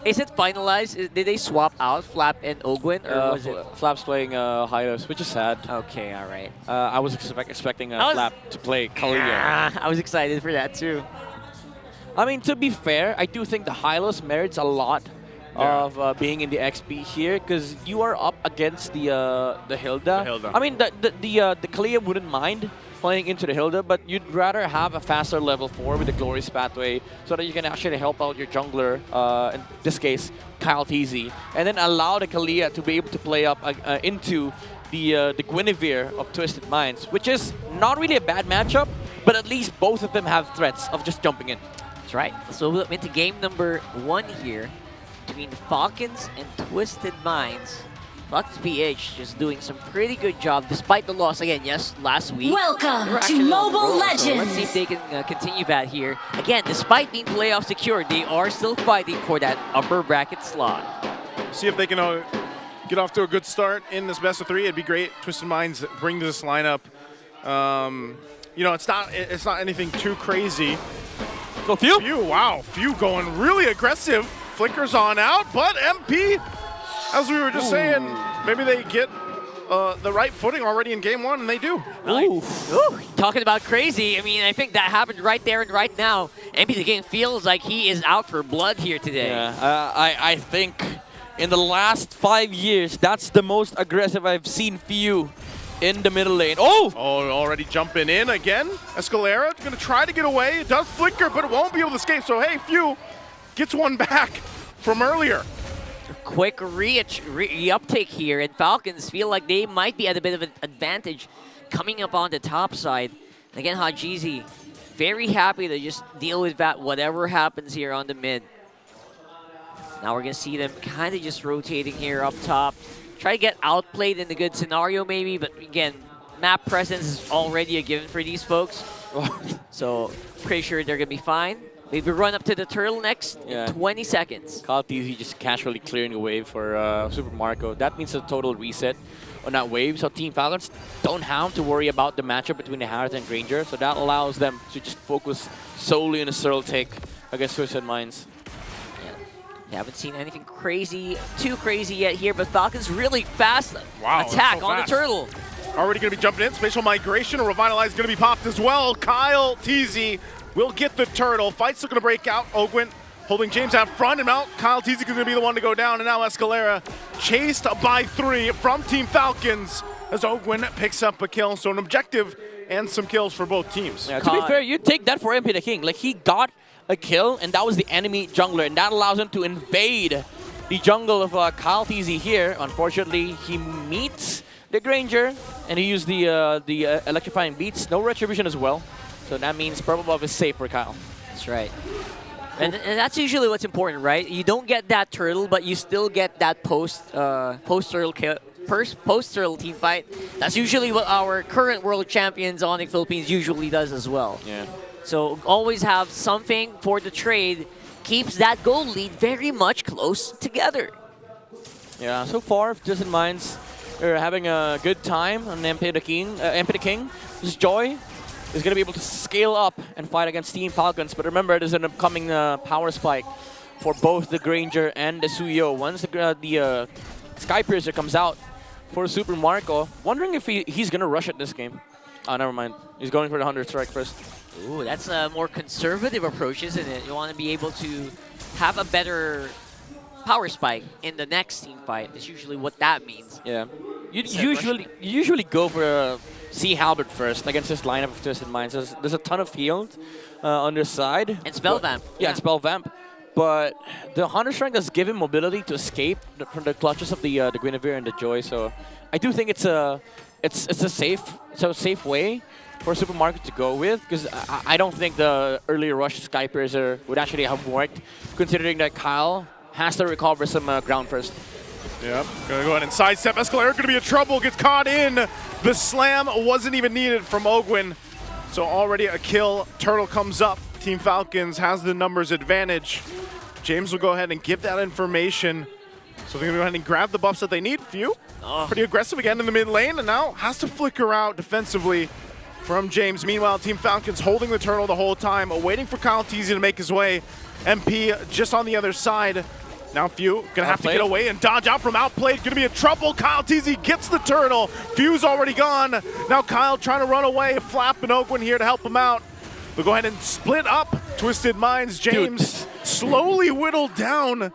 Is it finalized? Did they swap out Flap and Ogwin? Or was it? Flap's playing Hylos, which is sad. Okay, all right. I was expecting Flap to play Kalia. I was excited for that too. I mean, to be fair, I do think the Hylos merits a lot of being in the XP here because you are up against the Hilda. I mean, the Kalia wouldn't mind playing into the Hilda, but you'd rather have a faster level 4 with the Glorious Pathway so that you can actually help out your jungler, in this case, Kyle TZ, and then allow the Kalia to be able to play up into the Guinevere of Twisted Minds, which is not really a bad matchup, but at least both of them have threats of just jumping in. That's right. So we're into game number 1 here between the Falcons and Twisted Minds. Falcons PH just doing some pretty good job despite the loss again. Yes, last week. Welcome They were to actually on the Mobile roll, so Legends. let's see if they can continue that here. Again, despite being playoff secured, they are still fighting for that upper bracket slot. See if they can get off to a good start in this best of 3. It'd be great. Twisted Minds bring this lineup. It's not anything too crazy. Go Few. Wow, Few going really aggressive. Flickers on out, but MP, as we were just saying, maybe they get the right footing already in game 1, and they do. Ooh. Talking about crazy, I mean, I think that happened right there and right now. MP the game feels like he is out for blood here today. Yeah, I think in the last 5 years, that's the most aggressive I've seen Few in the middle lane. Oh! Oh, already jumping in again. Escalera gonna try to get away. It does flicker, but it won't be able to escape. So hey, Few gets one back from earlier. Quick re-uptake here, and Falcons feel like they might be at a bit of an advantage coming up on the top side. Again, Hajizi very happy to just deal with that whatever happens here on the mid. Now we're going to see them kind of just rotating here up top. Try to get outplayed in a good scenario maybe, but again, map presence is already a given for these folks. So pretty sure they're going to be fine. Maybe run up to the turtle next in 20 seconds. CalTZ just casually clearing a wave for Super Marco. That means a total reset on that wave. So Team Falcons don't have to worry about the matchup between the Harith and Granger. So that allows them to just focus solely on a Searle take against Twisted Minds. Yeah, haven't seen anything too crazy yet here, but Falcons really fast attack so on the turtle. Already going to be jumping in. Spatial Migration, Revitalize going to be popped as well. Kyle TZ will get the turtle. Fight's still going to break out. Ogwin holding James out front, and now Kyle TZ is going to be the one to go down, and now Escalera chased by 3 from Team Falcons as Ogwin picks up a kill. So an objective and some kills for both teams. Yeah, to be fair, you take that for MP the King. Like, he got a kill, and that was the enemy jungler, and that allows him to invade the jungle of Kyle TZ here. Unfortunately, he meets the Granger, and he used the electrifying beats. No retribution as well. So that means Purple Buff is safe for Kyle. That's right. And that's usually what's important, right? You don't get that turtle, but you still get that post-turtle team fight. That's usually what our current world champions Onyx Philippines usually does as well. Yeah. So always have something for the trade. Keeps that goal lead very much close together. Yeah, so far, Twisted Minds are having a good time on MP the King. This Joy is going to be able to scale up and fight against Team Falcons. But remember, there's an upcoming power spike for both the Granger and the Suyo. Once the Sky Piercer comes out for Super Marco, wondering if he's going to rush it this game. Oh, never mind. He's going for the 100 strike first. Ooh, that's a more conservative approach, isn't it? You want to be able to have a better power spike in the next team fight. That's usually what that means. Yeah. You usually go for a Sea Halberd first against this lineup of Twisted Minds. There's a ton of healed on their side. And Spell Vamp. Yeah, and Spell Vamp. But the 100 strength does give him mobility to escape from the clutches of the Guinevere and the Joy. So I do think it's a safe way for Super Market to go with, because I don't think the earlier rush Sky Piercer would actually have worked, considering that Kyle has to recover some ground first. Yep, gonna go ahead and sidestep. Escalera gonna be in trouble, gets caught in. The slam wasn't even needed from Ogwin. So already a kill. Turtle comes up. Team Falcons has the numbers advantage. James will go ahead and give that information. So they're gonna go ahead and grab the buffs that they need. Few, pretty aggressive again in the mid lane, and now has to flicker out defensively from James. Meanwhile, Team Falcons holding the turtle the whole time, waiting for Kyle TZ to make his way. MP just on the other side. Now Few gonna have to get away and dodge out from outplayed. Gonna be in trouble. Kyle TZ gets the turtle. Few's already gone. Now Kyle trying to run away. Flap and Ogwin here to help him out. They'll go ahead and split up. Twisted Minds. James slowly whittled down,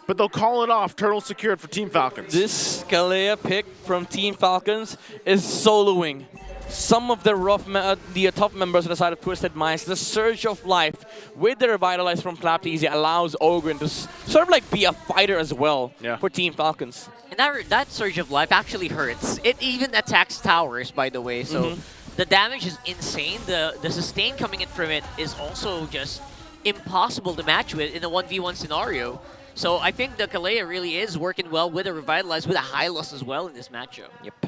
but they'll call it off. Turtle secured for Team Falcons. This Kalea pick from Team Falcons is soloing some of the tough members on the side of Twisted Minds. The Surge of Life with the Revitalize from FlapTZ allows Ogwin to sort of like be a fighter as well for Team Falcons. And that Surge of Life actually hurts. It even attacks towers, by the way, so the damage is insane. The sustain coming in from it is also just impossible to match with in a 1v1 scenario. So I think the Kalea really is working well with a Revitalize, with a Hylos as well in this matchup. Yep.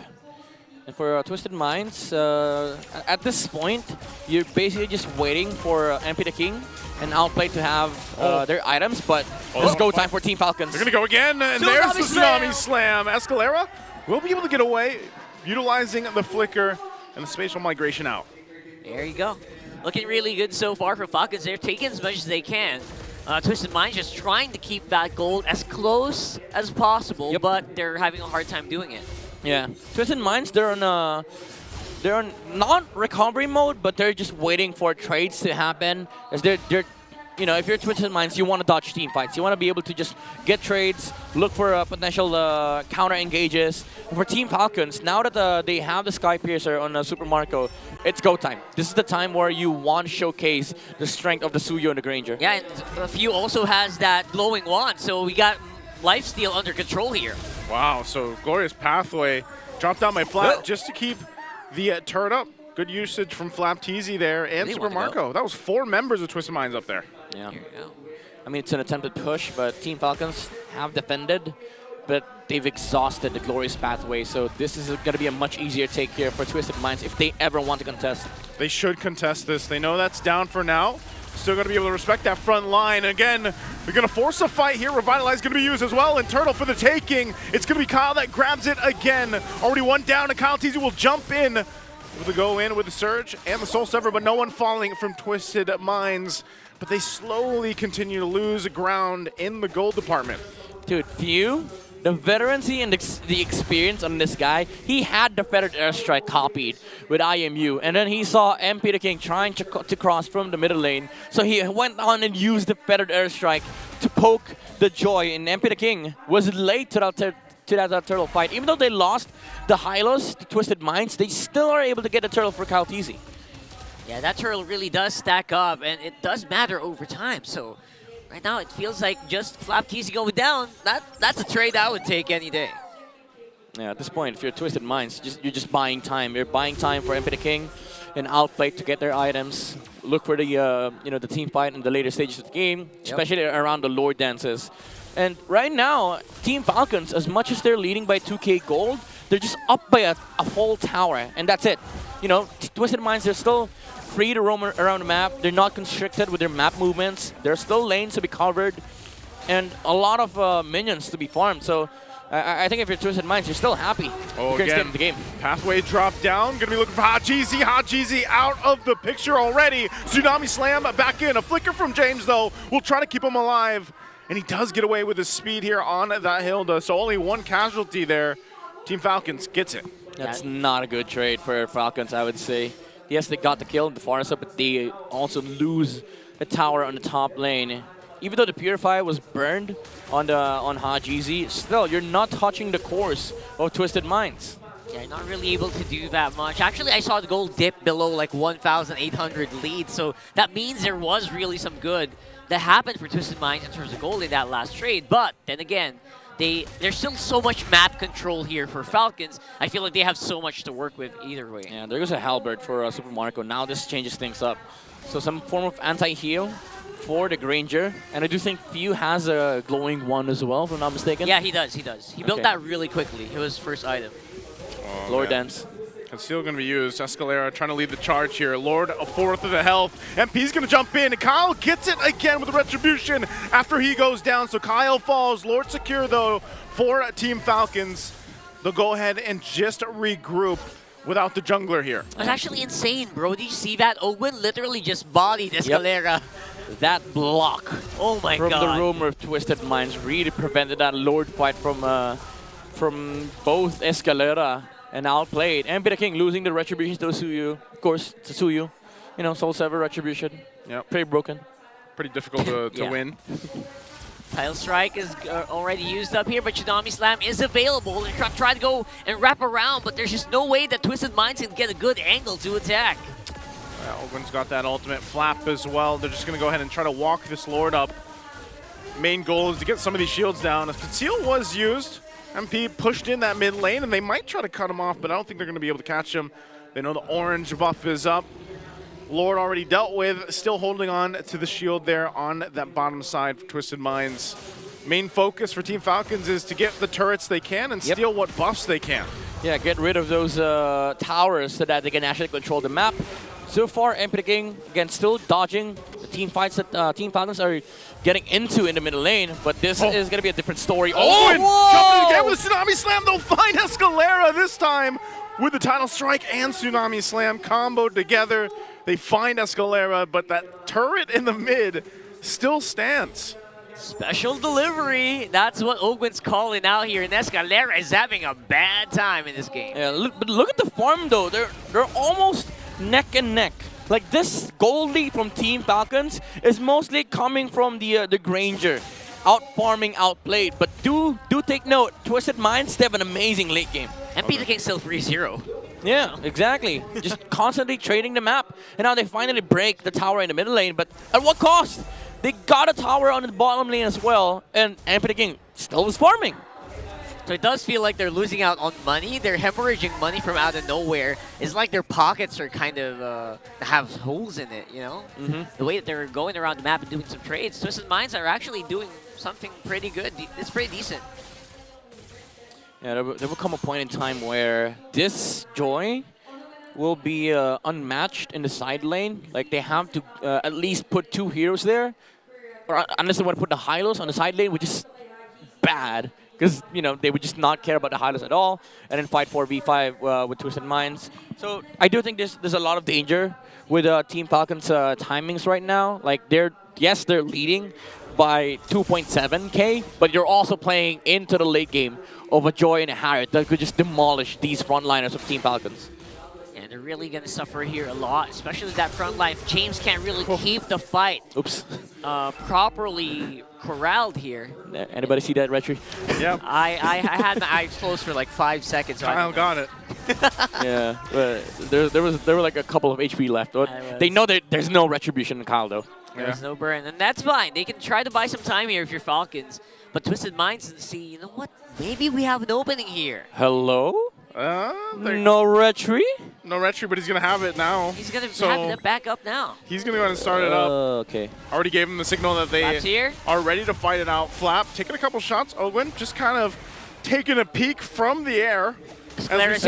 And for Twisted Minds, at this point, you're basically just waiting for MP the King and Outplay to have their items, but let's go time for Team Falcons. They're going to go again, and there's the Tsunami Slam. Escalera will be able to get away, utilizing the flicker and the spatial migration out. There you go. Looking really good so far for Falcons. They're taking as much as they can. Twisted Minds just trying to keep that gold as close as possible, but they're having a hard time doing it. Yeah, Twisted Minds, they're on not recovery mode, but they're just waiting for trades to happen, as they're you know, if you're Twisted Minds, you want to dodge team fights. You want to be able to just get trades, look for potential counter engages. And for Team Falcons, now that they have the Sky Piercer on Super Marco, it's go time. This is the time where you want to showcase the strength of the Suyo and the Granger. Yeah, and Few also has that glowing wand, so we got lifesteal under control here. Wow, so Glorious Pathway dropped down my flat just to keep the turret up. Good usage from Flap TZ there and Super Marco. That was 4 members of Twisted Minds up there. Yeah. I mean, it's an attempted push, but Team Falcons have defended, but they've exhausted the Glorious Pathway, so this is going to be a much easier take here for Twisted Minds if they ever want to contest. They should contest this. They know that's down for now. Still going to be able to respect that front line. Again, they're going to force a fight here. Revitalize going to be used as well, and Turtle for the taking. It's going to be Kyle that grabs it again. Already 1 down, and Kyle TZ will jump in with the go in with the Surge and the Soul Sever, but no one falling from Twisted Minds. But they slowly continue to lose ground in the gold department. Dude, Few, the veterancy and the experience on this guy, he had the Fettered Airstrike copied with IMU, and then he saw MP the King trying to cross from the middle lane, so he went on and used the Fettered Airstrike to poke the Joy, and MP the King was late to that turtle fight. Even though they lost the Hylos, the Twisted Minds, they still are able to get the turtle for Kyle TZ. Yeah, that turtle really does stack up, and it does matter over time, so right now it feels like just Flap TZ going down, that's a trade I would take any day. Yeah, at this point, if you're Twisted Minds, you're just buying time. You're buying time for MP the King and Outplay to get their items. Look for the the team fight in the later stages of the game, especially around the Lord dances. And right now, Team Falcons, as much as they're leading by 2k gold, they're just up by a whole tower, and that's it. You know, Twisted Minds, they're still free to roam around the map. They're not constricted with their map movements. There's still lanes to be covered, and a lot of minions to be farmed. So I think if you're Twisted Minds, you're still happy. Oh, you're again, in the game. Pathway drop down. Going to be looking for Hot Jeezy. Hot Jeezy out of the picture already. Tsunami Slam back in. A flicker from James, though, will try to keep him alive. And he does get away with his speed here on that Hilda. So only 1 casualty there. Team Falcons gets it. That's not a good trade for Falcons, I would say. Yes, they got the kill in the far side, but they also lose the tower on the top lane. Even though the Purify was burned on Hajizi, still, you're not touching the course of Twisted Minds. Yeah, not really able to do that much. Actually, I saw the gold dip below like 1,800 lead, so that means there was really some good that happened for Twisted Minds in terms of gold in that last trade. But then again, there's still so much map control here for Falcons. I feel like they have so much to work with either way. Yeah, there goes a Halberd for Super Marco. Now this changes things up. So some form of anti-heal for the Granger. And I do think Few has a glowing one as well, if I'm not mistaken. Yeah, he does. He built that really quickly. It was his first item. Oh, Lord Dance. It's still going to be used. Escalera trying to lead the charge here. Lord, a 4th of the health. MP's going to jump in. And Kyle gets it again with the Retribution after he goes down. So Kyle falls. Lord secure, though, for Team Falcons. They'll go ahead and just regroup without the jungler here. That's actually insane, bro. Did you see that? Owen literally just bodied Escalera. Yep. That block oh my from God. the rumor of Twisted Minds really prevented that Lord fight from both Escalera and Outplayed. MP the King losing the Retribution to Suyu. Of course, to Suyu. You know, Soul Sever Retribution. Yep. Pretty broken. Pretty difficult to win. Tile Strike is already used up here, but Tsunami Slam is available. They're trying to go and wrap around, but there's just no way that Twisted Minds can get a good angle to attack. Ogwen's got that ultimate flap as well. They're just going to go ahead and try to walk this Lord up. Main goal is to get some of these shields down. Conceal was used. MP pushed in that mid lane, and they might try to cut him off, but I don't think they're going to be able to catch him. They know the orange buff is up. Lord already dealt with, still holding on to the shield there on that bottom side for Twisted Minds. Main focus for Team Falcons is to get the turrets they can and steal what buffs they can. Yeah, get rid of those towers so that they can actually control the map. So far, MP the King, again, still dodging the team fights that Team Falcons are getting into in the middle lane, but this is going to be a different story. Oh, and jumping again with a Tsunami Slam. They'll find Escalera this time with the Tidal Strike and Tsunami Slam comboed together. They find Escalera, but that turret in the mid still stands. Special delivery. That's what Ogwen's calling out here, and Escalera is having a bad time in this game. Yeah, but look at the farm, though. They're almost neck and neck Like this gold lead from Team Falcons is mostly coming from the Granger. Out-farming, outplayed. But do take note, Twisted Minds, they have an amazing late game. MP the King still 3-0. Yeah, exactly. Just constantly trading the map. And now they finally break the tower in the middle lane. But at what cost? They got a tower on the bottom lane as well. And MP the King still was farming. So it does feel like they're losing out on money. They're hemorrhaging money from out of nowhere. It's like their pockets are kind of have holes in it, you know? The way that they're going around the map and doing some trades. Twisted Minds are actually doing something pretty good. It's pretty decent. Yeah, there will come a point in time where this Joy will be unmatched in the side lane. Like they have to at least put 2 heroes there. Or unless they want to put the Hylos on the side lane, which is bad. Because, you know, they would just not care about the Hylos at all. And then fight 4v5 with Twisted Minds. So I do think there's a lot of danger with Team Falcons' timings right now. Like, they're leading by 2.7k, but you're also playing into the late game of a Joy and a Harriet that could just demolish these frontliners of Team Falcons. And they're really going to suffer here a lot, especially that front line. James can't really keep the fight properly corralled here. Anybody see that, Retry? Yep. I had my eyes closed for like 5 seconds. So Kyle got it. Yeah, but there were like a couple of HP left. They know that there's no retribution in Kyle though. There's no burn, and that's fine. They can try to buy some time here if you're Falcons. But Twisted Minds and see, you know what? Maybe we have an opening here. Hello? No retry? No retry, but he's going to have it now. He's going to have it back up now. He's going to go ahead and start it up. Okay. Already gave him the signal that they are ready to fight it out. Flap taking a couple shots. Ogwin just kind of taking a peek from the air. Escalera's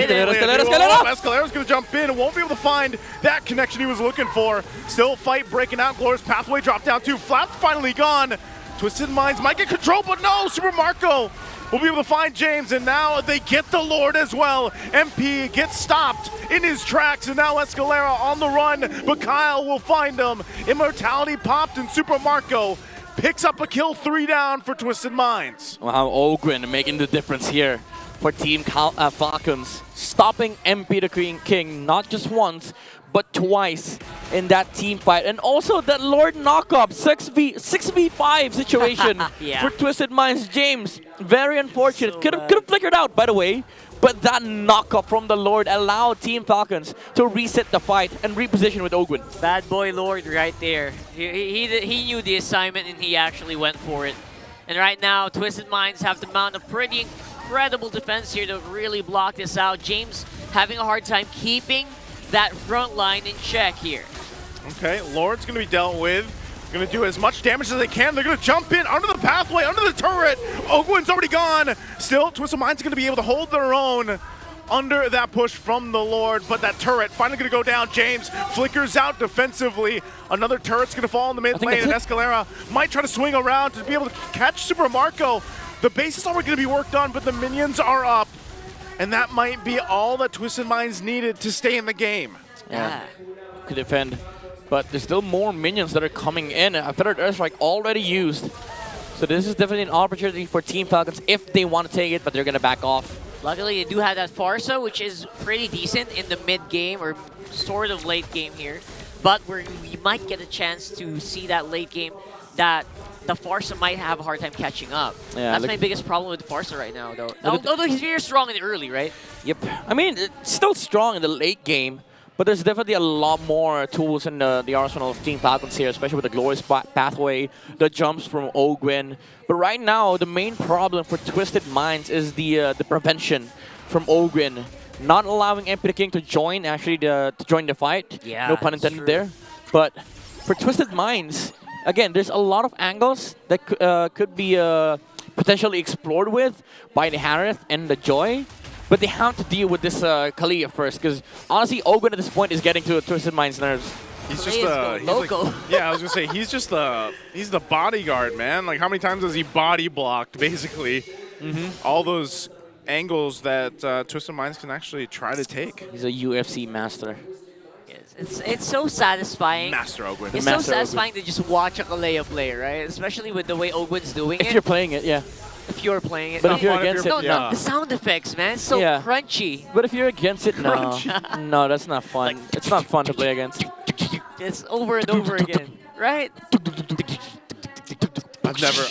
going to jump in and won't be able to find that connection he was looking for. Still fight breaking out. Glorious Pathway dropped down too. Flap's finally gone. Twisted Minds might get control, but no, Super Marco will be able to find James, and now they get the Lord as well. MP gets stopped in his tracks, and now Escalera on the run, but Kyle will find him. Immortality popped, and Super Marco picks up a kill, 3 down for Twisted Minds. Wow, Ogren making the difference here for Team Falcons. Stopping MP the King not just once, but twice in that team fight. And also that Lord knockup, 6v5 situation for Twisted Minds. James, very unfortunate. Could have flickered out, by the way. But that knockup from the Lord allowed Team Falcons to reset the fight and reposition with Ogwin. Bad boy Lord right there. He knew the assignment and he actually went for it. And right now, Twisted Minds have to mount a pretty incredible defense here to really block this out. James having a hard time keeping that front line in check here. Okay, Lord's going to be dealt with. Going to do as much damage as they can. They're going to jump in under the pathway, under the turret. Ogwin's already gone. Still, Twisted Minds going to be able to hold their own under that push from the Lord, but that turret finally going to go down. James flickers out defensively. Another turret's going to fall in the mid lane, and Escalera might try to swing around to be able to catch Super Marco. The base is already going to be worked on, but the minions are up. And that might be all that Twisted Minds needed to stay in the game. Yeah, could defend. But there's still more minions that are coming in. A Feathered Earthstrike already used. So this is definitely an opportunity for Team Falcons if they want to take it, but they're going to back off. Luckily, they do have that Farsa, which is pretty decent in the mid-game or sort of late game here. But we might get a chance to see that late game that the Farsa might have a hard time catching up. Yeah, that's my biggest problem with Farsa right now, though. Although he's very strong in the early, right? Yep. I mean, it's still strong in the late game, but there's definitely a lot more tools in the arsenal of Team Falcons here, especially with the Glorious Pathway, the jumps from Ogwin. But right now, the main problem for Twisted Minds is the prevention from Ogwin, not allowing MP the King to join to join the fight. Yeah, no pun intended there. But for Twisted Minds, again, there's a lot of angles that could be potentially explored with by the Harith and the Joy. But they have to deal with this Kalia first, because honestly, Ogwin at this point is getting to Twisted Mind's nerves. He's just loco. Yeah, I was gonna say he's the bodyguard, man. Like, how many times has he body blocked, basically? All those angles that Twisted Minds can actually try to take. He's a UFC master. It's so satisfying. Master Ogwin. It's so satisfying to just watch a Kalea play, right? Especially with the way Ogwin's doing it. If you're playing it, yeah. If you're playing it. But if you're against it, no, yeah. The sound effects, man. It's so crunchy. But if you're against it, no. No, that's not fun. It's not fun to play against. Just over and over again, right?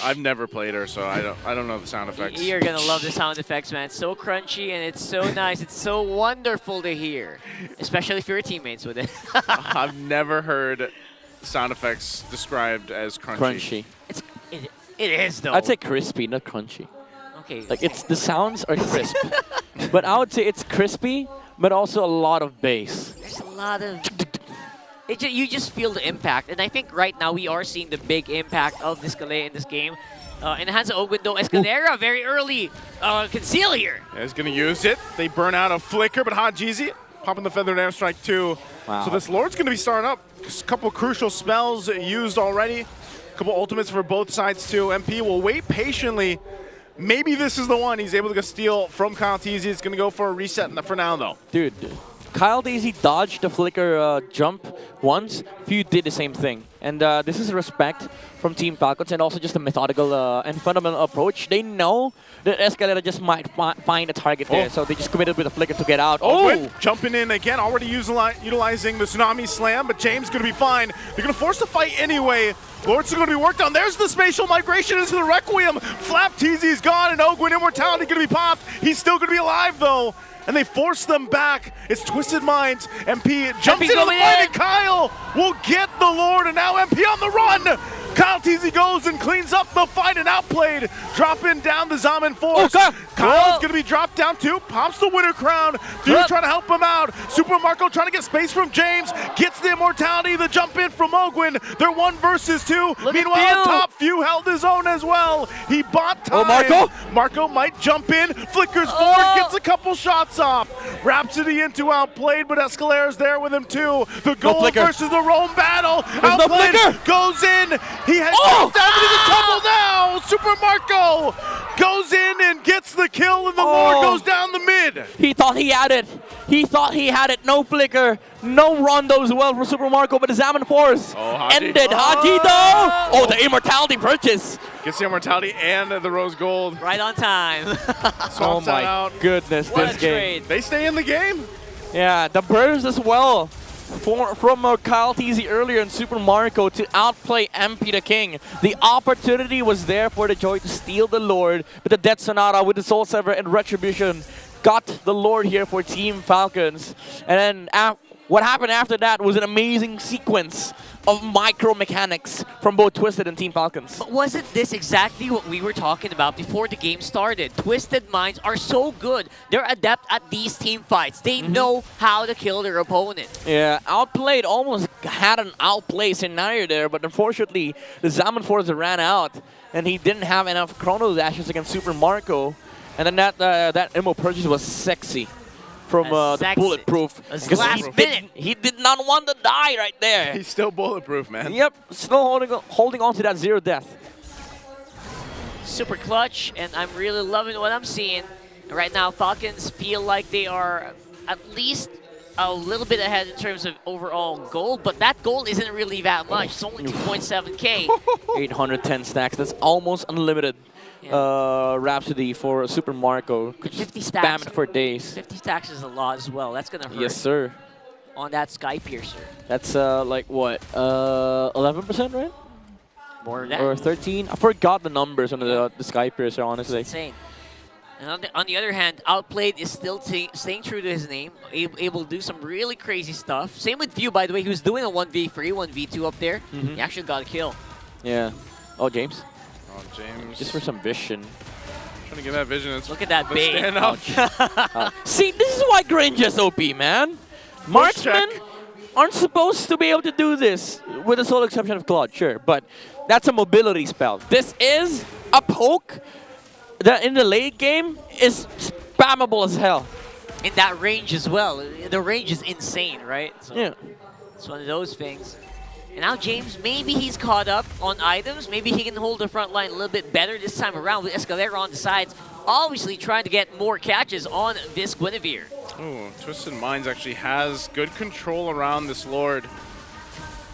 I've never played her, so I don't know the sound effects. You're gonna love the sound effects, man. It's so crunchy and it's so nice. It's so wonderful to hear, especially if you're teammates with it. I've never heard sound effects described as crunchy. It is though. I'd say crispy, not crunchy. Okay. Like the sounds are crisp, but I would say it's crispy, but also a lot of bass. There's a lot of. You just feel the impact, and I think right now we are seeing the big impact of this Escalera in this game. In the hands of Ogwin, though, Escalera very early conceal here. Yeah, he's gonna use it. They burn out a flicker, but Hajizi popping the feathered airstrike too. Wow. So this Lord's gonna be starting up. A couple crucial spells used already. A couple ultimates for both sides too. MP will wait patiently. Maybe this is the one he's able to steal from Kyle Teasy. It's gonna go for a reset for now though. Dude, Kyle Daisy dodged the flicker jump once. Few did the same thing. And this is respect from Team Falcons and also just a methodical and fundamental approach. They know that Escalera just might find a target there, so they just committed with a flicker to get out. Oh! Jumping in again, already utilizing the Tsunami Slam, but James going to be fine. They're going to force the fight anyway. Lord's going to be worked on. There's the spatial migration into the Requiem. Flap Teasy's gone, and Ogwin Immortality going to be popped. He's still going to be alive, though. And they force them back. It's Twisted Minds. MP jumps into the fight, and Kyle will get the Lord, and now MP on the run. Kyle Teasy goes and cleans up the fight and outplayed. Dropping down the Zaman Force. Kyle's going to be dropped down too. Pops the winner crown. Few trying to help him out. Super Marco trying to get space from James. Gets the immortality. The jump in from Ogwin. They're 1 versus 2. Meanwhile, on top, Few held his own as well. He bought time. Marco? Marco might jump in. Flickers forward. Gets a couple shots off. Rhapsody into outplayed, but Escalera's there with him too. The gold versus the roam battle. Outplayed goes in. He has goes down to the tumble now. Super Marco goes in and gets the kill, and the Lord goes down the mid. He thought he had it. He thought he had it. No flicker. No rondo as well for Super Marco, but the Zaman Force ended. Haji though. Oh, the immortality purchase. Gets the immortality and the rose gold. Right on time. Oh my goodness, What this a game. trade. They stay in the game. Yeah, the burst as well. From Kyle Teasy earlier and Super Marco to outplay MP the King. The opportunity was there for the Joy to steal the Lord, but the Death Sonata with the Soul Sever and Retribution got the Lord here for Team Falcons. And then what happened after that was an amazing sequence of micro mechanics from both Twisted and Team Falcons. But wasn't this exactly what we were talking about before the game started? Twisted Minds are so good. They're adept at these team fights. They know how to kill their opponent. Yeah, Outplayed almost had an outplay scenario there, but unfortunately, the Zaman Force ran out, and he didn't have enough Chrono Dashes against Super Marco. And then that Immo purchase was sexy from the Bulletproof. He did not want to die right there. He's still bulletproof, man. Yep, still holding on to that 0 death. Super clutch, and I'm really loving what I'm seeing. Right now, Falcons feel like they are at least a little bit ahead in terms of overall gold, but that gold isn't really that much. It's only 2.7K. 810 stacks. That's almost unlimited. Rhapsody for Super Marco. Could just 50 spam stacks it for days. 50 stacks is a lot as well. That's gonna hurt. Yes, sir. On that Sky Piercer. That's like what? 11%, right? More than that. Or 13? I forgot the numbers on the Sky Piercer, honestly. It's insane. And on the other hand, Outplayed is still staying true to his name, able to do some really crazy stuff. Same with View, by the way, who's doing a 1v3, 1v2 up there. He actually got a kill. Yeah. Oh, James. Oh, James. Just for some vision. Trying to get that vision. Look at that bait. Stand up. See, this is why Grange is OP, man. Marksmen aren't supposed to be able to do this, with the sole exception of Claude, sure. But that's a mobility spell. This is a poke that in the late game is spammable as hell. In that range as well. The range is insane, right? So yeah. It's one of those things. And now James, maybe he's caught up on items. Maybe he can hold the front line a little bit better this time around with Escalera on the sides. Obviously trying to get more catches on this Guinevere. Ooh, Twisted Minds actually has good control around this Lord.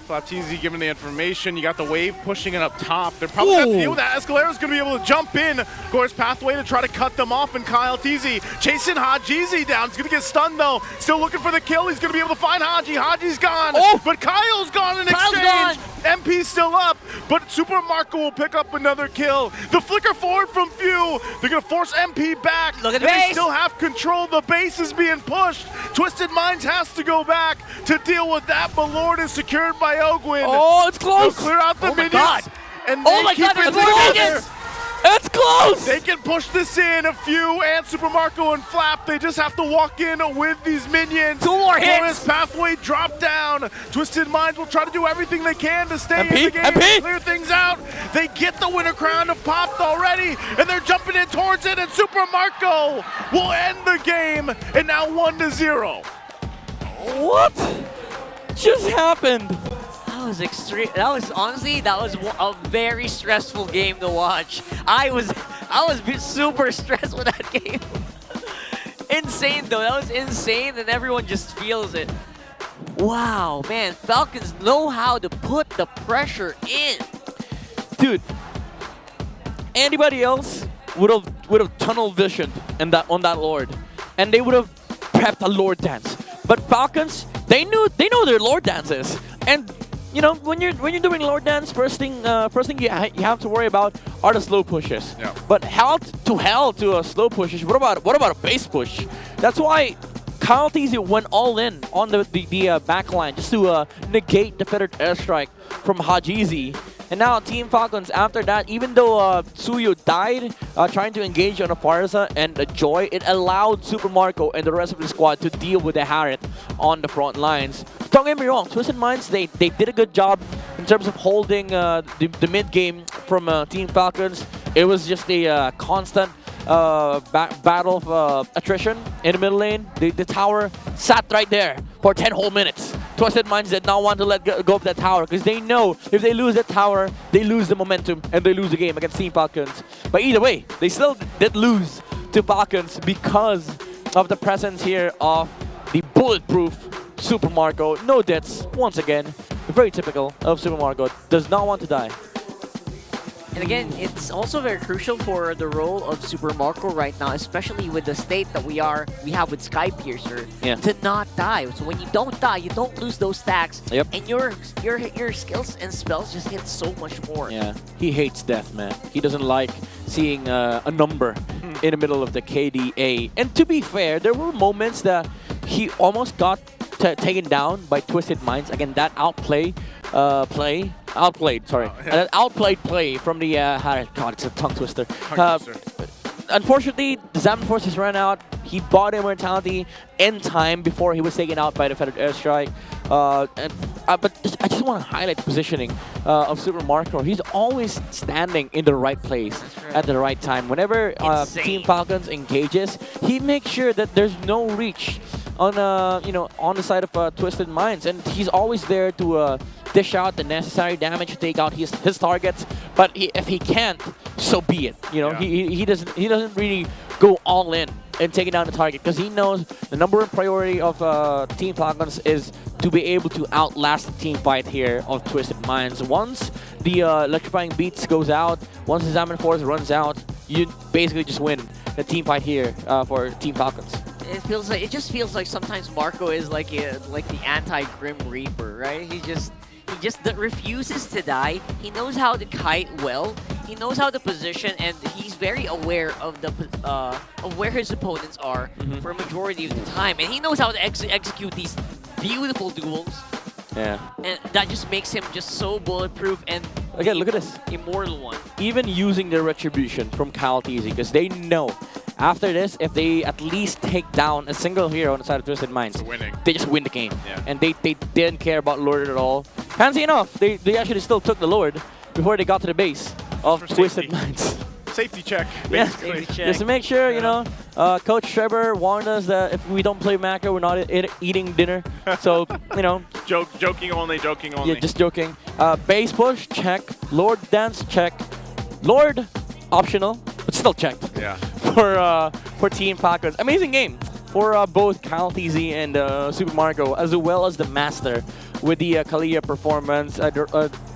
Flapteezy giving the information. You got the wave pushing it up top. They're probably going to deal with that. Escalera's going to be able to jump in. Of course, pathway to try to cut them off. And Kyle Teasy chasing Hajizi down. He's going to get stunned, though. Still looking for the kill. He's going to be able to find Haji. Haji's gone. But Kyle's gone in exchange. MP's still up. But Super Marco will pick up another kill. The flicker forward from Few. They're going to force MP back. Look at the They base. still have control. The base is being pushed. Twisted Minds has to go back to deal with that. But Lord is secured by Ogwin. Oh, it's close. They'll clear out the Oh my minions. God. And Oh they my keep God, it there's more together. minions. It's close. They can push this in. A Few and Super Marco and Flap. They just have to walk in with these minions. 2 more hits. Glorious pathway drop down. Twisted Minds will try to do everything they can to stay in MP, the game MP. and clear things out. They get the winner crown of popped already, and they're jumping in towards it. And Super Marco will end the game, and now 1-0. What just happened? That was extreme. That was honestly, that was a very stressful game to watch. I was super stressed with that game. Insane though, that was insane, and everyone just feels it. Wow, man, Falcons know how to put the pressure in. Dude, anybody else would have tunnel visioned on that Lord, and they would have prepped a Lord dance. But Falcons, they know their Lord dances, and you know when you're doing Lord dance, first thing you have to worry about are the slow pushes. Yeah. But hell to a slow pushes. What about a base push? That's why Kyle Teasy went all in on the back line just to negate the feathered airstrike from Hajizi. And now Team Falcons, after that, even though Suyo died trying to engage on a Farza and a Joy, it allowed Super Marco and the rest of the squad to deal with the Harriet on the front lines. Don't get me wrong, Twisted Minds, they did a good job in terms of holding the mid-game from Team Falcons. It was just a constant battle of attrition in the middle lane. The tower sat right there for 10 whole minutes. Twisted Minds did not want to let go of that tower because they know if they lose that tower, they lose the momentum and they lose the game against Team Falcons. But either way, they still did lose to Falcons because of the presence here of the bulletproof Super Marco. No deaths, once again. Very typical of Super Marco. Does not want to die. And again, it's also very crucial for the role of Super Marco right now, especially with the state that we have with Sky Piercer, to not die. So when you don't die, you don't lose those stacks, and your skills and spells just hit so much more. Yeah, he hates death, man. He doesn't like seeing a number in the middle of the KDA. And to be fair, there were moments that he almost got taken down by Twisted Minds. Again, that outplayed play from the God, it's a tongue twister. Unfortunately, the Zaman Forces ran out. He bought Immortality in time before he was taken out by the feathered airstrike. But I just want to highlight the positioning of Super Marco. He's always standing in the right place at the right time. Whenever Team Falcons engages, he makes sure that there's no reach on on the side of Twisted Minds, and he's always there to dish out the necessary damage to take out his targets. But if he can't, so be it. He doesn't really go all in and taking down the target because he knows the number one priority of Team Falcons is to be able to outlast the team fight here of Twisted Minds. Once the electrifying beats goes out, once the Zaman Force runs out, you basically just win the team fight here for Team Falcons. It just feels like sometimes Marco is like the anti-Grim Reaper, right? He just refuses to die. He knows how to kite well. He knows how to position, and he's very aware of where his opponents are for a majority of the time. And he knows how to execute these beautiful duels. Yeah. And that just makes him just so bulletproof and again, look at this immortal one. Even using the retribution from Kyle Teasy, because they know after this, if they at least take down a single hero on the side of Twisted Minds, they just win the game. Yeah. And they didn't care about Lord at all. Fancy enough, they actually still took the Lord before they got to the base of Twisted Minds. Safety check, basically. Safety check. Just to make sure, Coach Trevor warned us that if we don't play macro, we're not eating dinner. So, Joking only. Yeah, just joking. Base push, check. Lord dance, check. Lord, optional, but still checked. Yeah. For Team Falcons. Amazing game for both Kyle TZ and Super Marco, as well as the Master with the Kalia performance. I'd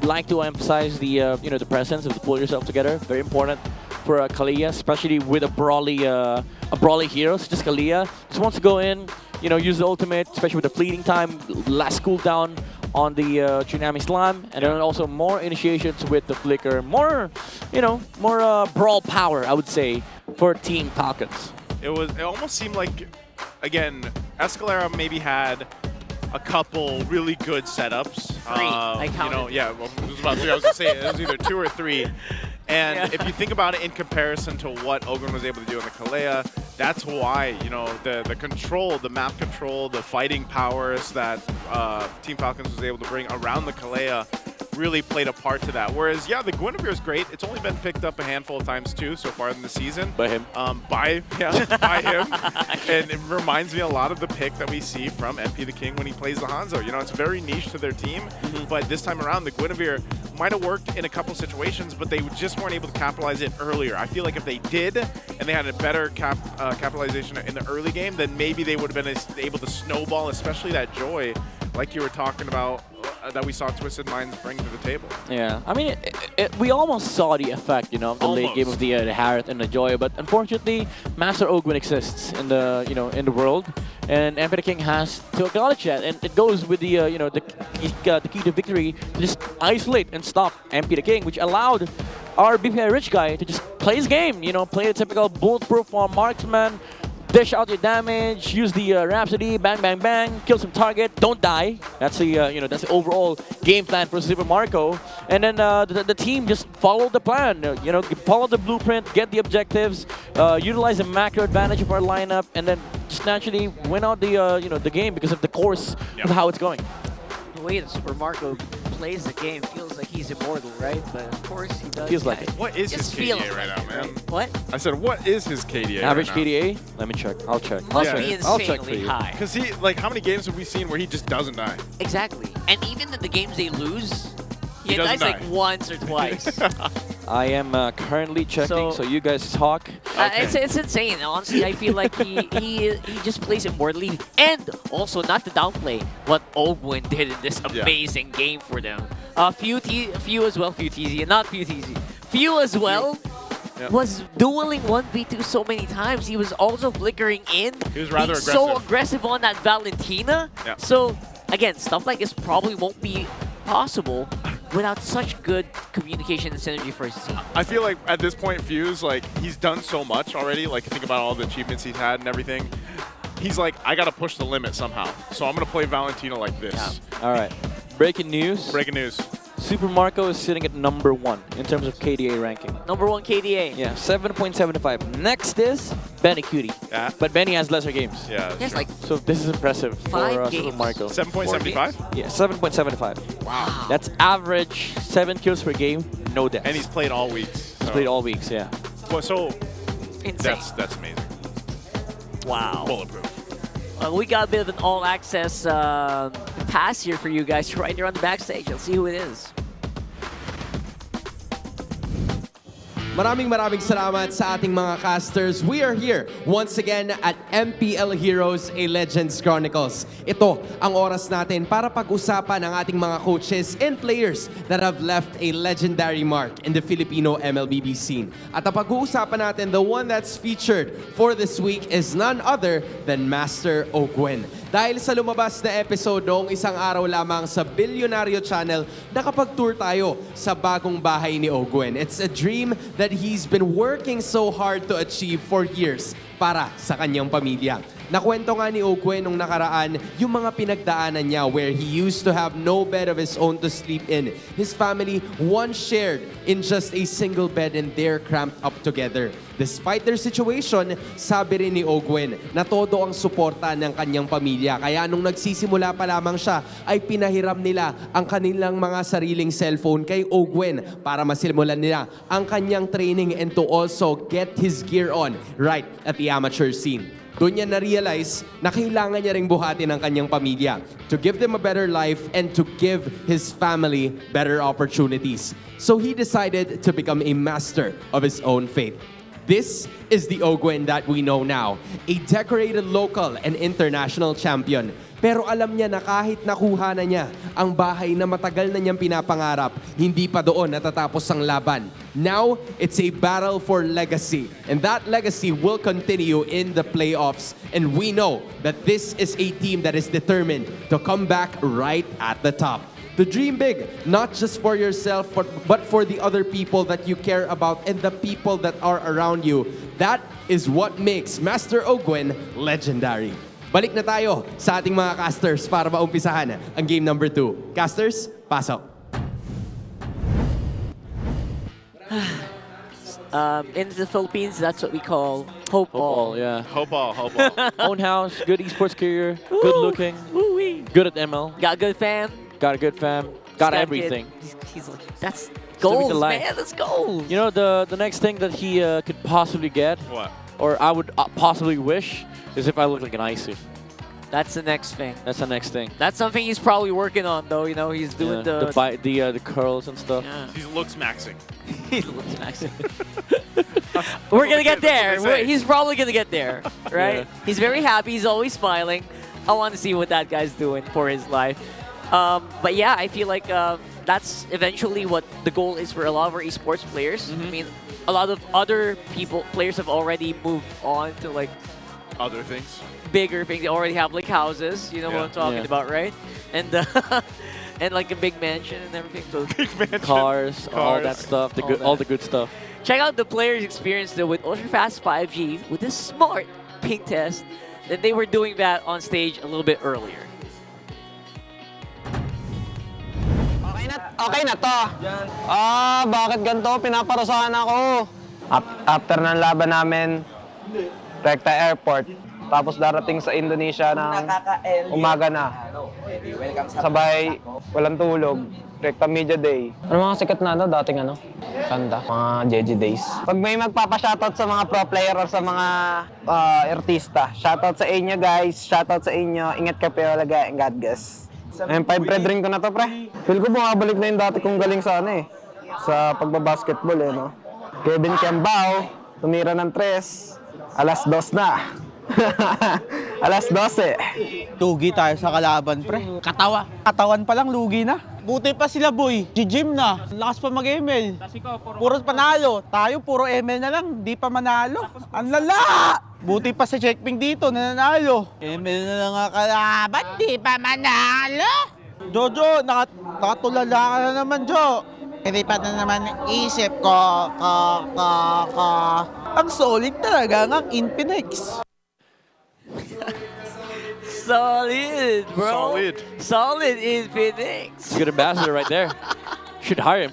like to emphasize the the presence of the pull yourself together. Very important for Kalia, especially with a brawly hero such as Kalia. Just wants to go in, use the ultimate, especially with the fleeting time, last cooldown on the Tsunami Slam, and then also more initiations with the Flicker. More, more brawl power, I would say, for Team Falcons. It almost seemed like, again, Escalera maybe had a couple really good setups. I counted. Yeah, well, it was about 3. I was going to say it was either 2 or 3. And if you think about it in comparison to what Ogwen was able to do in the Kalea, that's why, the control, the map control, the fighting powers that Team Falcons was able to bring around the Kalea really played a part to that. Whereas, yeah, the Guinevere is great. It's only been picked up a handful of times too so far in the season. By him. By him. And it reminds me a lot of the pick that we see from MP the King when he plays the Hanzo. It's very niche to their team, but this time around, the Guinevere might have worked in a couple situations, but they just weren't able to capitalize it earlier. I feel like if they did, and they had a better capitalization in the early game, then maybe they would have been able to snowball, especially that joy, like you were talking about, that we saw Twisted Minds bring to the table. Yeah, I mean, we almost saw the effect, of the late game of the Harith and the Joy, but unfortunately, Master Ogwen exists in the, in the world, and MP the King has to acknowledge that, and it goes with the, the key to victory to just isolate and stop MP the King, which allowed our BPI Rich guy to just play his game, play the typical bulletproof marksman, dish out your damage, use the Rhapsody, bang, bang, bang, kill some target, don't die. That's the that's the overall game plan for Super Marco. And then the team just followed the plan. Follow the blueprint, get the objectives, utilize the macro advantage of our lineup, and then just naturally win out the the game because of the course of how it's going. The way that Super Marco plays the game feels like he's immortal, right? But of course he does. Feels like it. What is his KDA right now, man? What? I said, what is his KDA Average right now? KDA? Let me check. I'll check. Must be I'll check for insanely you. high. Because how many games have we seen where he just doesn't die? Exactly. And even in the games they lose, He he dies doesn't like die. once or twice. I am currently checking, so you guys talk. It's insane. Honestly, I feel like he just plays immortally. And also, not to downplay what Ogwen did in this amazing game for them. Few as well, Few as well was dueling 1v2 so many times. He was also flickering in. He was rather aggressive. So aggressive on that Valentina. Yeah. So, again, stuff like this probably won't be possible without such good communication and synergy for his team. I feel like at this point, Fuse, he's done so much already. Think about all the achievements he's had and everything. He's like, I got to push the limit somehow. So I'm going to play Valentina like this. Yeah. All right. Breaking news. Breaking news. Super Marco is sitting at #1 in terms of KDA ranking. #1 KDA. Yeah, 7.75. Next is Benny Cutie. Yeah. But Benny has lesser games. Yeah, Yes, like So this is impressive for 5 Super games. Marco. 7.75? Yeah, 7.75. Wow. That's average 7 kills per game, no deaths. And he's played all weeks. He's played all weeks, yeah. Well, so insane. that's amazing. Wow. Bulletproof. We got a bit of an all-access pass here for you guys right there on the backstage. Let's see who it is. Maraming salamat sa ating mga casters. We are here once again at MPL Heroes, a Legends Chronicles. Ito ang oras natin para pag-usapan ang ating mga coaches and players that have left a legendary mark in the Filipino MLBB scene. At ang pag-uusapan natin, the one that's featured for this week is none other than Master Ogwen. Dahil sa lumabas na episode noong isang araw lamang sa Bilyonaryo Channel, nakapag-tour tayo sa bagong bahay ni Ogwen. It's a dream that he's been working so hard to achieve for years para sa kanyang pamilya. Nakwento nga ni Ogwen nung nakaraan yung mga pinagdaanan niya where he used to have no bed of his own to sleep in. His family once shared in just a single bed and they're cramped up together. Despite their situation, sabi rin ni Ogwen na todo ang suporta ng kanyang pamilya. Kaya nung nagsisimula pa lamang siya, ay pinahiram nila ang kanilang mga sariling cellphone kay Ogwen para masimulan nila ang kanyang training and to also get his gear on right at the amateur scene. Doon niya na-realize na kailangan niya ring buhatin ang kanyang pamilya to give them a better life and to give his family better opportunities. So he decided to become a master of his own fate. This is the Ogwen that we know now, a decorated local and international champion. Pero alam niya na kahit nakuha na niya ang bahay na matagal na niyang pinapangarap, hindi pa doon natatapos ang laban. Now, it's a battle for legacy. And that legacy will continue in the playoffs. And we know that this is a team that is determined to come back right at the top. To dream big, not just for yourself, but for the other people that you care about and the people that are around you. That is what makes Master Ogwen legendary. Balik na tayo sa ating mga casters para maumpisahan ang game number 2. Casters, pasok. In the Philippines, that's what we call hope all. Yeah. Hope all. Own house, good esports career, good looking, good at ML. Got a good fam. Got a good fam. Got everything. He's like, that's Living goals, the life. man. That's goals. You know, the next thing that he could possibly get, what? Or I would possibly wish, is if I look like an Icy. That's the next thing. That's the next thing. That's something he's probably working on, though. You know, he's doing the curls and stuff. Yeah. He looks maxing. He looks maxing. We're gonna get there. He's probably gonna get there, right? Yeah. He's very happy. He's always smiling. I want to see what that guy's doing for his life. But yeah, I feel like that's eventually what the goal is for a lot of our esports players. I mean, a lot of other players have already moved on to like other things, bigger things. They already have like houses. You know what I'm talking about, right? And and like a big mansion and everything. So big mansion, cars, all that stuff. All the good stuff. Check out the players' experience though with ultra-fast 5G with this smart ping test. That they were doing that on stage a little bit earlier. Okay na to. Bakit ganito? Pinaparusahan ako. After ng laban namin, Recta Airport. Tapos darating sa Indonesia ng umaga na. Sabay, walang tulog. Recta Media Day. Ano mga sikat na dating kanta? Mga JG Days. Pag may magpapa-shoutout sa mga pro player or sa mga artista, shoutout sa inyo guys, shoutout sa inyo. Ingat ka pero laga, and God bless. Ayun, 5 red ring ko na to, pre. Feel ko bumabalik na yung dati kong galing sa sa pagbabasketball, no? Kevin Kiambao, tumira ng 3, alas 2 na. alas 12. Lugi tayo sa kalaban, pre. Katawan pa lang, lugi na. Buti pa sila, boy. G-gym na. Lakas pa mag-ML. Puro panalo. Tayo, puro ML na lang. Di pa manalo. Ang lala! Buti pa sa checkping dito, nananalo. ML na lang ang kalaban, di pa manalo. Jojo, nakatulala ka na naman, Jo. Hindi pa na naman isip ko. Ang solid talaga ng Infinix. Solid, bro. Solid in Phoenix. Good ambassador right there. Should hire him.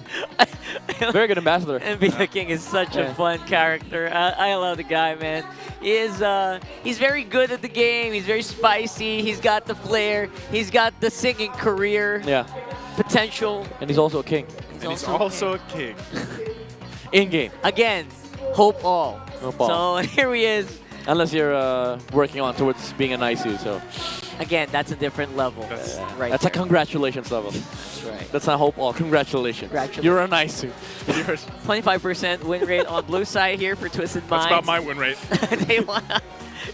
Very good ambassador. MB the King is such a fun character. I love the guy, man. He's very good at the game. He's very spicy. He's got the flair. He's got the singing career. Yeah. Potential. And he's also a king. He's also a king. In game. Again, hope all. Hope all. So here he is. Unless you're working on towards being an IC, so. Again, that's a different level. That's a congratulations level. That's right. That's not hope all. Congratulations. You're an IC. 25% win rate on blue side here for Twisted Minds. That's about my win rate.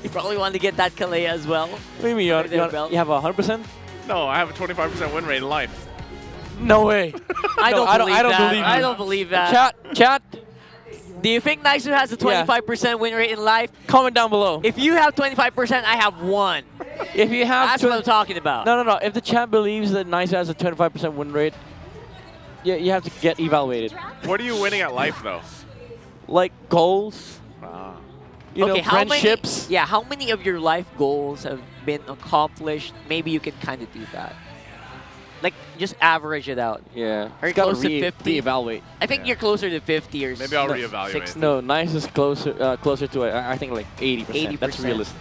You probably want to get that Kalea as well. What do you mean? You have 100%? No, I have a 25% win rate in life. No way. I don't believe you. I don't believe that. Chat. Do you think Nicer has a 25% win rate in life? Comment down below. If you have 25%, I have 1. If you have That's what I'm talking about. No. If the chat believes that Nicer has a 25% win rate, you have to get evaluated. What are you winning at life, though? Like goals. You know, friendships. How many of your life goals have been accomplished? Maybe you can kind of do that. Like, just average it out. Yeah. Are you close to 50? Reevaluate. I think you're closer to 50 or Maybe I'll reevaluate. No, Nice is closer to I think like 80%. 80%. That's realistic.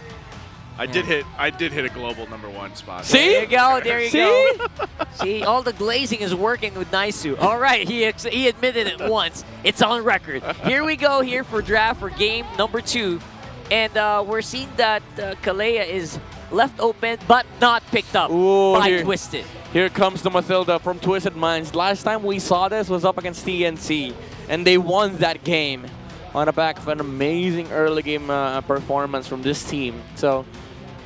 I did hit a global #1 spot. See? There you go. There you go. See, all the glazing is working with Naisu. All right, he admitted it once. It's on record. Here we go here for draft for game number 2. And we're seeing that Kalea is left open but not picked up by Twisted. Here comes the Mathilda from Twisted Minds. Last time we saw this was up against TNC, and they won that game. on the back of an amazing early game performance from this team. So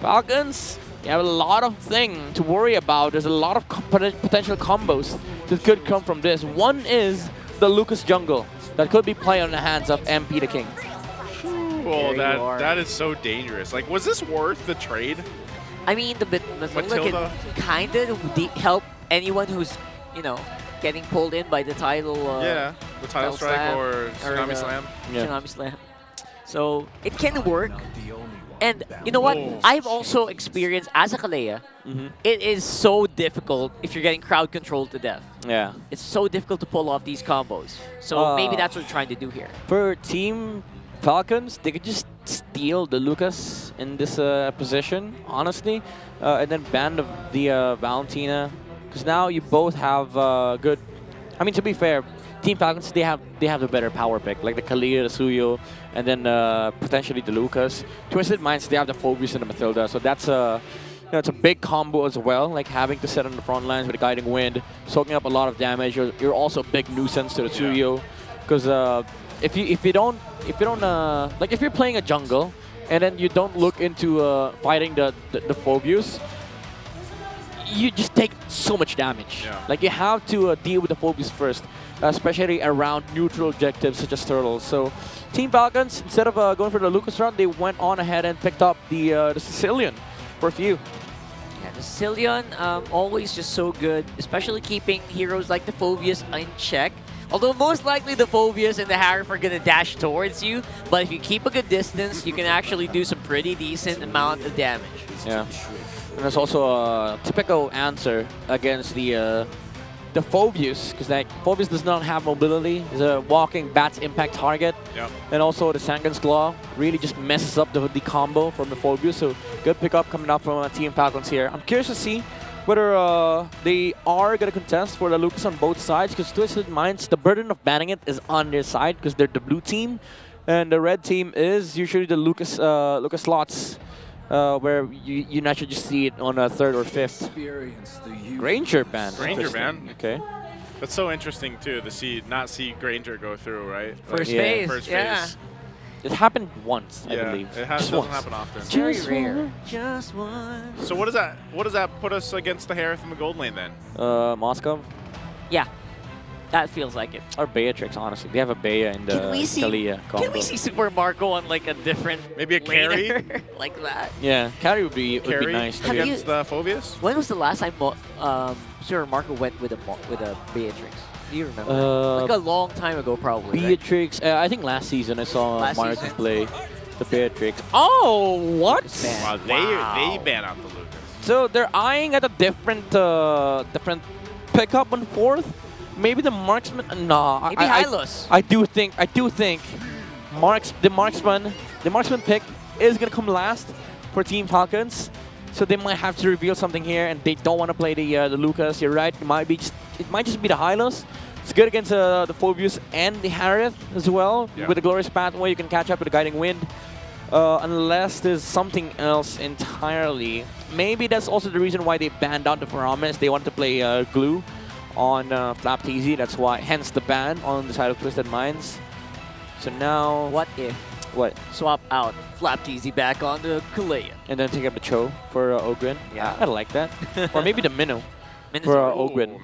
Falcons, you have a lot of things to worry about. There's a lot of potential combos that could come from this. One is the Lucas jungle that could be played on the hands of MP the King. Well, that is so dangerous. Like, was this worth the trade? I mean, the Matilda can kind of help anyone who's, you know, getting pulled in by the title. Yeah, the title strike or Tsunami Slam. Tsunami Slam. So it can work. And you know what? I've also experienced as a Kalea, it is so difficult if you're getting crowd controlled to death. Yeah. It's so difficult to pull off these combos. So maybe that's what we're trying to do here. For Team Falcons, they could just steal the Lucas in this position, honestly, and then ban the Valentina, because now you both have good. I mean, to be fair, Team Falcons they have the better power pick, like the Kalia, the Suyo, and then potentially the Lucas. Twisted Minds they have the Phobius and the Matilda, so that's a it's a big combo as well. Like having to set on the front lines with the Guiding Wind, soaking up a lot of damage. You're also a big nuisance to the Suyo, because if you don't like if you're playing a jungle and then you don't look into fighting the Phobius, you just take so much damage. Yeah. Like you have to deal with the Phobius first, especially around neutral objectives such as turtles. So Team Falcons, instead of going for the Lucas route, they went on ahead and picked up the Sicilian for a few. Yeah, the Sicilian always just so good, especially keeping heroes like the Phobius in check. Although most likely the Phobius and the Harif are going to dash towards you, but if you keep a good distance, you can actually do some pretty decent amount of damage. Yeah. And there's also a typical answer against the Phobius, because like Phobius does not have mobility. He's a walking Bat's impact target. Yep. And also the Sangan's Claw really just messes up the combo from the Phobius. So good pickup coming up from Team Falcons here. I'm curious to see whether they are going to contest for the Lucas on both sides, because Twisted Minds, the burden of banning it is on their side because they're the blue team, and the red team is usually the Lucas slots. Where you naturally just see it on a third or fifth. Granger ban. Granger ban. Okay. That's so interesting too to not see Granger go through, right? First phase. First yeah. phase. It happened once, I believe. It doesn't happen often. It's very rare. Just one. So what does that put us against the Harith in the gold lane then? Moscow. Yeah. That feels like it. Or Beatrix, honestly. They have a Bea in the Kalia combo. Can we see Super Marco on like a different maybe a carry like that? Yeah, carry would be nice too. Against the Phobius? When was the last time Super Marco went with a Beatrix? Do you remember? Like a long time ago, probably. Beatrix. Right? I think last season I saw Marcus play the Beatrix. Oh, what? Wow, they ban out the Lucas. So they're eyeing at a different pickup on fourth. Maybe the marksman. No, maybe Hylos. I do think the marksman pick is gonna come last for Team Falcons. So they might have to reveal something here, and they don't want to play the Lucas. You're right. It might just be the Hylos. It's good against the Phobius and the Harith as well. Yeah. With the Glorious Pathway, you can catch up with the Guiding Wind. Unless there's something else entirely. Maybe that's also the reason why they banned out the Paramis. They wanted to play Glue on Flap TZ. That's why, hence the ban on the side of Twisted Minds. So now, what if? What? Swap out Flap TZ back on the Kalea. And then take up the Cho for Ogren. Yeah, I like that. Or maybe the Minnow. Minotaur. For Ogren.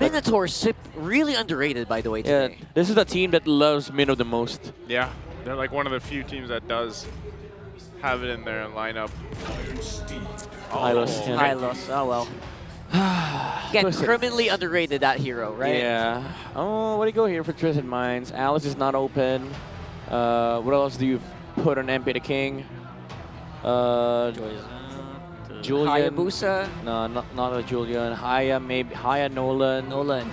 Minotaur Sip, really underrated, by the way, today. Yeah, this is the team that loves Minnow the most. Yeah, they're like one of the few teams that does have it in their lineup. Hylos. Yeah. Hylos, oh well. Again, criminally underrated, that hero, right? Yeah. Oh, what do you go here for Twisted Minds? Alice is not open. What else do you put on MP the King? Julian. Hayabusa. No, not a Julian. Haya, maybe. Haya, Nolan.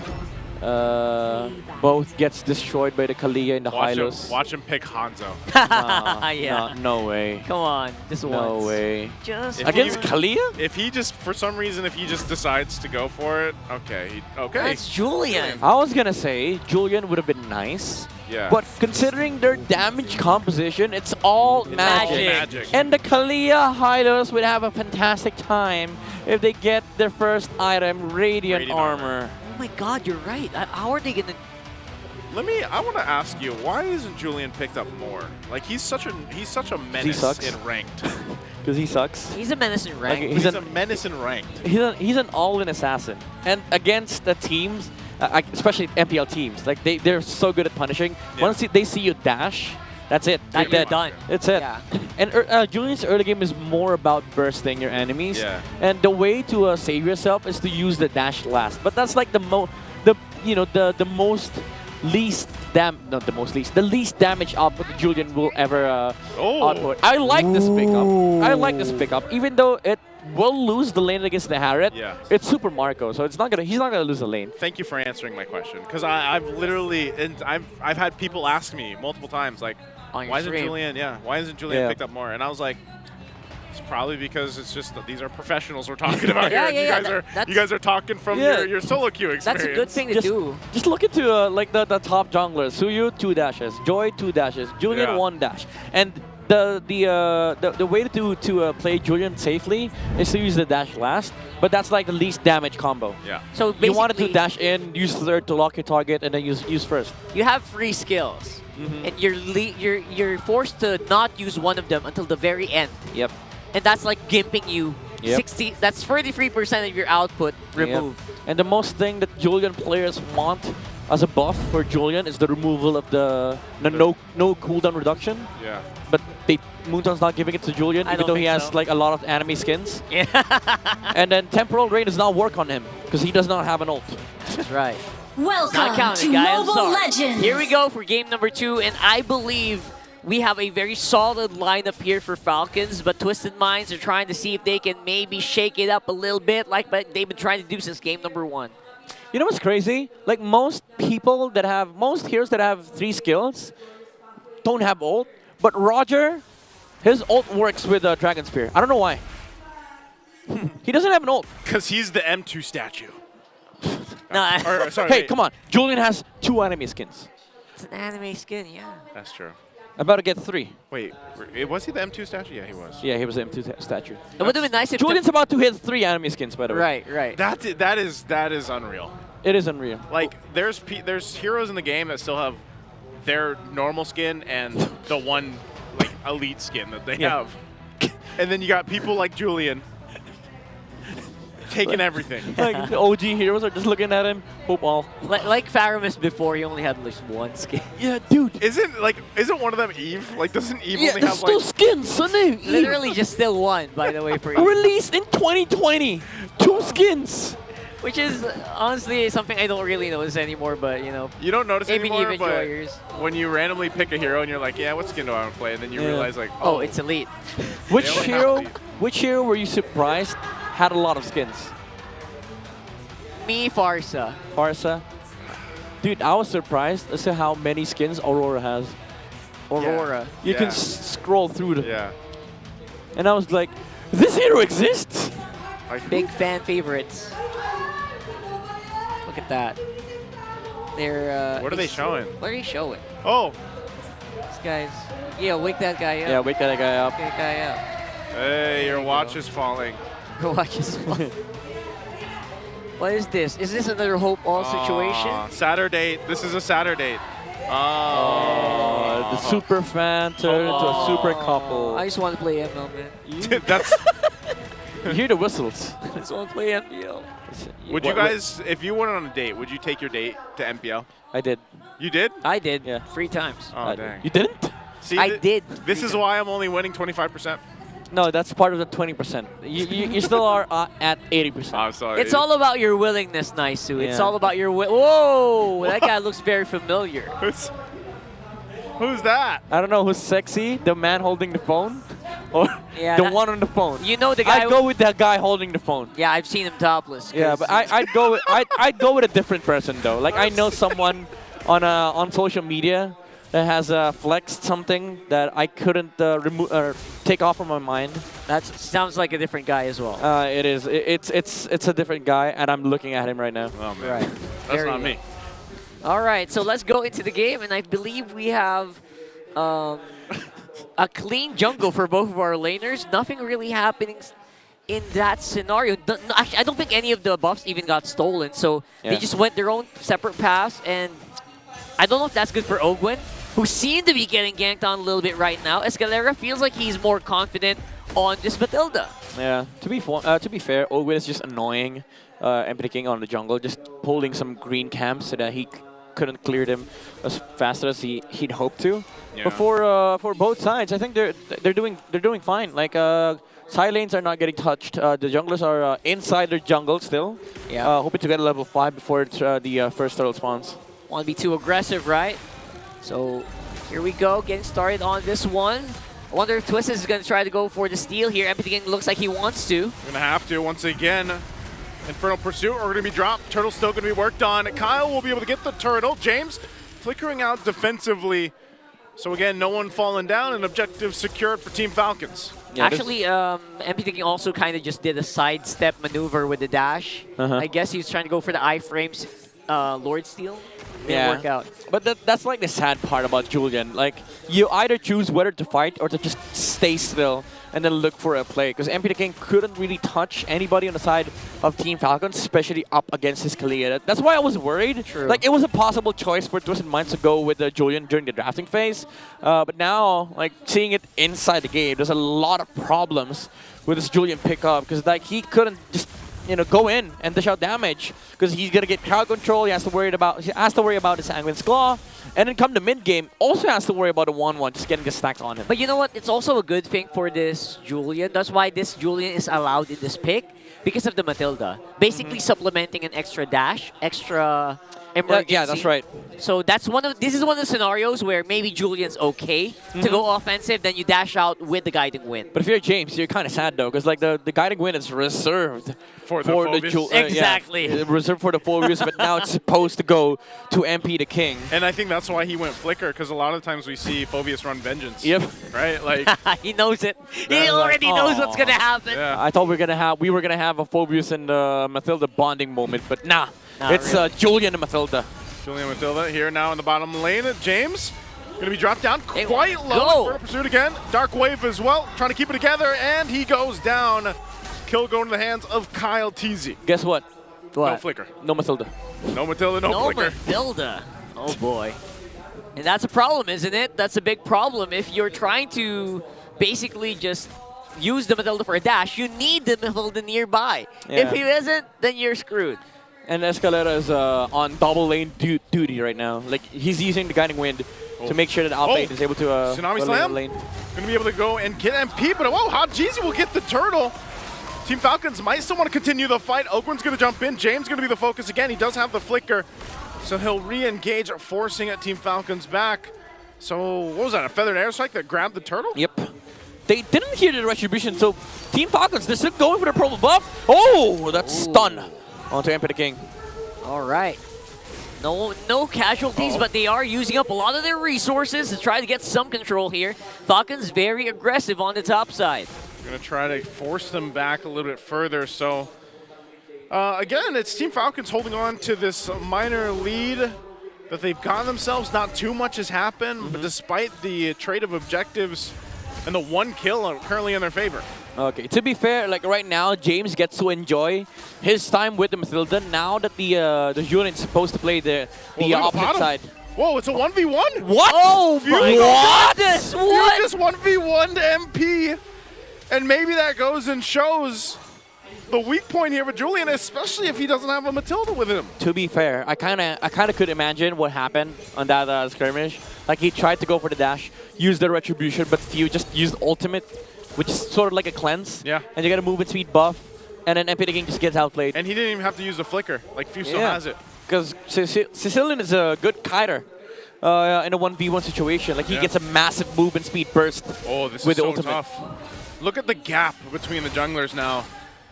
Both gets destroyed by the Kalia in the Hylos. Watch him pick Hanzo. Yeah. No way. Come on, just once. No way. Just against Kalia? If he just, for some reason, if he just decides to go for it, okay. That's Julian. I was gonna say Julian would have been nice. Yeah. But considering their damage composition, it's all magic. And the Kalia Hylos would have a fantastic time if they get their first item, Radiant Armor. Oh my god, you're right. How are they gonna... I want to ask you, why isn't Julian picked up more? Like he's such a menace in ranked. Because he sucks. He's a menace in ranked. He's a menace in ranked. He's an all-in assassin, and against the teams, especially MPL teams, like they're so good at punishing. Once they see you dash, that's it. You're dead. Done. It's it. Yeah. And Julian's early game is more about bursting your enemies. Yeah. And the way to save yourself is to use the dash last. But that's like the least damage output that Julian will ever output. I like this pickup. I like this pickup, even though it will lose the lane against the Harriet. Yeah. It's Super Marco, so he's not gonna lose the lane. Thank you for answering my question, because I've literally I've had people ask me multiple times like, why isn't Julian picked up more? And I was like, it's probably because it's just that these are professionals we're talking about here. You guys are talking from your solo queue experience. That's a good thing to do. Just look into like the top junglers. Suyu 2 dashes, Joy 2 dashes, Julian 1 dash, and the way to play Julian safely is to use the dash last, but that's like the least damage combo. Yeah. So you wanted to dash in, use third to lock your target, and then use first. You have free skills, and you're forced to not use one of them until the very end. Yep. And that's like gimping you. Yep. 60. That's 33% of your output removed. Yep. And the most thing that Julian players want as a buff for Julian is the removal of the no cooldown reduction. Yeah. But Moonton's not giving it to Julian, even though he has like a lot of enemy skins. Yeah. And then Temporal Rain does not work on him because he does not have an ult. That's right. Welcome Not counted, to guys. Mobile Sorry. Legends. Here we go for game number 2, and I believe we have a very solid lineup here for Falcons, but Twisted Minds are trying to see if they can maybe shake it up a little bit, like they've been trying to do since game number 1. You know what's crazy? Like most heroes that have 3 skills don't have ult, but Roger, his ult works with Dragon Spear. I don't know why. He doesn't have an ult. Because he's the M2 statue. Hey, come on. Julian has 2 anime skins. It's an anime skin, yeah. That's true. About to get 3. Wait, was he the M2 statue? Yeah, he was. Yeah, he was the M2 statue. It would have been nice if Julian's about to hit 3 anime skins, by the way. Right. That is unreal. It is unreal. Like there's heroes in the game that still have their normal skin and the one like elite skin that they have, and then you got people like Julian taking everything. Like the OG heroes are just looking at him. Hope all. Like Faramis before, he only had at least 1 skin. Yeah, dude. Isn't one of them Eve? Like doesn't Eve only there's have still like skins, son. Literally just still 1, by the way, for Eve. Released in 2020. 2 skins. Which is honestly something I don't really notice anymore, but you know. You don't notice maybe anymore, Eve but enjoyers. when you randomly pick a hero and you're like, yeah, what skin do I want to play? And then you realize like, oh, it's elite. Which hero were you surprised had a lot of skins? Me, Farsa. Farsa? Dude, I was surprised as to how many skins Aurora has. Aurora. You can scroll through them. Yeah. And I was like, this hero exists? Big fan favorites. Look at that. They're. What are they showing? What are they showing? Oh. This guy's. Yeah, wake that guy up. Yeah, wake that guy up. Wake that guy up. Hey, your watch is falling. Your watch is falling. What is this? Is this another Hope All situation? Saturday. This is a Saturday. The super fan turned into a super couple. I just want to play ML, man. That's. You hear the whistles. I just want to play MPL. Would you guys, if you went on a date, would you take your date to MPL? I did. You did? I did. Yeah. 3 times. Oh, dang. You didn't? See, I did. This is why I'm only winning 25%. No, that's part of the 20%. You still are at 80%. I'm sorry. It's all about your willingness, Naisu. It's Yeah. all about your Whoa! That guy looks very familiar. Who's that? I don't know who's sexy, the man holding the phone or the one on the phone. You know the guy. I'd go with that guy holding the phone. Yeah, I've seen him topless. Yeah, but I'd go with a different person though. Like I know someone on social media that has flexed something that I couldn't remove or take off from my mind. That sounds like a different guy as well. It is. It's a different guy, and I'm looking at him right now. Oh man, Right. That's not me. All right, so let's go into the game, and I believe we have a clean jungle for both of our laners. Nothing really happening in that scenario. Actually, I don't think any of the buffs even got stolen, so they just went their own separate paths, and I don't know if that's good for Ogwen, who seem to be getting ganked on a little bit right now. Escalera feels like he's more confident on this Matilda. Yeah, to be fair, Ogwen is just annoying MP King on the jungle, just holding some green camps so that he couldn't clear them as fast as he'd hoped to. Yeah. But for both sides, I think they're doing fine. Like side lanes are not getting touched. The junglers are inside their jungle still. Yeah. Hoping to get a level 5 before the first turtle spawns. Want to be too aggressive, right? So here we go, getting started on this one. I wonder if TWIS is going to try to go for the steal here. MP King looks like he wants to. Going to have to once again. Infernal Pursuit are going to be dropped. Turtle's still going to be worked on. Kyle will be able to get the turtle. James flickering out defensively. So again, no one falling down and objective secured for Team Falcons. Yeah, actually, MP King also kind of just did a sidestep maneuver with the dash. I guess he was trying to go for the iframes Lord Steal. Didn't work out. But that's like the sad part about Julian. Like, you either choose whether to fight or to just stay still and then look for a play. Because MP King couldn't really touch anybody on the side of Team Falcons, especially up against his Kalia. That's why I was worried. True. Like, it was a possible choice for Twisted Minds to go with Julian during the drafting phase. But now, like, seeing it inside the game, there's a lot of problems with this Julian pickup. Because, like, he couldn't just go in and dish out damage because he's gonna get crowd control. He has to worry about his Sanguine's Claw, and then come to mid game, also has to worry about a 1-1 just getting a stack on him. But you know what? It's also a good thing for this Julian. That's why this Julian is allowed in this pick because of the Matilda, basically supplementing an extra dash, extra emergency. Yeah, that's right. So this is one of the scenarios where maybe Julian's okay to go offensive, then you dash out with the Guiding Wind. But if you're James, you're kind of sad though, because like the Guiding Wind is reserved for the exactly. reserved for the Phobius, but now it's supposed to go to MP the King. And I think that's why he went Flicker, because a lot of times we see Phobius run Vengeance. Yep. Right? Like he knows it. He already knows what's gonna happen. Yeah. I thought we were gonna have a Phobius and Matilda bonding moment, but nah. It's really. Julian and Matilda. Julian and Matilda here now in the bottom lane. James going to be dropped down quite go. low. For Pursuit again. Dark Wave as well, trying to keep it together, and he goes down. Kill going to the hands of Kyle TZ. Guess what? No Flicker. No Matilda. No Matilda, no Flicker. Matilda. Oh boy. And that's a problem, isn't it? That's a big problem. If you're trying to basically just use the Matilda for a dash, you need the Matilda nearby. Yeah. If he isn't, then you're screwed. And Escalera is on double lane duty right now. Like, he's using the Guiding Wind to make sure that Alpine is able to Tsunami Slam. lane. Going to be able to go and get MP, but whoa, Hot Jeezy will get the turtle. Team Falcons might still want to continue the fight. Ogwen's going to jump in. James going to be the focus again. He does have the Flicker, so he'll re-engage, forcing at Team Falcons back. So what was that, a Feathered Airstrike that grabbed the turtle? Yep. They didn't hear the Retribution, so Team Falcons, they're still going for the purple buff. Oh, that's stun onto MP the King. All right. No casualties, but they are using up a lot of their resources to try to get some control here. Falcons very aggressive on the top side. Going to try to force them back a little bit further. So again, it's Team Falcons holding on to this minor lead that they've gotten themselves. Not too much has happened, but despite the trade of objectives and the 1 kill currently in their favor. Okay, to be fair, like right now, James gets to enjoy his time with the Matilda now that the unit's supposed to play the opposite side. Whoa, it's a 1v1? What? Oh my goodness, what? Just 1v1 to MP. And maybe that goes and shows the weak point here for Julian, especially if he doesn't have a Matilda with him. To be fair, I kind of could imagine what happened on that skirmish. Like, he tried to go for the dash, use the Retribution, but Few just used ultimate, which is sort of like a cleanse. Yeah. And you get a movement speed buff, and then MP the King just gets outplayed. And he didn't even have to use the Flicker. Like, Few still has it. Because Sicilian is a good kiter in a 1v1 situation. Like, he gets a massive movement speed burst with the so ultimate. Tough. Look at the gap between the junglers now.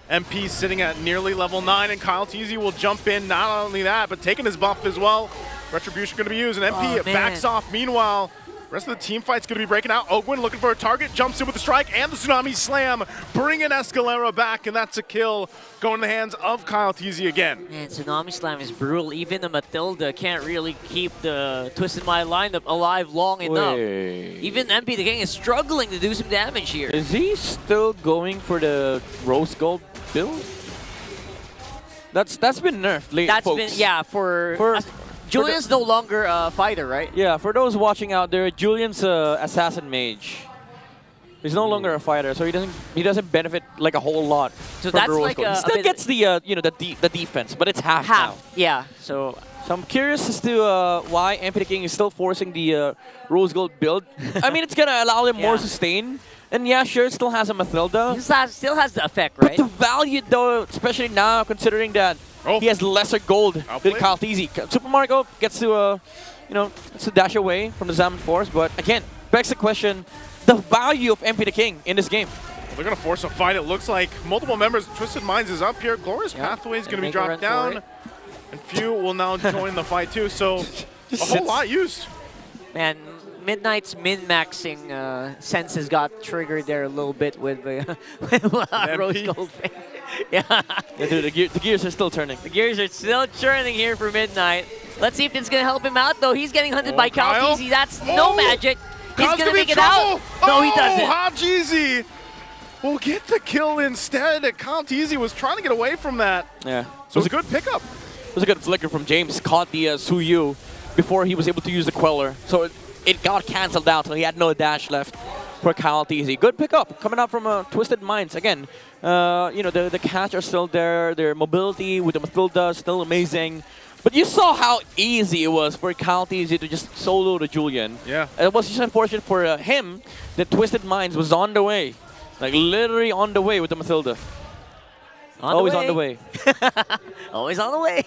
MP sitting at nearly level 9, and Kyle TZ will jump in. Not only that, but taking his buff as well. Retribution going to be used, and MP backs off. Meanwhile, rest of the team fight's going to be breaking out. Ogwen looking for a target, jumps in with the strike and the Tsunami Slam, bringing Escalera back, and that's a kill going in the hands of Kyle TZ again. Man, Tsunami Slam is brutal. Even the Matilda can't really keep the Twisted Mind lineup alive long enough. Even MP the King is struggling to do some damage here. Is he still going for the Rose Gold build? That's been nerfed late, That's folks. been, yeah, for Julian's no longer a fighter, right? Yeah, for those watching out there, Julian's assassin mage. He's no longer a fighter, so he doesn't benefit like a whole lot. So from that's the rose like gold. a He still bit- gets the the defense, but it's half now. Yeah. So I'm curious as to why MPL King is still forcing the rose gold build. I mean, it's gonna allow him more sustain. And yeah, sure, it still has a Mathilda. Still has the effect, right? But the value, though, especially now, considering that he has lesser gold than Kyle Teasy. Super Mario gets to, gets to dash away from the Zaman Force. But again, begs the question, the value of MP the King in this game. Well, they're going to force a fight, it looks like. Multiple members, Twisted Minds is up here. Glorious Pathway is going to be dropped down. And Few will now join the fight too, so a whole lot used. Man, Midnight's min-maxing senses got triggered there a little bit with Rose Gold. Yeah. Dude, the gears are still turning. The gears are still churning here for Midnight. Let's see if it's going to help him out, though. He's getting hunted by Kyle Teasy. That's no magic. He's going to make it out. No, he doesn't. Hajeezy will get the kill instead. Kyle Teasy was trying to get away from that. Yeah. So it was a good pickup. It was a good flicker from James. Caught the Suyu before he was able to use the Queller. So it got cancelled out, so he had no dash left for Kyle Teasy. Good pickup coming out from Twisted Minds. Again, the catch are still there. Their mobility with the Mathilda is still amazing. But you saw how easy it was for Kyle Teasy to just solo the Julian. Yeah. It was just unfortunate for him that Twisted Minds was on the way. Like literally on the way with the Mathilda. Always on the way. Always on the way.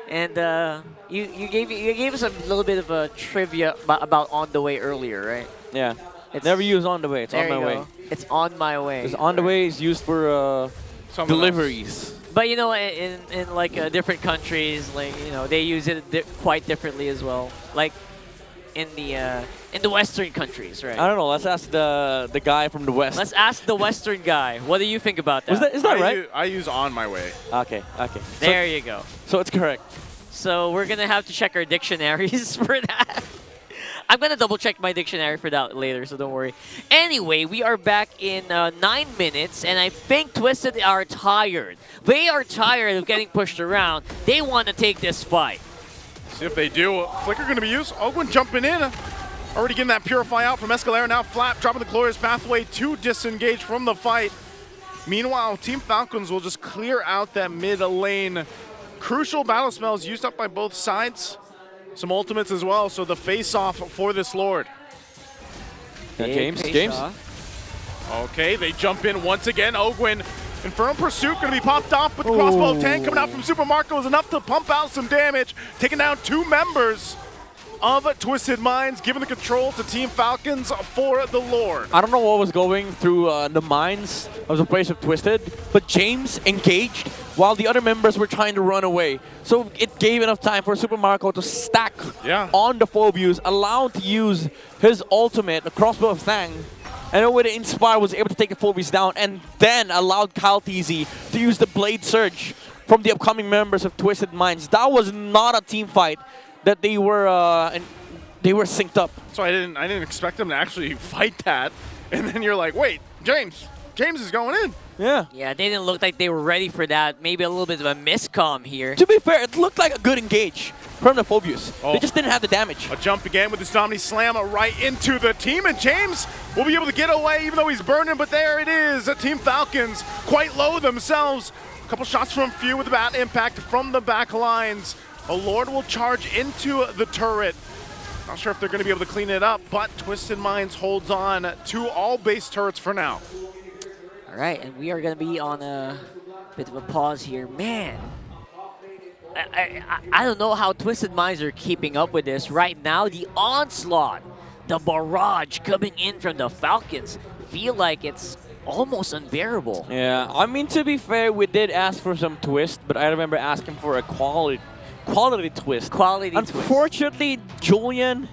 And you gave us a little bit of a trivia about on the way earlier, right? Yeah. It's never used on the way. It's on my way. It's on my way. Because on the way is used for deliveries. But in like different countries, like they use it quite differently as well. Like in the Western countries, right? I don't know. Let's ask the guy from the West. Let's ask the Western guy. What do you think about that? Is that right? I use on my way. Okay. There you go. So it's correct. So we're gonna have to check our dictionaries for that. I'm gonna double check my dictionary for that later, so don't worry. Anyway, we are back in 9 minutes, and I think Twisted are tired. They are tired of getting pushed around. They want to take this fight. See if they do. Flicker going to be used. Ogwin jumping in. Already getting that Purify out from Escalera. Now Flap dropping the Glorious Pathway to disengage from the fight. Meanwhile, Team Falcons will just clear out that mid lane. Crucial battle spells used up by both sides. Some ultimates as well, so the face-off for this Lord. James. Okay, they jump in once again. Ogwin, Infernal Pursuit going to be popped off, but the crossbow tank coming out from Super Marco is enough to pump out some damage, taking down 2 members of Twisted Minds, giving the control to Team Falcons for the Lord. I don't know what was going through the minds of the players of Twisted, but James engaged while the other members were trying to run away. So it gave enough time for Super Marco to stack on the Phobius, allowed to use his ultimate, the crossbow of Thang, and with the Inspire was able to take the Phobius down, and then allowed Kyle Teasy to use the Blade Surge from the upcoming members of Twisted Minds. That was not a team fight that they were synced up. So I didn't expect them to actually fight that, and then you're like, wait, James is going in. Yeah. Yeah, they didn't look like they were ready for that. Maybe a little bit of a miscomm here. To be fair, it looked like a good engage from the Phobius. They just didn't have the damage. A jump again with this Dominee Slam right into the team, and James will be able to get away even though he's burning, but there it is. Team Falcons quite low themselves. A couple shots from Few with the bat impact from the back lines. A Lord will charge into the turret. Not sure if they're going to be able to clean it up, but Twisted Minds holds on to all base turrets for now. All right, and we are going to be on a bit of a pause here. Man, I don't know how Twisted Minds are keeping up with this. Right now, the onslaught, the barrage coming in from the Falcons feel like it's almost unbearable. Yeah, I mean, to be fair, we did ask for some twist, but I remember asking for a quality twist. Unfortunately, Julian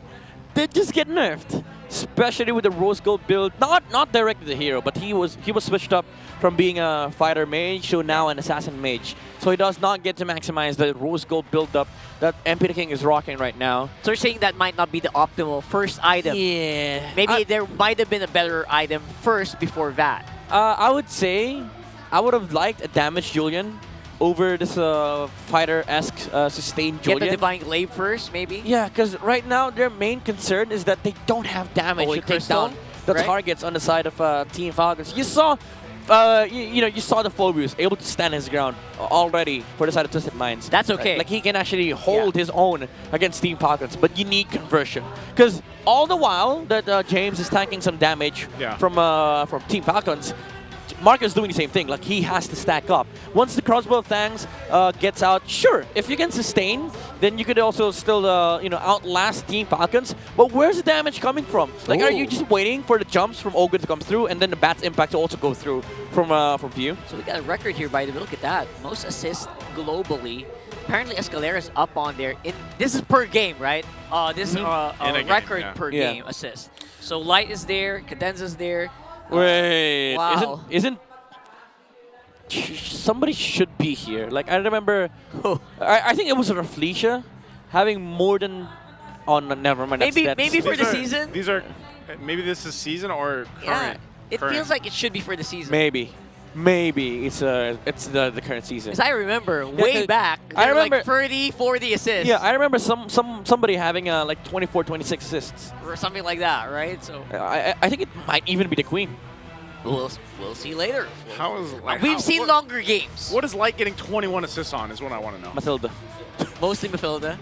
did just get nerfed, especially with the Rose Gold build. Not directly the hero, but he was switched up from being a fighter mage to now an assassin mage. So he does not get to maximize the Rose Gold build up that MP King is rocking right now. So you're saying that might not be the optimal first item? Yeah. Maybe there might have been a better item first before that. I would say I would have liked a damaged Julian over this fighter-esque sustained Get the Julian. Divine Glaive first, maybe? Yeah, because right now their main concern is that they don't have damage Holy to take Crystal, down the right? targets on the side of Team Falcons. You saw, you saw the Phobius able to stand his ground already for the side of Twisted Minds. That's okay. Like he can actually hold his own against Team Falcons, but you need conversion. Because all the while that James is tanking some damage from Team Falcons, Mark is doing the same thing. Like he has to stack up. Once the crossbow of Thangs gets out, sure, if you can sustain, then you could also still outlast Team Falcons. But where's the damage coming from? Like, are you just waiting for the jumps from Ogre to come through, and then the Bat's impact to also go through from View? So we got a record here, by the way. Look at that. Most assists globally. Apparently, Escalera's up on there. This is per game, right? This is a record per game assist. So Light is there, Cadenza's there. Wait, wow. isn't somebody should be here? Like I remember, I think it was Raflesia having more than. Oh no, never mind. Maybe for the season. These are maybe this is season or current. It feels like it should be for the season. Maybe it's the current season. Because I remember way back, I remember like 30, 40 assists. Yeah, I remember somebody having like 24, 26 assists or something like that, right? So I think it might even be the Queen. We'll see later. How is We've seen longer games. What is Light getting 21 assists on? Is what I want to know. Matilda. Mostly Matilda.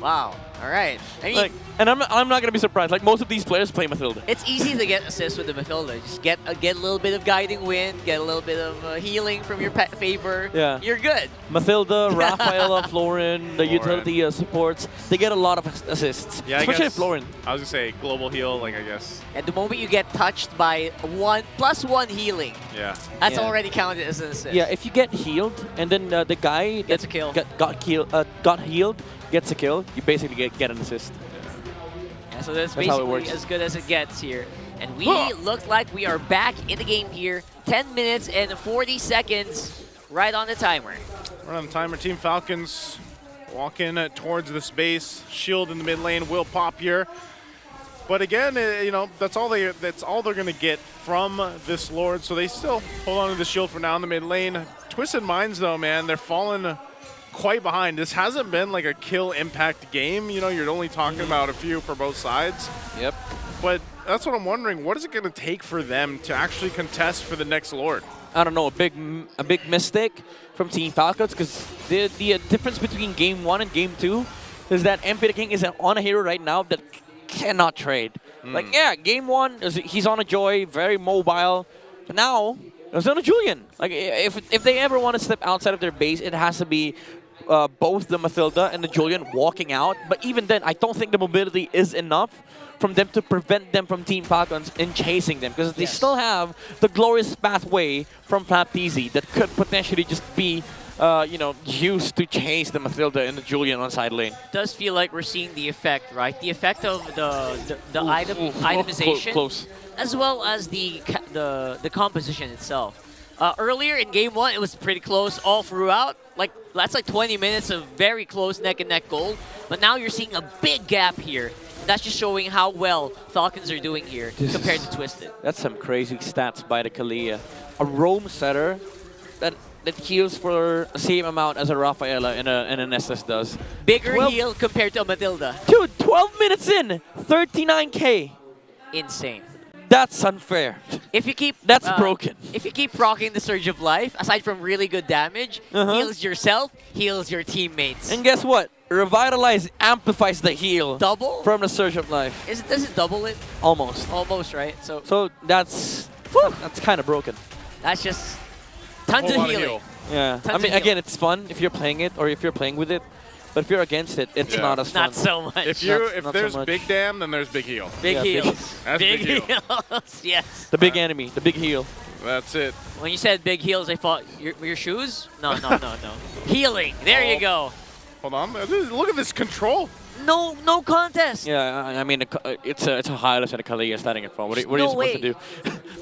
Wow. All right. I mean, and I'm not gonna be surprised. Like most of these players play Matilda. It's easy to get assists with the Matilda. Just get a little bit of guiding wind, get a little bit of healing from your pet favor. Yeah. You're good. Matilda, Rafaela, Florin, the utility supports, they get a lot of assists. Yeah, especially Florin. I was gonna say global heal, like I guess. At the moment you get touched by +1 healing. Yeah. That's already counted as an assist. Yeah, if you get healed and then the guy gets a kill, got healed, gets a kill, you basically get an assist. Yeah, so that's how it basically works. as good as it gets here. And we look like we are back in the game here. 10 minutes and 40 seconds right on the timer. Right on the timer, Team Falcons walking towards the space. Shield in the mid lane will pop here. But again, that's all they're going to get from this Lord. So they still hold on to the shield for now in the mid lane. Twisted Minds, though, man, they're falling quite behind. This hasn't been like a kill impact game. You're only talking about a few for both sides. Yep. But that's what I'm wondering. What is it going to take for them to actually contest for the next Lord? I don't know, a big mistake from Team Falcons, because the difference between Game 1 and Game 2 is that MP the King is on a hero right now that cannot trade. Like, yeah, Game 1, he's on a Joy, very mobile. But now, it's on a Julian. Like, if they ever want to step outside of their base, it has to be both the Matilda and the Julian walking out. But even then, I don't think the mobility is enough from them to prevent them from Team Falcons in chasing them, because they still have the glorious pathway from Plaptizi that could potentially just be used to chase the Matilda and the Julian on side lane. Does feel like we're seeing the effect, right? The effect of the itemization, close, as well as the composition itself. Earlier in Game 1, it was pretty close all throughout. Like, that's like 20 minutes of very close neck-and-neck gold. But now you're seeing a big gap here. That's just showing how well Falcons are doing here compared to Twisted. That's some crazy stats by the Kalia. A roam setter that heals for the same amount as a Rafaela and an SS does. Bigger heal compared to a Matilda. Dude, 12 minutes in, 39k. Insane. That's unfair. If you keep that's broken. If you keep rocking the Surge of Life, aside from really good damage, heals yourself, heals your teammates. And guess what? Revitalize amplifies the heal. Double? From the Surge of Life. Does it double it? Almost. Almost, right? So that's kind of broken. That's just tons of healing. Yeah. I mean, again, it's fun if you're playing it or if you're playing with it. But if you're against it, it's not as fun. Not so much. If there's so big dam, then there's big heal. Big heals. That's big heal. Heals, yes. The big enemy, the big heal. That's it. When you said big heals, I thought your shoes? No. Healing. There you go. Hold on. Look at this control. No contest. Yeah, I mean, it's a Hylos and a Kalia starting it from. What are you No supposed way. to do?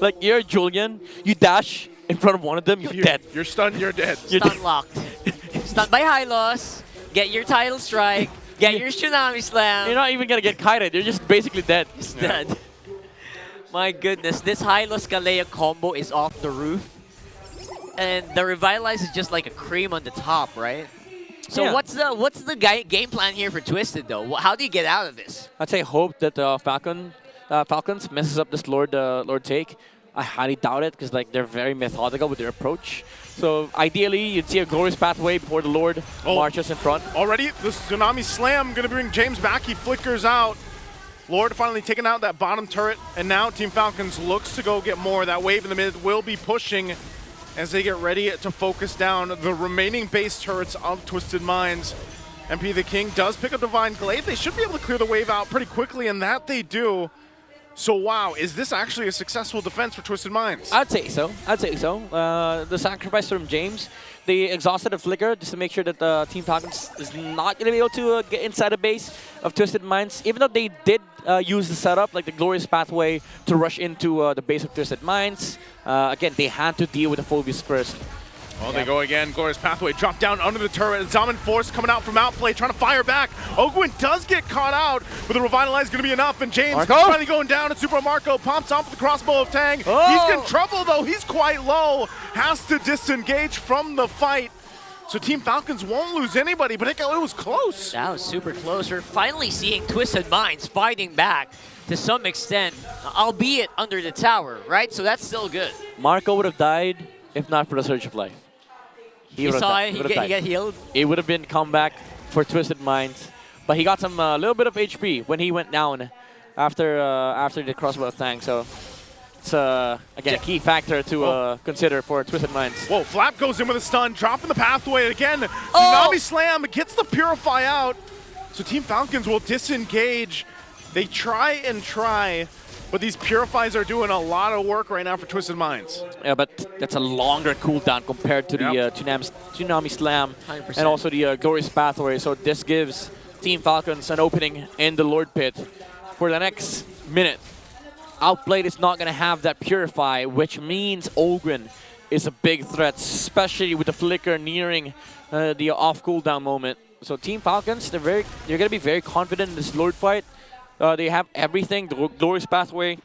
Like, you're a Julian, you dash in front of one of them, you're dead. You're stunned, you're dead. Stun locked. Stunned by high loss. Get your title strike. Get your Tsunami Slam. You're not even going to get kited. You're just basically dead. Just dead. My goodness, this Hylos Kalea combo is off the roof. and the Revitalize is just like a cream on the top, right? So Yeah. what's the game plan here for Twisted though? How do you get out of this? I'd say hope that Falcons messes up this Lord take. I highly doubt it because like they're very methodical with their approach. So ideally, you'd see a glorious pathway before the Lord marches in front. Already, the Tsunami Slam going to bring James back. He flickers out. Lord finally taking out that bottom turret, and now Team Falcons looks to go get more. That wave in the mid will be pushing as they get ready to focus down the remaining base turrets of Twisted Minds. MP the King does pick up Divine Glaive. They should be able to clear the wave out pretty quickly, and that they do. So wow, is this actually a successful defense for Twisted Minds? I'd say so. I'd say so. The sacrifice from James, they exhausted a flicker just to make sure that Team Falcons is not going to be able to get inside the base of Twisted Minds. Even though they did use the setup, like the glorious pathway to rush into the base of Twisted Minds. Again, they had to deal with the Phobius first. Oh, they go again. Glorious pathway drop down under the turret. Zaman Force coming out from outplay, trying to fire back. Ogwin does get caught out, but the Revitalize is going to be enough. And James finally going down, and Super Marco pops off with the crossbow of Tang. He's in trouble, though. He's quite low. Has to disengage from the fight. So Team Falcons won't lose anybody, but it was close. That was super close. We're finally seeing Twisted Minds fighting back to some extent, albeit under the tower, right? So that's still good. Marco would have died if not for the Surge of Life. He saw it, he get healed. It would have been comeback for Twisted Minds, but he got some little bit of HP when he went down after the crossbow thing. So it's again a key factor to consider for Twisted Minds. Whoa! Flap goes in with a stun, dropping the pathway again. Tsunami Slam gets the Purify out. So Team Falcons will disengage. They try and try. But these Purifies are doing a lot of work right now for Twisted Minds. Yeah, but that's a longer cooldown compared to the Tsunami Slam 100%. and also the Glorious Pathway. So this gives Team Falcons an opening in the Lord Pit for the next minute. Outplayed is not going to have that Purify, which means Ogren is a big threat, especially with the Flicker nearing the off cooldown moment. So Team Falcons, they're going to be very confident in this Lord fight. They have everything, the Glorious Pathway,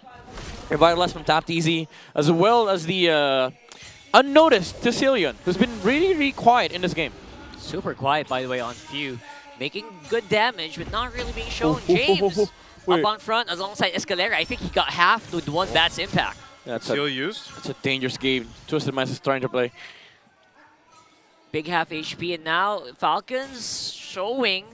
Revitalize from Tapped Easy, as well as the unnoticed Tessilion, who's been really, really quiet in this game. Super quiet, by the way, on Few. Making good damage, but not really being shown. James up on front alongside Escalera. I think he got half with one Bat's impact. That's still used. It's a dangerous game. Twisted Minds is trying to play. Big half HP, and now Falcons showing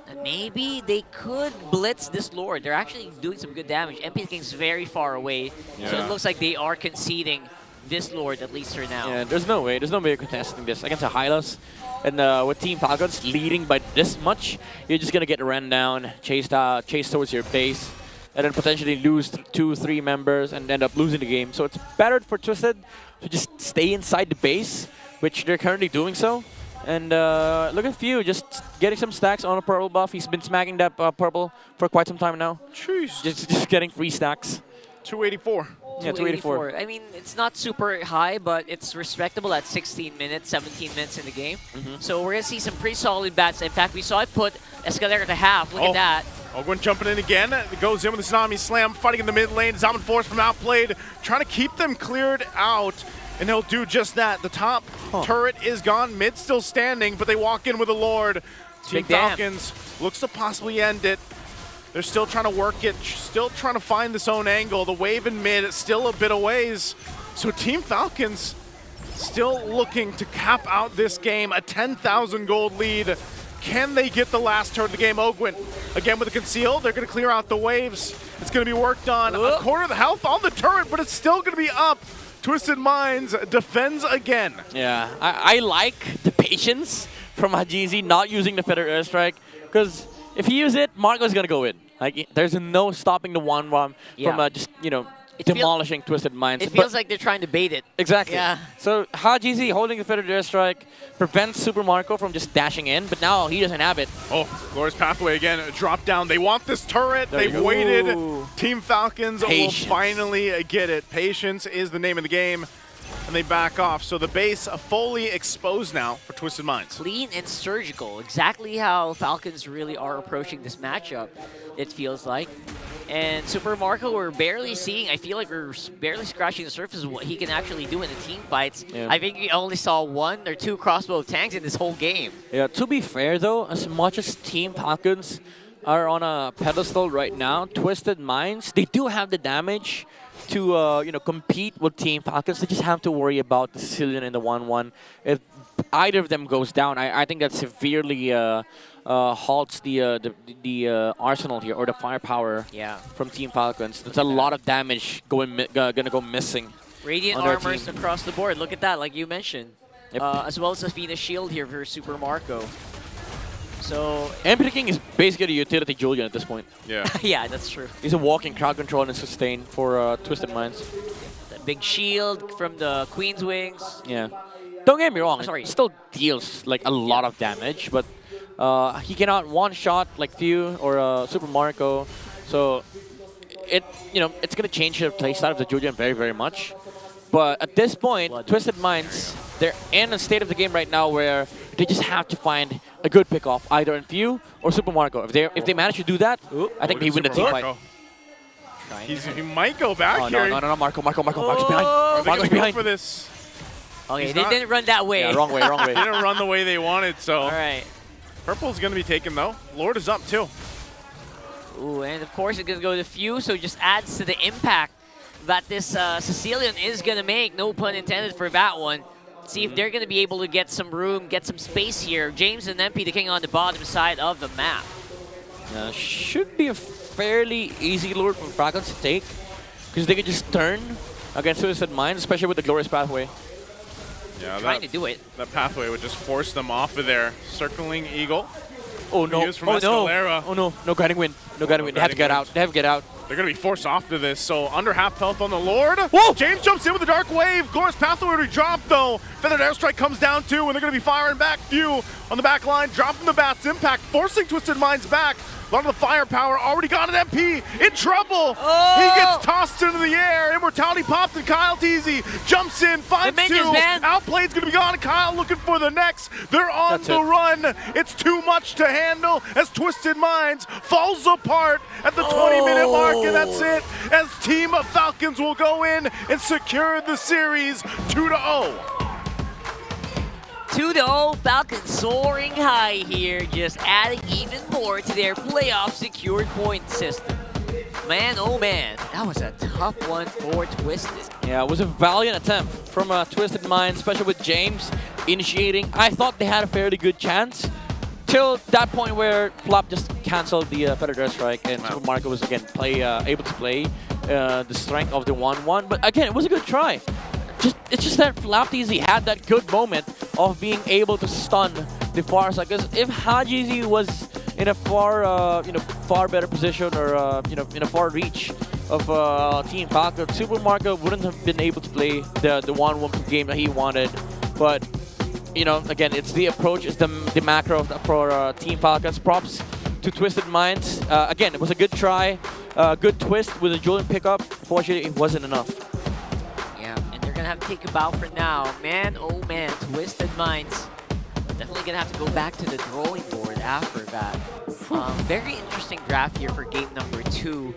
that maybe they could blitz this Lord. They're actually doing some good damage. MP King's very far away, so it looks like they are conceding this Lord, at least for now. Yeah, there's no way you're contesting this against a Hylos. And with Team Falcons leading by this much, you're just gonna get ran down, chased towards your base, and then potentially lose 2-3 members and end up losing the game. So it's better for Twisted to just stay inside the base, which they're currently doing so. And look at Few, just getting some stacks on a purple buff. He's been smacking that purple for quite some time now. Jeez. Just getting free stacks. 284. Yeah, 284. I mean, it's not super high, but it's respectable at 16 minutes, 17 minutes in the game. So we're going to see some pretty solid bats. In fact, we saw it put Escalera to half. Look at that. Ogwin jumping in again. Goes in with the Tsunami Slam, fighting in the mid lane. Zaman Force from outplayed, trying to keep them cleared out. And he'll do just that. The top turret is gone. Mid still standing, but they walk in with a Lord. Team Falcons looks to possibly end it. They're still trying to work it, still trying to find this own angle. The wave in mid is still a bit a ways. So Team Falcons still looking to cap out this game. A 10,000 gold lead. Can they get the last turn of the game? Ogwin, again with the conceal. They're going to clear out the waves. It's going to be worked on. A quarter of the health on the turret, but it's still going to be up. Twisted Minds defends again. Yeah, I like the patience from Hajizi not using the Feather Airstrike, because if he uses it, Marco's going to go in. Like, there's no stopping the 1-1 from just, demolishing Twisted Minds. It feels like they're trying to bait it. Exactly. Yeah. So Hajizi holding the Feather Airstrike prevents Super Marco from just dashing in, but now he doesn't have it. Oh, Glorious Pathway again, drop down. They want this turret. They've waited. Team Falcons will finally get it. Patience is the name of the game. and they back off. So the base fully exposed now for Twisted Minds. Clean and surgical. Exactly how Falcons really are approaching this matchup, it feels like. And Super Marco, we're barely seeing, I feel like we're barely scratching the surface of what he can actually do in the team fights. Yeah. I think we only saw 1 or 2 crossbow tanks in this whole game. Yeah, to be fair though, as much as Team Falcons are on a pedestal right now, Twisted Minds, they do have the damage to compete with Team Falcons. They just have to worry about the Sicilian and the 1-1. If either of them goes down, I think that severely halts the arsenal here, or the firepower from Team Falcons. There's a lot of damage gonna go missing. Radiant on their armors team. across the board. Look at that, like you mentioned. As well as Athena's shield here for Super Marco. So Emperor King is basically a utility Julian at this point. Yeah. yeah, that's true. He's a walking crowd control and sustain for Twisted Minds. That big shield from the Queen's Wings. Yeah. Don't get me wrong, Sorry. it still deals like a lot of damage, but he cannot one-shot like Few or Super Marco. So it's gonna change the playstyle of the Julian very, very much. But at this point, Twisted Minds, they're in a state of the game right now where they just have to find a good pick-off, either in Few or Super Marco. If they manage to do that, I think they win the team fight. He might go back here. No, Marco's behind. Are they Marco's gonna go behind. for this? Okay, He's they not- didn't run that way. Yeah, wrong way. They didn't run the way they wanted, so. All right. Purple's going to be taken, though. Lord is up, too. Ooh, and of course it's going to go to Few, so it just adds to the impact that this Sicilian is going to make. No pun intended for that one. See if they're going to be able to get some room, get some space here. James and MP, the king on the bottom side of the map. Should be a fairly easy lure for Falcons to take, because they can just turn against Twisted Minds, especially with the Glorious Pathway. Yeah, Trying to do it. That pathway would just force them off of there. Circling Eagle. Oh no! Used from Oh Escalera. no! Oh no! No guiding wind! No guiding wind! They have to get out! They have to get out! They're going to be forced off to this, so under half health on the Lord. Whoa! James jumps in with the Dark Wave. Glorious Pathway already dropped, though. Feathered Airstrike comes down, too, and they're going to be firing back. Few on the back line, dropping the Bat's Impact, forcing Twisted Minds back. A lot of the firepower already got an MP in trouble. Oh! He gets tossed into the air. Immortality popped, and Kyle Teasy jumps in, finds minions, two. man. Outplay's going to be gone. Kyle looking for the next. They're on That's the it. run. It's too much to handle as Twisted Minds falls apart at the 20-minute mark, and that's it. As Team Falcons will go in and secure the series 2-0. 2-0, Falcons soaring high here, just adding even more to their playoff secured point system. Man, oh man, that was a tough one for Twisted. Yeah, it was a valiant attempt from Twisted Minds, especially with James initiating. I thought they had a fairly good chance till that point where Flop just canceled the Feathered Airstrike, and Super Marco was again able to play the strength of the 1-1. But again, it was a good try. It's just that Flap Easy had that good moment of being able to stun the far side. Because if Hajizi was in a far better position, or in a far reach of Team Falcon, Super Marco wouldn't have been able to play the 1-1 game that he wanted. But again, it's the approach, it's the macro for Team Falcons. Props to Twisted Minds. Again, it was a good try, good twist with a Julian pickup. Fortunately, it wasn't enough. Yeah, and they're gonna have to take a bow for now. Man, oh man, Twisted Minds. Definitely gonna have to go back to the drawing board after that. Very interesting draft here for game number 2.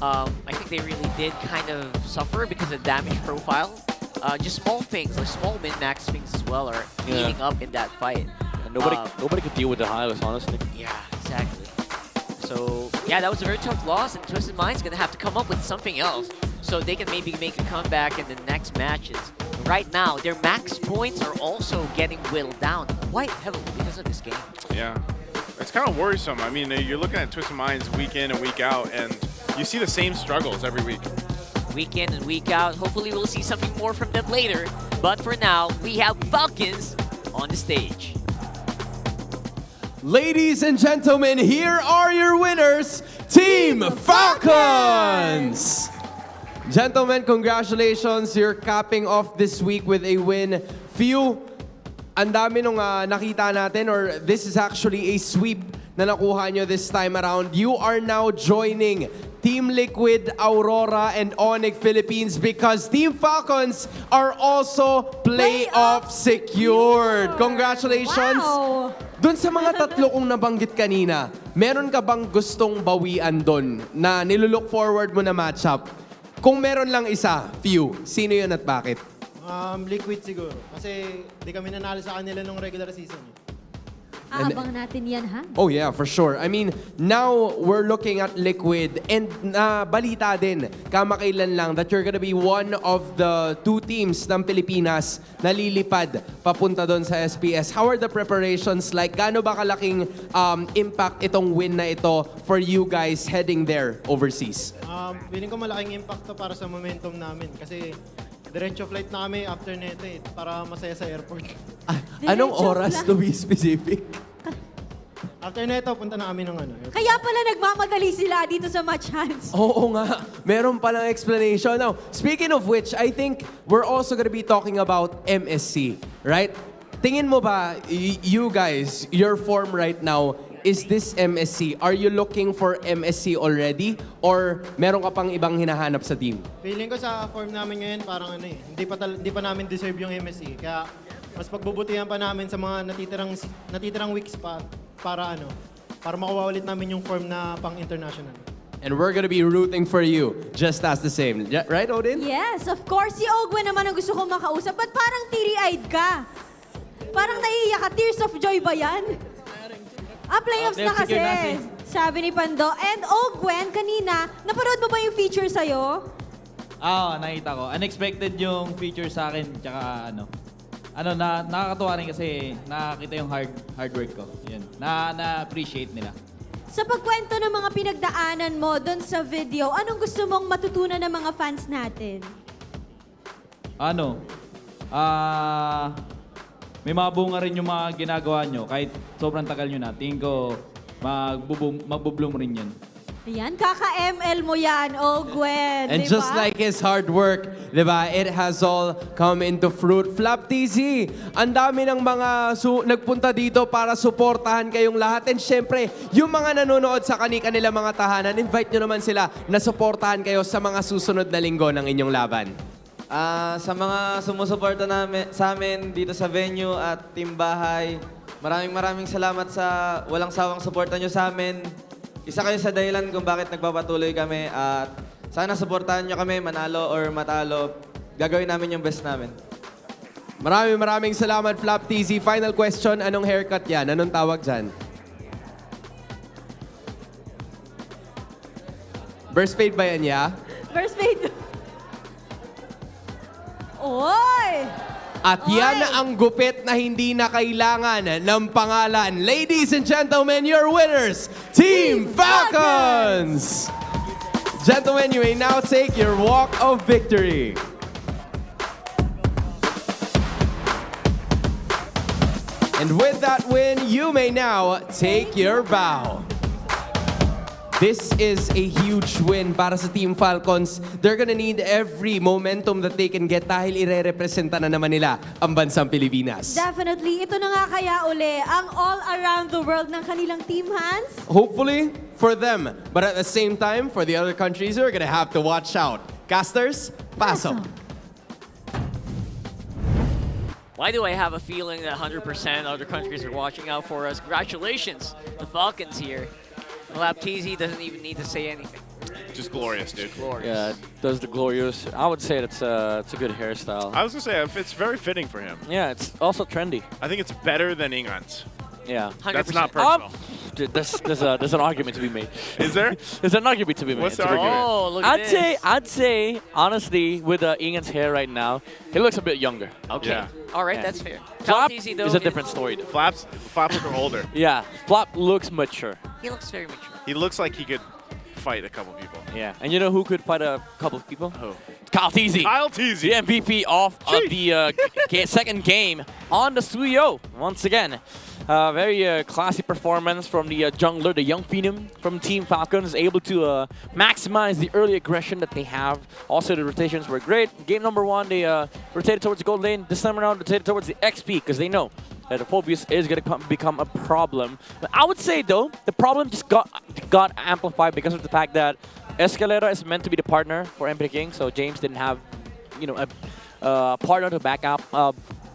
I think they really did kind of suffer because of damage profile. Just small things, like small min-max things as well, are eating up in that fight. And nobody could deal with the Hylas, honestly. Yeah, exactly. So, yeah, that was a very tough loss, and Twisted Mind's going to have to come up with something else so they can maybe make a comeback in the next matches. Right now, their max points are also getting whittled down quite heavily because of this game. Yeah, it's kind of worrisome. I mean, you're looking at Twisted Minds week in and week out, and you see the same struggles every week. Week in and week out. Hopefully we'll see something more from them later. But for now, we have Falcons on the stage. Ladies and gentlemen, here are your winners, Team Falcons! Gentlemen, congratulations. You're capping off this week with a win. Few, ang dami nung nakita natin, or this is actually a sweep na nakuha nyo this time around. You are now joining Team Liquid, Aurora, and Onyx Philippines because Team Falcons are also playoff secured. Congratulations! Wow! Doon sa mga tatlo kong nabanggit kanina, meron ka bang gustong bawian doon na nilulook forward mo na matchup? Kung meron lang isa, few, sino yun at bakit? Liquid siguro. Kasi di kami nanalo sa kanila nung regular season. Aabangan natin yan, ha? Oh yeah, for sure. I mean, now we're looking at Liquid and balita din, kamakailan lang, that you're gonna be one of the 2 teams ng Pilipinas na lilipad papunta doon sa SPS. How are the preparations like? Gaano ba kalaking impact itong win na ito for you guys heading there overseas? Feeling ko malaking impact to para sa momentum namin. Kasi diretso flight na kami after nito para masaya sa airport. Anong oras to be specific? After nito, punta na kami ng airport. Kaya pala nagmamadali sila dito sa match hands. Oo nga. Meron palang explanation. Now, speaking of which, I think we're also gonna be talking about MSC, right? Tingin mo ba, you guys, your form right now, is this MSC? Are you looking for MSC already? Or meron ka pang ibang hinahanap sa team? Feeling ko sa form namin ngayon, parang hindi pa namin deserve yung MSC. Kaya mas pagbubutihan pa namin sa mga natitirang weeks pa para makuha ulit namin yung form na pang-international. And we're gonna be rooting for you, just as the same. Right, Odin? Yes, of course. Si Ogwen naman ang gusto kong makausap. Ba't parang teary-eyed ka? Parang naiiyak ka. Tears of joy ba yan? Playoffs na kasi. Sabi ni Pando. And Ogwen, kanina, napanood mo ba yung feature sa'yo? Nakita ko. Unexpected yung feature sa akin, tsaka nakakatuwa rin kasi nakakita yung hard work ko. Yun. Na-appreciate nila. Sa pagkwento ng mga pinagdaanan mo doon sa video, anong gusto mong matutunan ng mga fans natin? May mga bunga rin yung mga ginagawa nyo. Kahit sobrang tagal nyo na, tingin ko magbo-bloom rin yun. Ayan, kaka-ML mo yan, Ogwen. And just like his hard work, diba, it has all come into fruit. Flap TZ, ang dami ng mga nagpunta dito para suportahan kayong lahat. And syempre, yung mga nanonood sa kanilang mga tahanan, invite nyo naman sila na suportahan kayo sa mga susunod na linggo ng inyong laban. Sa mga sumusuporta sa amin dito sa venue at Team Bahay, maraming salamat sa walang sawang suporta nyo sa amin. Isa kayo sa dahilan kung bakit nagpapatuloy kami at sana suportahan nyo kami, manalo or matalo. Gagawin namin yung best namin. Maraming salamat, Flap TZ. Final question, anong haircut yan? Anong tawag dyan? Burst fade ba yan, ya? Burst fade. Oy! At yan ang gupit na hindi na kailangan ng pangalan. Ladies and gentlemen, your winners, Team Falcons! Gentlemen, you may now take your walk of victory. And with that win, you may now take your bow. This is a huge win para sa Team Falcons. They're gonna need every momentum that they can get dahil ire-representa na naman nila ang bansang Pilipinas. Definitely. Ito na nga kaya uli ang all around the world ng kanilang team, Hans. Hopefully for them. But at the same time, for the other countries, we're gonna have to watch out. Casters, paso. Why do I have a feeling that 100% other countries are watching out for us? Congratulations, the Falcons here. Flap TZ doesn't even need to say anything. Just glorious, dude. Glorious. Yeah, does the glorious. I would say it's a good hairstyle. I was gonna say it's very fitting for him. Yeah, it's also trendy. I think it's better than Ingan's. Yeah, 100%. That's not personal. There's an argument to be made. Is there? There's an argument to be made. What's the argument? Oh, look at this. I'd say honestly, with Ingan's hair right now, he looks a bit younger. Okay. Yeah. All right, that's fair. Flap TZ, though, is a different story. Though. Flap look older. Yeah, Flap looks mature. He looks very mature. He looks like he could fight a couple people. Yeah, and you know who could fight a couple of people? Who? Kyle TZ. Kyle TZ. The MVP of the second game on the studio once again. Very classy performance from the jungler, the young phenom from Team Falcons, able to maximize the early aggression that they have. Also, the rotations were great. Game number 1, they rotated towards the gold lane. This time around, rotated towards the XP because they know that the Phobius is going to become a problem. But I would say, though, the problem just got amplified because of the fact that Escalera is meant to be the partner for MP King, so James didn't have, you know, a partner to back up.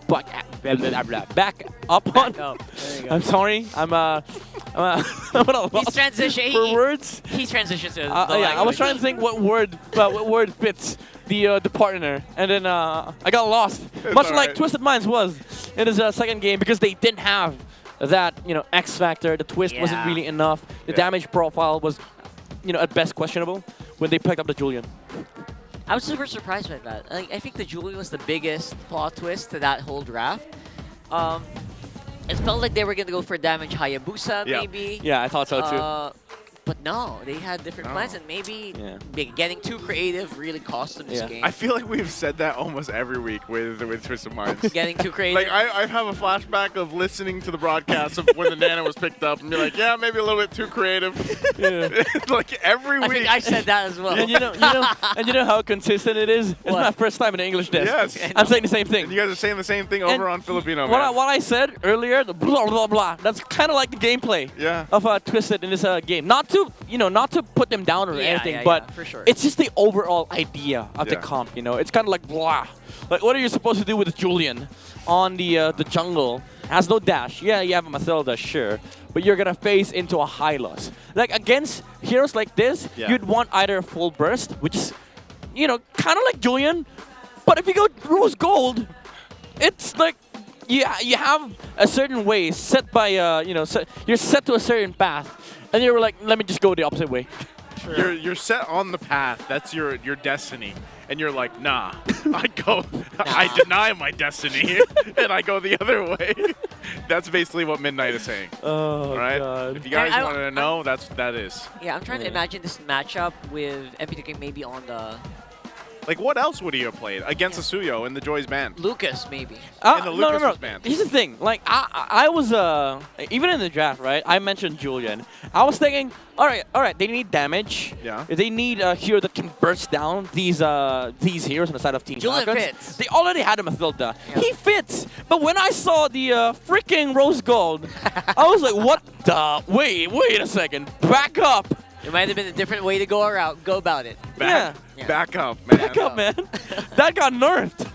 Back up on. I'm sorry. I'm a He's transition. for words. He transitions to I was trying to think what word fits the partner, and then I got lost. Much like Twisted Minds was in his second game, because they didn't have that, you know, X factor. The twist wasn't really enough. The damage profile was, you know, at best questionable when they picked up the Julian. I was super surprised by that. Like, I think the Julian was the biggest plot twist to that whole draft. It felt like they were going to go for damage Hayabusa, maybe. Yeah, I thought so too. But no, they had different plans, and maybe getting too creative really cost them this game. I feel like we've said that almost every week with Twisted Minds. Getting too creative. Like, I have a flashback of listening to the broadcast of when the Nana was picked up and be like, yeah, maybe a little bit too creative. Like every week. I think I said that as well. And you know how consistent it is? It's my first time in the English desk. Yes. I'm saying the same thing. And you guys are saying the same thing over on Filipino, what man. I said earlier, the blah, blah, blah, that's kind of like the gameplay of Twisted in this game. Not to put them down or anything, but for sure. it's just the overall idea of the comp, you know? It's kind of like blah. Like, what are you supposed to do with Julian on the jungle? Has no dash. Yeah, you have a Mathilda, sure. But you're going to face into a Hylos. Like, against heroes like this, you'd want either a full burst, which is, you know, kind of like Julian. But if you go Rose Gold, it's like you have a certain way set by, you're set to a certain path. And you were like, let me just go the opposite way. You're set on the path. That's your destiny. And you're like, nah. I deny my destiny. And I go the other way. That's basically what Midnight is saying. Oh, right? God. If you guys want to know, that is. Yeah, I'm trying to imagine this matchup with MP maybe on the... Like, what else would he have played against Asuyo in the Joy's band? Lucas, maybe. In the Lucas band. Here's the thing. Like, I was, even in the draft, right, I mentioned Julian. I was thinking, all right, they need damage. Yeah. They need a hero that can burst down these heroes on the side of Team Julian Falcons. fits. They already had a Mathilda. Yeah. He fits. But when I saw the freaking Rose Gold, I was like, what the? Wait a second. Back up. It might have been a different way to go about it. Back up, man. Back up, man. That got nerfed.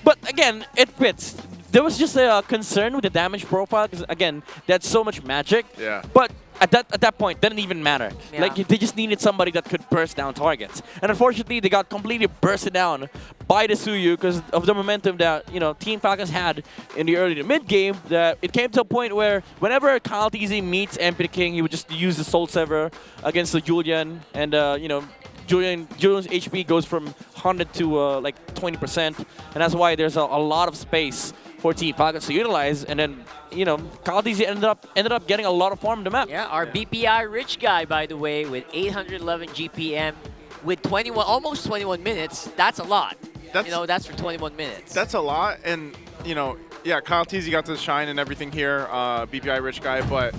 But again, it fits. There was just a concern with the damage profile because, again, that's so much magic. Yeah. But at that point, didn't even matter. Yeah. Like, they just needed somebody that could burst down targets. And unfortunately, they got completely bursted down by the Suyu because of the momentum that, you know, Team Falcons had in the early to mid game. That it came to a point where whenever Kyle TZ meets MP King, he would just use the Soul Sever against the Julian, and you know, Julian's HP goes from 100 to like 20%, and that's why there's a lot of space for Team Falcons to utilize. And then, you know, Kyle TZ ended up getting a lot of farm on the map. Yeah, our BPI rich guy, by the way, with 811 GPM, with almost 21 minutes. That's a lot. That's for 21 minutes. That's a lot, and you know, yeah, Kyle TZ got to shine and everything here, BPI rich guy, but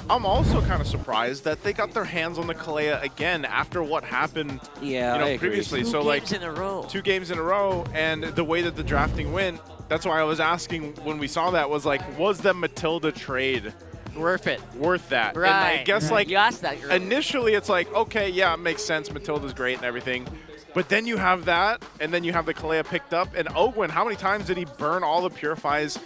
I'm also kind of surprised that they got their hands on the Kalea again after what happened previously. Two games in a row. 2 games in a row, and the way that the drafting went, that's why I was asking when we saw that, was like, was the Matilda trade worth it? Worth that? Right. And I guess like you asked that earlier. Initially it's like, okay, yeah, it makes sense. Matilda's great and everything. But then you have that, and then you have the Kalea picked up. And Ogwin, how many times did he burn all the Purifies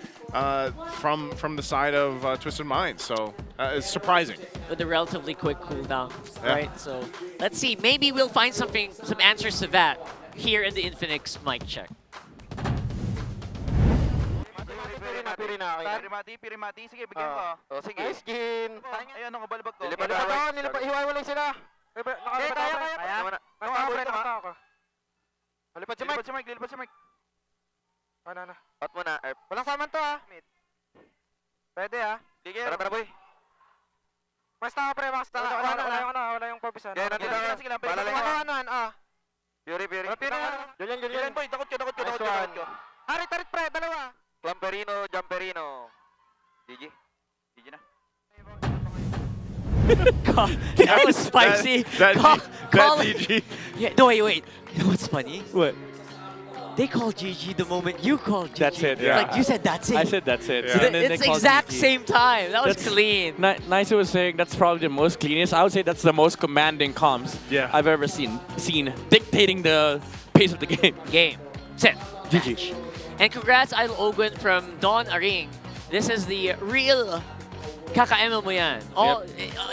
from the side of Twisted Minds? So it's surprising. With a relatively quick cooldown, right? So let's see. Maybe we'll find some answers to that here in the Infinix mic check. Pirimati. Sige, bigyan ko. Sige. Skin. Ay, ano, kabalbag ko. Hiwa-hiwalay sila. Kaya. Lilipad si Mike. Ano. Pat mo na. Walang saman to, ha. Mid. Pwede, ha. Tara, boy. Basta ka, pre. Wala yung purpose, ha. Sige lang. Fury. Julian, boy. Takot ko. Harit, pre. Dalawa. Jumperino. GG na. That was spicy. That GG. Yeah, no, wait. You know what's funny? What? They call GG the moment you call GG. That's it, yeah. Like you said, that's it. I said that's it. So it's exact same time. That was That's- clean. Nice was saying that's probably the most cleanest. I would say that's the most commanding comms I've ever seen dictating the pace of the game. Game. Set. GG. And congrats, Idol Ogun from Don Aring. This is the real kaka-ML mo yan.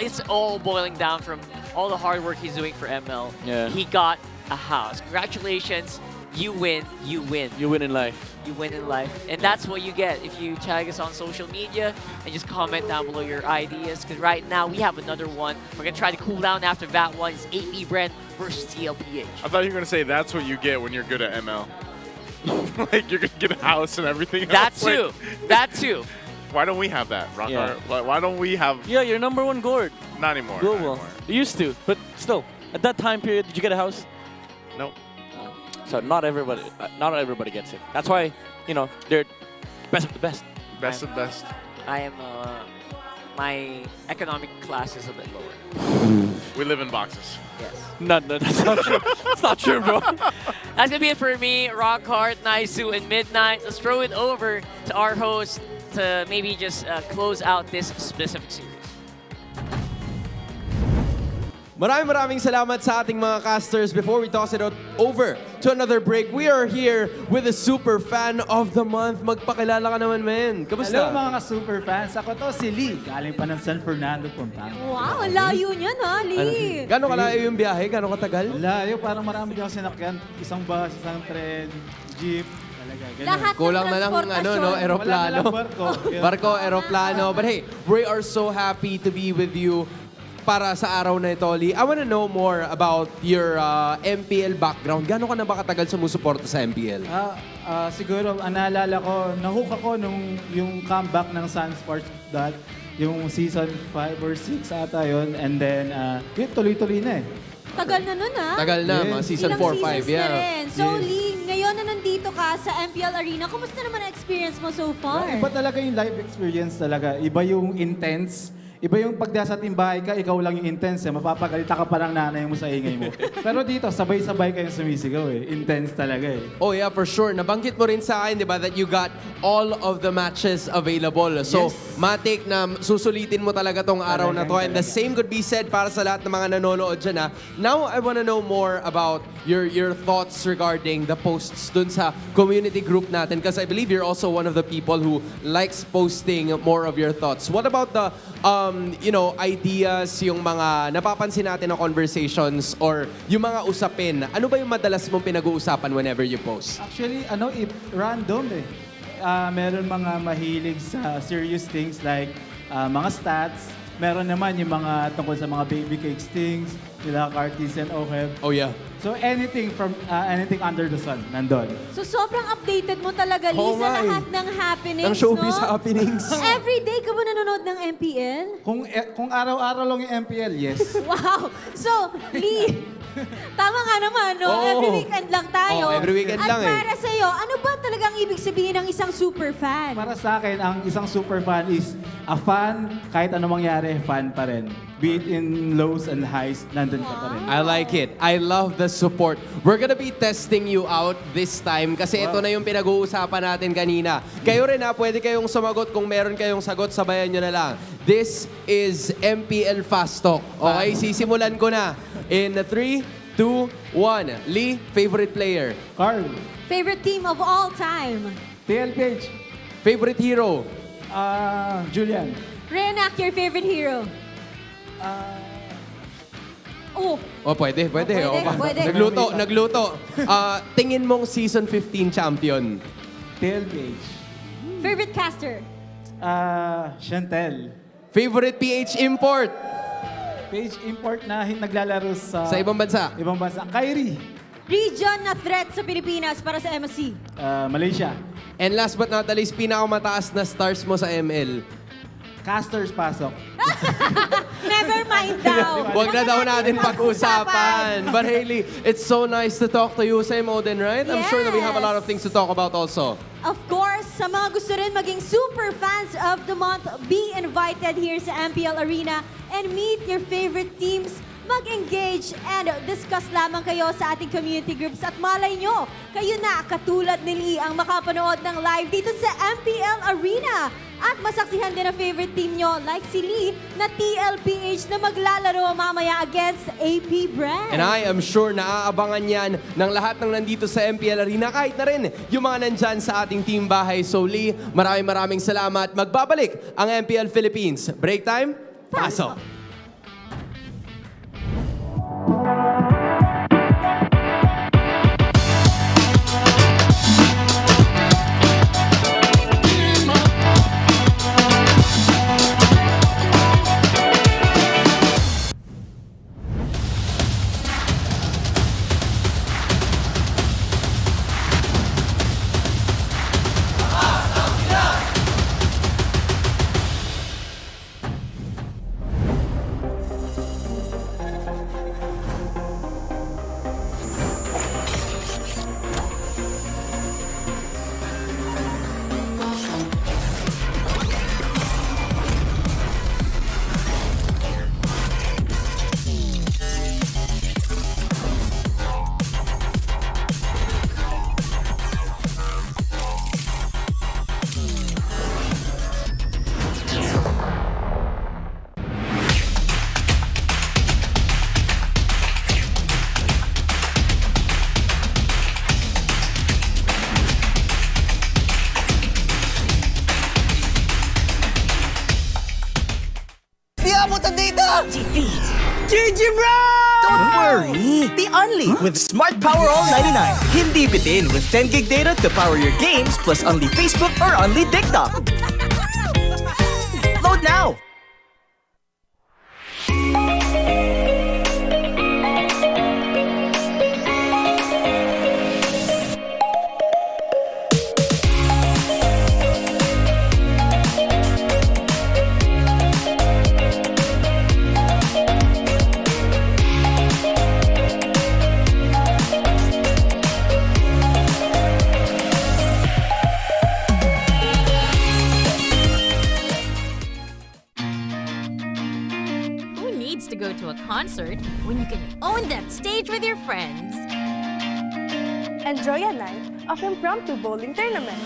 It's all boiling down from all the hard work he's doing for ML. Yeah. He got a house. Congratulations. You win. You win. You win in life. You win in life. And that's what you get if you tag us on social media and just comment down below your ideas. Because right now we have another one. We're going to try to cool down after that one. It's AP Bren versus TLPH. I thought you were going to say that's what you get when you're good at ML. Like, you're going to get a house and everything That else. too. That too. Why don't we have that, Rock? Yeah. Why don't we have... Yeah, you're number one gourd. Not anymore. Global. You used to, but still. At that time period, did you get a house? Nope. So not everybody gets it. That's why, you know, they're best of the best. Best of best. I am, my economic class is a bit lower. We live in boxes. Yes. No, that's not true. That's not true, bro. That's gonna be it for me, Rockhart, Naisu, and Midnight. Let's throw it over to our host to maybe just close out this specific series. Maraming salamat sa ating mga casters. Before we toss it over to another break, we are here with a super fan of the month. Magpakilala ka naman, men. Kamusta? Hello mga super fans. Ako to si Lee. Galing pa ng San Fernando, Pampanga. Wow, ang layo niyan ha, Lee. Gano'ng kalayo yung biyahe? Gano'ng katagal? Layo, parang marami din ako sinakyan. Isang bus, isang tren, jeep. Talaga, ganun. Lahat ng Kulang na lang aeroplano. Wala na lang barko. Barko, aeroplano. But hey, we are so happy to be with you para sa araw na ito, Lee. I want to know more about your MPL background. Gano'n ka na ba katagal sumusuporta sa MPL? Siguro, naalala ko, nahook ako nung yung comeback ng Sun Sports Dot, yung season 5 or 6 ata yun. And then, yun, tuloy-tuloy na eh. Tagal na nun ha? Tagal na, mga season 4, 5, yeah. Rin. So Lee, ngayon na nandito ka sa MPL Arena, kumusta naman ang experience mo so far? Iba talaga yung live experience talaga. Iba yung intense. Iba yung pag nasa timbahay ka, ikaw lang yung intense eh. Mapapagalita ka pa ng nanay mo sa ingay mo. Pero dito, sabay-sabay kayong sumisigaw eh. Intense talaga eh. Oh yeah, for sure. Nabanggit mo rin sa akin, di ba, that you got all of the matches available. So, matik na susulitin mo talaga tong araw na to. And the same could be said para sa lahat ng mga nanonood dyan ha. Now, I want to know more about your thoughts regarding the posts dun sa community group natin. Because I believe you're also one of the people who likes posting more of your thoughts. What about the ideas, yung mga napapansin natin na conversations or yung mga usapin? Ano ba yung madalas mong pinag-uusapan whenever you post? Actually, random eh. Meron mga mahilig sa serious things like mga stats. Meron naman yung mga tungkol sa mga baby cakes things, nila Cartis and Oheb. Oh yeah. So anything from anything under the sun, nandun. So sobrang updated mo talaga, Lee, sa lahat ng happenings, Ng showbiz no? happenings. Every day ka ba nanonood ng MPL? Kung araw-araw lang yung MPL, yes. Wow! So, Lee, tama nga naman, no? Oo. Every weekend lang tayo. Oo, every weekend lang eh. At para sa'yo, ano ba talagang ibig sabihin ng isang super fan? Para sa akin, ang isang super fan is a fan, kahit ano mangyari, fan pa rin. Be it in lows and highs, nandun ka pa rin. I like it. I love the support. We're gonna be testing you out this time kasi ito na yung pinag-uusapan natin kanina. Kayo rin ha, pwede kayong sumagot. Kung meron kayong sagot, sabayan nyo na lang. This is MPL Fast Talk. Okay, sisimulan ko na. In 3, 2, 1. Lee, favorite player? Carl. Favorite team of all time? TLPH. Favorite hero? Julian. Reenact your favorite hero. Oh, Pwede. Pwede, pwede. Nagluto. Tingin mong season 15 champion? TLPH. favorite caster? Chantel. Favorite PH import? PH import na naglalaro sa... Sa ibang bansa? Ibang bansa. Kyrie. Region na threat sa Pilipinas para sa MSC? Malaysia. And last but not the least, pinakamataas na stars mo sa ML? Casters pasok. Never mind daw. Huwag na daw natin pag-usapan. But Hailey, it's so nice to talk to you. Same Odin, right? I'm sure that we have a lot of things to talk about also. Of course, sa mga gusto rin maging super fans of the month, be invited here sa MPL Arena and meet your favorite teams. mag-engage and discuss lamang kayo sa ating community groups at malay nyo, kayo na katulad ni Lee ang makapanood ng live dito sa MPL Arena. At masaksihan din ang favorite team nyo like si Lee na TLPH na maglalaro mamaya against APBR. And I am sure na aabangan yan ng lahat ng nandito sa MPL Arena, kahit na rin yung mga nandyan sa ating team bahay. So Lee, maraming salamat. Magbabalik ang MPL Philippines. Break time, pasok! Defeat GG Bro! Don't worry! The Only with Smart Power All 99. Hindi bitin with 10 gig data to power your games plus only Facebook or only TikTok. Load now! To go to a concert when you can own that stage with your friends. Enjoy a night of impromptu bowling tournament.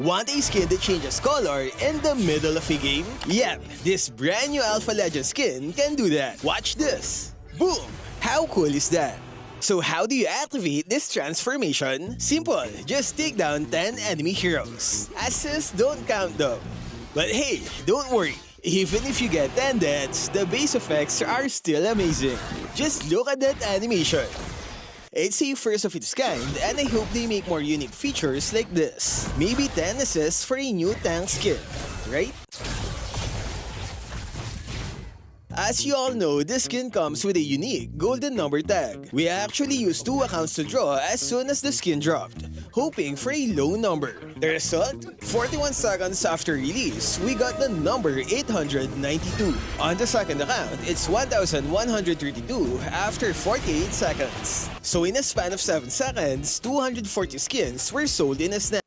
Want a skin that changes color in the middle of a game? Yep, this brand new Alpha Legend skin can do that. Watch this. Boom! How cool is that? So how do you activate this transformation? Simple, just take down 10 enemy heroes. Assists don't count though. But hey, don't worry. Even if you get 10 deaths, the base effects are still amazing. Just look at that animation. It's a first of its kind, and I hope they make more unique features like this. Maybe 10 assists for a new tank skin, right? As you all know, this skin comes with a unique golden number tag. We actually used 2 accounts to draw as soon as the skin dropped, hoping for a low number. The result? 41 seconds after release, we got the number 892. On the second account, it's 1,132 after 48 seconds. So in a span of 7 seconds, 240 skins were sold in a snap.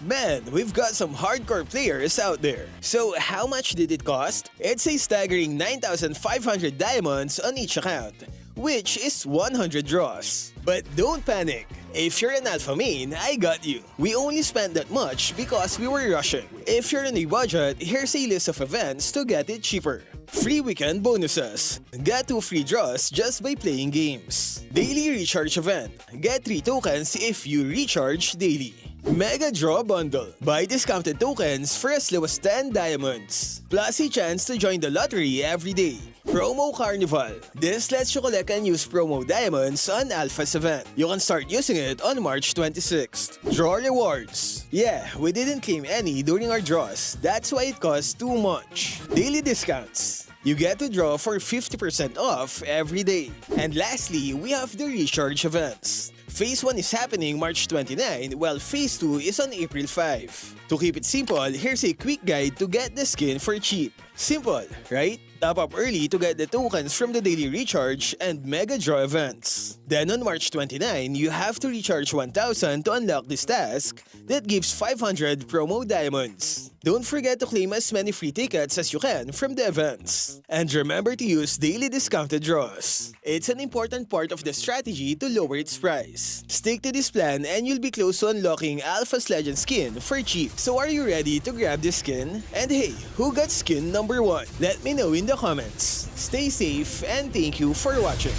Man, we've got some hardcore players out there. So how much did it cost? It's a staggering 9,500 diamonds on each account, which is 100 draws. But don't panic. If you're an alpha main, I got you. We only spent that much because we were rushing. If you're on a budget, here's a list of events to get it cheaper. Free weekend bonuses. Get 2 free draws just by playing games. Daily recharge event. Get 3 tokens if you recharge daily. Mega Draw Bundle. Buy discounted tokens for as low as 10 diamonds. Plus a chance to join the lottery every day. Promo Carnival. This lets you collect and use promo diamonds on Alpha's event. You can start using it on March 26th. Draw rewards. Yeah, we didn't claim any during our draws. That's why it costs too much. Daily discounts. You get to draw for 50% off every day. And lastly, we have the recharge events. Phase 1 is happening March 29, while Phase 2 is on April 5. To keep it simple, here's a quick guide to get the skin for cheap. Simple, right? Top up early to get the tokens from the daily recharge and mega draw events. Then on March 29, you have to recharge 1,000 to unlock this task that gives 500 promo diamonds. Don't forget to claim as many free tickets as you can from the events. And remember to use daily discounted draws. It's an important part of the strategy to lower its price. Stick to this plan and you'll be close to unlocking Alpha's Legend skin for cheap. So are you ready to grab this skin? And hey, who got skin number 1? Let me know in the comments. Stay safe and thank you for watching.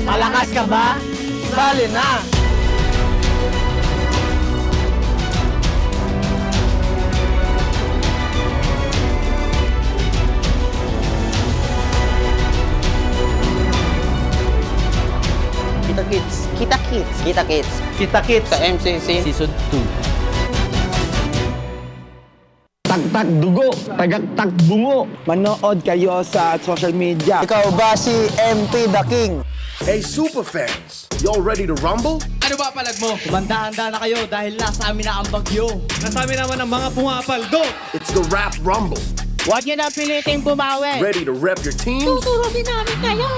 Malakas ka ba? Sali na! Kita Kids. Kita Kids. Kita Kids. Kita Kids. Sa MCC. Season 2. Tagtag dugo, tagaktag bungo. Manood kayo sa social media. Ikaw ba si MP the King? Hey super fans, y'all ready to rumble? Ano ba palag mo? Kumanda-handa na kayo dahil nasa amin na ang bagyo. Nasa amin naman ang mga pumapaldo. It's the Rap Rumble. Huwag niyo na piliting bumawi. Ready to rep your teams? Tuturusin namin kayo.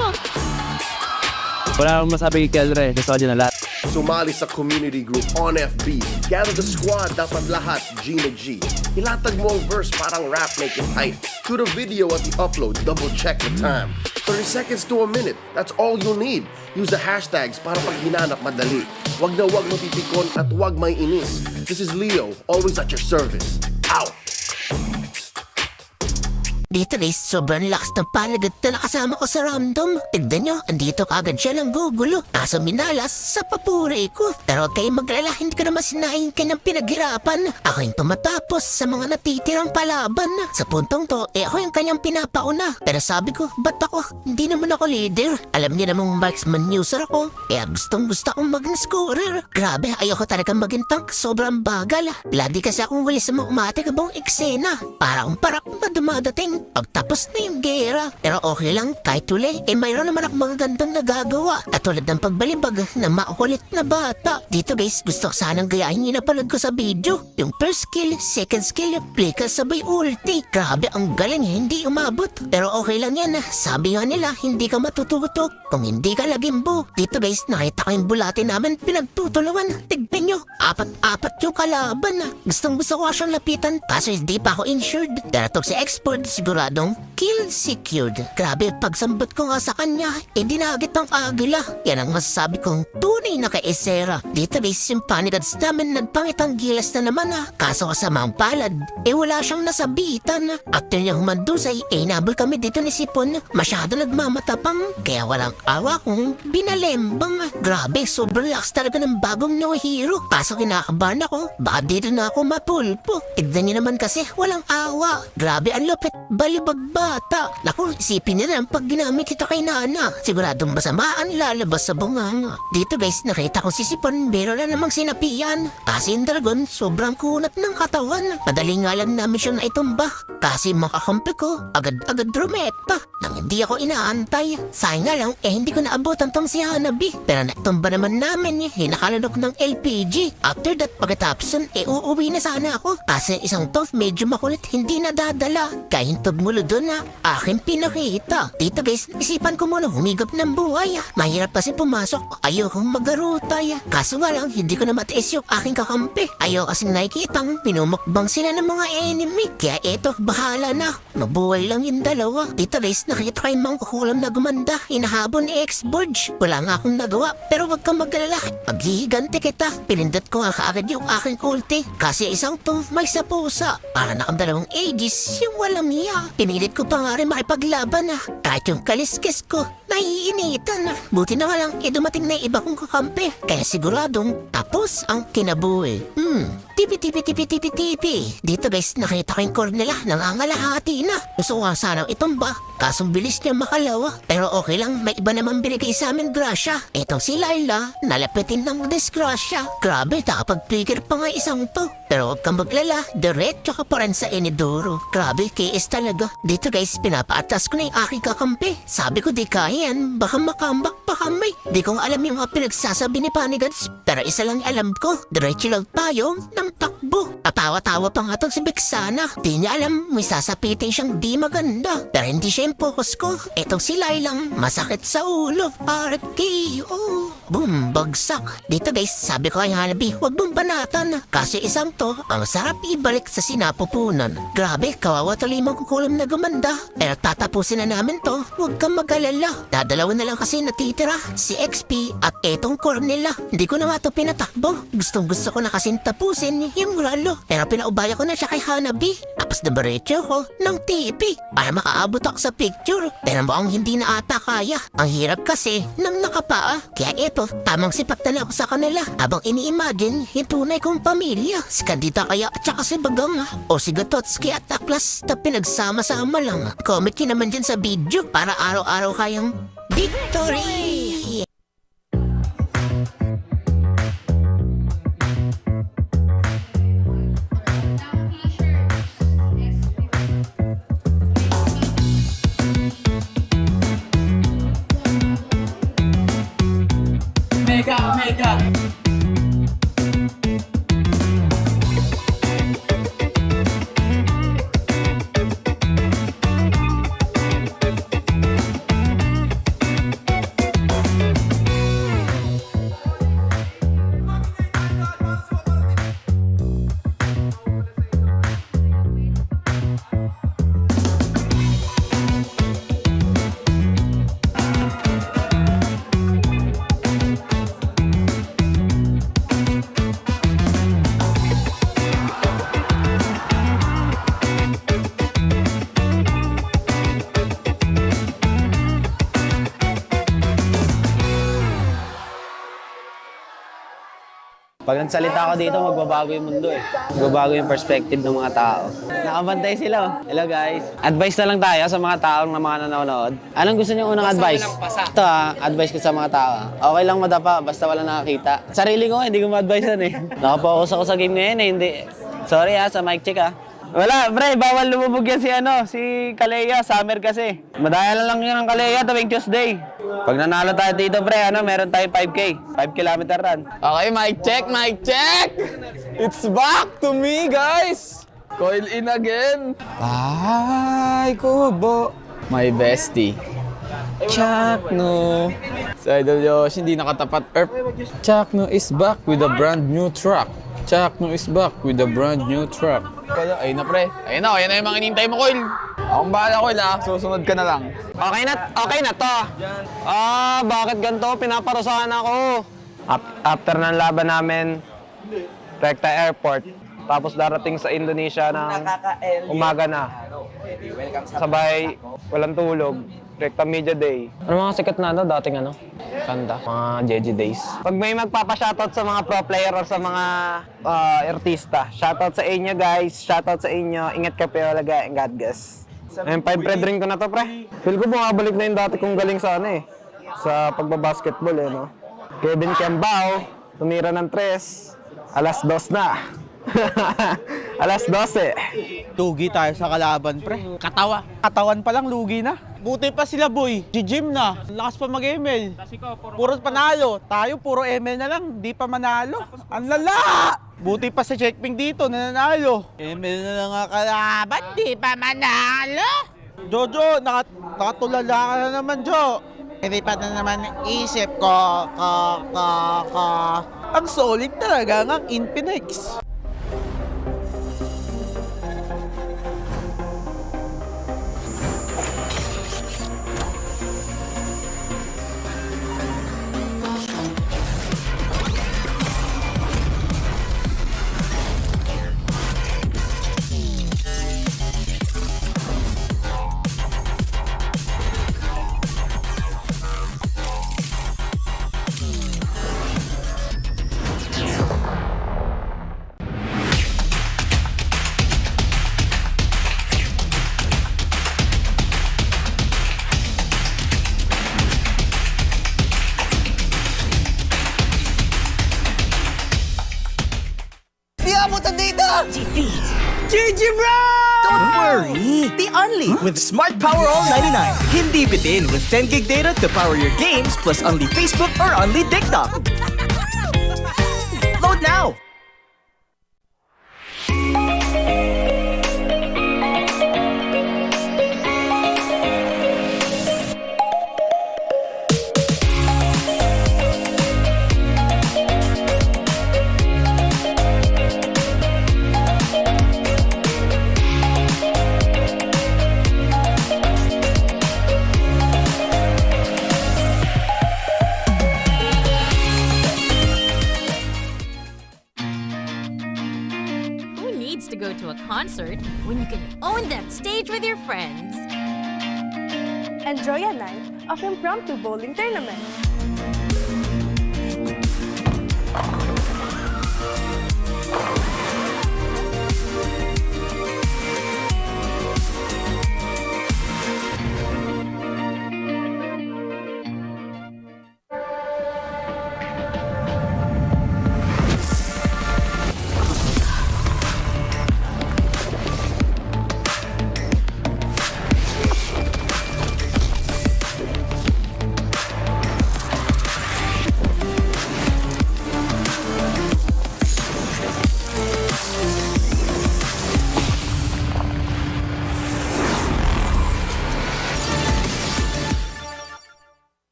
Wala akong masabi kay Kelre, gusto ko dyan na lahat. Sumali sa community group on FB. Gather the squad, dapat lahat G na G. Ilatag mo ang verse, parang rap, make it hype. Shoot a video at the upload, double check the time. 30 seconds to a minute, that's all you need. Use the hashtags para pag hinanap madali. Wag na wag mapipikon at wag may inis. This is Leo, always at your service. Out! Dito Riz, sobrang lakas ng palagad na nakasama ko sa random. Tignan nyo, andito kagad siya ng gugulo. Nasa minalas sa papuri ko. Pero kayo maglala, hindi ko naman sinaing kanyang pinaghirapan. Ako yung tumatapos sa mga natitirang palaban. Sa puntong to, ako yung kanyang pinapauna. Pero sabi ko, ba't ako? Hindi naman ako leader. Alam niya namang marksman user ako. Kaya gusto akong maging scorer. Grabe, ayoko talaga maging tank. Sobrang bagal. Lagi kasi akong wali sa mga umatikabong eksena. Para akong parap na dumadating pagtapos na yung gera. Pero okay lang, kahit uli, mayroon naman ako mga gandang nagagawa. Katulad ng pagbalibag na makulit na bata. Dito guys, gusto ko sanang gayahin yung napanood ko sa video. Yung first skill, second skill, play ka sabay ulti. Grabe, ang galing, hindi umabot. Pero okay lang yan, sabi nga nila, hindi ka matututok kung hindi ka lagimbo. Dito guys, nakita ko yung bulate namin pinagtutulungan. Tignan nyo, apat yung kalaban. Gusto ko siyang lapitan, kaso hindi pa ako insured. Daratog si expert, siguradong kill secured. Grabe, pagsambot ko nga sa kanya, dinagit ng agila. Yan ang masasabi kong tunay na kaesera. Dito guys, yung panigads namin nagpangitang gilas na naman kaso kasamang palad, wala siyang nasabitan. After niya humandusay, nabol kami dito ni Sipon. Masyado nagmamatapang, kaya walang awa kong binalembang. Grabe, sobrang lakas talaga ng bagong no hero. Kaso kinakabahan ako, baka dito na ako mapulpo. Tignan niyo naman kasi, walang awa. Grabe, ang lupit, balibag bata. Naku, isipin niya lang pag ginamit ito kay Nana. Siguradong masamaan lalabas sa bunganga. Dito guys, nakita ko si Sipon, pero na namang sinapian. Kasi yung dragon, sobrang kunat ng katawan. Madali nga lang namin siya na itumba. Kasi makakampi ko, agad-agad drumeta. Nang hindi ako inaantay. Sayang nga lang, hindi ko naabotan tong si Hanabi. Pero natumba naman namin, hinakalanok ng LPG. After that, pagkatapos uuwi na sana ako. Kasi isang to, medyo makulit, hindi nadadala. Kaya hintog mulo doon aking pinakita. Dito guys, isipan ko muna humigap ng buhay. Mahirap kasi pumasok, ayokong magarutay. Kaso nga lang, hindi ko na matiis yung aking kakampi. Ayoko kasing nakikitang pinumukbang sila ng mga enemy. Kaya eto, bahala na. Mabuhay lang yung dalawa. Dito guys, nakita ko yung mga kukulam na gumanda. Hinahabon ni X-Borge. Wala nga akong nagawa, pero wag kang mag-alala. Maghihiganti kita. Pinindot ko nga kaagad yung aking ulti. Kasi isang to, may sapusa. Para nakang 2 ages, yung walang niya. Pinilit ko pa nga rin makipaglaban kahit yung kaliskis ko, naiinitan. Buti na nga lang, dumating na yung iba kong kakampi. Kaya siguradong, tapos ang kinabuhi. Tipi. Dito guys, nakita ko yung core nila, nangangalahati na. Gusto ko nga sanang itumba, kasong bilis niya makalawa. Pero okay lang, may iba naman binigay sa amin grasya. Etong si Laila, nalapitin ng disgrasya. Grabe, nakapag-trigger pa nga isang to. Pero huwag kang maglala, diretso ka pa rin sa inidoro. Grabe, KS talaga. Dito guys, pinapaatas ko na yung aking kakampi. Sabi ko di kaya yan, baka makambak pa kami. Di ko alam yung mga pinagsasabi ni Panigads. Pero isa lang alam ko, diretso lang tayo ng takbo. Tawa-tawa pa nga tong si Bexana. Di niya alam, may sasapitin siyang di maganda. Pero hindi siya yung focus ko. Etong si Lailang, masakit sa ulo. RKO. Boom, bagsak. Dito guys, sabi ko kay Hanabi, huwag mong banatan. Kasi isang to, ang sarap ibalik sa sinapupunan. Grabe, kawawa tuloy mong kukulam na gumanda. Pero tatapusin na namin to, huwag kang mag-alala. Dadalawa na lang kasi natitira, si XP at etong core nila. Hindi ko na nga to pinatakbo. Gusto ko na kasing tapusin yung ralo. Pero pinaubaya ko na siya kay Hanabi. Tapos nabaretso ko ng TP para makaabot ako sa picture. Pero mukhang hindi na ata kaya. Ang hirap kasi ng nakapaa. Kaya eto, tamang sipak na ako sa kanila. Habang ini-imagine yung tunay kong pamilya. Si Kandita kaya at saka si Bagang o si Gatotski at Aklas na pinagsama-sama lang. Comment yun naman dyan sa video para araw-araw kayang victory! Mega. Pag nagsalita ako dito, magbabago yung mundo eh. Magbabago yung perspective ng mga tao. Nakabantay sila oh. Hello guys. Advice na lang tayo sa mga taong na mga nanonood. Anong gusto niyo unang advice? Ito advice ko sa mga tao. Okay lang madapa, basta wala nakakita. Sarili ko hindi ko ma-advisean eh. Nakapokus ako sa game ngayon eh. Hindi. Sorry sa mic check Wala, pre, bawal lumubog yan si Kalea, summer kasi. Madaya lang yan ang Kalea tuwing Tuesday. Pag nanalo tayo dito, pre, meron tayong 5K, 5 kilometer run. Okay, mic check! It's back to me, guys! Coil in again. Ay, kubo. My bestie. Chakno. Sa Idol Yoshi, hindi nakatapat. Chakno is back with a brand new truck. Chakno is back with a brand new truck. Ayun na, pre. Ayun na yung mga inintay mo, Coil. Akong bahala, Coil, ha? Susunod ka na lang. Okay na to. Bakit ganito? Pinaparusahan ako. After ng laban namin, Recta Airport. Tapos darating sa Indonesia ng umaga na. Sabay, walang tulog. Recta Media Day. Ano mga sikat na dating kanta? Mga JJ Days. Pag may magpapa-shoutout sa mga pro player or sa mga artista, shoutout sa inyo guys, shoutout sa inyo. Ingat ka pero laga, God bless. Ayun, 5 red ring ko na to, pre. Feel ko bumabalik na yung dati kong galing sa sa pagbabasketball, no? Kevin Kembao, tumira ng 3, alas 2 na. Alas 12. Lugi tayo sa kalaban, pre. Katawan pa lang, lugi na. Buti pa sila, boy. Gym na. Lakas pa mag-ML. Puro panalo. Tayo, puro ML na lang. Di pa manalo. Ang lala! Buti pa sa checkping dito, nananalo. ML na lang ang kalaban. Di pa manalo. Jojo, nakatulala ka na naman, Jo. Hindi pa na naman isip ko. Ang solid talaga ng Infinix. Defeat GG Bro! Don't worry! The Only with Smart Power All 99. Hindi bitin with 10 gig data to power your games plus only Facebook or only TikTok. Load now! To go to a concert when you can own that stage with your friends. Enjoy a night of impromptu bowling tournament.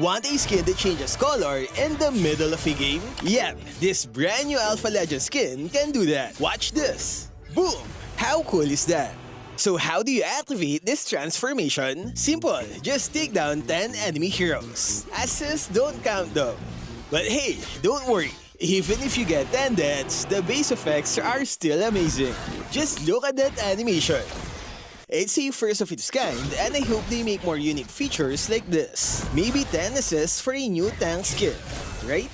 Want a skin that changes color in the middle of a game? Yep, this brand new Alpha Legend skin can do that. Watch this. Boom! How cool is that? So how do you activate this transformation? Simple, just take down 10 enemy heroes. Assists don't count though. But hey, don't worry. Even if you get 10 deaths, the base effects are still amazing. Just look at that animation. It's a first of its kind, and I hope they make more unique features like this. Maybe 10 assists for a new tank skin, right?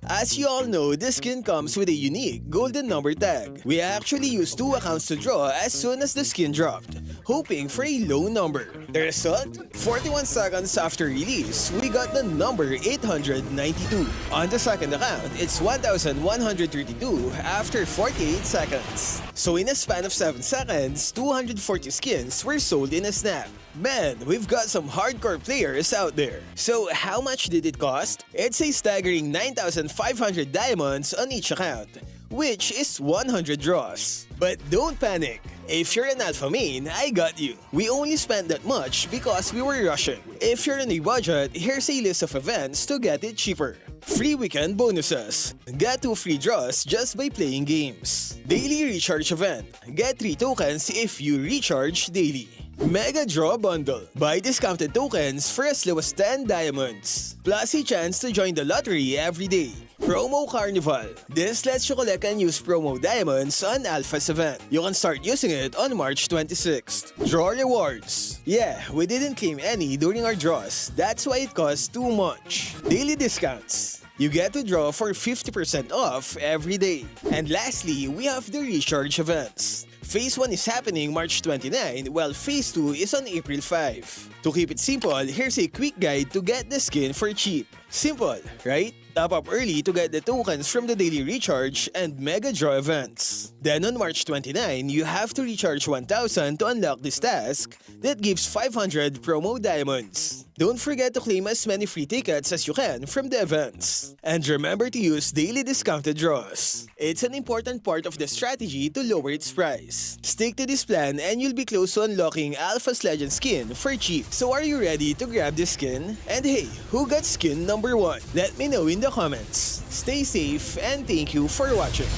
As you all know, this skin comes with a unique golden number tag. We actually used 2 accounts to draw as soon as the skin dropped, hoping for a low number. The result? 41 seconds after release, we got the number 892. On the second account, it's 1,132 after 48 seconds. So in a span of 7 seconds, 240 skins were sold in a snap. Man, we've got some hardcore players out there. So how much did it cost? It's a staggering 9,500 diamonds on each account, which is 100 draws. But don't panic. If you're an alpha main, I got you. We only spent that much because we were rushing. If you're on a budget, here's a list of events to get it cheaper. Free weekend bonuses. Get 2 free draws just by playing games. Daily recharge event. Get 3 tokens if you recharge daily. Mega Draw Bundle. Buy discounted tokens for as low as 10 diamonds. Plus a chance to join the lottery every day. Promo Carnival. This lets you collect and use promo diamonds on Alpha's event. You can start using it on March 26th. Draw rewards. Yeah, we didn't claim any during our draws. That's why it costs too much. Daily discounts. You get to draw for 50% off every day. And lastly, we have the recharge events. Phase 1 is happening March 29, while Phase 2 is on April 5. To keep it simple, here's a quick guide to get the skin for cheap. Simple, right? Top up early to get the tokens from the daily recharge and mega draw events. Then on March 29, you have to recharge 1,000 to unlock this task that gives 500 promo diamonds. Don't forget to claim as many free tickets as you can from the events. And remember to use daily discounted draws. It's an important part of the strategy to lower its price. Stick to this plan and you'll be close to unlocking Alpha's Legend skin for cheap. So are you ready to grab this skin? And hey, who got skin number 1? Let me know in the comments. Stay safe and thank you for watching.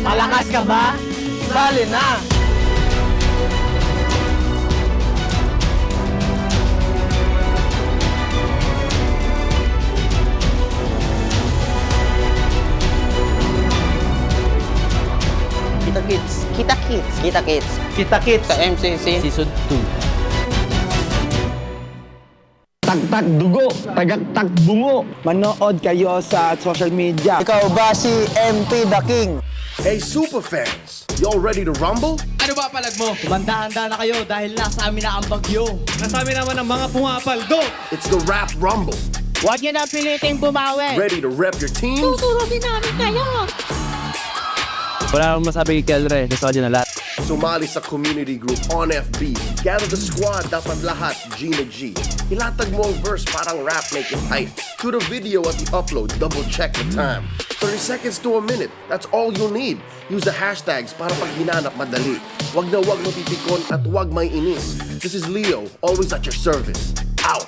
Malakas ka ba? Sali na! Kita Kids. Kita Kids. Kita Kids. Kita Kids. Sa MCC Season 2. Tagtag dugo, tagagtag bungo. Manood kayo sa social media. Ikaw ba si MP the King? Hey superfans, y'all ready to rumble? Ano ba palag mo? Kumanda-handa na kayo dahil nasa amin na ang bagyo. Nasa amin naman ang mga pumapaldo. It's the Rap Rumble. Huwag niyo na piliting bumawi. Ready to rep your teams? Tuturugin namin kayo. Wala akong masabi kay Kelre. Gusto ko dyan na lahat. Sumali sa community group on FB. Gather the squad, dapat lahat G na G. Ilatag mo ang verse parang rap make it tight. To the video at the upload, double check the time. 30 seconds to a minute. That's all you need. Use the hashtags para pag hinanap madali. Wag na wag mapipikon at wag may inis. This is Leo, always at your service. Out!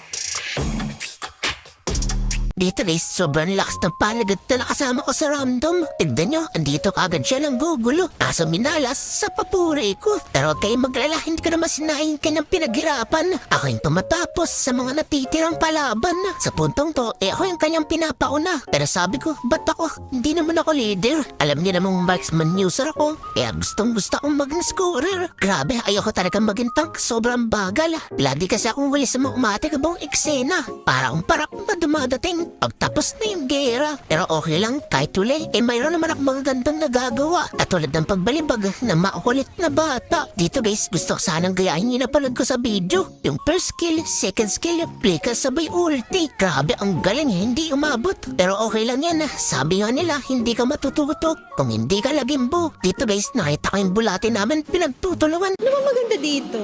Dito guys, sobrang lakas ng palagad na nakasama ko sa random. Tignan nyo, andito kagad siya lang gugulo. Nasa minalas sa papuri ko. Pero huwag kayong maglala, hindi ko naman sinaing kanyang pinaghirapan. Ako yung tumatapos sa mga natitirang palaban. Sa puntong to, ako yung kanyang pinapauna. Pero sabi ko, ba't ako? Hindi naman ako leader. Alam niyo namang marksman user ako. Kaya gustong gusto akong maging scorer. Grabe, ayoko talagang maging tank. Sobrang bagal. Lagi kasi akong wali sa mga umatikabong eksena. Para akong parak na dumadating. Pagtapos na yung gera. Pero okay lang, kahit uli, mayroon naman akong mga gandang nagagawa. Katulad ng pagbalibag na makukulit na bata. Dito guys, gusto ko sanang gayahin yung napanood ko sa video. Yung first skill, second skill, play ka sabay ulti. Grabe, ang galing, hindi umabot. Pero okay lang yan. Sabi nga nila, hindi ka matututok kung hindi ka lagimbo. Dito guys, nakita ko yung bulate namin pinagtutulungan. Ano bang maganda dito?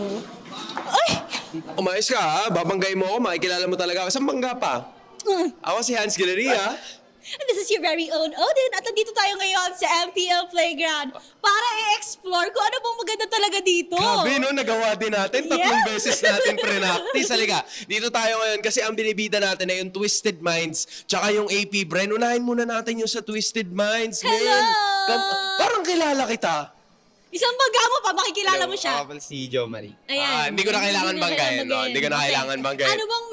Ay! Umayos ka ha, babanggay mo ako, makikilala mo talaga ako. Saan bangga pa? Ako si Hans Galeria. And this is your very own Odin at nandito tayo ngayon sa MPL Playground para i-explore kung ano bang maganda talaga dito. Grabe no, nagawa din natin. Tatlong beses natin pre-practice. Halika, dito tayo ngayon kasi ang binibida natin ay yung Twisted Minds tsaka yung AP Bren. Unahin muna natin yung sa Twisted Minds. Hello! Parang kilala kita. Isang baga mo pa, makikilala mo siya. Ako si Jo Marie. Ayan. Hindi ko na kailangan banggayin. No? Hindi ko na kailangan banggayin. Ano bang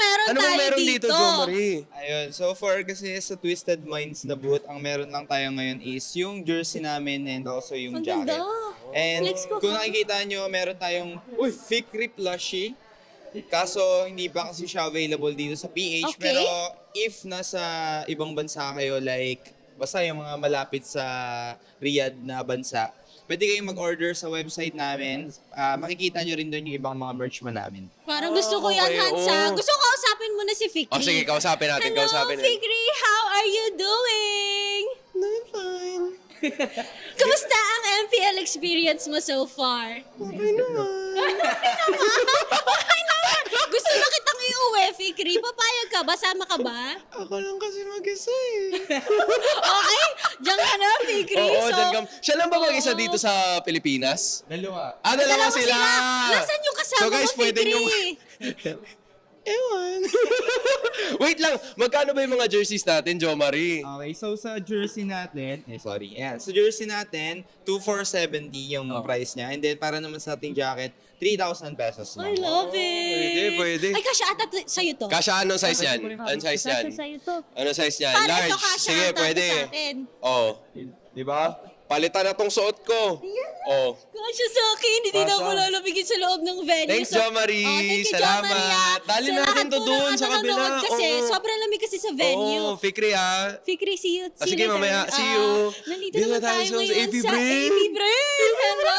meron dito, Jo Marie? Ayun, so far kasi sa Twisted Minds na booth, ang meron lang tayo ngayon is yung jersey namin and also yung Ang jacket. ganda. And Flex ko kung ka. nakikita nyo, meron tayong Fikri plushie. Kaso hindi pa kasi siya available dito sa PH. Okay. Pero if nasa ibang bansa kayo, like basta yung mga malapit sa Riyadh na bansa, pwede kayong mag-order sa website namin. Makikita nyo rin doon yung ibang mga merch mo namin. Parang gusto ko yan, Hansa. Gusto ko kausapin mo na si Fikri. Oh, sige, kausapin natin. Hello, kausapin Fikri. How are you doing? I'm fine. Kamusta ang MPL experience mo so far? Okay naman. Okay naman. Gusto na kitang iuwi, Fikri. Papayag ka ba? Sama ka ba? Ako lang kasi mag-isa eh. Okay. Diyan ka na, Fikri. Oo, dyan ka. Siya lang ba mag-isa dito sa Pilipinas? Dalawa. Dalawa sila. Nasaan yung kasama So guys, mo, pwede Fikri? nyo... Ewan. Wait lang, magkano ba yung mga jerseys natin, Jo Marie? Okay, so sa jersey natin, Ayan, sa jersey natin, 2,470 yung price niya. And then para naman sa ating jacket, 3,000 pesos I lang. love it. Pwede. Ay, kasya ata sa'yo to. Kasya, anong size yan? Anong size yan? Kasya sa'yo to. Anong size yan? Para Large. ito kasya Sige, ata pwede. sa atin. Oh. Di ba? Palitan na tong suot ko. Oh. Kasya sa akin, hindi na ako lalabigin sa loob ng venue. Thanks, Jo Marie. Thank you, Salamat. Jo Maria. Dali natin to doon sa kabila. Kasi Oo. sobrang lamig kasi sa venue. Oh, Fikri ha. Fikri, see you. Sige, mamaya. See you. Nandito Dito naman tayo tayo sa ngayon AP sa Bren. AP Bren. Hello.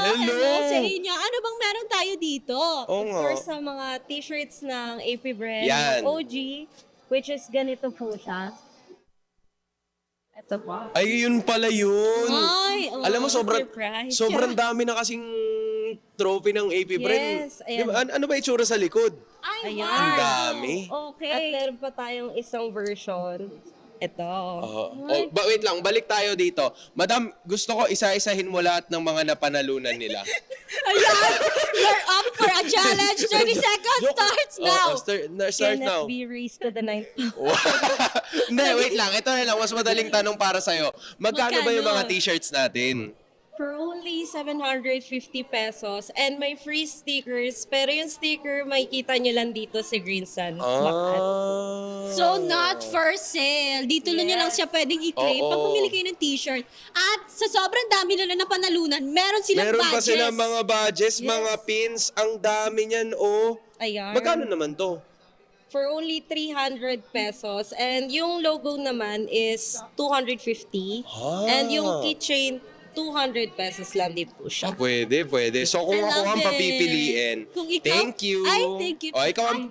Hello. sa inyo. Ano bang meron tayo dito? Oo nga. Of course, sa mga t-shirts ng AP Bren, Yan. OG, which is ganito po siya. Ito po. Ay, yun pala yun. Ay, Alam mo, surprise. sobrang dami na kasing trophy ng AP Bren. Yes, ayan. Di ba, ano ba itsura sa likod? Ay, Ayan. Ang dami. Okay. At meron pa tayong isang version. Ito. Wait lang, balik tayo dito. Madam, gusto ko isa-isahin mo lahat ng mga napanalunan nila. Ayan! You're up for a challenge. 30 seconds starts now. Start now. Cannot be raised to the 9th. Hindi, wait lang. Ito na lang, mas madaling tanong para sa'yo. Magkano ba yung mga Magkano? t-shirts natin? For only 750 pesos and may free stickers. Pero yung sticker, makikita nyo lang dito sa Green Sun. So, not for sale. Dito nyo lang siya pwedeng i-claim Oo. pag pumili kayo ng t-shirt. At sa sobrang dami nila na panalunan, meron silang Meron badges. pa silang mga badges, mga pins. Ang dami niyan, oh. Ayan. Magkano naman to? For only 300 pesos. And yung logo naman is 250. And yung keychain, 200 pesos lang din po siya. Pwede. So kung I ako love ang it. papipiliin, Kung ikaw, thank you. Ay, thank you. Kung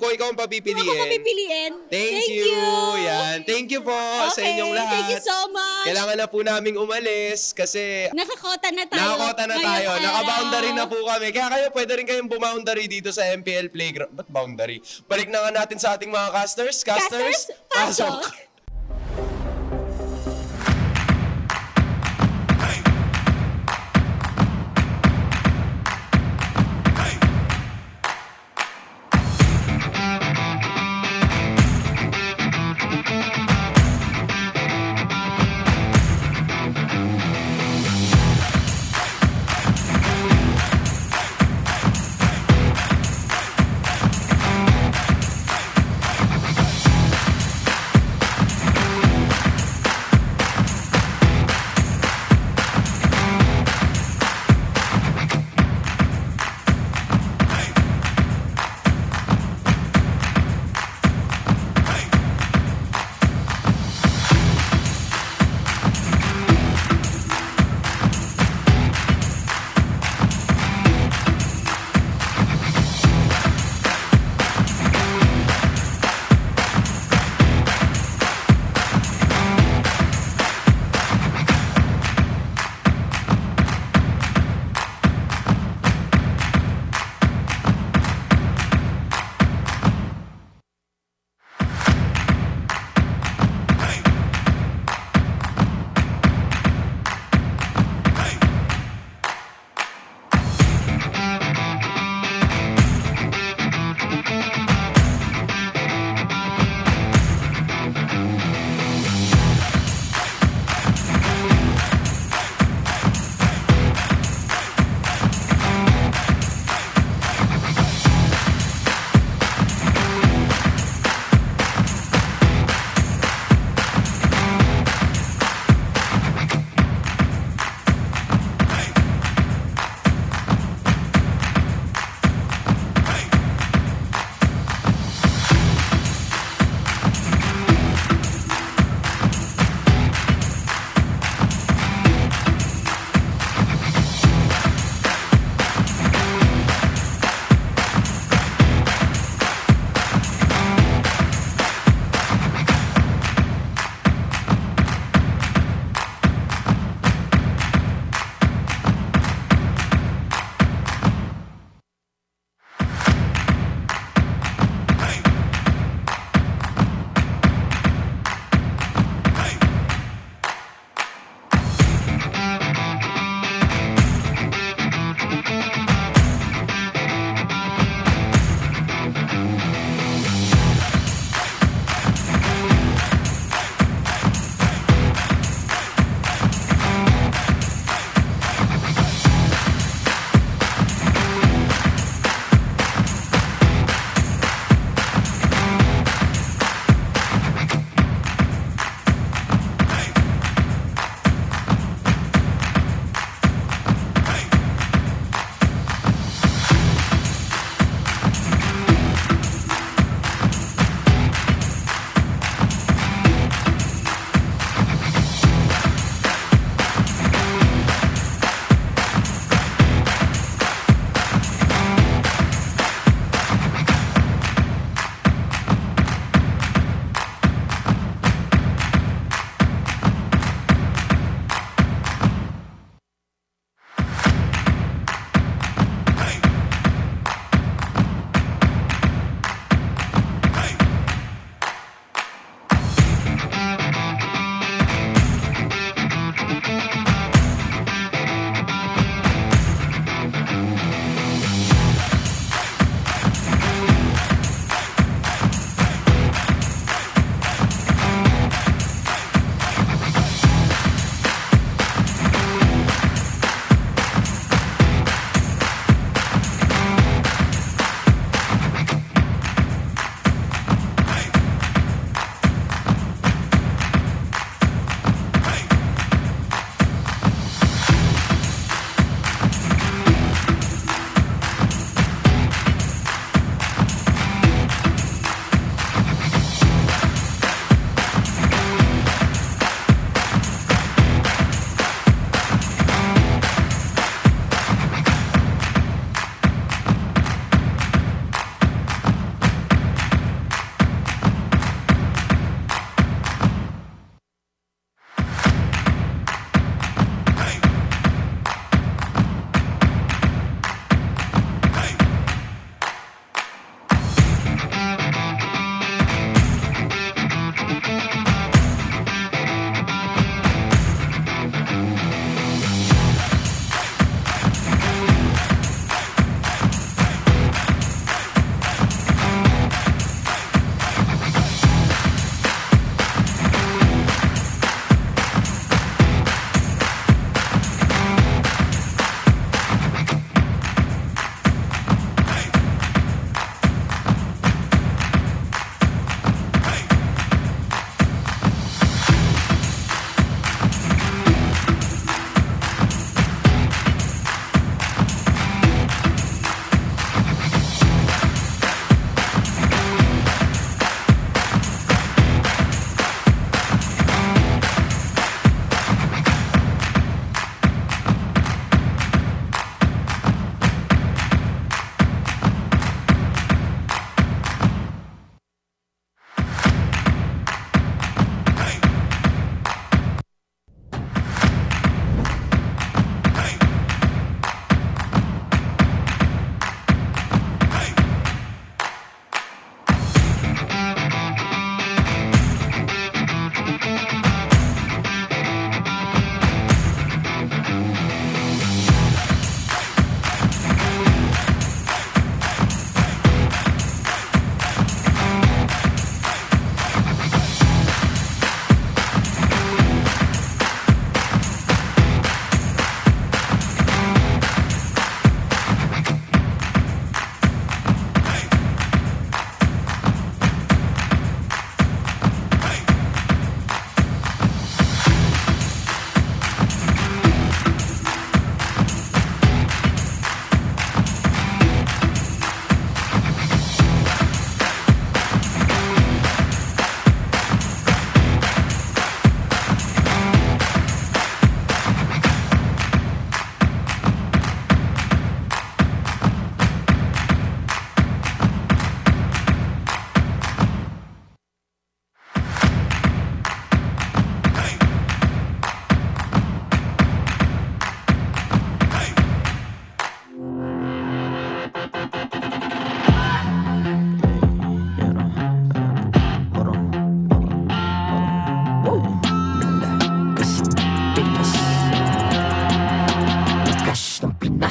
ikaw ang papipiliin, Kung ako papipiliin, thank you. Yan. Thank you po sa Okay, inyong lahat. thank you so much. Kailangan na po naming umalis kasi Nakakota na tayo. nakakota na tayo. ngayong araw. Naka-boundary na po kami. Kaya kayo pwede rin kayong bumoundary dito sa MPL Playground. Ba't boundary? Balik na nga natin sa ating mga casters. Casters, pasok!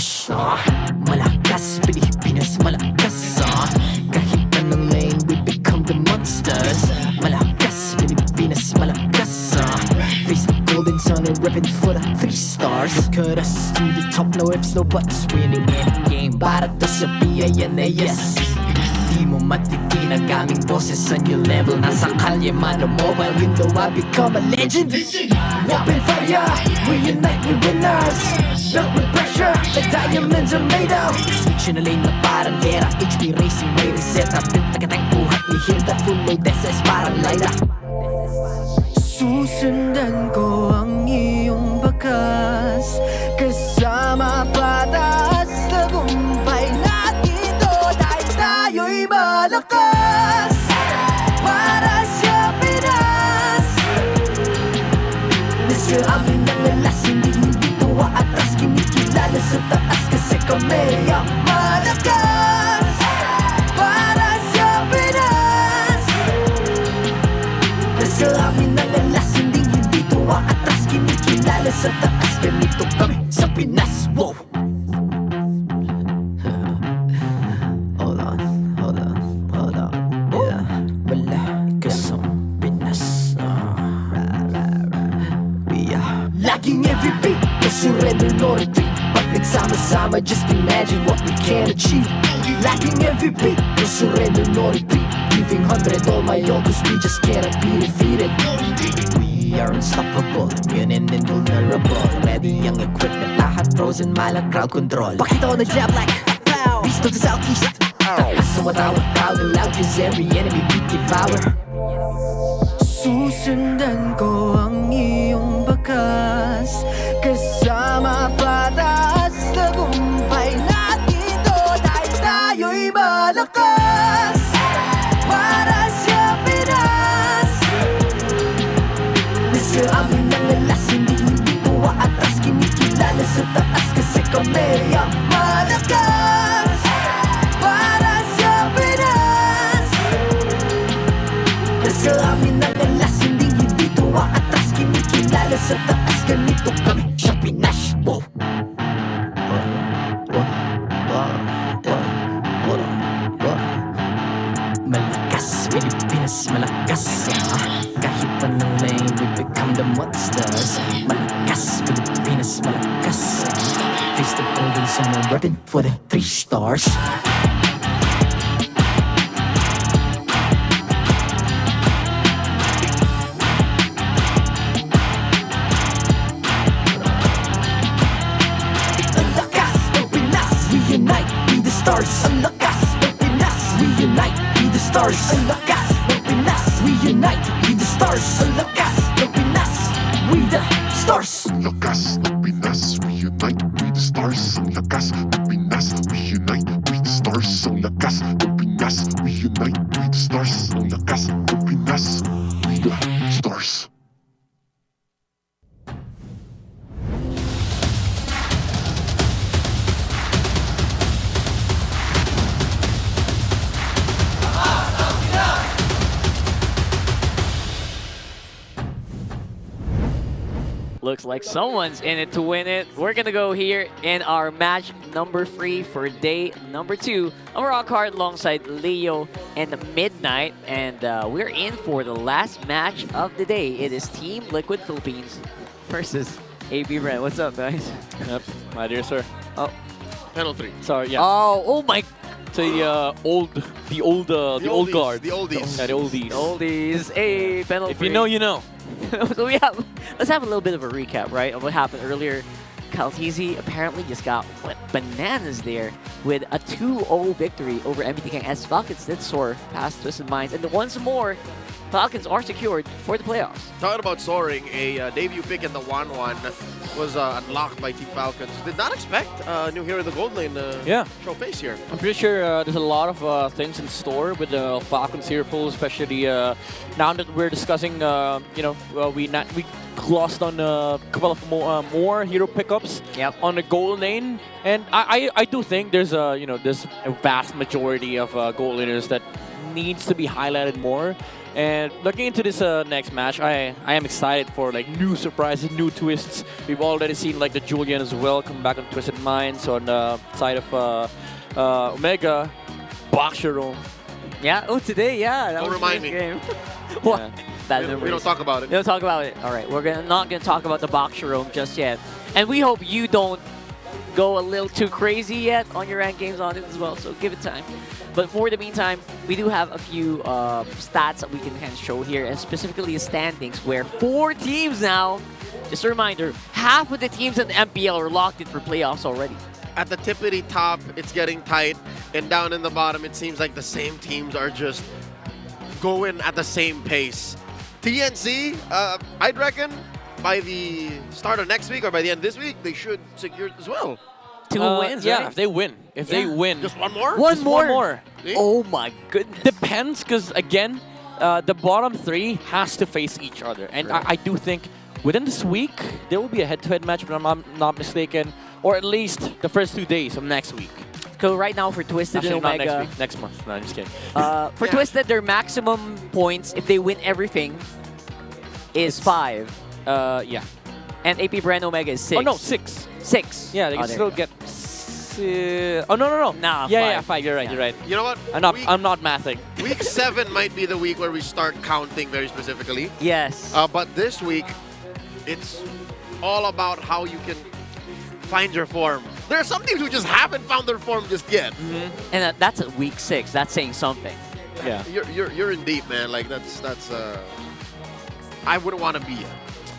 Pinash Malakas, Pilipinas malakas Kahit anong lane, we become the monsters Malakas, Pilipinas malakas Face the golden sun and reppin' for the 3 stars Look at us to the top, no ifs, no buts Winning any game, para to sa PINAS Di mo matitin ang aming boses on your level Nasa kalye man o mobile, you know I become a legend Open fire, we unite, we winners Built with pressure, the diamonds are made of Switch na lane na parang gera HP racing, may reset up Built tagatang buhat ni Hilda Full load SS parang Lyra Susundan ko ang iyong bakas Kasama pataas Tagumpay natin to Dahil tayo'y malakas Para sa Pinas Nasa amin ang alas Hindi tuwa atras Kinikilala sa taas Kasi kami ang malakas Para sa Pinas Nasa amin ang alas Hindi tuwa atras Kinikilala sa taas Ganito kami sa Pinas Wow! Laging every beat, no surrender, no retreat Pag nagsama-sama, just imagine what we can achieve Laging every beat, no surrender, no retreat Giving 100 all my all, cause we just cannot be defeated We are unstoppable, immune and invulnerable Ready ang equipment, lahat frozen, malang crowd control Pakita ko na jab like, beast of the southeast So matawag proud and loud, cause every enemy we devour Susundan ko ang iyong bakas Kasama pataas Tagumpay natin to Dahil tayo'y malakas Para sa Pinas Nasa amin ang alas Hindi tuwa atras Kinikilala sa taas Kasi kami ang malakas Para sa Pinas Nasa amin ang alas Hindi tuwa atras Kinikilala sa taas Ganito kami sa Pinas Wow! Malakas, Pilipinas malakas Kahit anong lane we become the monsters Malakas, Pilipinas malakas Face the golden sun and reppin' for the 3 stars Stars, ang lakas ng Pinas We unite, be the stars Ang lakas ng Pinas We unite, be the stars Ang lakas ng Pinas We the stars Ang lakas ng Pinas We unite, be the stars Ang lakas ng Pinas We unite, be the stars Ang lakas ng Pinas We unite, be the stars Ang lakas ng Pinas We the stars Looks like someone's in it to win it. We're gonna go here in our match number 3 for day number 2. I'm Rock Hard alongside Leo and Midnight, and we're in for the last match of the day. It is Team Liquid Philippines versus APBR. What's up, guys? Yep, my dear sir. Oh, penalty. Sorry, yeah. Oh my. So the old guard. The oldies. Yeah, the oldies. Oldies. Hey, penalty. If you know, you know. So let's have a little bit of a recap, right, of what happened earlier. Caltizi apparently just got bananas there with a 2-0 victory over MBTK as Falcons did soar past Twisted Minds. And once more, Falcons are secured for the playoffs. Talking about soaring, a debut pick in the 1-1 was unlocked by Team Falcons. Did not expect new hero in the gold lane show face here. I'm pretty sure there's a lot of things in store with the Falcons hero pool, especially now that we're discussing, we glossed on a couple of more hero pickups on the gold lane, and I do think there's there's a vast majority of gold laners that needs to be highlighted more. And looking into this next match, I am excited for like new surprises, new twists. We've already seen like the Julian as well come back on Twisted Minds on the side of Omega, Boxer Room. Yeah. Oh, today, yeah. That Don't was remind a me. game. What? Bad We memories. don't talk about it. We don't talk about it. All right, we're not gonna talk about the Boxer Room just yet, and we hope you don't go a little too crazy yet on your ranked games on it as well. So give it time. But for the meantime, we do have a few stats that we can kind of show here, and specifically the standings, where 4 teams now. Just a reminder, half of the teams in the MPL are locked in for playoffs already. At the tippity top, it's getting tight, and down in the bottom, it seems like the same teams are just going at the same pace. TNC, I'd reckon by the start of next week or by the end of this week, they should secure it as well. 2 wins, yeah, right? if they win. If they win. Just one more? One Just more. One more. See? Oh my goodness. Depends, because again, the bottom 3 has to face each other. And I do think within this week, there will be a head-to-head match, if I'm not mistaken. Or at least the first 2 days of next week. So right now for Twisted Actually, and not Omega, next week. Next month. No, I'm just kidding. For Twisted, their maximum points, if they win everything, is 5. Yeah. And AP Bren Omega is 6. Oh, no, 6. 6. Yeah, they can there still you go. get... Oh, no. Nah, Yeah, 5. 5. You're right, you're right. You know what? I'm not mathing. Week 7 might be the week where we start counting very specifically. Yes. But this week, it's all about how you can find your form. There are some teams who just haven't found their form just yet. And that's at week 6. That's saying something. Yeah. You're in deep, man. Like that's I wouldn't want to be.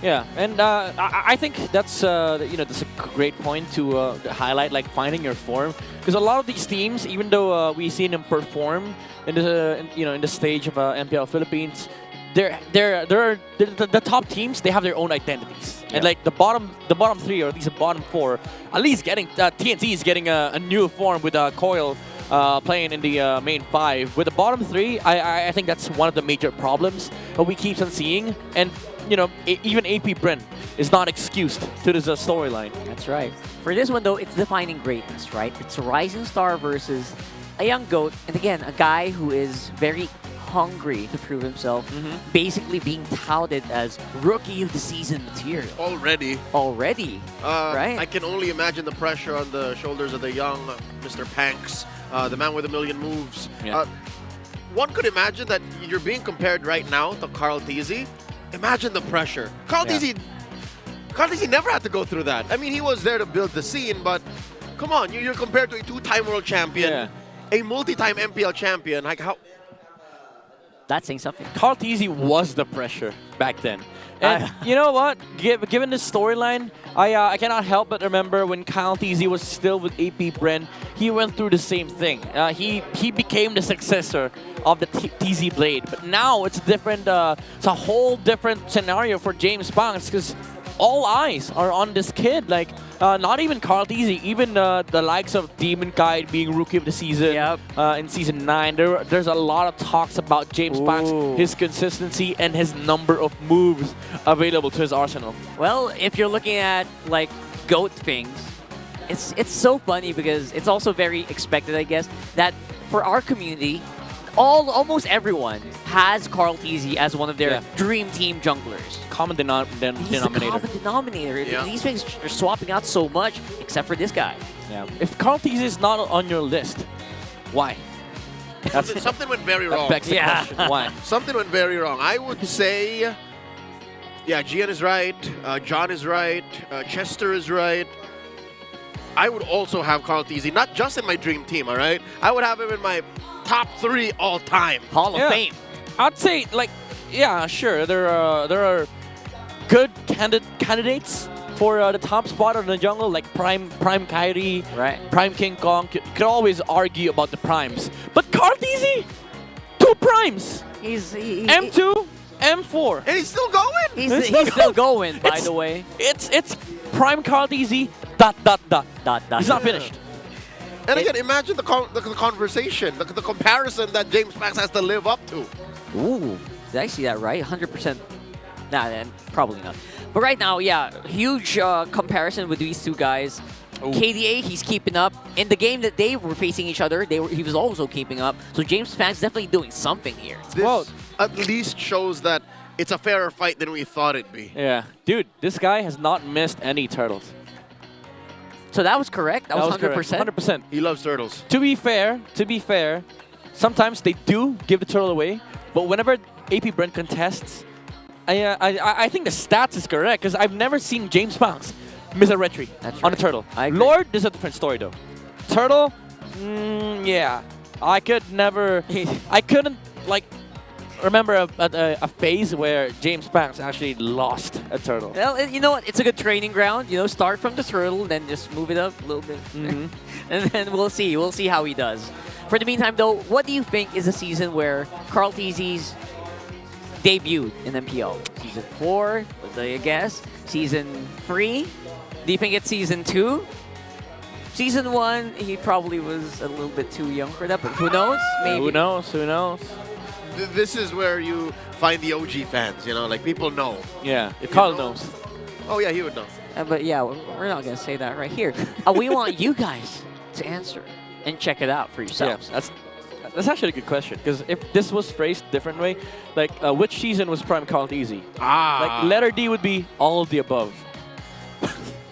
Yeah, and I think that's that's a great point to highlight, like finding your form, because a lot of these teams, even though we've seen them perform in the in the stage of MPL Philippines, the top teams, they have their own identities, and like the bottom 3 or at least the bottom 4, at least getting TNT is getting a new form with Coil. Playing in the main 5. With the bottom 3, I think that's one of the major problems that we keep on seeing. And, even AP Bren is not excused to this storyline. That's right. For this one, though, it's defining greatness, right? It's a rising star versus a young GOAT. And again, a guy who is very hungry to prove himself, basically being touted as rookie of the season material. Already, right? I can only imagine the pressure on the shoulders of the young Mr. Panks, the man with a million moves. Yeah. One could imagine that you're being compared right now to Carl Tizzy. Imagine the pressure. Carl Tizzy never had to go through that. I mean, he was there to build the scene, but come on, you're compared to a 2-time world champion, a multi-time MPL champion. Like how? That's saying something. Carl Tizzy was the pressure back then. And you know what? Given this storyline, I cannot help but remember when Carl Tizzy was still with AP Bren, he went through the same thing. He became the successor of the TZ Blade. But now it's different. It's a whole different scenario for James Banks, because all eyes are on this kid. Like, not even Carl Tizzy, even the likes of Demon Guide being Rookie of the Season in Season 9. There's a lot of talks about James Banks, his consistency, and his number of moves available to his arsenal. Well, if you're looking at, like, GOAT things, it's so funny because it's also very expected, I guess, that for our community, almost everyone has Carl Tizzy as one of their dream team junglers. Common denominator. He's the common denominator. Yeah. These things are swapping out so much, except for this guy. Yeah. If Carl Tizzy is not on your list, why? Something went very wrong. That begs the question. Why? Something went very wrong. I would say, yeah, Gian is right. John is right. Chester is right. I would also have Carl Tizzy, not just in my dream team, all right? I would have him in my top 3 all time. Hall of Fame. I'd say, like, yeah, sure. There are good candidates for the top spot in the jungle, like Prime Kyrie, Prime King Kong. You could always argue about the primes. But Carl Tizzy, 2 primes. He's M2, M4. And he's still going. He's still going, by the way. It's Prime Carl Tizzy, ... He's not finished. And again, imagine the conversation, the comparison that James Banks has to live up to. Ooh, did I see that right? 100%. Nah, then probably not. But right now, yeah, huge comparison with these two guys. KDA, he's keeping up. In the game that they were facing each other, he was also keeping up. So James Banks definitely doing something here. at least shows that it's a fairer fight than we thought it'd be. Yeah. Dude, this guy has not missed any turtles. So that was correct? That was 100%? 100%. He loves turtles. To be fair, sometimes they do give the turtle away, but whenever AP Bren contests, I think the stats is correct because I've never seen James Banks miss a retry on a turtle. Lord, this is a different story though. Turtle, yeah. I couldn't like remember a phase where James Banks actually lost a turtle. Well, you know what? It's a good training ground. You know, start from the turtle, then just move it up a little bit. And then we'll see. We'll see how he does. For the meantime, though, what do you think is a season where Carl TZ's debuted in MPL? Season 4, what do you guess? Season 3? Do you think it's Season 2? Season 1, he probably was a little bit too young for that, but who knows? Maybe. Who knows? Who knows? This is where you find the OG fans, you know, like people know. Yeah, if Carl knows. Oh yeah, he would know. But yeah, we're not going to say that right here. We want you guys to answer and check it out for yourselves. Yeah, that's actually a good question, because if this was phrased different way, like which season was prime Carl TZ? Like letter D would be all of the above.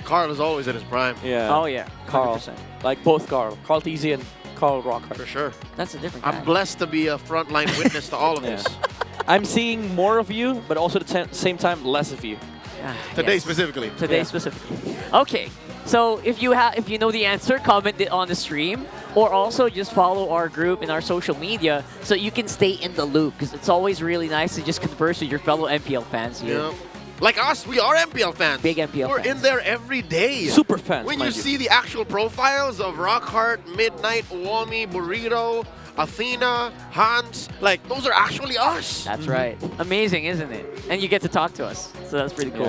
Carl is always at his prime. Yeah. Oh yeah, Carl. 100%. Like both Carl TZ and Carl Rockhart. For sure. That's a different I'm blessed to be a frontline witness to all of this. I'm seeing more of you, but also at the same time, less of you. Today specifically. Today specifically. Okay, so if you know the answer, comment it on the stream, or also just follow our group in our social media so you can stay in the loop, because it's always really nice to just converse with your fellow MPL fans here. Yeah. Like us, we are MPL fans. Big MPL We're fans. in there every day. Super fans, When you mind you. see the actual profiles of Rockhart, Midnight, Uwami, Burrito, Athena, Hans, like those are actually us. That's right. Amazing, isn't it? And you get to talk to us, so that's pretty cool.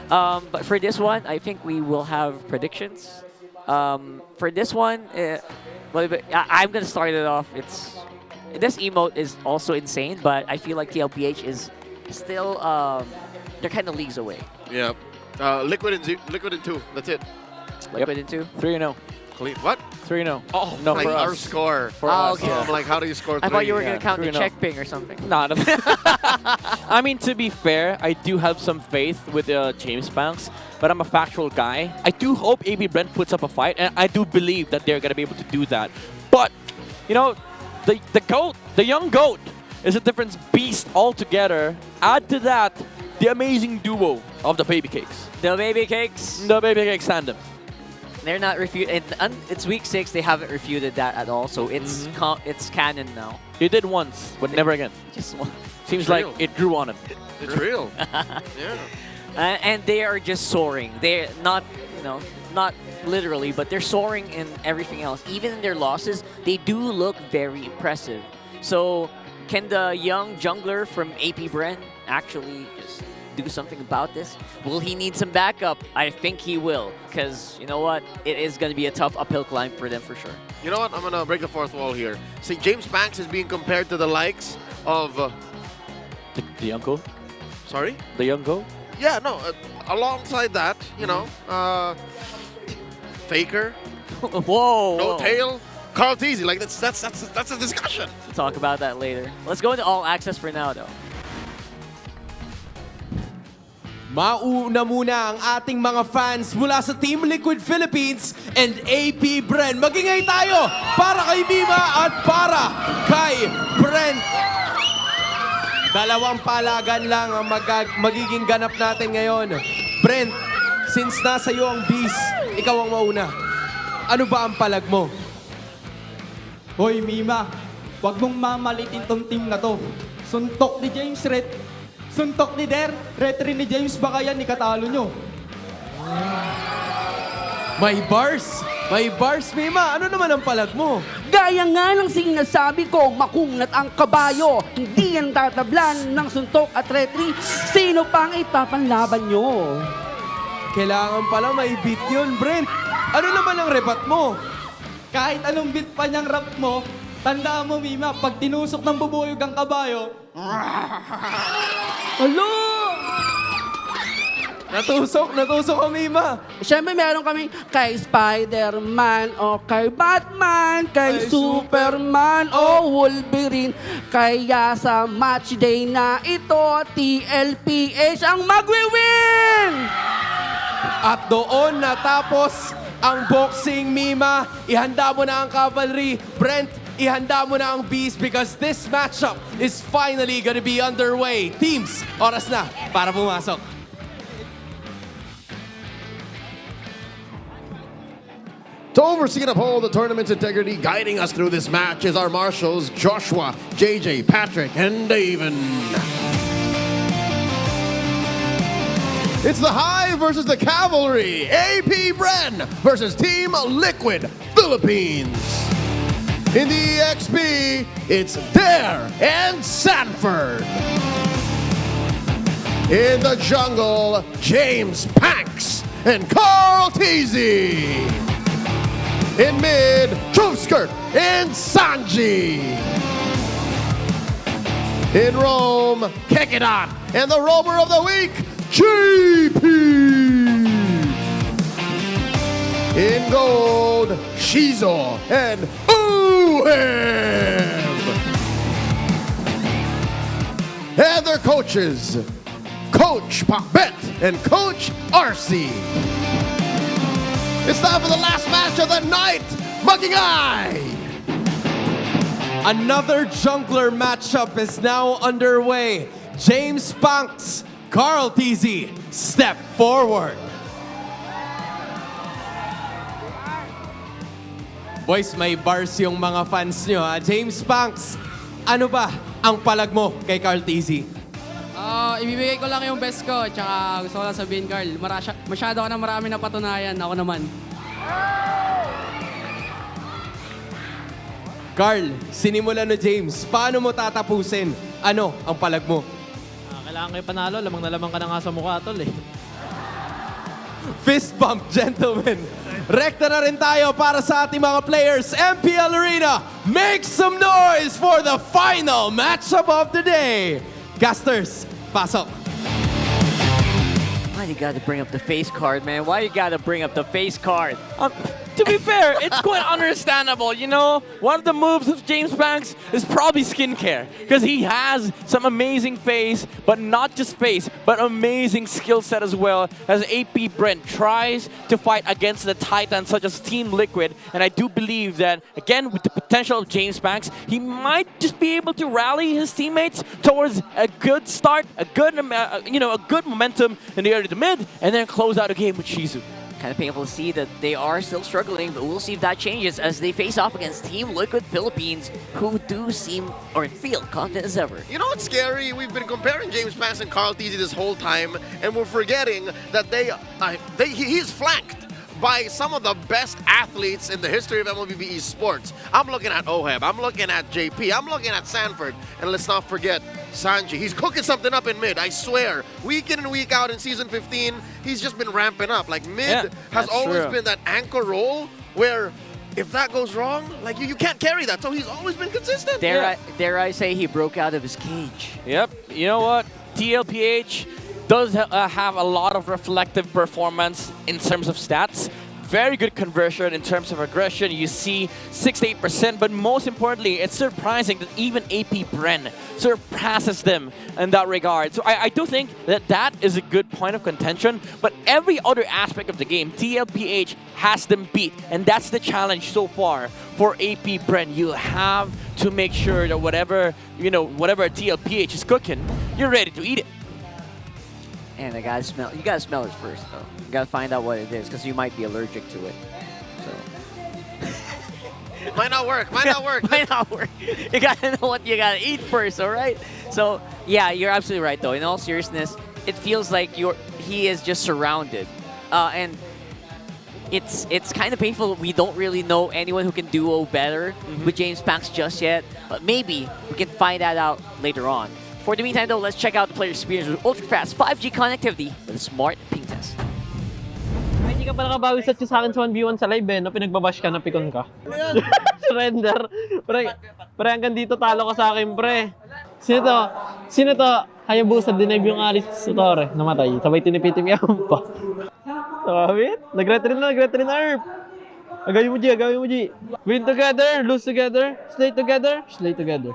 Yeah. But for this one, I think we will have predictions. For this one, I'm going to start it off. This emote is also insane, but I feel like TLPH is still, they're kind of leagues away. Yeah. Liquid and 2. That's it. Liquid in 2? 3-0. Clean. What? 3-0. Oh, no, like for our us. score. For us, okay. yeah. I'm like, how do you score 3? I thought you were going Yeah, to count the 3-0. check ping or something. Nah, no. I mean, to be fair, I do have some faith with James Banks, but I'm a factual guy. I do hope AB Brent puts up a fight, and I do believe that they're going to be able to do that. But, you know, the GOAT, the young GOAT, is a different beast altogether. Add to that the amazing duo of the Baby Cakes. The Baby Cakes. The Baby Cakes tandem. They're not refuted. It's week 6. They haven't refuted that at all. So it's it's canon now. They did once, but never again. Just one. Seems It's like real. it grew on him. It's real. Yeah. And they are just soaring. They're not, not literally, but they're soaring in everything else. Even in their losses, they do look very impressive. So can the young jungler from AP Bren actually just do something about this? Will he need some backup? I think he will, because you know what? It is going to be a tough uphill climb for them for sure. You know what? I'm going to break the fourth wall here. See, James Banks is being compared to the likes of... The young GOAT? Sorry? The young GOAT? Yeah, no. Alongside that, you know, Faker. Whoa! No Tail. Carl TZ. Like, that's a discussion. We'll talk about that later. Let's go into all access for now, though. Mauna muna ang ating mga fans mula sa Team Liquid Philippines and AP Bren. Magingay tayo para kay Mima at para kay Brent. Dalawang palagan lang ang magiging ganap natin ngayon. Brent, since nasa iyo ang beast, ikaw ang mauna. Ano ba ang palag mo? Hoy, Mima, wag mong mamalitin tong team na to. Suntok ni James Red. Suntok ni Der. Retry ni James, baka yan ikatalo nyo. May bars! May bars, Mima. Ano naman ang palag mo? Gaya nga ng sinasabi ko, makunat ang kabayo. Hindi yan tatablan ng suntok at retry. Sino pa ang ipapanlaban nyo? Kailangan pala may beat yun, Brent. Ano naman ang rebat mo? Kahit anong beat pa niyang rap mo, tandaan mo, Mima, pag tinusok ng bubuyog ang kabayo, Alo! Natusok kami, ma. Siyempre, meron kami kay Spider-Man, o kay Batman, kay Superman, o Wolverine. Kaya sa match day na ito, TLPH ang magwi-win! At doon natapos ang boxing, Mima. Ihanda mo na ang cavalry. Brent, ihanda mo na ang beast because this matchup is finally gonna be underway. Teams, oras na para pumasok. To oversee and uphold the tournament's integrity, guiding us through this match is our marshals, Joshua, JJ, Patrick, and David. It's the High versus the Cavalry, AP Bren versus Team Liquid, Philippines. In the EXP, it's Dare and Sanford. In the jungle, James Panks and Carl Teasy. In mid, Truthskirt and Sanji. In Rome, Kekidot and the Roamer of the Week, JP. In gold, Shizo and Uhem. And their coaches, Coach Papet and Coach RC. It's time for the last match of the night, Magingay! Another jungler matchup is now underway. James Panks, Carl TZ, step forward. Boys, may bars yung mga fans nyo, ha? James Panks, ano ba ang palag mo kay Carl TZ? Ibibigay ko lang yung best ko, tsaka gusto ko lang sabihin, Carl, masyado ka na marami na patunayan, ako naman. Carl, sinimula no James, paano mo tatapusin? Ano ang palag mo? Kailangan kayo panalo, lamang na lamang ka na nga sa mukha, tol eh. Fist bump, gentlemen. Rekta na rin tayo para sa ating mga players. MPL Arena, make some noise for the final matchup of the day. Casters, pasok. Why you gotta bring up the face card, man? Why you gotta bring up the face card? To be fair, it's quite understandable, you know? One of the moves of James Panks is probably skincare, because he has some amazing face, but not just face, but amazing skill set as well, as AP Brent tries to fight against the titans such as Team Liquid, and I do believe that, again, with the potential of James Panks, he might just be able to rally his teammates towards a good start, a good, a good momentum in the early to mid, and then close out a game with Shizu. Kind of painful to see that they are still struggling, but we'll see if that changes as they face off against Team Liquid Philippines, who do seem or feel confident as ever. You know what's scary? We've been comparing James Panks and Carl Teasy this whole time, and we're forgetting that he's flanked by some of the best athletes in the history of MLBB esports. I'm looking at Oheb, I'm looking at JP, I'm looking at Sanford, and let's not forget Sanji. He's cooking something up in mid, I swear. Week in and week out in Season 15, he's just been ramping up. Like, mid has always been that anchor role where if that goes wrong, like you can't carry that. So he's always been consistent. Dare I say he broke out of his cage. Yep. You know what? TLPH does have a lot of reflective performance in terms of stats. Very good conversion in terms of aggression. You see 68%, but most importantly, it's surprising that even AP Bren surpasses them in that regard. So I do think that that is a good point of contention, but every other aspect of the game, TLPH has them beat, and that's the challenge so far for AP Bren. You have to make sure that whatever TLPH is cooking, you're ready to eat it. And you gotta smell it first, though. You gotta find out what it is, because you might be allergic to it. So might not work. Might not work. You gotta know what you gotta eat first, all right? So yeah, you're absolutely right, though. In all seriousness, it feels like he is just surrounded, and it's kind of painful. We don't really know anyone who can duo better with James Panks just yet, but maybe we can find that out later on. For the meantime, though, let's check out the player experience with ultra-fast 5G connectivity with a smart ping test. Ay, hindi ka pala kabawi sa akin sa 1v1 sa live eh, no? Pinagbabash ka, napikon ka. Surrender. Pre, hanggang dito talo ka sa akin, pre. Sino to? Hayabusa, dinive yung Aris Sutore. Namatay. Sabay tinipitim yan pa. Tawabit? Nag-retry na, Erp. Agawin mo, G. Win together, lose together, slay together, slay together.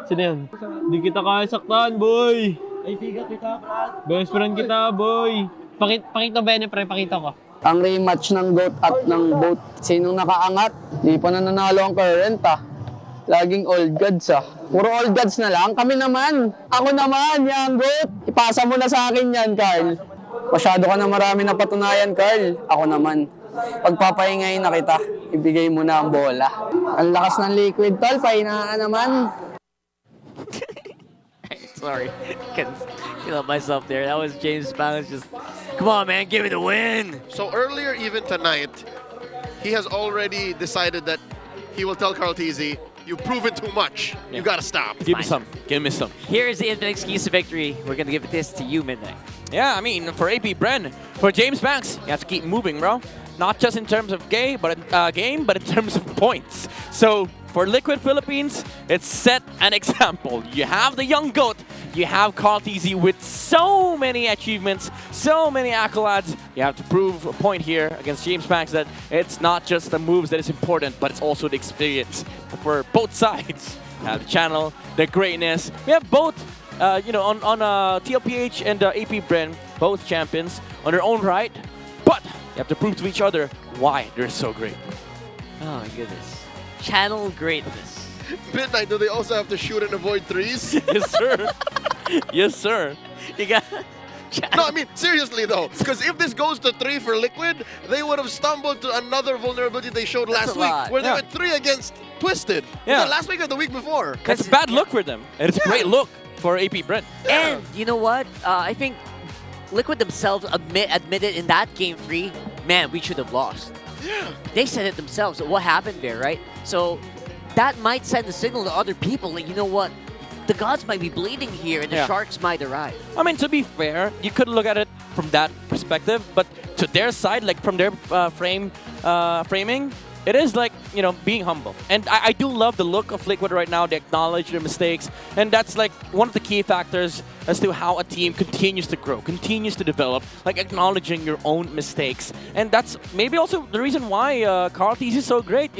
Sino yan? Di kita kaya saktan, boy. Ay, tiga kita, Brad. Best friend kita, boy. Pakita Bene, pre, pakita ko. Ang rematch ng GOAT at ng BOAT. Sinong nakaangat? Di pa nananalo ang current, Laging old gods, Puro old gods na lang. Kami naman. Ako naman, yung GOAT. Ipasa mo na sa akin yan, Carl. Masyado ka na marami na patunayan, Carl. Ako naman. Pagpapahingayin na kita, ibigay mo na ang bola. Ang lakas ng liquid, tol. Pahinaan naman. Sorry. Can't help myself there. That was James Banks just, come on, man, give me the win. So earlier, even tonight, he has already decided that he will tell Carl Tizzy, you've proven too much. You gotta stop. Give me some. Give me some. Here's the infinite excuse to victory. We're gonna give this to you, Midnight. Yeah, I mean, for AP Bren, for James Banks, you have to keep moving, bro. Not just in terms of game, but in terms of points. So for Liquid Philippines, it's set an example. You have the young GOAT. You have Carl Tizzy with so many achievements, so many accolades. You have to prove a point here against James Banks that it's not just the moves that is important, but it's also the experience for both sides. You have the channel, the greatness. We have both, on TLPH and AP Bren, both champions on their own right, but you have to prove to each other why they're so great. Oh my goodness. Channel greatness. Midnight, do they also have to shoot and avoid threes? Yes, sir. Yes, sir. You got... No, I mean, seriously though, because if this goes to 3 for Liquid, they would have stumbled to another vulnerability they showed last week, where they went 3 against Twisted. Yeah. Was that last week or the week before? That's a bad look for them. And it's a great look for AP Bren. And you know what? I think Liquid themselves admitted in that game 3, man, we should have lost. Yeah. They said it themselves. What happened there, right? So that might send a signal to other people, like, you know what? The gods might be bleeding here and the sharks might arrive. I mean, to be fair, you could look at it from that perspective, but to their side, like from their framing, it is like, being humble. And I do love the look of Liquid right now. They acknowledge their mistakes. And that's like one of the key factors as to how a team continues to grow, continues to develop, like acknowledging your own mistakes. And that's maybe also the reason why Carl Tizzy is so great,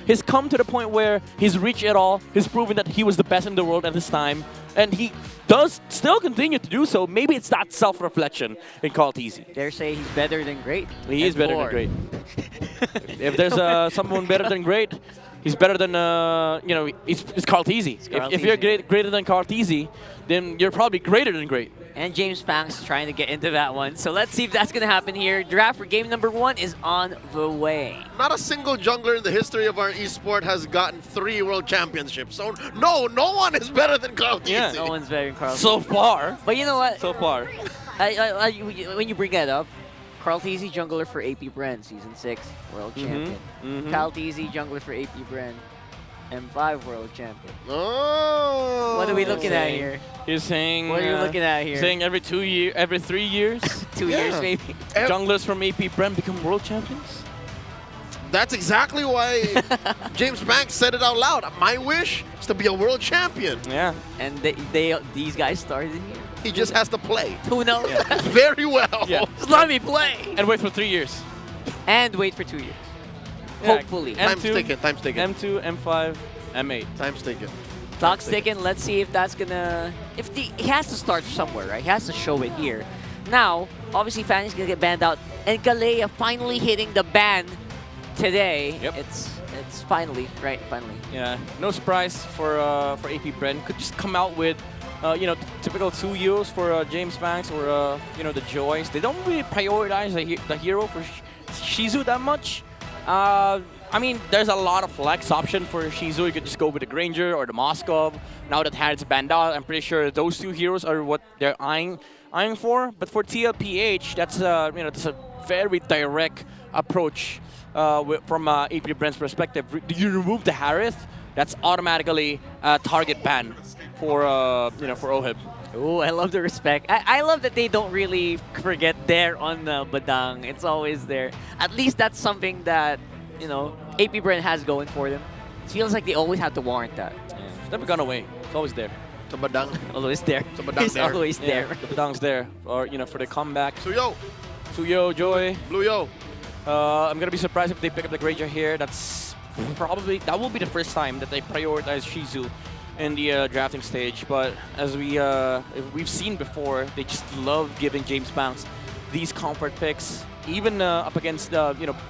He's come to the point where he's reached it all. He's proven that he was the best in the world at this time. And he does still continue to do so. Maybe it's that self-reflection in Carl Tizzy. Dare say he's better than great. He is better than great. If there's someone better than great, he's better than, it's Carl Tizzy. If you're greater than Carl Tizzy, then you're probably greater than great. And James Banks trying to get into that one. So let's see if that's going to happen here. Draft for game number 1 is on the way. Not a single jungler in the history of our esport has gotten 3 world championships. So no one is better than Carl Tizzy. Yeah, no one's better than Carl. So far. But you know what? So far. When you bring that up, Carl Tizzy, jungler for AP Bren, Season 6, World Champion. Carl Tizzy, jungler for AP Bren, M5 World Champion. Oh! What are we looking at here? You're saying... What are you looking at here? Saying every 3 years? 2 years, maybe. Junglers from AP Bren become world champions? That's exactly why James Banks said it out loud. My wish is to be a world champion. Yeah. And these guys started here. He just has to play. Who knows? Yeah. Very well. Yeah. Just let me play. And wait for 3 years. And wait for 2 years. Yeah. Hopefully. Time's ticking. M2, M5, M8. Time's ticking. Clock's ticking. Let's see if that's gonna... He has to start somewhere, right? He has to show it here. Now, obviously, Fanny's gonna get banned out. And Galea finally hitting the ban today. Yep. It's finally, right? Finally. Yeah. No surprise for AP Bren. Could just come out with, typical 2 heroes for James Banks or, the Joys. They don't really prioritize the hero for Shizu that much. I mean, there's a lot of flex option for Shizu. You could just go with the Granger or the Moskov. Now that Harrod's banned out, I'm pretty sure those 2 heroes are what they're eyeing for. But for TLPH, that's that's a very direct approach from AP Bren's perspective. Do you remove the Harith? That's automatically a target ban for for Ohib. Oh, I love the respect. I love that they don't really forget there on the Badang. It's always there. At least that's something that, AP Bren has going for them. It feels like they always have to warrant that. Yeah, it's never gone away. It's always there. Sa badang. Always there. Sa badang He's there. always there. The Badang's there, or for the comeback. Suyo. Suyo, Joy. Blue Yo. I'm gonna be surprised if they pick up the Granger here. That will be the first time that they prioritize Shizu in the drafting stage. But as we've seen before, they just love giving James Banks these comfort picks, even up against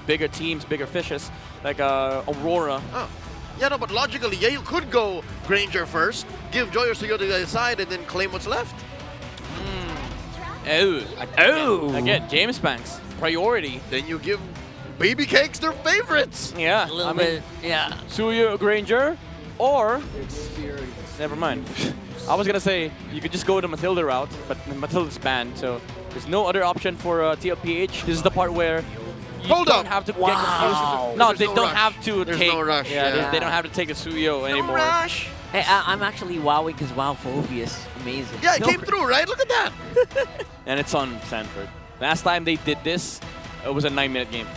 bigger teams, bigger fishes like Aurora. Oh. Yeah, no, but logically, yeah, you could go Granger first, give Joy or Suyo to the other side, and then claim what's left. Again, James Banks, priority. Then you give Baby Cakes their favorites. Yeah, A little bit, yeah. Suyo Granger, or never mind. I was gonna say you could just go the Matilda route, but Matilda's banned, so there's no other option for TLPH. This is the part where you don't have to get confused. No, they don't have to There's take. no rush. Yeah, they don't have to take a Suyo anymore. Rush. Hey, I'm actually wowing because WoWphobia is amazing. Yeah, it came through, right? Look at that. And it's on Sanford. Last time they did this, it was a 9-minute game.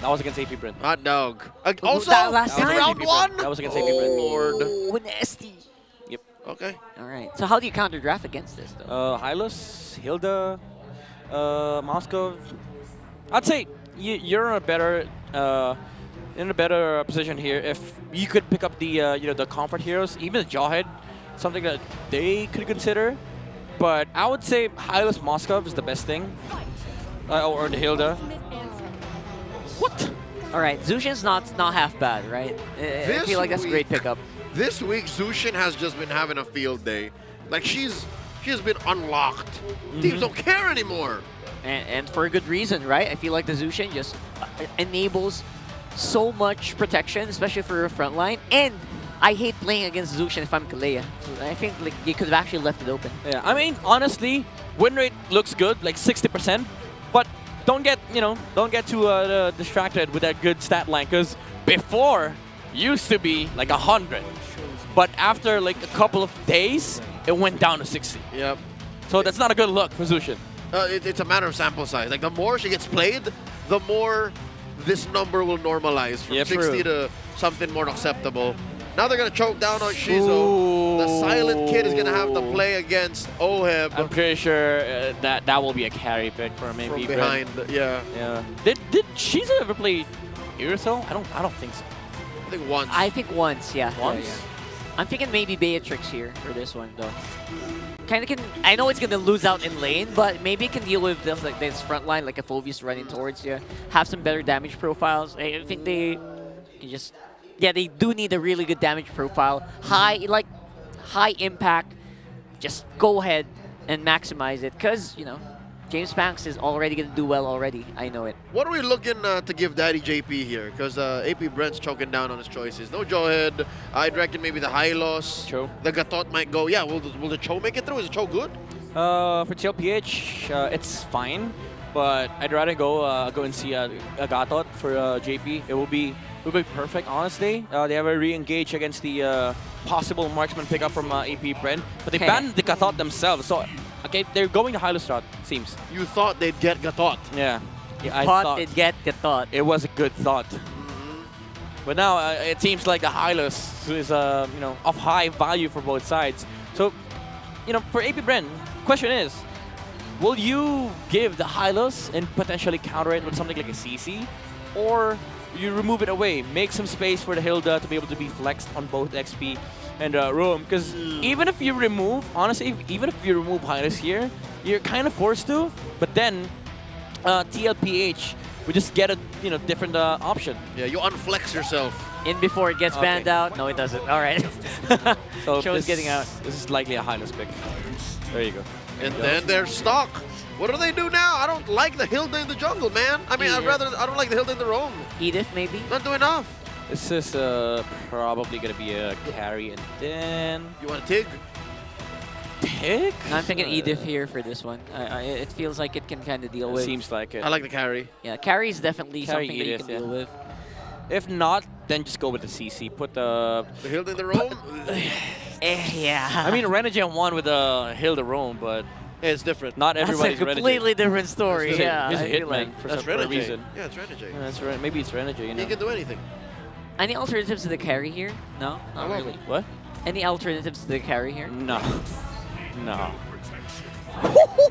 That was against AP Bren. Hot dog. Also, that last in time? round one. That was against AP Bren. Lord. Oh, nasty. Yep. Okay. All right. So how do you counter draft against this, though? Hylos, Hilda, Moskov. I'd say you're in a better position here if you could pick up the the comfort heroes, even the Jawhead, something that they could consider. But I would say Hylos Moskov is the best thing, or the Hilda. What? All right, Zushin's not half bad, right? I feel like that's a great pickup. This week, Zushin has just been having a field day. Like she has been unlocked. Teams don't care anymore. And for a good reason, right? I feel like the Zushin just enables so much protection, especially for your front line. And I hate playing against Zushin if I'm Kalea. So I think like you could have actually left it open. Yeah, I mean, honestly, win rate looks good, like 60%. But don't get too distracted with that good stat line, because before used to be like 100, but after like a couple of days, it went down to 60. Yep. So that's not a good look for Zushin. It's a matter of sample size. Like the more she gets played, the more this number will normalize from 60 to something more acceptable. Now they're gonna choke down on Shizu. The silent kid is gonna have to play against Oheb. I'm pretty sure that will be a carry pick for maybe from behind. Yeah. Yeah. Did Shizu ever play Urusel? I don't think so. I think once. I think once, yeah. Once? Yeah. I'm thinking maybe Beatrix here for this one, though. Kind of can. I know it's gonna lose out in lane, but maybe it can deal with this, like this front line, like a Phoveus running towards you, have some better damage profiles. I think they can just. Yeah, they do need a really good damage profile. High impact. Just go ahead and maximize it, because James Banks is already gonna do well already. I know it. What are we looking to give Daddy JP here? Because AP Bren's choking down on his choices. No Jawhead. I'd reckon maybe the Hylos. Cho. The Gatot might go. Yeah, will the Cho make it through? Is the Cho good? For TLPH, it's fine, but I'd rather go and see a Gatot for JP. It will be perfect, honestly. They have a re-engage against the possible marksman pickup from AP Bren, but they banned the Gatot themselves. So, okay, they're going to Hylos route, seems. You thought they'd get Gatot. Yeah. I thought they'd get Gatot. It was a good thought. But now it seems like the Hylos is of high value for both sides. So, for AP Bren, question is, will you give the Hylos and potentially counter it with something like a CC, or you remove it away, make some space for the Hilda to be able to be flexed on both XP and Roam? Because even if you remove, honestly, even if you remove Hylos here, you're kind of forced to. But then TLPH would just get a different option. Yeah, you unflex yourself. In before it gets banned out. No, it doesn't. All right. So Show's getting out. This is likely a Hylos pick. There you go. And then they're stuck. What do they do now? I don't like the Hilda in the jungle, man. I mean, I don't like the Hilda in the roam. Edith, maybe? Not doing enough. This is probably going to be a carry, and then... You want a Tig? Tig? I'm thinking Edith here for this one. It feels like it can kind of deal with... Seems like it. I like the carry. Yeah, carry is definitely Carry something Edith, that you can deal with. If not, then just go with the CC. Put the... The Hilda in the roam? Yeah. I mean, Renegen won with the Hilda roam, but... Yeah, it's different. Not everybody's That's a completely Renegade. different story. Yeah, He's a I feel hitman like. for That's some Renegade. reason. Yeah, it's Renegade. Yeah, that's right. Maybe it's Renegade, He can do anything. Any alternatives to the carry here? No, not really. What? Any alternatives to the carry here? No. No.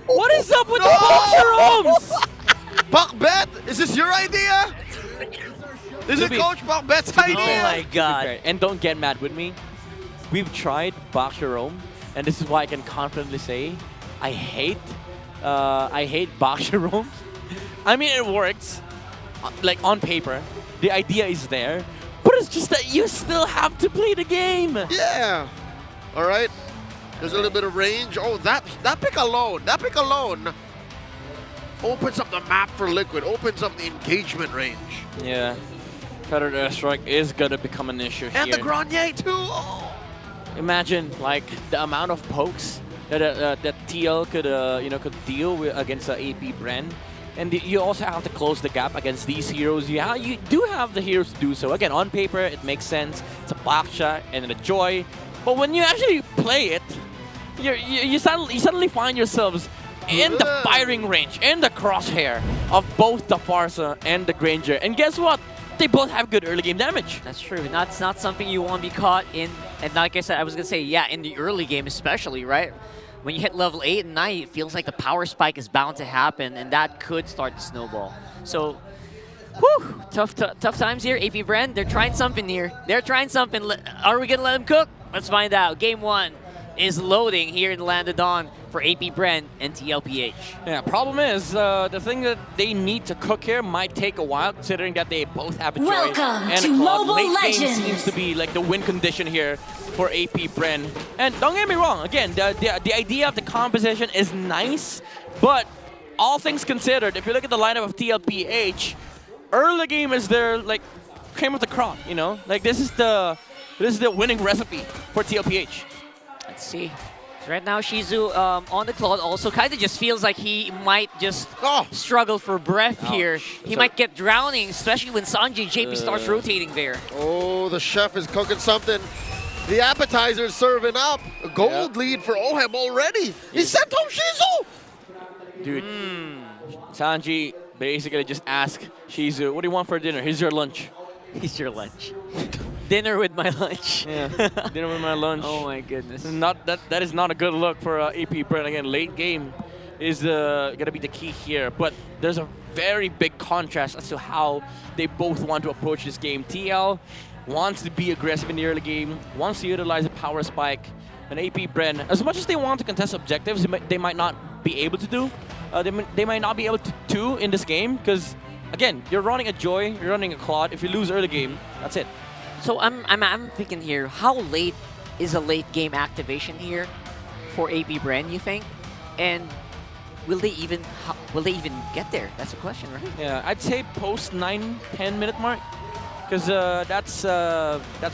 What is up with the boxer arms? Pakbet, is this your idea? Is it Coach Pakbet's idea? Oh my god. And don't get mad with me. We've tried boxer Rome, and this is why I can confidently say I hate boxer Rome. I mean, it works, like on paper. The idea is there, but it's just that you still have to play the game. Yeah. All right. There's a little bit of range. Oh, that pick alone opens up the map for Liquid, opens up the engagement range. Yeah. Feathered airstrike is gonna become an issue here. And the Grenier too. Oh. Imagine like the amount of pokes that that TL could deal with against AP Bren, and you also have to close the gap against these heroes. You do have the heroes to do so. Again, on paper it makes sense. It's a Baksha and a Joy, but when you actually play it, you suddenly find yourselves in the firing range, in the crosshair of both the Farsa and the Granger. And guess what? They both have good early game damage. That's true. That's not something you want to be caught in. And like I said, I was going to say, yeah, in the early game especially, right? When you hit level 8 and 9, it feels like the power spike is bound to happen, and that could start to snowball. So, whew, tough times here. AP Bren, they're trying something here. They're trying something. Are we going to let them cook? Let's find out. Game 1 is loading here in Land of Dawn for AP Bren and TLPH. Yeah, problem is, the thing that they need to cook here might take a while, considering that they both have a Joy Welcome and a to Claude. Mobile Late game Legends. seems to be like the win condition here for AP Bren. And don't get me wrong, again, the idea of the composition is nice, but all things considered, if you look at the lineup of TLPH, early game is their like cream of the crop, you know? Like this is the winning recipe for TLPH. Let's see. So right now, Shizu on the Claude also kind of just feels like he might just struggle for breath here. He might get drowning, especially when Sanji JP starts rotating there. Oh, the chef is cooking something. The appetizer is serving up. A gold lead for Ohem already. He sent home Shizu. Dude, Sanji basically just asked Shizu, what do you want for dinner? Here's your lunch. Here's your lunch. Dinner with my lunch. Yeah, dinner with my lunch. Oh my goodness. That is not a good look for AP Bren. Again, late game is gonna be the key here, but there's a very big contrast as to how they both want to approach this game. TL wants to be aggressive in the early game, wants to utilize a power spike, and AP Bren, as much as they want to contest objectives, they might not be able to do. They might not be able to in this game because, again, you're running a Joy, you're running a Claude. If you lose early game, that's it. So I'm thinking here, how late is a late game activation here for AP Bren, you think? And will they even get there? That's a question, right? Yeah, I'd say post 9-10 minute mark, because that's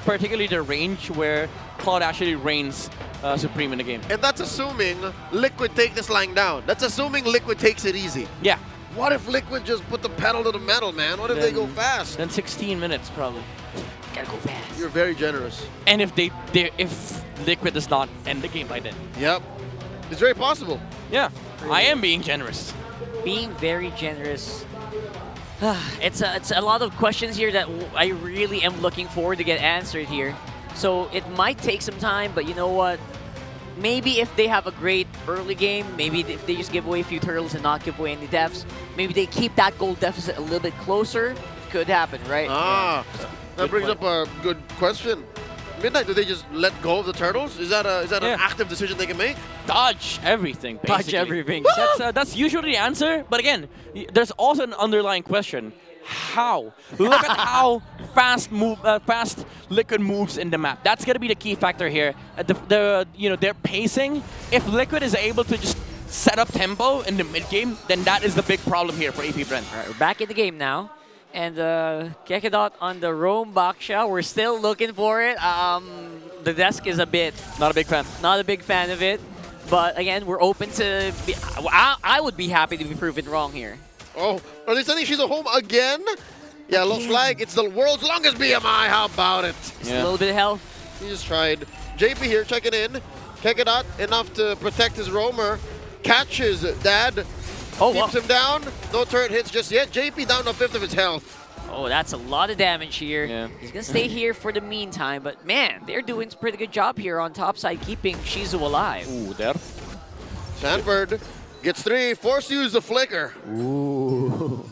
particularly the range where Claude actually reigns supreme in the game. And that's assuming Liquid take this line down. That's assuming Liquid takes it easy. Yeah. What if Liquid just put the pedal to the metal, man? What if they go fast? Then 16 minutes probably. Gotta go fast. You're very generous. And if if Liquid does not end the game by then. Yep. It's very possible. Yeah. I am being generous. Being very generous. It's a lot of questions here that I really am looking forward to get answered here. So it might take some time, but you know what? Maybe if they have a great early game, maybe if they just give away a few turtles and not give away any deaths, maybe they keep that goal deficit a little bit closer. Could happen, right? That brings up a good question. Midnight, do they just let go of the turtles? Is that an active decision they can make? Dodge everything, basically. Dodge everything. That's usually the answer. But again, there's also an underlying question. How? Look at how fast Liquid moves in the map. That's gonna be the key factor here. Their pacing. If Liquid is able to just set up tempo in the mid game, then that is the big problem here for AP Bren. All right, we're back in the game now. And Kekedot on the Rome Baksha. We're still looking for it. The desk is a bit... Not a big fan. Not a big fan of it. But again, we're open to... I would be happy to be proven wrong here. Oh, are they saying she's a home again? Yeah, looks like it's the world's longest BMI. How about it? Just a little bit of health. He just tried. JP here checking in. Kekedot enough to protect his roamer. Catches Dad. Oh, keeps him down. No turret hits just yet. JP down a fifth of his health. Oh, that's a lot of damage here. Yeah. He's going to stay here for the meantime, but man, they're doing a pretty good job here on top side, keeping Shizu alive. Ooh, there. Sanford gets 3, forced to use the flicker. Ooh.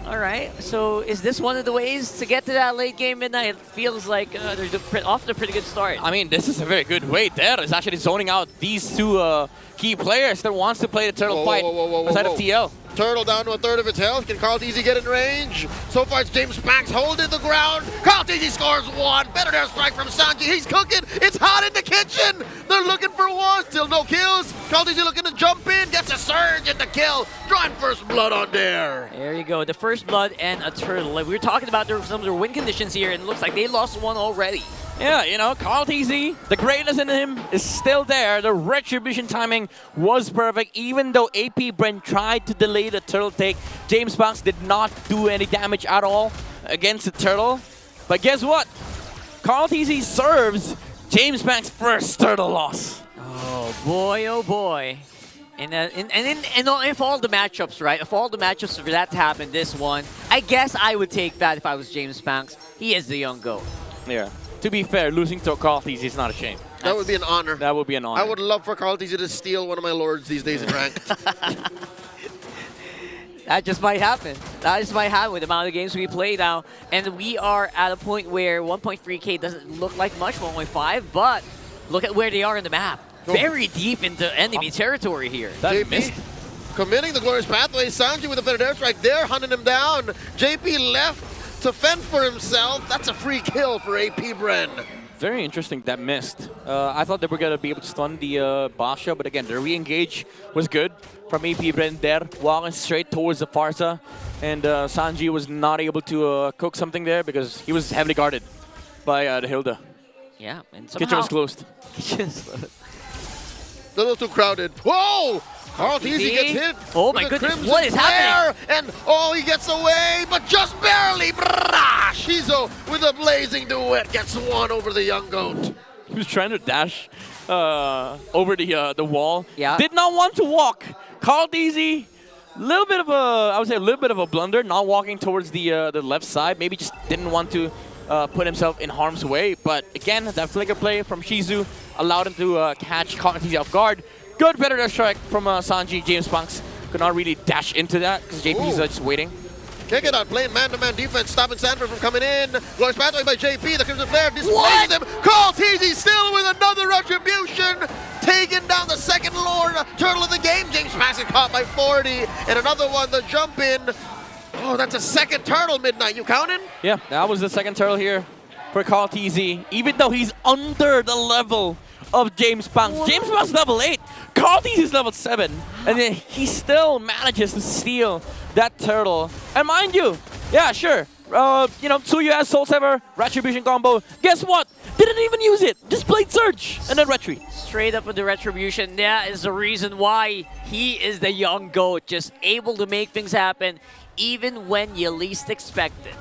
All right, so is this one of the ways to get to that late game midnight? It feels like they're off to a pretty good start. I mean, this is a very good way. There is actually zoning out these two key players that wants to play the turtle fight aside of TL. Turtle down to a third of its health. Can Carl Teasy get in range? So far, it's James Banks holding the ground. Carl Teasy scores 1. Better airstrike from Sanji. He's cooking. It's hot in the kitchen. They're looking for 1. Still no kills. Carl Teasy looking to jump in. Gets a surge in the kill. Drawing first blood on there. There you go. The first blood and a turtle. Like we were talking about some of their win conditions here, and it looks like they lost 1 already. Yeah, you know, Carl TZ, the greatness in him is still there. The retribution timing was perfect. Even though AP Bren tried to delay the turtle take, James Banks did not do any damage at all against the turtle. But guess what? Carl TZ serves James Banks' first turtle loss. Oh boy, oh boy. And if all the matchups, right? If all the matchups for that to happen, this one, I guess I would take that if I was James Banks. He is the young GOAT. Yeah. To be fair, losing to Carl TZ is not a shame. That would be an honor. That would be an honor. I would love for Carl Teasy to steal one of my lords these days in ranked. That just might happen. That just might happen with the amount of games we play now. And we are at a point where 1.3K doesn't look like much, 1.5, but look at where they are in the map. Very deep into enemy territory here. JP committing the glorious pathway. Sanji with a better airstrike there, hunting him down. JP left to fend for himself. That's a free kill for AP Bren. Very interesting that missed. I thought they were going to be able to stun the Basha, but again, the re-engage was good from AP Bren there, walking straight towards the Farsa. And Sanji was not able to cook something there because he was heavily guarded by the Hilda. Yeah, and Kitchen was closed. A little too crowded. Whoa! Carl Teasy gets hit. Oh my goodness, what is happening? And oh, he gets away, but just barely. Brah! Shizo with a blazing duet gets 1 over the young GOAT. He was trying to dash over the wall. Yeah. Did not want to walk. Carl Teasy, little bit of a, I would say a little bit of a blunder, not walking towards the left side. Maybe just didn't want to put himself in harm's way. But again, that flicker play from Shizu allowed him to catch Carl Teasy off guard. Good predator strike from Sanji. James Banks could not really dash into that because JP is just waiting. Kick it out, playing man-to-man defense, stopping Sanford from coming in. Glorious pathway by JP, the Crimson Flare displays him. Carl Teasy still with another retribution, taking down the second Lord Turtle of the game. James Banks is caught by 40, and another one, the jump in. Oh, that's a second Turtle Midnight. You counting? Yeah, that was the second turtle here for Carl TZ. Even though he's under the level of James Banks. Whoa. James Banks level 8. Carl TZ is level 7. And then he still manages to steal that turtle. And mind you, yeah, sure. You know, Tsuyu has Soul Saver, Retribution combo. Guess what? Didn't even use it. Just played Surge and then Retri. Straight up with the Retribution. That is the reason why he is the young GOAT. Just able to make things happen even when you least expect it.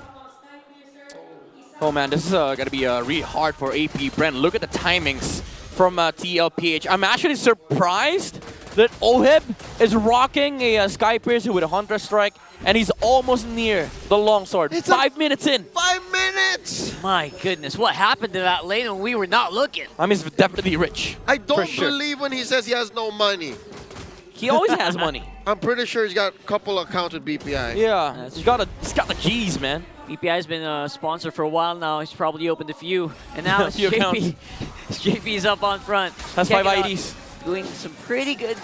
Oh man, this is going to be really hard for AP Bren. Look at the timings from TLPH. I'm actually surprised that Oheb is rocking a Sky Piercer with a Hunter Strike, and he's almost near the longsword. It's 5 minutes in. 5 minutes! My goodness, what happened to that lane when we were not looking? I mean, it's definitely rich. I don't believe when he says he has no money. He always has money. I'm pretty sure he's got a couple accounts with BPI. Yeah, he's got the G's, man. BPI's been a sponsor for a while now. He's probably opened a few. And now it's JP. JP's up on front. Has 5 IDs. Doing some pretty good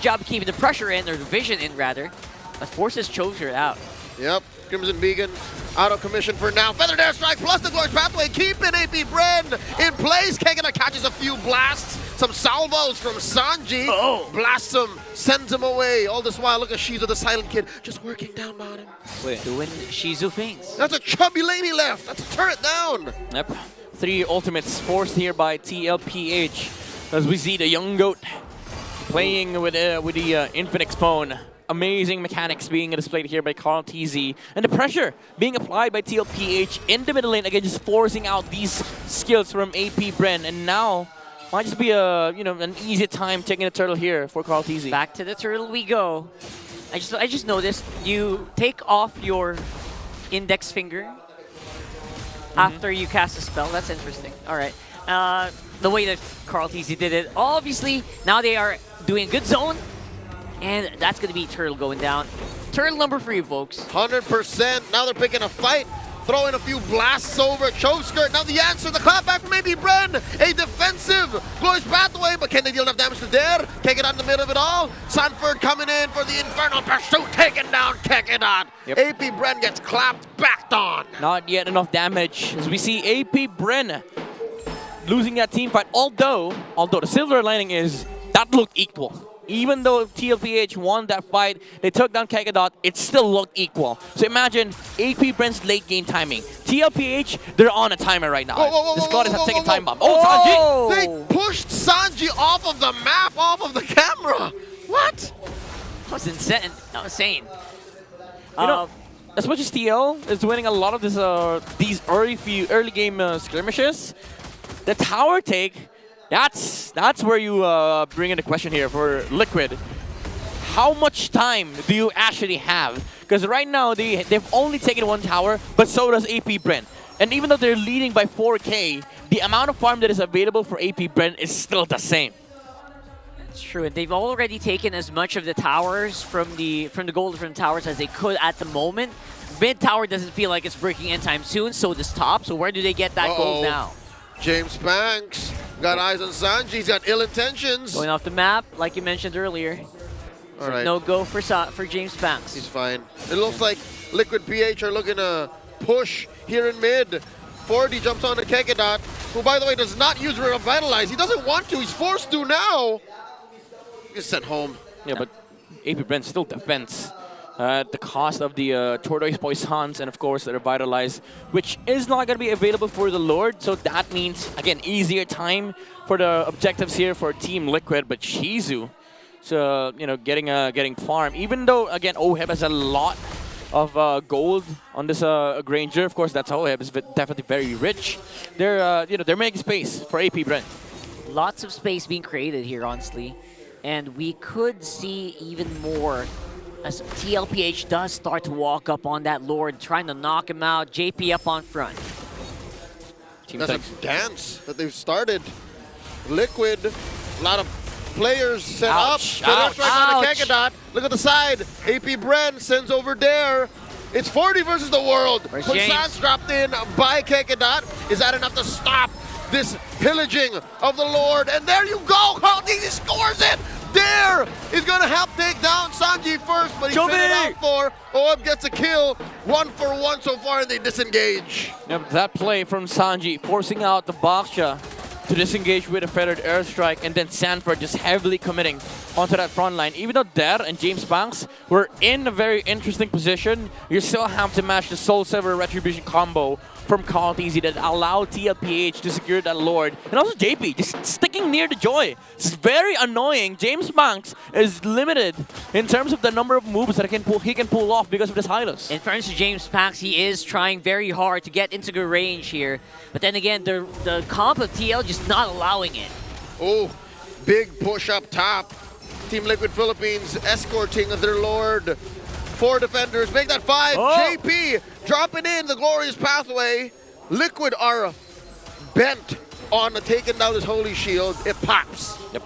job of keeping the pressure in, or the vision in rather. But forces Choser out. Yep, Crimson Vegan out of commission for now. Feathered Airstrike plus the Glorious Pathway, keeping AP Bren in place. Kegana catches a few blasts. Some salvos from Sanji. Oh. Blasts him, sends him away. All this while, look at Shizu, the silent kid, just working down bottom. Wait, doing Shizu things. That's a chubby lane he left. That's a turret down. Yep. 3 ultimates forced here by TLPH. As we see the young GOAT playing with the Infinite Spawn. Amazing mechanics being displayed here by Carl TZ. And the pressure being applied by TLPH in the middle lane. Again, just forcing out these skills from AP Bren. And now, might just be an easy time taking a turtle here for Carl TZ. Back to the turtle we go. I just noticed you take off your index finger after you cast a spell. That's interesting. All right. The way that Carl TZ did it, obviously, now they are doing a good zone, and that's going to be Turtle going down. Turtle number 3, folks. 100%. Now they're picking a fight. Throwing a few blasts over choke skirt. Now the answer, the clapback from AP Bren. A defensive glorious pathway, but can they deal enough damage to Dare? Take it out in the middle of it all. Sanford coming in for the Infernal Pursuit, taking down Kekedot. Yep. AP Bren gets clapped, backed on. Not yet enough damage. As we see AP Bren losing that team fight. Although the silver lining is that looked equal. Even though TLPH won that fight, they took down Kekedot, it still looked equal. So imagine AP Bren's late game timing. TLPH, they're on a timer right now. The squad is at second time bomb. Oh, Sanji! They pushed Sanji off of the map, off of the camera. What? That was insane. You know, as much as TL is winning a lot of these early game skirmishes, the tower take, that's where you bring in the question here for Liquid. How much time do you actually have? Because right now they've only taken 1 tower, but so does AP Bren. And even though they're leading by 4K, the amount of farm that is available for AP Bren is still the same. It's true, and they've already taken as much of the towers from the gold from the towers as they could at the moment. Mid tower doesn't feel like it's breaking anytime soon, so does top. So where do they get that gold now? James Banks got eyes on Sanji. He's got ill intentions. Going off the map, like you mentioned earlier. All right. No go for James Banks. He's fine. It looks like Liquid PH are looking to push here in mid. 40 jumps on to Kekedot, who, by the way, does not use Revitalize. He doesn't want to. He's forced to now. He's sent home. Yeah, but AP Bren still defends. At the cost of the Tortoise Poisons and, of course, the Revitalize, which is not going to be available for the Lord. So that means, again, easier time for the objectives here for Team Liquid. But Shizu, so, you know, getting farm. Even though, again, OHEB has a lot of gold on this Granger. Of course, that's OHEB is definitely very rich. They're, they're making space for AP Bren. Lots of space being created here, honestly. And we could see even more as TLPH does start to walk up on that Lord, trying to knock him out. JP up on front. That's a dance that they've started. Liquid, a lot of players set up. Ouch, on the Kekedot. Look at the side. AP Bren sends over Dare. It's 40 versus the world. Poison's dropped in by Kekedot. Is that enough to stop this pillaging of the Lord? And there you go. Carl TZ scores it. Dare is going to help take down Sanji first, but he's been it out for. OHEB gets a kill. 1 for 1 so far, and they disengage. Yep, that play from Sanji, forcing out the Baksha to disengage with a feathered airstrike, and then Sanford just heavily committing onto that front line. Even though Dare and James Banks were in a very interesting position, you still have to match the Soul Silver Retribution combo from Carl TZ that allowed TLPH to secure that Lord. And also JP just sticking near the Joy. It's very annoying. James Banks is limited in terms of the number of moves that he can pull off because of this Hylos. In fairness to James Banks, he is trying very hard to get into good range here. But then again, the comp of TL just not allowing it. Oh, big push up top. Team Liquid Philippines escorting their Lord. 4 defenders, make that 5. JP dropping in the glorious pathway. Liquid are bent on taking down this Holy Shield. It pops. Yep.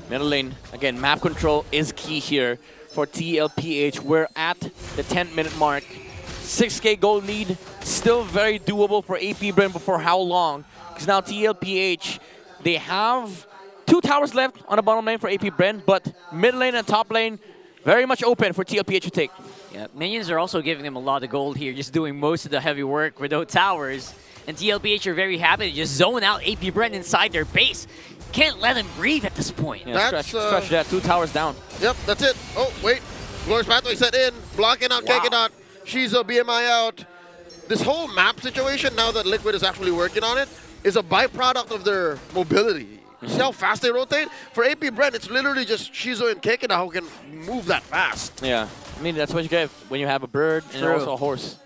Middle lane, again, map control is key here for TLPH. We're at the 10-minute mark. 6K gold lead, still very doable for AP Bren, but for how long? Because now TLPH, they have 2 towers left on the bottom lane for AP Bren, but mid lane and top lane, very much open for TLPH to take. Yeah, minions are also giving them a lot of gold here, just doing most of the heavy work with those towers. And TLPH are very happy to just zone out AP Bren inside their base. Can't let him breathe at this point. Yeah, stretch that, 2 towers down. Yep, that's it. Oh, wait. Glorious Pathway set in, blocking out Kekedot. Shizu BMI out. This whole map situation, now that Liquid is actually working on it, is a byproduct of their mobility. You see how fast they rotate? For AP Bren, it's literally just Shizu and Kekedot who can move that fast. Yeah, I mean, that's what you get when you have a bird and also a horse.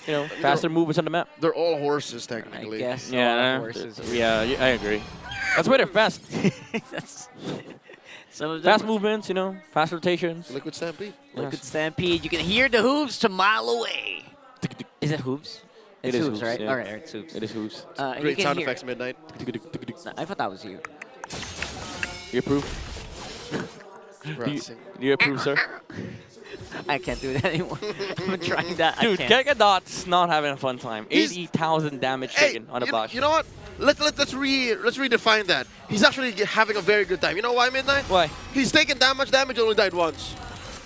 You know, faster movers on the map. They're all horses, technically. I guess. Yeah, horses. yeah, I agree. That's why they're fast. Some of them Fast movements, you know, fast rotations. Liquid Stampede. Liquid Stampede. You can hear the hooves a mile away. Is it hooves? It It's is hooves, hooves, right? yeah. All right, it's hooves. It is hooves. And you Great can sound hear effects, it. Midnight. No, I thought that was you. You approve? do you approve, sir? I can't do that anymore. I'm trying that. Dude, I can't. Gekadot's not having a fun time. 80,000 damage taken on a Bosch. You know what? Let's redefine that. He's actually having a very good time. You know why, Midnight? Why? He's taken that much damage, only died once.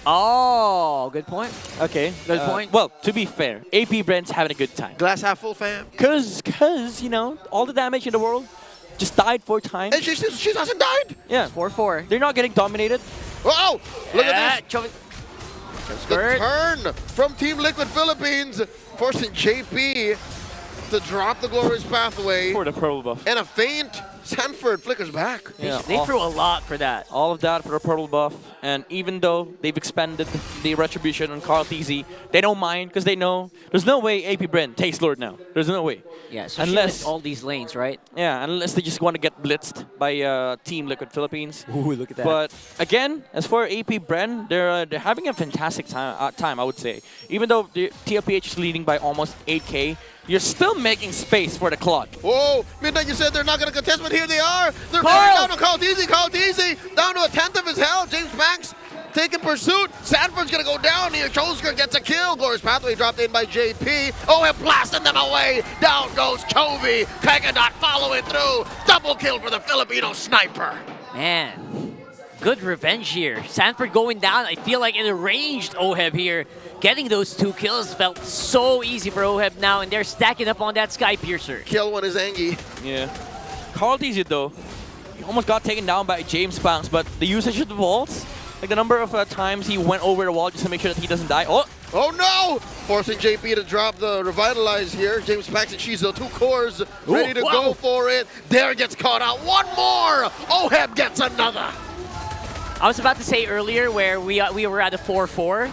Oh, good point. Okay. Good point. Well, to be fair, AP Bren's having a good time. Glass half full, fam. Cause you know, all the damage in the world just died 4 times. And she hasn't died. Yeah. 4-4. They're not getting dominated. Oh, look at this. It's the turn from Team Liquid Philippines, forcing JP to drop the glorious pathway. For the purple buff. And a feint. Sanford flickers back. They threw a lot for that. All of that for the purple buff. And even though they've expanded the retribution on Carl TZ, they don't mind because they know there's no way AP Bren takes Lord now. There's no way. Yeah, so unless all these lanes, right? Yeah, unless they just want to get blitzed by Team Liquid Philippines. Ooh, look at that. But again, as for AP Bren, they're having a fantastic time, I would say. Even though the TLPH is leading by almost 8K, you're still making space for the clock. Whoa, Midnight, you said they're not going to contest, but here they are. They're bearing down on Carl TZ, down to 1/10 of his health. James Banks taking pursuit. Sanford's going to go down here. Chosker gets a kill. Glorious Pathway dropped in by JP. Oh, and blasting them away. Down goes Chovy. Kagadot following through. Double kill for the Filipino sniper. Man, good revenge here. Sanford going down. I feel like it arranged OHEB here. Getting those 2 kills felt so easy for OHEB now, and they're stacking up on that Sky Piercer. Kill one is Angie. Yeah. Carl TZ though, he almost got taken down by James Banks, but the usage of the walls, like the number of times he went over the wall just to make sure that he doesn't die. Oh no! Forcing JP to drop the Revitalize here. James Banks and Shizo, 2 cores, ready to go for it. Dare gets caught out. One more! OHEB gets another. I was about to say earlier where we were at a 4-4.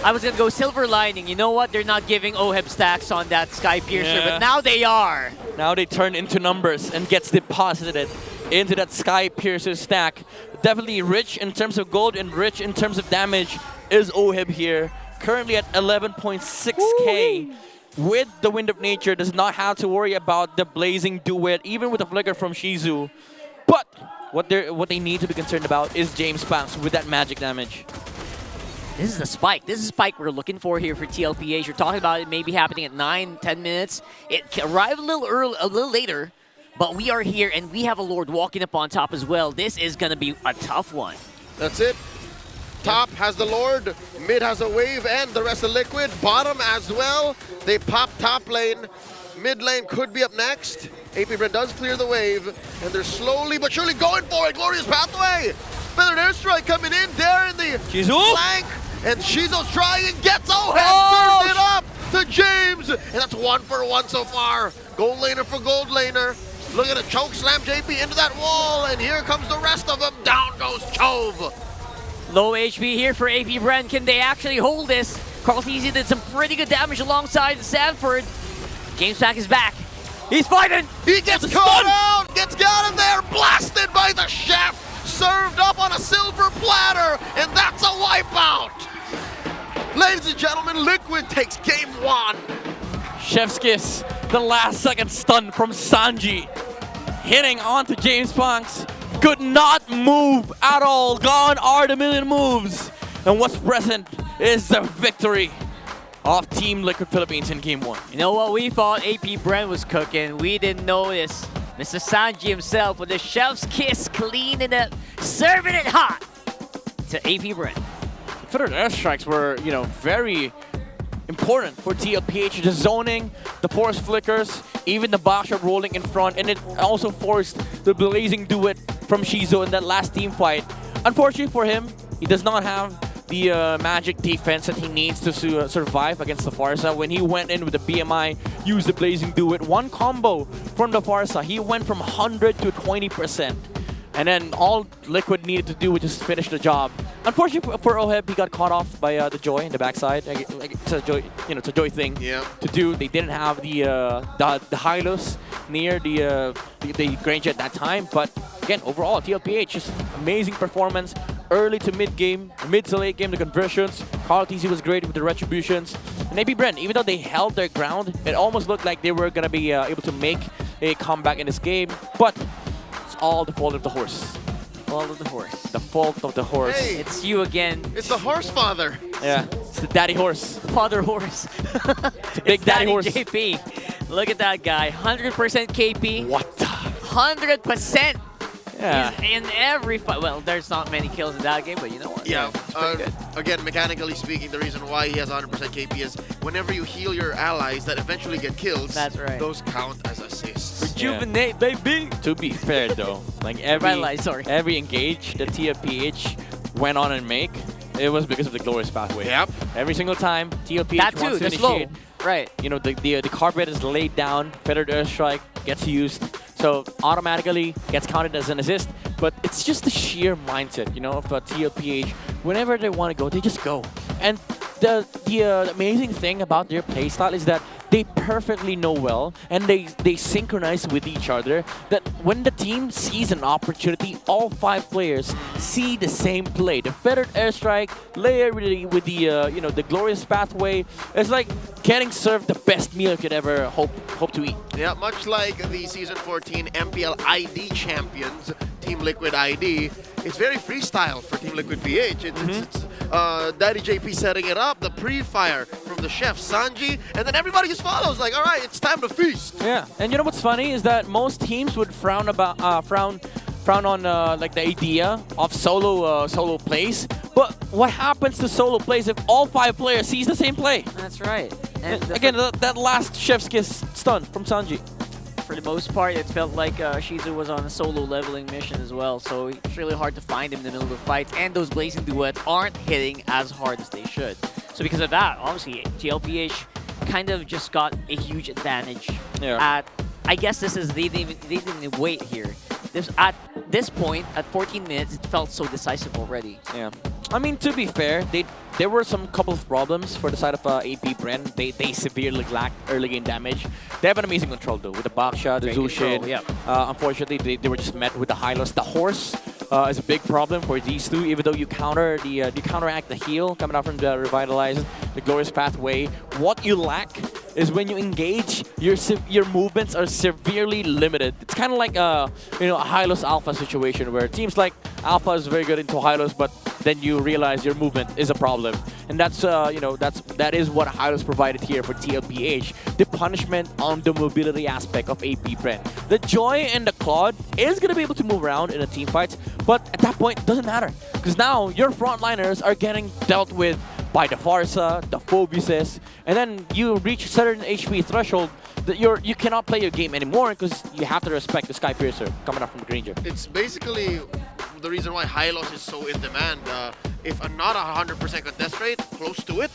I was going to go Silver Lining. You know what? They're not giving OHEB stacks on that Sky Piercer, but now they are. Now they turn into numbers and gets deposited into that Sky Piercer stack. Definitely rich in terms of gold and rich in terms of damage is OHEB here. Currently at 11.6K. With the Wind of Nature, does not have to worry about the Blazing Duet, even with the flicker from Shizu. But what they need to be concerned about is James Banks with that magic damage. This is the spike. This is the spike we're looking for here for TLPH. You're talking about it maybe happening at 9-10 minutes. It can arrive a little later, but we are here and we have a Lord walking up on top as well. This is going to be a tough one. That's it. Top has the Lord, mid has a wave, and the rest of Liquid. Bottom as well. They pop top lane. Mid lane could be up next. AP Bren does clear the wave, and they're slowly but surely going for it. Glorious Pathway. Feathered Airstrike coming in there in the flank. And Shizo's trying and gets serves it up to James. And that's 1 for 1 so far. Gold laner for gold laner. Look at it, choke slam JP into that wall. And here comes the rest of them. Down goes Chove. Low HP here for AP Bren. Can they actually hold this? Carl TZ did some pretty good damage alongside Sanford. James Pack is back. He's fighting. He gets caught out. Gets out of there. Blasted by the chef. Served up on a silver platter. And that's a wipeout. Ladies and gentlemen, Liquid takes game 1. Chef's kiss. The last second stun from Sanji. Hitting onto James Banks. Could not move at all. Gone are the million moves. And what's present is the victory of Team Liquid Philippines in game 1. You know what? We thought AP Bren was cooking. We didn't notice. Mr. Sanji himself with the chef's kiss, cleaning it, serving it hot to AP Bren. Feathered airstrikes were, you know, very important for TLPH. The zoning, the force flickers, even the box shot rolling in front, and it also forced the Blazing Duet from Shizo in that last team fight. Unfortunately for him, he does not have the magic defense that he needs to survive against the Farsa. When he went in with the BMI, used the Blazing Duet, one combo from the Farsa, he went from 100 to 20%. And then all Liquid needed to do was just finish the job. Unfortunately for OHEB, he got caught off by the Joy in the backside. It's a Joy, you know, it's a Joy thing to do. They didn't have the Hylos near the Grange at that time, but again, overall, TLPH, just amazing performance. Early to mid game, mid to late game, the conversions. Carl TC was great with the retributions. And AP Bren, even though they held their ground, it almost looked like they were going to be able to make a comeback in this game. But it's all the fault of the horse. Fault of the horse. The fault of the horse. Hey, it's you again. It's the horse father. Yeah, it's the daddy horse. Father horse. It's a big daddy horse. JP. Look at that guy. 100% KP. What? 100%. Yeah. He's in every fight. Well, there's not many kills in that game, but you know what? Yeah, it's pretty good. again, mechanically speaking, the reason why he has 100% KP is whenever you heal your allies that eventually get kills, that's right. Those count as assists. Rejuvenate, baby! To be fair, though, like every engage that TLPH went on and make, it was because of the glorious pathway. Yep. Every single time TLPH That too, wants to the slow. initiate, right? You know, the carpet is laid down, feathered airstrike gets used, so automatically gets counted as an assist. But it's just the sheer mindset, you know, of TLPH. Whenever they want to go, they just go. And the amazing thing about their playstyle is that they perfectly know well, and they synchronize with each other, that when the team sees an opportunity, all 5 players see the same play. The feathered airstrike, layered with the you know, the glorious pathway. It's like getting served the best meal you could ever hope to eat. Yeah, much like the Season 14 MPL ID champions, Team Liquid ID, it's very freestyle for Team Liquid PH. It's Daddy JP setting it up, the pre-fire from the chef Sanji, and then everybody just follows. Like, all right, it's time to feast. Yeah, and you know what's funny is that most teams would frown on like the idea of solo plays. But what happens to solo plays if all 5 players sees the same play? That's right. And again, that last chef's kiss stun from Sanji. For the most part, it felt like Shizu was on a solo leveling mission as well, so it's really hard to find him in the middle of the fights, and those blazing duets aren't hitting as hard as they should. So because of that, obviously, TLPH kind of just got a huge advantage at, I guess this is, they didn't even wait here. At this point, at 14 minutes, it felt so decisive already. Yeah. I mean, to be fair, there were some couple of problems for the side of AP Bren. They severely lacked early game damage. They have an amazing control though, with the Baksha, the Zushin. Yeah. Unfortunately, they were just met with the Hylos. The horse is a big problem for these two, even though you counteract the heal coming out from the Revitalize, the Glorious Pathway. What you lack is when you engage, your movements are severely limited. It's kind of like a Hylos Alpha situation where teams like Alpha is very good into Hylos, but then you realize your movement is a problem. And that's that is what Hylos provided here for TLPH. The punishment on the mobility aspect of AP Bren. The Joy and the Claude is gonna be able to move around in a team fight, but at that point it doesn't matter. Because now your frontliners are getting dealt with by the Farsa, the Phobiuses, and then you reach a certain HP threshold that you cannot play your game anymore because you have to respect the Sky Piercer coming up from the Granger. It's basically the reason why Hylos is so in demand. If not 100% contest rate, close to it,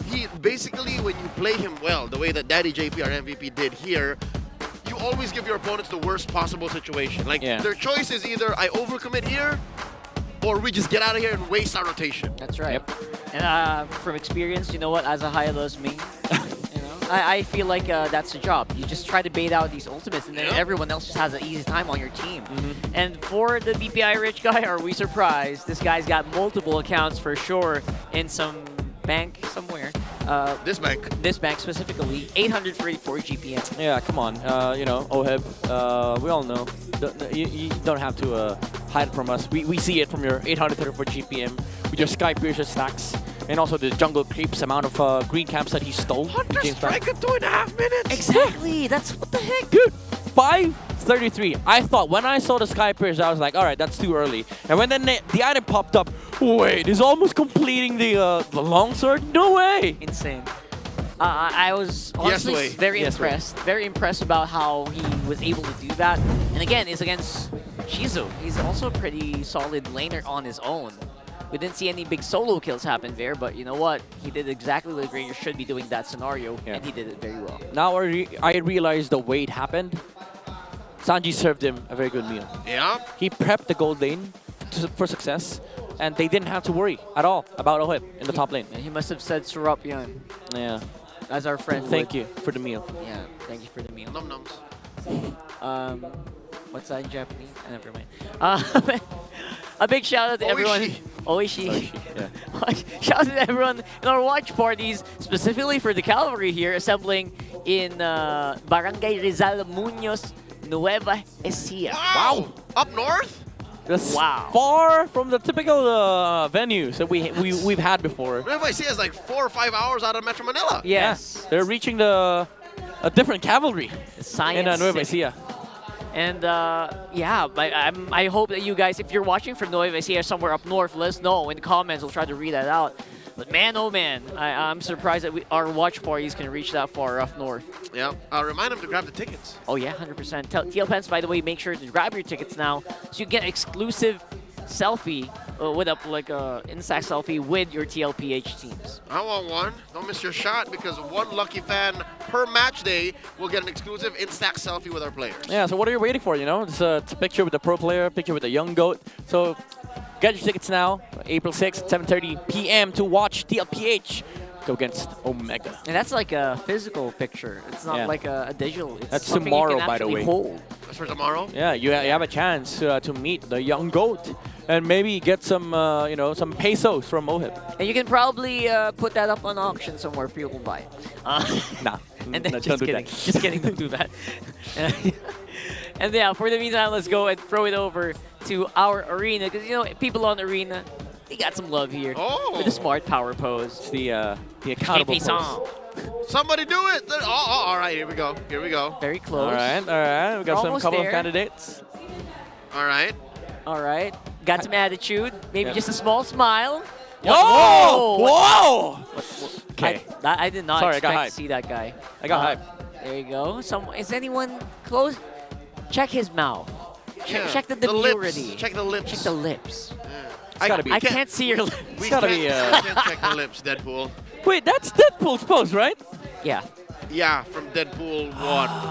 he basically, when you play him well, the way that Daddy JP, our MVP, did here, you always give your opponents the worst possible situation. Like, their choice is either I overcommit here, or we just get out of here and waste our rotation. That's right. Yep. And from experience, you know what, as a Hylos main, I feel like that's the job. You just try to bait out these ultimates, and then everyone else just has an easy time on your team. And for the BPI rich guy, are we surprised? This guy's got multiple accounts for sure in some bank somewhere. This bank specifically, 844 GPM. Yeah, come on. OHEB, we all know. You don't have to hide it from us. We see it from your 834 GPM with your Sky Piercer stacks. And also the jungle creeps amount of green camps that he stole. Hunter strike at 2.5 minutes. Exactly. That's what the heck. Dude, 5:33. I thought when I saw the Sky Piercer, I was like, all right, that's too early. And when then the item popped up, wait, he's almost completing the longsword? No way. Insane. I was honestly very impressed. Very impressed about how he was able to do that. And again, it's against Shizu. He's also a pretty solid laner on his own. We didn't see any big solo kills happen there, but you know what? He did exactly what a Granger should be doing that scenario, and he did it very well. Now I realized the way it happened. Sanji served him a very good meal. Yeah. He prepped the gold lane for success, and they didn't have to worry at all about OHIP in the top lane. He must have said Serapion. Yeah. As our friend Thank you for the meal. Yeah, thank you for the meal. Num nums. What's that in Japanese? Never mind. A big shout out to everyone. Oishi. Yeah. Shout out to everyone in our watch parties, specifically for the cavalry here, assembling in Barangay Rizal Muñoz, Nueva Ecija. Wow! Up north? That's Wow. far from the typical venues that we've had before. Nueva Ecija is like 4 or 5 hours out of Metro Manila. Yes. They're reaching a different cavalry Science in Nueva City. Ecija. And yeah, I hope that you guys, if you're watching from Nueva Ecija somewhere up north, let us know in the comments. We'll try to read that out. But man, oh man, I'm surprised that our watch parties can reach that far up north. Yeah, I'll remind them to grab the tickets. Oh yeah, 100%. TLPH, by the way, make sure to grab your tickets now so you get exclusive selfie with a Instax selfie with your TLPH teams. I want one. Don't miss your shot because one lucky fan per match day will get an exclusive Instax selfie with our players. Yeah, so what are you waiting for, you know? It's a picture with the pro player, picture with the young GOAT. So get your tickets now, April 6th, 7:30 p.m. to watch TLPH go against Omega. And that's like a physical picture. It's not Yeah. like a digital. It's That's something tomorrow, you can by the actually way. hold. That's for tomorrow? Yeah, you have a chance to meet the young GOAT and maybe get some, some pesos from Mohib. And you can probably put that up on auction somewhere for people to buy. Nah, And then don't just do kidding. that. Just kidding, don't do that. And yeah, for the meantime, let's go and throw it over to our arena. Because, you know, people on arena, they got some love here. Oh. With the smart power pose. It's the accountable JP pose. song. Somebody do it! All right, here we go. Here we go. Very close. All right. We got some Almost couple there. of candidates. All right. All right. Got some attitude. Maybe Yeah. just a small smile. Whoa! Whoa! Okay. I did not Sorry, I got expect hyped. to see that guy. I got hyped. There you go. Is anyone close? Check his mouth. Yeah. Check the The lips. demurity. Check the lips. Check the lips. It's gotta be. I can't see your lips. We gotta can't, be, we can't check the lips, Deadpool. Wait, that's Deadpool's pose, right? Yeah. Yeah, from Deadpool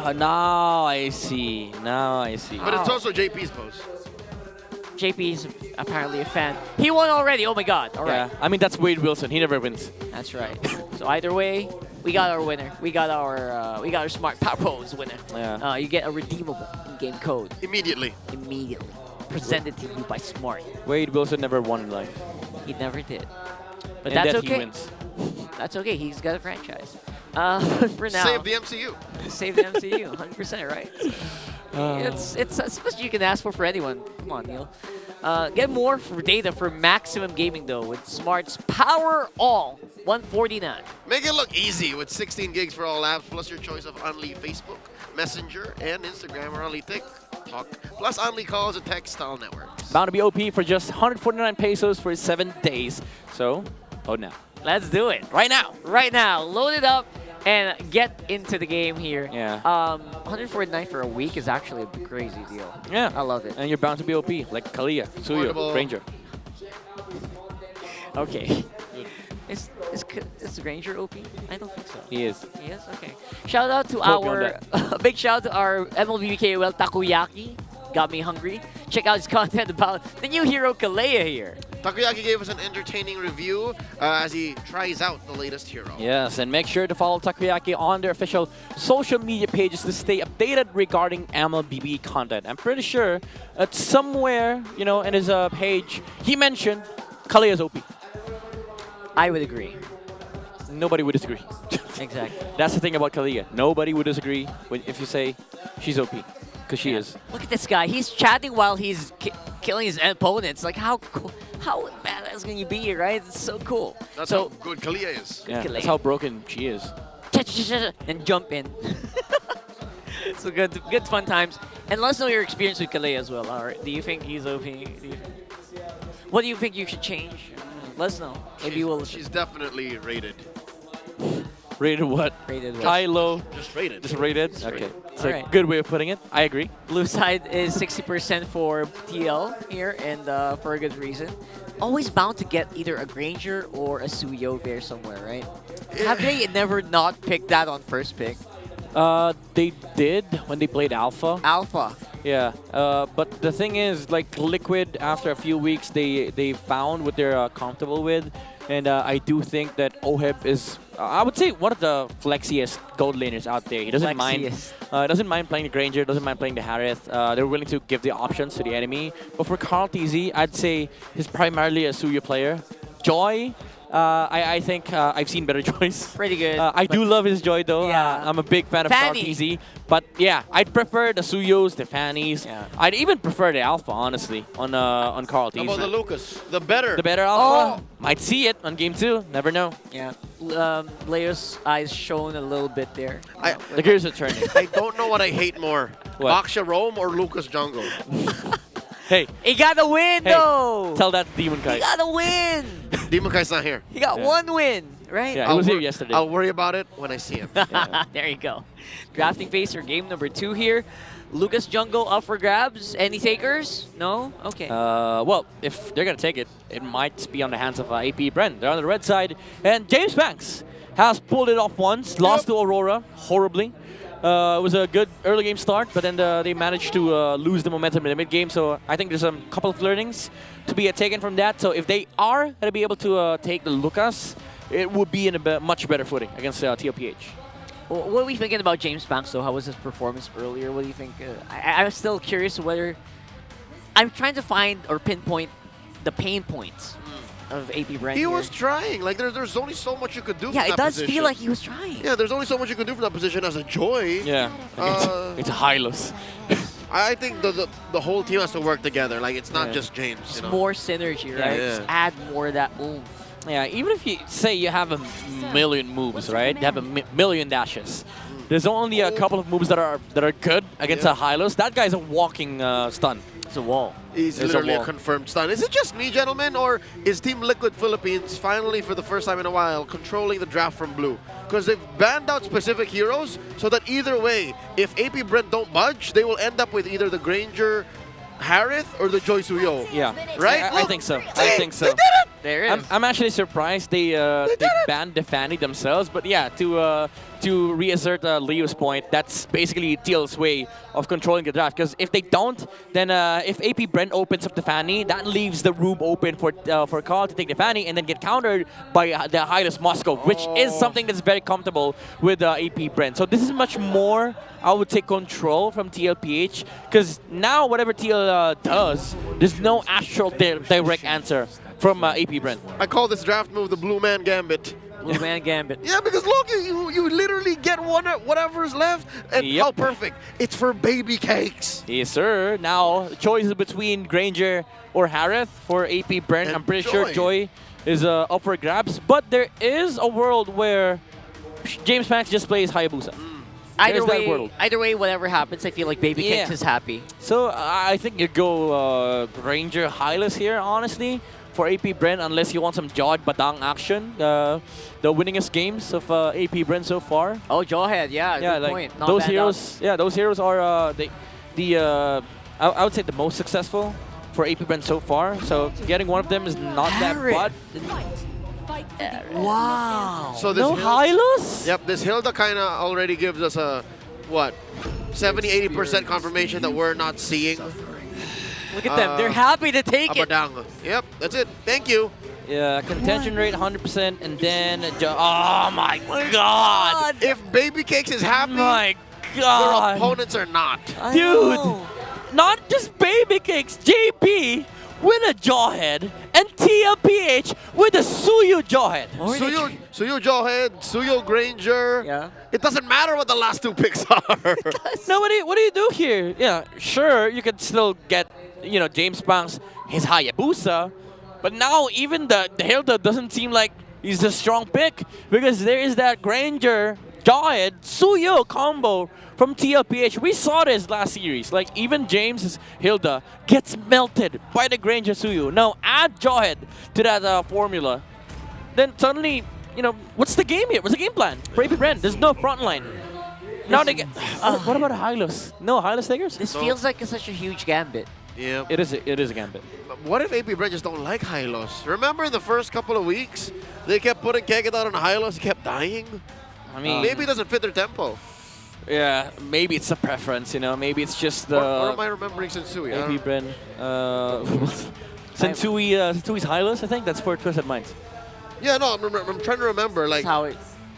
1. Now I see. But it's also JP's pose. JP is apparently a fan. He won already. Oh my God. All right. Yeah. I mean, that's Wade Wilson. He never wins. That's right. So either way, we got our winner. We got our smart power pose winner. Yeah. You get a redeemable in-game code Immediately. presented to you by Smart. Wade Wilson never won in life. He never did. But And that's that he okay. wins. That's okay. He's got a franchise. For now. Save the MCU. Save the MCU. 100% right. It's as much as you can ask for anyone. Come on, Neil. Get more data for maximum gaming though with Smart's Power All 149. Make it look easy with 16 gigs for all apps, plus your choice of Only Facebook, Messenger, and Instagram, or Only TikTok, plus Only calls and text to all networks. Bound to be OP for just 149 pesos for 7 days. So, now. Let's do it. Right now. Right now. Load it up and get into the game here. Yeah. 149 for a week is actually a crazy deal. Yeah. I love it. And you're bound to be OP, like Kalia, Suyo, Affordable. Ranger. Okay. Is Ranger OP? I don't think so. He is. He is? Okay. Shout out to Quote me on our big shout out to our MLB KOL Takoyaki. Got me hungry. Check out his content about the new hero Kalea here. Takoyaki gave us an entertaining review as he tries out the latest hero. Yes, and make sure to follow Takoyaki on their official social media pages to stay updated regarding MLBB content. I'm pretty sure that somewhere, in his page, he mentioned Kalea's OP. I would agree. Nobody would disagree. Exactly. That's the thing about Kalia. Nobody would disagree if you say she's OP, because she is. Look at this guy. He's chatting while he's killing his opponents. Like, how cool, how badass can you be, right? It's so cool. That's so how good Kalia is. Yeah, Kalea. that's how broken she is. And jump in. So good fun times. And let us know your experience with Kalea as well. All right. Do you think he's OP? What do you think you should change? Let us know. Maybe we'll. She's definitely rated. Rated what? Rated what? High, low? Just rated. Just rated? Just Okay. rated. It's All a right. good way of putting it. I agree. Blue side is 60% for TL here, and for a good reason. Always bound to get either a Granger or a Suyo there somewhere, right? Have they never not picked that on first pick? They did when they played Alpha. Alpha. Yeah, but the thing is, like Liquid, after a few weeks, they found what they're comfortable with. And I do think that Oheb is, I would say, one of the flexiest gold laners out there. He doesn't doesn't mind playing the Granger, doesn't mind playing the Harith. They're willing to give the options to the enemy. But for Carl TZ, I'd say he's primarily a Suyo player. Joy, I think I've seen better Joys. Pretty good. I do love his Joy though. Yeah. I'm a big fan of Carl TZ. But yeah, I'd prefer the Suyos, the Fannies. Yeah. I'd even prefer the Alpha, honestly, on Carl TZ. How about the Lucas? The better. The better Alpha. Might see it on game 2. Never know. Yeah. Leo's eyes shown a little bit there. The gears are turning. I don't know what I hate more. What? Baksha Rome or Lucas Jungle? Hey. He got the win, though. Tell that to Demon Kai. He got the win. Demon Kai's not here. He got one win, right? Yeah, he was here yesterday. I'll worry about it when I see him. There you go. Drafting phase for game number 2 here. Lucas Jungle up for grabs. Any takers? No? Okay. Well, if they're going to take it, it might be on the hands of AP Bren. They're on the red side. And James Banks has pulled it off once. Lost to Aurora horribly. It was a good early game start, but then they managed to lose the momentum in the mid game. So I think there's a couple of learnings to be taken from that. So if they are going to be able to take the Lucas, it would be in a much better footing against TLPH. What are we thinking about James Banks, though? How was his performance earlier? What do you think? I'm still curious whether... I'm trying to find or pinpoint the pain points of AP Bren. He was trying. Like, there's only so much you could do from that position. Yeah, it does position. feel like he was trying. Yeah, there's only so much you can do from that position as a Joy. Yeah. It's a Hylos. I think the whole team has to work together. Like, it's not just James. It's more synergy, right? Just add more of that move. Yeah, even if you say you have a million moves, right? You have a million dashes. There's only a couple of moves that are good against a Hylos. That guy's a walking stun. It's a wall. He's literally a confirmed stun. Is it just me, gentlemen, or is Team Liquid Philippines finally, for the first time in a while, controlling the draft from blue? Because they've banned out specific heroes, so that either way, if AP Bren don't budge, they will end up with either the Granger, Harith, or the Joy Suyo. Yeah. Right? I think so. I think so. They did it! There is. I'm actually surprised they banned the Fanny themselves, but yeah, to reassert Leo's point, that's basically TL's way of controlling the draft. Because if they don't, then if AP Bren opens up the Fanny, that leaves the room open for Carl to take the Fanny and then get countered by the Hylos Moscow, which is something that's very comfortable with AP Bren. So this is much more, I would say, control from TLPH. Because now whatever TL does, there's no actual direct answer from AP Bren. I call this draft move the Blue Man Gambit. Blue Man Gambit. Yeah, because look, you literally get whatever's left, and how perfect. It's for baby cakes. Yes, sir. Now, choices between Granger or Harith for AP Bren. And I'm pretty sure Joy is up for grabs. But there is a world where James Banks just plays Hayabusa. Either way, whatever happens, I feel like Baby Cakes is happy. So I think you go Granger Hylos here, honestly, for AP Bren, unless you want some Jawhead Batang action. The winningest games of AP Bren so far. Oh, Jawhead, yeah, good like point. Not those bad heroes. out. Yeah, those heroes are I would say the most successful for AP Bren so far. So getting one of them is not that bad. Wow. So this Hylos? Yep, this Hilda kind of already gives us a, what, 70-80% confirmation that we're not seeing. Look at them. They're happy to take it. Abadang. Yep, that's it. Thank you. Yeah, contention rate 100%, and then oh my god! If Baby Cakes is happy, my god, their opponents are not. Dude, not just Baby Cakes, JP with a Jawhead, and TLPH with a Suyo Jawhead. Suyo Jawhead, Suyo Granger. Yeah. It doesn't matter what the last two picks are. No, what do you do here? Yeah, sure, you could still get, James Banks, his Hayabusa, but now even the Hilda doesn't seem like he's a strong pick because there is that Granger, Jawhead, Suyo combo from TLPH. We saw this last series. Like, even James's Hilda gets melted by the Granger Suyo. Now, add Jawhead to that formula. Then suddenly, what's the game here? What's the game plan for AP Bren? There's no front line. Now they get... what about Hylos? No Hylos takers? This feels like it's such a huge gambit. Yeah. It is a gambit. What if AP Bren just don't like Hylos? Remember in the first couple of weeks, they kept putting Kegetan on Hylos, he kept dying? I mean... maybe it doesn't fit their tempo. Yeah, maybe it's a preference, maybe it's just the... Or am I remembering Sensui? AP Bren. Sensui's Hylos, I think. That's for Twisted Minds. Yeah, no, I'm trying to remember. Like,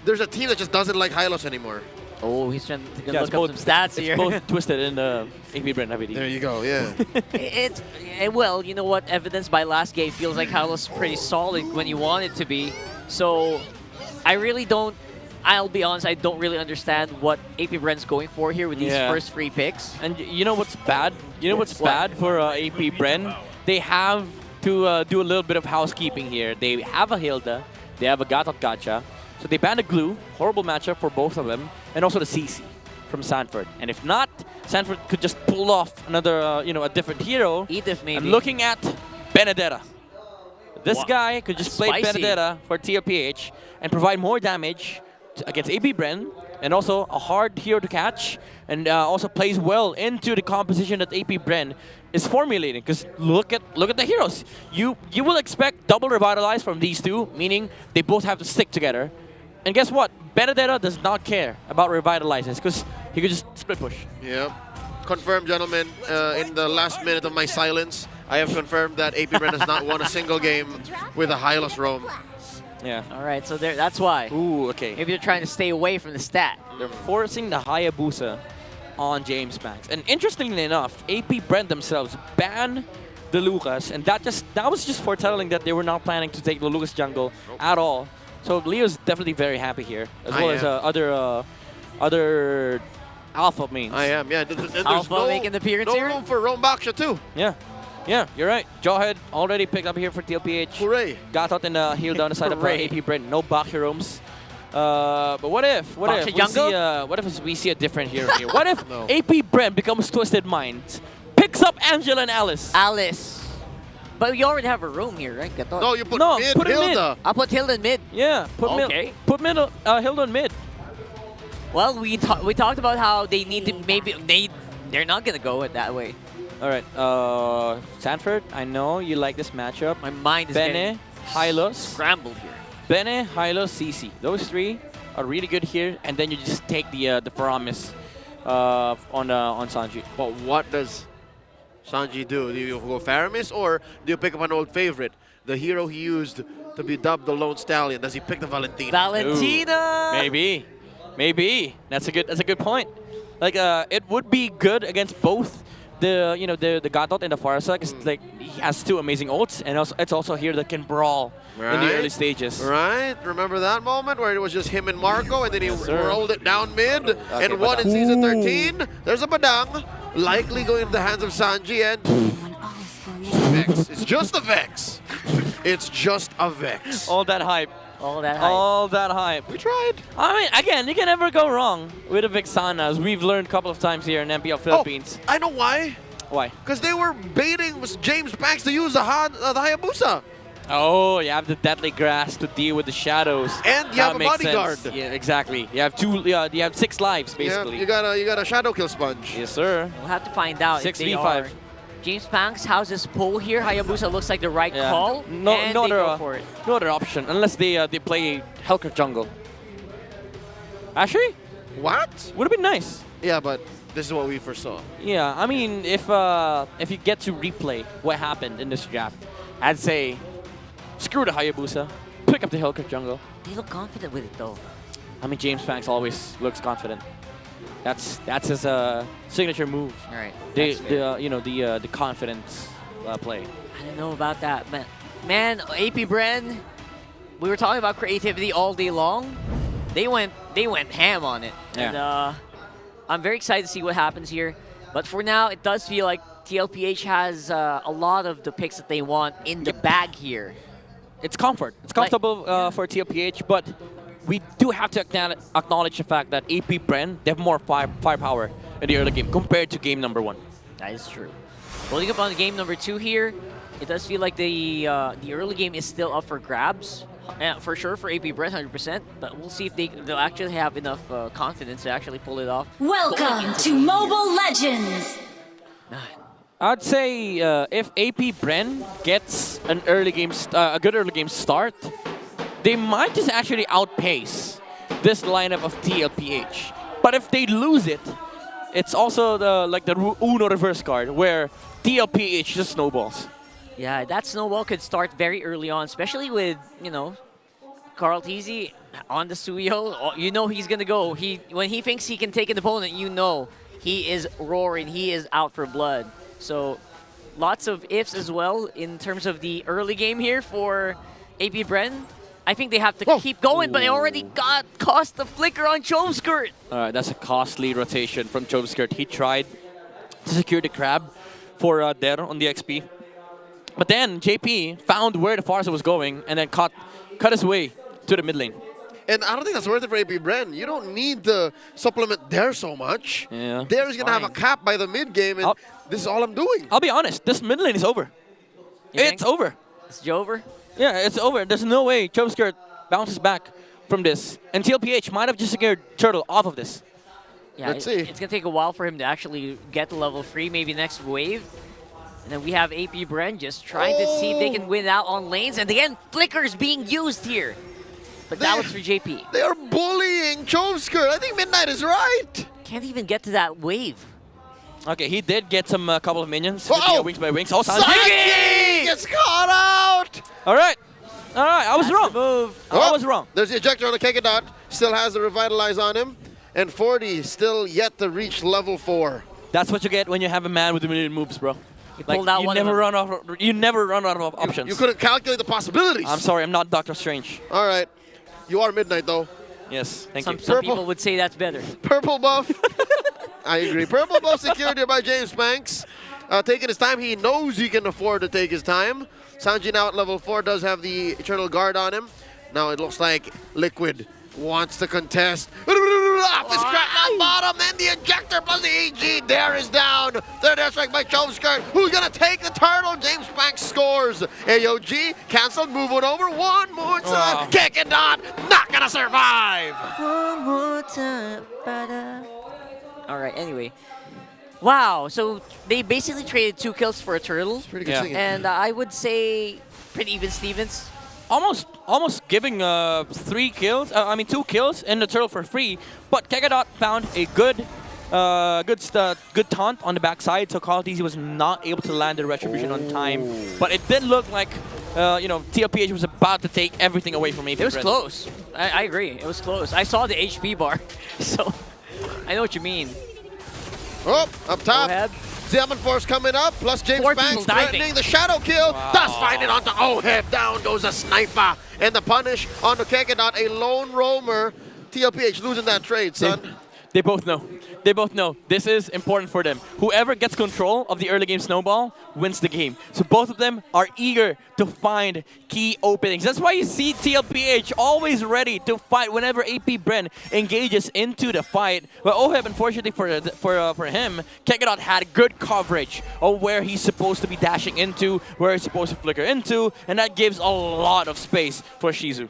there's a team that just doesn't like Hylos anymore. Oh, he's trying to look up some stats here. It's both Twisted and AP Bren IVD. There you go, yeah. Well, you know what? Evidenced by last game, feels like Hylos pretty solid when you want it to be. So, I really don't. I'll be honest, I don't really understand what AP Bren's going for here with these first 3 picks. And you know what's bad? You know what's bad for AP Bren? They have to do a little bit of housekeeping here. They have a Hilda, they have a Gatot Gacha, so they banned a Glue, horrible matchup for both of them, and also the CC from Sanford. And if not, Sanford could just pull off another, a different hero. Edith, maybe. I'm looking at Benedetta. This guy could just play Spicy. Benedetta for TLPH and provide more damage against AP Bren, and also a hard hero to catch, and also plays well into the composition that AP Bren is formulating. Because look at the heroes. You will expect double revitalize from these two, meaning they both have to stick together. And guess what? Benedetta does not care about revitalizes because he could just split push. Yeah. Confirmed, gentlemen. In the last minute of my silence, I have confirmed that AP Bren has not won a single game with a Hylos roam. Yeah. All right, so that's why. Ooh, okay. Maybe they're trying to stay away from the stat. They're forcing the Hayabusa on James Max. And interestingly enough, AP Bren themselves ban the Lucas, and that was just foretelling that they were not planning to take the Lucas jungle at all. So Leo's definitely very happy here, as well as other Alpha mains. I am, yeah. And there's Alpha making an appearance here? No room for Rome Baksha too. Yeah. Yeah, you're right. Jawhead already picked up here for TLPH. Hooray. Got out and healed down the side of AP Bren. No Baksha roams. But what if we see a different hero here? What if AP Bren becomes Twisted Minds, picks up Angela and Alice? But we already have a room here, right? No, you put mid, put Hilda. Mid. I'll put Hilda in mid. Yeah, put Hilda in mid. Well, we talked about how they need to they're not gonna go it that way. All right, Sanford, I know you like this matchup. My mind is Bene, Hylos, scrambled here. Bene, Hylos, CC. Those 3 are really good here, and then you just take the Paramis on Sanji. But what does Sanji do? Do you go Faramis, or do you pick up an old favorite? The hero he used to be dubbed the Lone Stallion. Does he pick the Valentina? Valentina! Ooh, maybe. That's a good point. Like it would be good against both the Gatot and the Farsa, because like he has 2 amazing ults, and also it's also here that can brawl in the early stages. Right. Remember that moment where it was just him and Marco, and then he rolled it down mid and won in season 13. There's a Badang, likely going into the hands of Sanji, and Vex. It's just a Vex. It's just a Vex. All that hype. All that hype. We tried. I mean, again, you can never go wrong with a Vexana, as we've learned a couple of times here in MPL Philippines. I know why. Why? Because they were baiting James Banks to use the Hayabusa. Oh, you have the Deadly Grass to deal with the shadows. And you have a bodyguard. Sense. Yeah, exactly. You have you have 6 lives, basically. Yeah, you got a shadow kill sponge. Yes, sir. We'll have to find out 6v5. James Banks houses pull here. Hayabusa looks like the right call. No go for it. No other option, unless they play Hellcat jungle. Actually? What? Would have been nice. Yeah, but this is what we foresaw. Yeah, I mean, if you get to replay what happened in this draft, I'd say screw the Hayabusa, pick up the Hellcat jungle. They look confident with it though. I mean, James Banks always looks confident. That's his signature move. All right. The confidence play. I don't know about that, man. AP Bren, we were talking about creativity all day long. They went ham on it, and I'm very excited to see what happens here. But for now, it does feel like TLPH has a lot of the picks that they want in the bag here. It's comfort. It's comfortable for TLPH, but we do have to acknowledge the fact that AP Bren, they have more firepower in the early game compared to game number 1. That is true. Holding up on game number 2 here, it does feel like the early game is still up for grabs. For sure for AP Bren, 100%. But we'll see if they'll actually have enough confidence to actually pull it off. Welcome to Mobile Legends! I'd say if AP Bren gets an early game, a good early game start, they might just actually outpace this lineup of TLPH. But if they lose it, it's also the Uno reverse card where TLPH just snowballs. Yeah, that snowball could start very early on, especially with, Carl Teasy on the Suyo, you know he's gonna go. When he thinks he can take an opponent, you know he is roaring. He is out for blood. So lots of ifs as well in terms of the early game here for AP Bren. I think they have to keep going, but they already cost the flicker on Choveskirt. All right, that's a costly rotation from Choveskirt. He tried to secure the crab for Der on the XP. But then JP found where the Farsa was going and then cut his way to the mid lane. And I don't think that's worth it for AP Bren. You don't need to supplement there so much. Yeah, there is going to have a cap by the mid game, and this is all I'm doing. I'll be honest, this mid lane is over. It's over. It's over? Yeah, it's over. There's no way Choveskirt bounces back from this. And TLPH might have just secured Turtle off of this. Yeah, Let's see. It's going to take a while for him to actually get to level 3, maybe next wave. And then we have AP Bren just trying to see if they can win out on lanes. And again, flickers being used here. But that was for JP. They are bullying Choveskirt. I think Midnight is right. Can't even get to that wave. Okay, he did get some couple of minions. Wings by wings. Oh, Sanji gets caught out. All right. I was wrong. I was wrong. There's the ejector on the Kekedot. Still has the Revitalize on him. And 40 still yet to reach level 4. That's what you get when you have a man with a million moves, bro. Pulled out one you never run out of options. You couldn't calculate the possibilities. I'm sorry, I'm not Doctor Strange. All right. You are Midnight, though. Yes, thank you. Some people would say that's better. Purple buff. I agree. Purple buff secured here by James Banks. Taking his time. He knows he can afford to take his time. Sanji now at level 4 does have the Eternal Guard on him. Now it looks like Liquid wants to contest. Off his crack down bottom, then the ejector plus the EG. There is down. Third airstrike by Choveskirt. Who's going to take the turtle? James Banks scores. AOG canceled, move it over. One more time. Kick it on. Not going to survive. One more time. All right, anyway. Wow, so they basically traded 2 kills for a turtle. Pretty good singing. And I would say pretty even Stevens. Almost giving 2 kills and the turtle for free. But Kekedot found a good taunt on the backside, so Carl Teasy was not able to land the retribution on time. But it did look like TLPH was about to take everything away from AP Bren. It was close. I agree. It was close. I saw the HP bar, so I know what you mean. Oh, up top. Zaman Force coming up, plus James Banks threatening the shadow kill. Does find it onto Oheb. Down goes a sniper. And the punish onto Kekedot, a lone roamer. TLPH losing that trade, son. They both know. They both know. This is important for them. Whoever gets control of the early game snowball wins the game. So both of them are eager to find key openings. That's why you see TLPH always ready to fight whenever AP Bren engages into the fight. But Oheb, unfortunately for him, Kekedot had good coverage of where he's supposed to be dashing into, where he's supposed to flicker into, and that gives a lot of space for Shizu.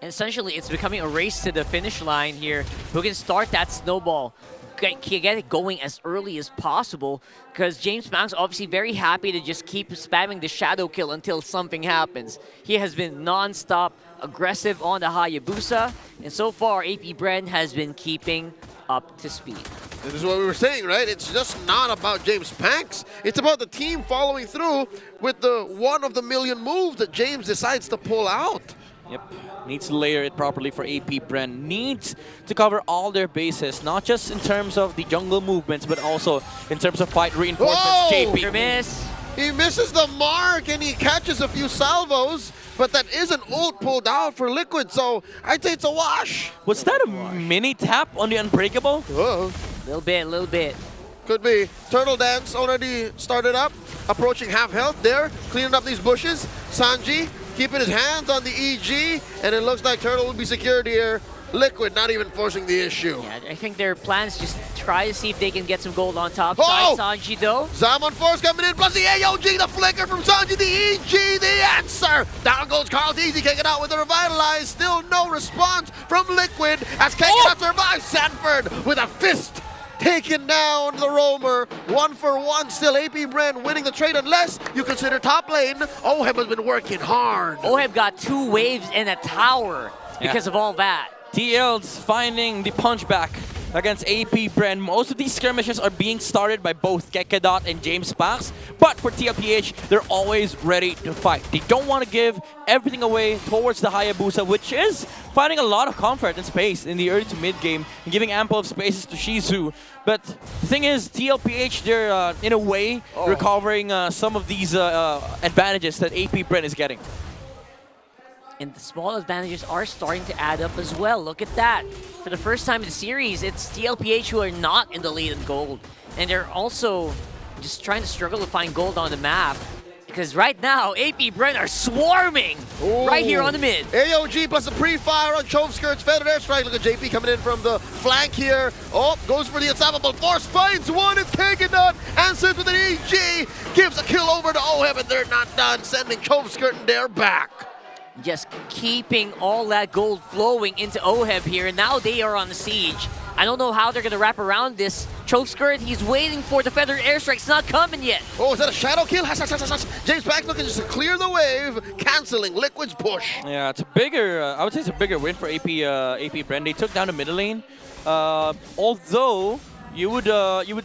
And essentially, it's becoming a race to the finish line here. Who can start that snowball, get it going as early as possible, because James Banks obviously very happy to just keep spamming the shadow kill until something happens. He has been non-stop aggressive on the Hayabusa, and so far, AP Bren has been keeping up to speed. This is what we were saying, right? It's just not about James Banks. It's about the team following through with the one-of-the-million move that James decides to pull out. Yep. Needs to layer it properly for AP Bren. Needs to cover all their bases, not just in terms of the jungle movements, but also in terms of fight reinforcements. JP. Miss. He misses the mark and he catches a few salvos, but that is an ult pulled out for Liquid, so I'd say it's a wash. Was that a mini tap on the Unbreakable? Little bit. Could be. Turtle Dance already started up, approaching half health there, cleaning up these bushes. Sanji keeping his hands on the EG, and it looks like Turtle will be secured here. Liquid not even forcing the issue. Yeah, I think their plans just try to see if they can get some gold on top side. Sanji though. Zaman Force coming in, plus the AOG, the flicker from Sanji, the EG, the answer. Down goes Carl Teasy, kicking out with the Revitalize. Still no response from Liquid as Kekedot survives. Sanford with a fist. Taking down the roamer, 1-for-1, still AP Bren winning the trade unless you consider top lane. Oheb has been working hard. Oheb got 2 waves in a tower because of all that. TL's finding the punchback against AP Bren. Most of these skirmishes are being started by both Kekedot and James Banks, But for TLPH, they're always ready to fight. They don't want to give everything away towards the Hayabusa, which is finding a lot of comfort and space in the early to mid game and giving ample of spaces to Shizu. But the thing is, TLPH, they're in a way recovering some of these advantages that AP Bren is getting. And the small advantages are starting to add up as well. Look at that. For the first time in the series, it's TLPH who are not in the lead in gold. And they're also just trying to struggle to find gold on the map. Because right now, AP Bren are swarming right here on the mid. AOG plus a pre-fire on Chovskirt's feathered airstrike. Look at JP coming in from the flank here. Oh, goes for the unstoppable force. Finds one. It's Kaganut. Answers with an EG. Gives a kill over to Oheb, and they're not done. Sending Chovskirt and Dare back. Just keeping all that gold flowing into Oheb here. And now they are on the siege. I don't know how they're going to wrap around this. Chovskirt, he's waiting for the feathered airstrike. It's not coming yet. Oh, is that a shadow kill? James Pax looking just to clear the wave, canceling Liquid's push. Yeah, it's a bigger, I would say it's a bigger win for AP Bren. They took down the middle lane. Although, you would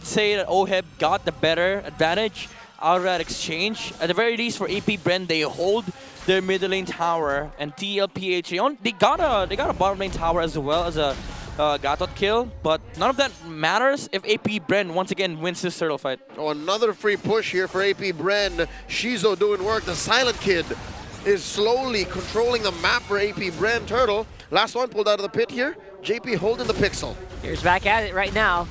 say that Oheb got the better advantage out of that exchange. At the very least, for AP Bren, they hold their middle lane tower, and TLPH, they got a bottom lane tower as well as a Gatot kill, but none of that matters if AP Bren once again wins this turtle fight. Oh, another free push here for AP Bren. Shizo doing work. The Silent Kid is slowly controlling the map for AP Bren. Turtle, last one pulled out of the pit here. JP holding the pixel. Here's back at it right now.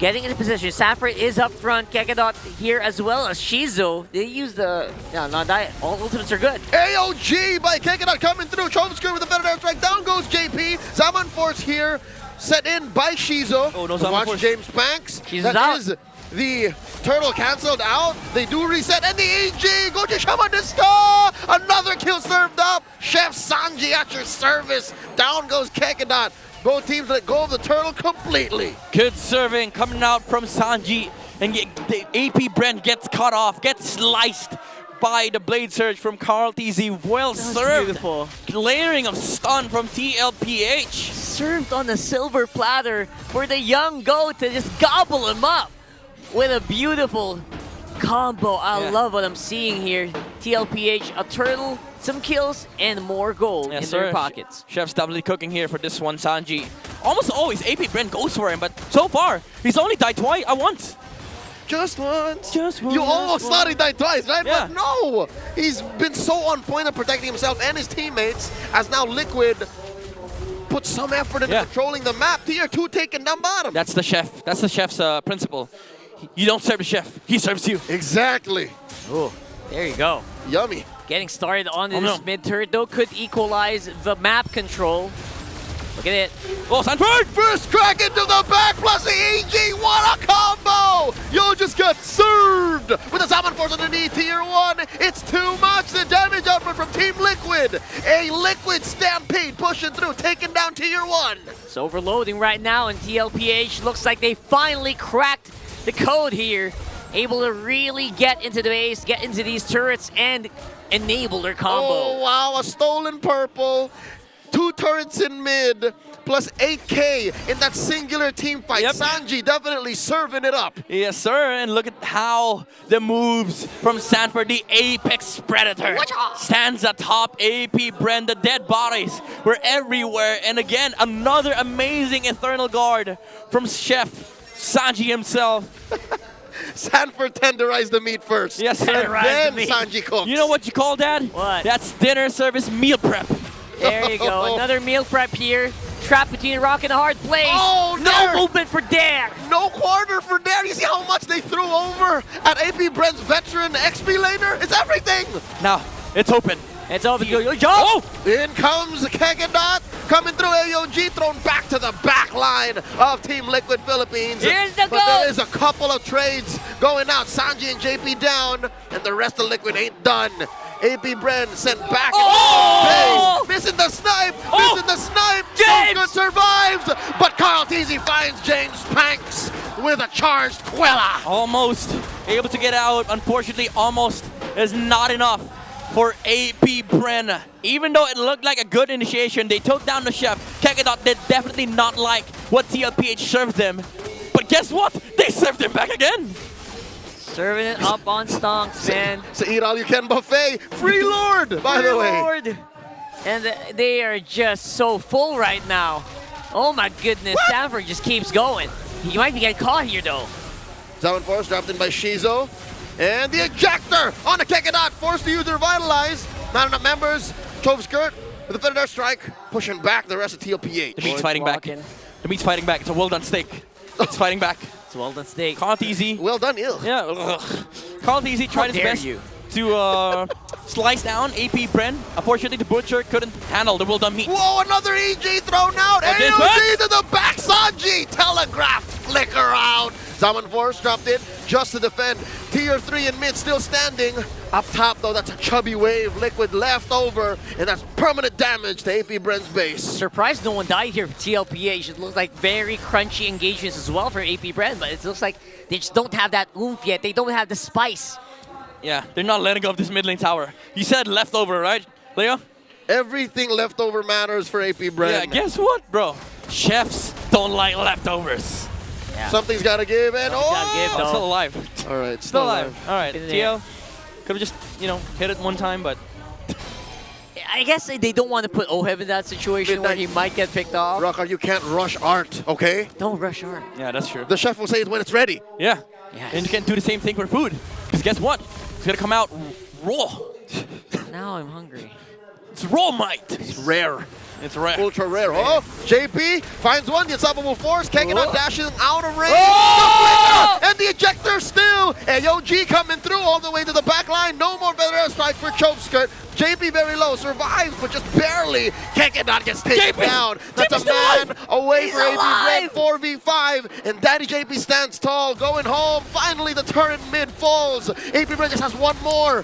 Getting into position. Sanford is up front. Kegadot here as well as Shizo. They use the... Yeah, not that. All ultimates are good. AOG by Kegadot coming through. Chovskirt with the better airstrike. Down goes JP. Zaman Force here. Set in by Shizo. Oh, no, Zaman Force. James Banks. Shizo's out. Is the turtle canceled out. They do reset. And the EG. Go to Shamanista. Another kill served up. Chef Sanji at your service. Down goes Kegadot. Both teams let go of the turtle completely. Good serving coming out from Sanji, and the AP Bren gets cut off, gets sliced by the blade surge from Carl TZ. Well served. Beautiful. Layering of stun from TLPH. Served on the silver platter for the young goat to just gobble him up with a beautiful combo. I love what I'm seeing here. TLPH, a turtle, some kills, and more gold in their pockets. Chef's doubly cooking here for this one, Sanji. Almost always AP Bren goes for him, but so far, he's only died once. Just once. Just once. You almost thought he died twice, right? Yeah. But no! He's been so on point of protecting himself and his teammates, as now Liquid put some effort into controlling the map. Tier 2 taken down bottom. That's the chef. That's the chef's principle. You don't serve the chef, he serves you. Exactly. Oh, there you go. Yummy. Getting started on this mid turret though could equalize the map control. Look at it. Oh, Sanford! First crack into the back plus the EG. What a combo! Yo just got served with a Zaman Force underneath Tier 1. It's too much. The damage output from Team Liquid. A Liquid Stampede pushing through, taking down Tier 1. It's overloading right now, and TLPH looks like they finally cracked the code here. Able to really get into the base, get into these turrets, and enable their combo. Oh, wow, a stolen purple. 2 turrets in mid, plus 8K in that singular team fight. Yep. Sanji definitely serving it up. Yes, sir, and look at how the moves from Sanford, the Apex Predator, stands atop AP Bren. The dead bodies were everywhere, and again, another amazing Eternal Guard from Chef Sanji himself. Sanford tenderized the meat first. Yes, sir. And then Sanji cooked. You know what you call that? What? That's dinner service meal prep. There you go. Another meal prep here. Trapped between a rock and a hard place. Oh, no movement for Dare. No quarter for Dare. You see how much they threw over at AP Bren's veteran XP laner? It's everything. Now, it's open. It's open. Oh! In comes Kegadot. Coming through AOG, thrown back to the back line of Team Liquid Philippines. Here's the But there is a couple of trades going out. Sanji and JP down, and the rest of Liquid ain't done. AP Bren sent back. Oh! Missing the snipe. Missing the snipe. James! Good survives, but Carl Teasy finds James Panks with a charged Quella. Almost able to get out. Unfortunately, almost is not enough for AP Bren. Even though it looked like a good initiation, they took down the chef. Kegadot did definitely not like what TLPH served them. But guess what? They served him back again. Serving it up on stonks, man. Sa Eat All You Can Buffet, Free Lord, by the way. Lord. And they are just so full right now. Oh my goodness, Stanford just keeps going. He might be getting caught here though. Zaman Force dropped in by Shizo. And the ejector on the Kekedot, forced to use their Vitalize. Not enough members. Chove Skirt with a Federer strike, pushing back the rest of TLPH. The meat's fighting back. The meat's fighting back. It's a well done steak. It's fighting back. It's a well done steak. Call it easy. Well done, ill. Yeah. Call it easy. Tried his best to slice down AP Bren. Unfortunately, the Butcher couldn't handle the well done meat. Whoa, another EG thrown out. AOG to the back. Sanji telegraphed flicker out. Zaman Force dropped in just to defend. Tier 3 in mid still standing. Up top though, that's a chubby wave. Liquid left over, and that's permanent damage to AP Bren's base. Surprised no one died here for TLPH. It looked like very crunchy engagements as well for AP Bren, but it looks like they just don't have that oomph yet. They don't have the spice. Yeah, they're not letting go of this mid lane tower. You said leftover, right, Leo? Everything leftover matters for AP Bren. Yeah, guess what, bro? Chefs don't like leftovers. Yeah. Something's got to give, and I'm still alive. All right, Still alive. All right, TL could have just, hit it one time, but I guess they don't want to put Oheb in that situation where he might get picked off. Rocker, you can't rush art, okay? Don't rush art. Yeah, that's true. The chef will say it when it's ready. Yeah. Yes. And you can't do the same thing for food. Because guess what? It's going to come out raw. Now I'm hungry. It's raw might. It's rare. It's rare. Ultra rare. Oh, JP finds one. The Unstoppable Force. Kekedot dashing out of range. Oh! The and the ejector still. AOG coming through all the way to the back line. No more better airstrike for Chove Skirt. JP very low. Survives, but just barely. Kekedot gets taken down. That's a man away for AP Bren. 4v5. And Daddy JP stands tall. Going home. Finally, the turret mid falls. AP Bren just has one more.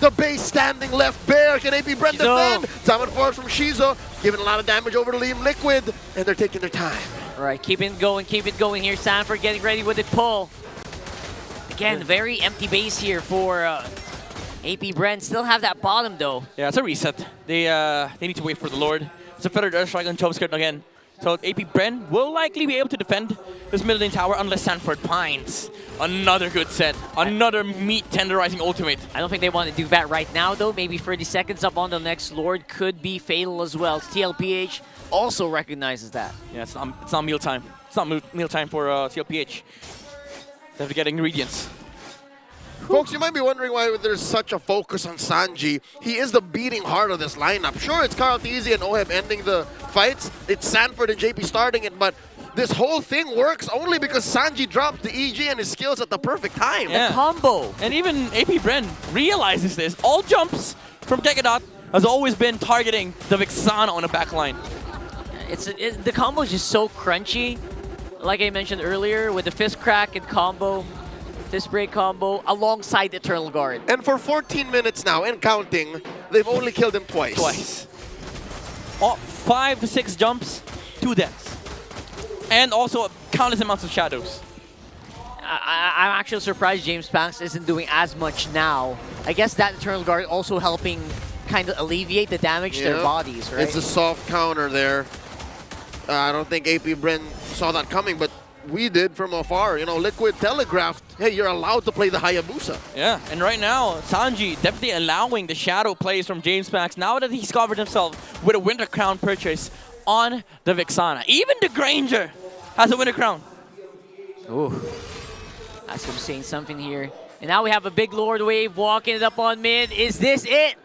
The base standing left bare. Can AP Bren defend? Zaman Force from Shizo, giving a lot of damage over to Liam Liquid, and they're taking their time. All right, keep it going here. Sanford getting ready with the pull. Again, very empty base here for AP Bren. Still have that bottom though. Yeah, it's a reset. They need to wait for the Lord. It's a feathered airstrike on Chove Skirt again. So AP Bren will likely be able to defend this middle lane tower unless Sanford pines. Another good set. Another meat tenderizing ultimate. I don't think they want to do that right now though. Maybe 30 seconds up on the next Lord could be fatal as well. TLPH also recognizes that. Yeah, it's not meal time. It's not meal time for TLPH. They have to get ingredients. Folks, you might be wondering why there's such a focus on Sanji. He is the beating heart of this lineup. Sure, it's Carl Teasy and Oheb ending the fights. It's Sanford and JP starting it, but this whole thing works only because Sanji dropped the EG and his skills at the perfect time. Yeah. The combo. And even AP Bren realizes this. All jumps from Kekedot has always been targeting the Vixana on the back line. The combo is just so crunchy. Like I mentioned earlier, with the fist crack and combo, fist break combo, alongside Eternal Guard. And for 14 minutes now, and counting, they've only killed him twice. Oh, 5 to 6 jumps, 2 deaths. And also countless amounts of shadows. I'm actually surprised James Panks isn't doing as much now. I guess that Eternal Guard also helping kind of alleviate the damage to their bodies, right? It's a soft counter there. I don't think AP Bren saw that coming, but we did from afar. You know, Liquid telegraphed, hey, you're allowed to play the Hayabusa. Yeah, and right now, Sanji definitely allowing the shadow plays from James Panks now that he's covered himself with a Winter Crown purchase on the Vixana. Even the Granger has a Winter Crown. Ooh. That's him saying something here. And now we have a big Lord wave walking it up on mid. Is this it?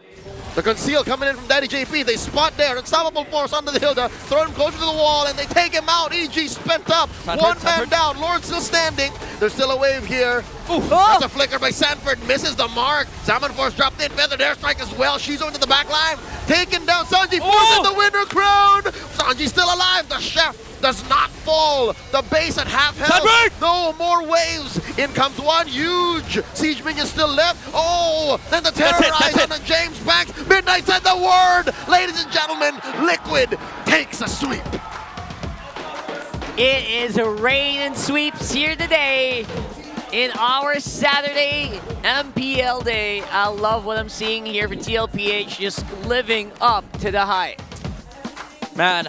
The conceal coming in from Daddy JP. They spot there. Unstoppable Force under the Hilda. Throw him closer to the wall, and they take him out. EG spent up. One man down. Lord still standing. There's still a wave here. That's a flicker by Sanford. Misses the mark. Zaman Force dropped in. Feathered airstrike as well. She's into the back line. Taken down. Sanji Force in the Winter Crown. Sanji's still alive. The chef does not fall. The base at half health. No more waves. In comes one huge siege minion still left. Oh, then the terrorize on the James Panks. Midnight said the word. Ladies and gentlemen, Liquid takes a sweep. It is a rain and sweeps here today in our Saturday MPL day. I love what I'm seeing here for TLPH, just living up to the hype. Man,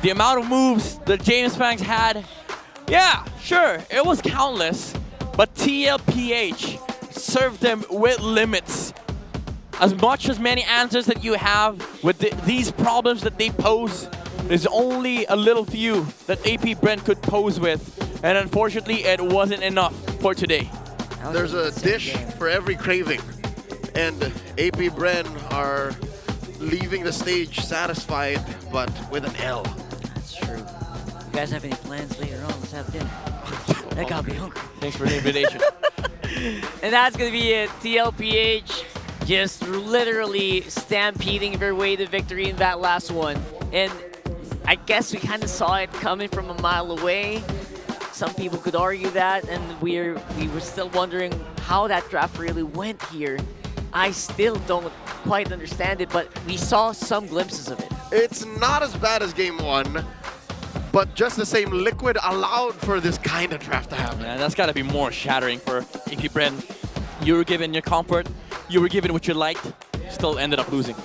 the amount of moves that James Panks had, yeah, sure, it was countless, but TLPH served them with limits. As much as many answers that you have with these problems that they pose, there's only a little few that AP Bren could pose with, and unfortunately, it wasn't enough for today. There's a dish for every craving, and AP Bren are leaving the stage satisfied, but with an L. That's true. You guys have any plans later on? Let's have dinner. That got me hungry. Thanks for the invitation. And that's going to be it. TLPH just literally stampeding their way to victory in that last one. And I guess we kind of saw it coming from a mile away. Some people could argue that, and we were still wondering how that draft really went here. I still don't quite understand it, but we saw some glimpses of it. It's not as bad as game 1, but just the same, Liquid allowed for this kind of draft to happen. Yeah, that's got to be more shattering for AP Bren. You were given your comfort, you were given what you liked, still ended up losing.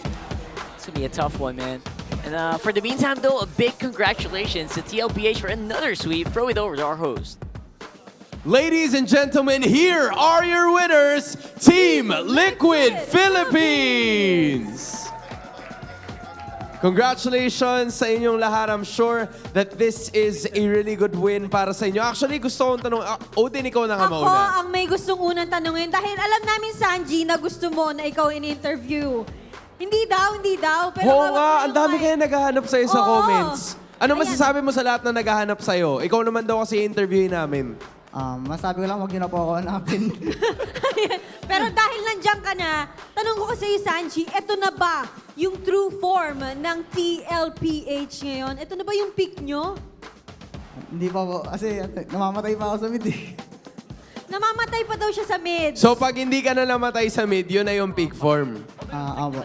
It's going to be a tough one, man. And for the meantime, though, a big congratulations to TLPH for another sweep. Throw it over to our host. Ladies and gentlemen, here are your winners, Team Liquid Philippines! Congratulations sa inyong lahat. I'm sure that this is a really good win para sa inyo. Actually, gusto kong tanong, Odin, ikaw na nga Ako mauna. ang may gustong unang tanungin dahil alam namin, Sanji, na gusto mo na ikaw in-interview. Hindi daw. Pero Oo nga, ang dami kayo naghahanap sa'yo sa Oo. comments. Ano masasabi mo sa lahat na naghahanap sa'yo? Ikaw naman daw kasi interviewin namin. Masabi ko lang, huwag niyo na po ako hanapin. Pero dahil nandiyan ka na, tanong ko kasi Sanji, eto na ba yung true form ng TLPH ngayon? Eto na ba yung peak nyo? Hindi pa po, kasi namamatay pa ako sa mid eh. Namamatay pa daw siya sa mid. So pag hindi ka na namatay sa mid, yun na yung peak form. Apo.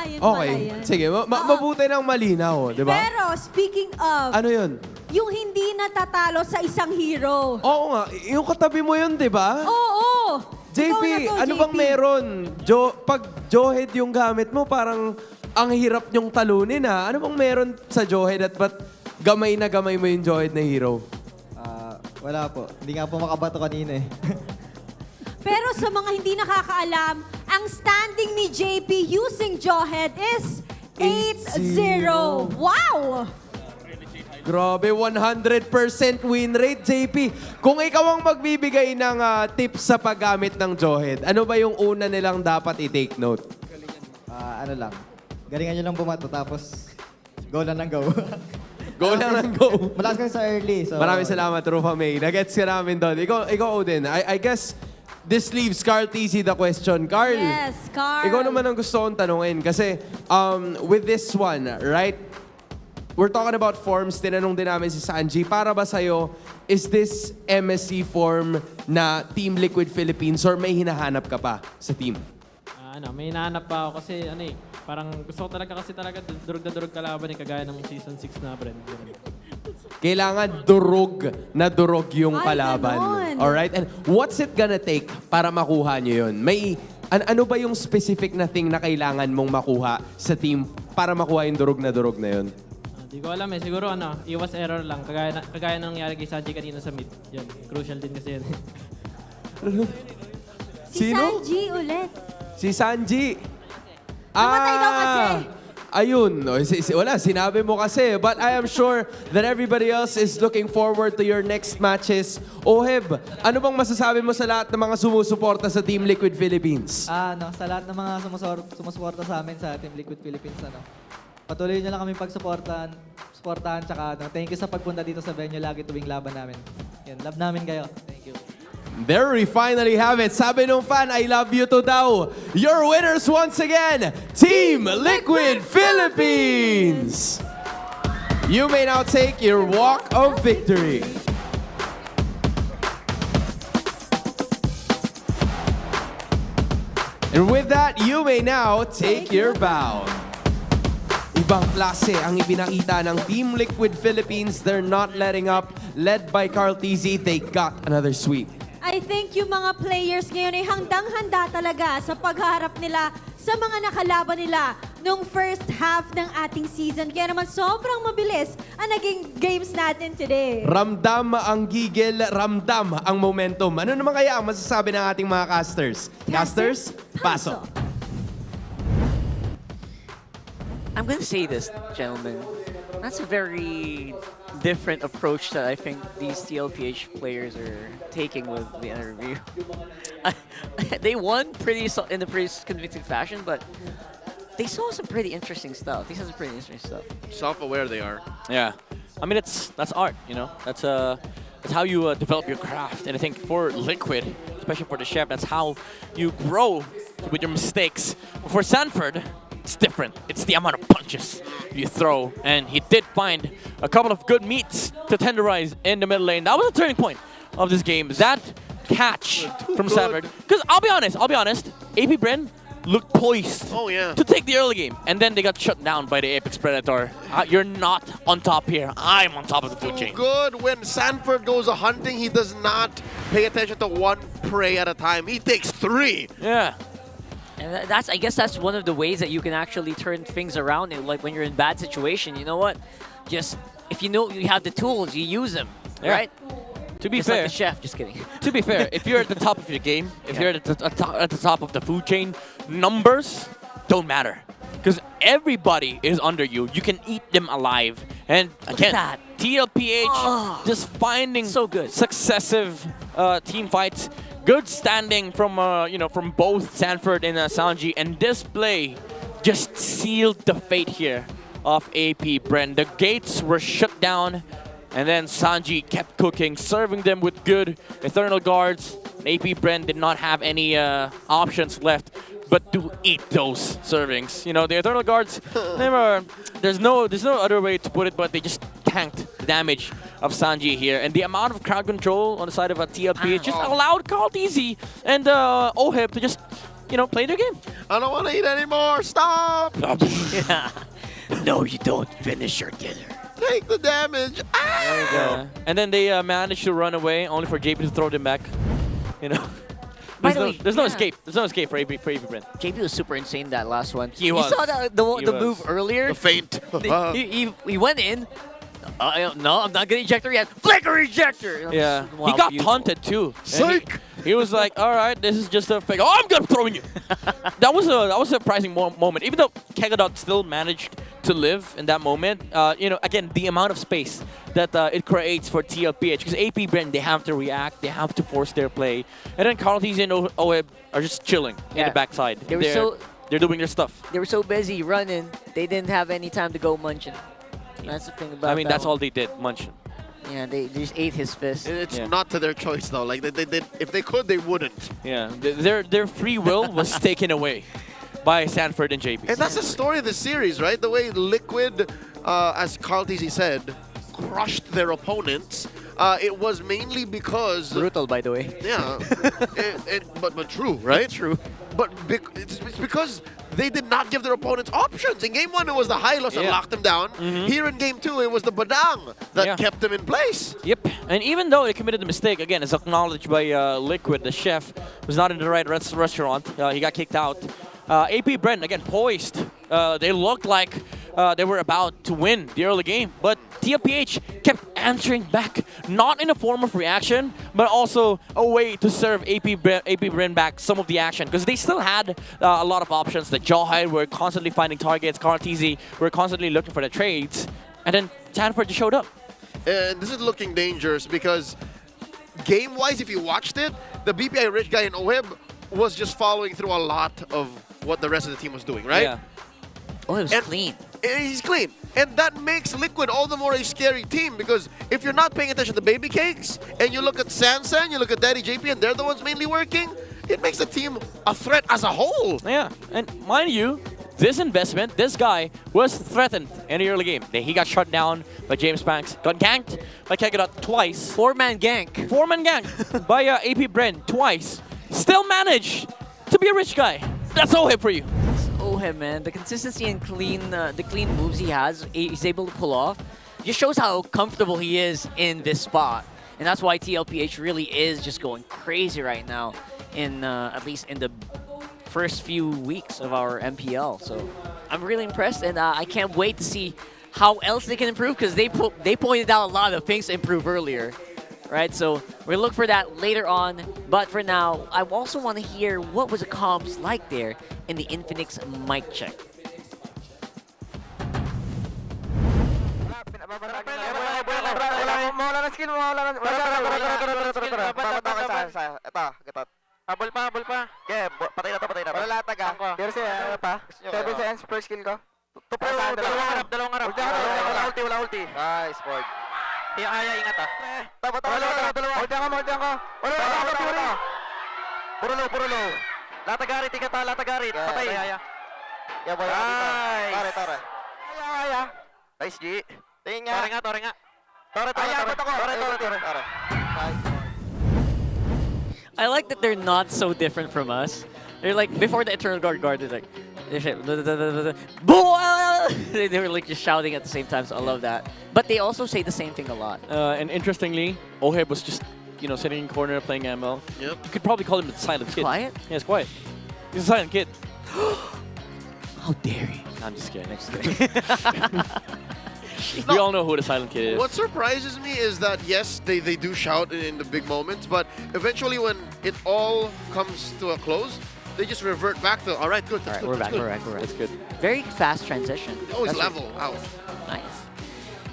Yun pala Okay, yan. sige, mabuti ng malinaw, di ba? Pero speaking of, Ano yun? yung hindi natatalo sa isang hero. Oo nga, yung katabi mo yun, di ba? Oo! JP, Ikaw na to, ano JP. bang meron? Pag Jawhead yung gamit mo, parang ang hirap niyong talunin ha. Ano bang meron sa Jawhead at ba't gamay na gamay mo yung Jawhead na hero? Wala po. Hindi nga po makabato kanina eh. Pero sa mga hindi nakakaalam, ang standing ni JP using Jawhead is 8-0. Wow! Grabe, 100% win rate, JP. Kung ikaw ang magbibigay ng tips sa paggamit ng Jawhead, ano ba yung una nilang dapat i-take note? Ano lang. Galingan nyo lang bumato tapos go lang ng go. Go lang ng go. Malakas kayo sa early. So, Maraming salamat, Rufa May. Nagets ka namin doon. Ikaw Odin, I guess this leaves Carl TC the question. Carl, Yes, Carl. ikaw naman ang gusto kong tanungin. Kasi with this one, right? We're talking about forms. Tinanong din namin si Sanji. Para ba sa'yo, is this MSC form na Team Liquid Philippines or may hinahanap ka pa sa team? May hinahanap pa ako kasi parang gusto ko talaga durog na durog kalaban kagaya ng season 6 na Bren. Kailangan durog na durog yung Ay, kalaban. ganon. Alright? And what's it gonna take para makuha nyo yun? Ano ba yung specific na thing na kailangan mong makuha sa team para makuha yung durog na yun? Hindi ko alam Siguro iwas error lang. Kagaya ng nangyari kay Sanji kanina sa mid. Yan, crucial din kasi yan. Si Sino? Sanji ulit. Si Sanji. Namatay daw kasi. Ayun. Wala, sinabi mo kasi. But I am sure that everybody else is looking forward to your next matches. Oheb, ano bang masasabi mo sa lahat ng mga sumusuporta sa Team Liquid Philippines? sa lahat ng mga sumusuporta sa amin sa Team Liquid Philippines, patuloy nyo lang kami supportahan, tsaka thank you sa pagpunta dito sa venue lagi tuwing laban namin. Yan, love namin kayo. Thank you. There we finally have it. Sabi nung fan, I love you to daw. Your winners once again, Team Liquid Philippines. You may now take your walk of victory. And with that, you may now take your bow. Ibang klase ang ibinakita ng Team Liquid Philippines. They're not letting up. Led by Carl TZ, they got another sweep. I think yung mga players ngayon ay handang-handa talaga sa pagharap nila sa mga nakalaban nila. nung first half ng ating season. Kaya naman sobrang mabilis ang naging games natin today. Ramdam ang gigil, ramdam ang momentum. Ano naman kaya ang masasabi ng ating mga casters? Casters, pasok! I'm gonna say this, gentlemen. That's a very different approach that I think these TLPH players are taking with the interview. They won in a pretty convincing fashion, but they saw some pretty interesting stuff. These are some pretty interesting stuff. Self-aware they are. Yeah, I mean that's art, you know. That's how you develop your craft, and I think for Liquid, especially for the chef, that's how you grow with your mistakes. For Sanford, it's different. It's the amount of punches you throw, and he did find a couple of good meats to tenderize in the middle lane. That was the turning point of this game. That catch from Sanford, because I'll be honest, AP Bren looked poised to take the early game, and then they got shut down by the Apex Predator. You're not on top here. I'm on top of the food chain. Good. When Sanford goes hunting, he does not pay attention to one prey at a time. He takes 3. Yeah. And I guess that's one of the ways that you can actually turn things around. Like when you're in a bad situation, you know what? Just if you know you have the tools, you use them, right? To be just fair, like the chef. Just kidding. To be fair, if you're at the top of your game, if you're at the top of the food chain, numbers don't matter because everybody is under you. You can eat them alive. And again, TLPH just finding so good successive team fights. Good standing from from both Sanford and Sanji, and this play just sealed the fate here of AP Bren. The gates were shut down, and then Sanji kept cooking, serving them with good Eternal Guards. AP Bren did not have any options left but to eat those servings. You know, the Eternal Guards, there's no other way to put it, but they just tanked the damage of Sanji here. And the amount of crowd control on the side of a TLPH just allowed Carl TZ and Oheb to just, play their game. I don't want to eat anymore. Stop! Yeah. No, you don't. Finish your dinner. Take the damage. There you go. And then they managed to run away, only for JP to throw them back. There's no escape. There's no escape for AP Bren. JP was super insane that last one. He was. You saw the move earlier? The feint. he went in. No, I'm not gonna ejector yet. Flicker ejector. Yeah. Wow, he got beautiful. taunted too. Psych! He was like, all right, this is just a fake. Oh, I'm gonna throw you. That was a surprising moment. Even though Kegadot still managed to live in that moment, again, the amount of space that it creates for TLPH, because AP Bren, they have to react, they have to force their play, and then Carl TZ and Oheb are just chilling in the backside. They're doing their stuff. They were so busy running, they didn't have any time to go munching. That's the thing about I mean, that's all they did, munch. Yeah, they just ate his fist. It's not to their choice though. Like they if they could, they wouldn't. Yeah, their free will was taken away by Sanford and JP. And that's the story of the series, right? The way Liquid, as Carl TZ said, crushed their opponents. It was mainly because brutal, by the way. Yeah, but true, right? True. But it's because they did not give their opponents options. In Game 1, it was the Hylos that locked them down. Here in Game 2, it was the Badang that kept them in place. Yep. And even though they committed the mistake, again, it's acknowledged by Liquid, the chef, was not in the right restaurant. He got kicked out. AP Bren, again, poised. They looked like they were about to win the early game, but TLPH kept answering back, not in a form of reaction, but also a way to serve AP Bren back some of the action, because they still had a lot of options. The Jawhide were constantly finding targets, Carl TZ were constantly looking for the trades, and then Sanford just showed up. And this is looking dangerous because game-wise, if you watched it, the BPI Rich guy in Oheb was just following through a lot of what the rest of the team was doing, right? Yeah. Oh, it was clean. He's clean. And that makes Liquid all the more a scary team, because if you're not paying attention to Baby Cakes and you look at Sansan, you look at Daddy JP, and they're the ones mainly working, it makes the team a threat as a whole. Yeah, and mind you, this investment, this guy was threatened in the early game. He got shut down by James Banks, got ganked by Kegadot twice. Four-man gank. Four-man gank by AP Bren twice. Still managed to be a rich guy. That's Oheb for you. Oheb, man. The consistency and the clean moves he has, he's able to pull off, just shows how comfortable he is in this spot. And that's why TLPH really is just going crazy right now, at least in the first few weeks of our MPL. So I'm really impressed, and I can't wait to see how else they can improve, because they pointed out a lot of things to improve earlier, right? So we'll look for that later on. But for now, I also want to hear what was the comms like there in the Infinix mic check. Habol pa. Okay, patay na to. Wala latag ah. Pero siya, ano pa? 7 seconds per skill ko. Dalawang harap. Wala ulti. Nice, Ford. Ingat ah. Dalawa. Ultihan ko. Wala. Puro low. Latagarit, latagarit. Patay. Yeah, boy. Nice. Tara. Nice, G. Tingin nga. Tore nga. Tore. I like that they're not so different from us. They're like, before the Eternal Guard, they're like, they were like just shouting at the same time, so I love that. But they also say the same thing a lot. And interestingly, Oheb was just, sitting in the corner playing ML. Yep. You could probably call him a silent kid. Quiet? Yeah, it's quiet. He's a silent kid. How dare you? I'm just kidding. We all know who the silent kid is. What surprises me is that, yes, they do shout in the big moments, but eventually when it all comes to a close, they just revert back to, all right, good, that's good. We're back. That's good. Very fast transition. Always level out. Nice.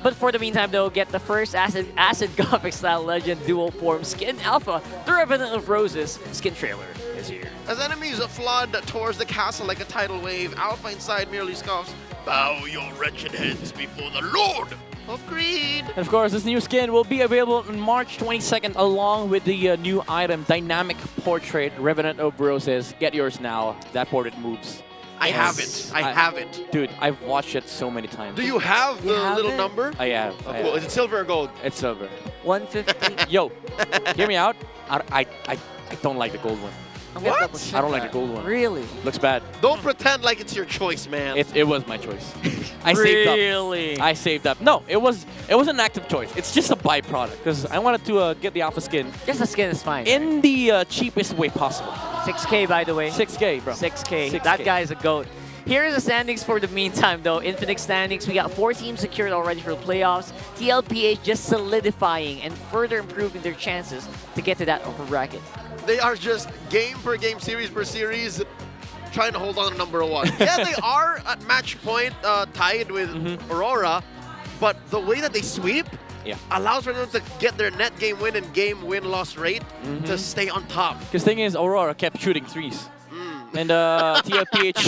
But for the meantime, though, get the first Acid Gothic style legend dual form skin alpha, the Revenant of Roses skin trailer is here. As enemies flood towards the castle like a tidal wave, Alpha inside merely scoffs, "Bow your wretched heads before the Lord of Greed." And of course, this new skin will be available on March 22nd along with the new item, Dynamic Portrait Revenant of Roses. Get yours now. That portrait moves. I have it. Dude, I've watched it so many times. Do you have the little number? I have. Cool. Is it silver or gold? It's silver. 150. Yo, hear me out. I don't like the gold one. What? I don't like the gold one. Really? Looks bad. Don't pretend like it's your choice, man. It was my choice. I saved up. No, it was an active choice. It's just a byproduct because I wanted to get the alpha skin. Just the skin is fine. In the cheapest way possible. 6K, by the way. 6K, bro. 6K. That guy is a goat. Here are the standings for the meantime, though. Infinix standings, we got 4 teams secured already for the playoffs. TLPH just solidifying and further improving their chances to get to that upper bracket. They are just game per game, series per series, trying to hold on to number 1. Yeah, they are at match point tied with Aurora, but the way that they sweep allows for them to get their net game win and game win-loss rate to stay on top. Because thing is, Aurora kept shooting 3s. And TLPH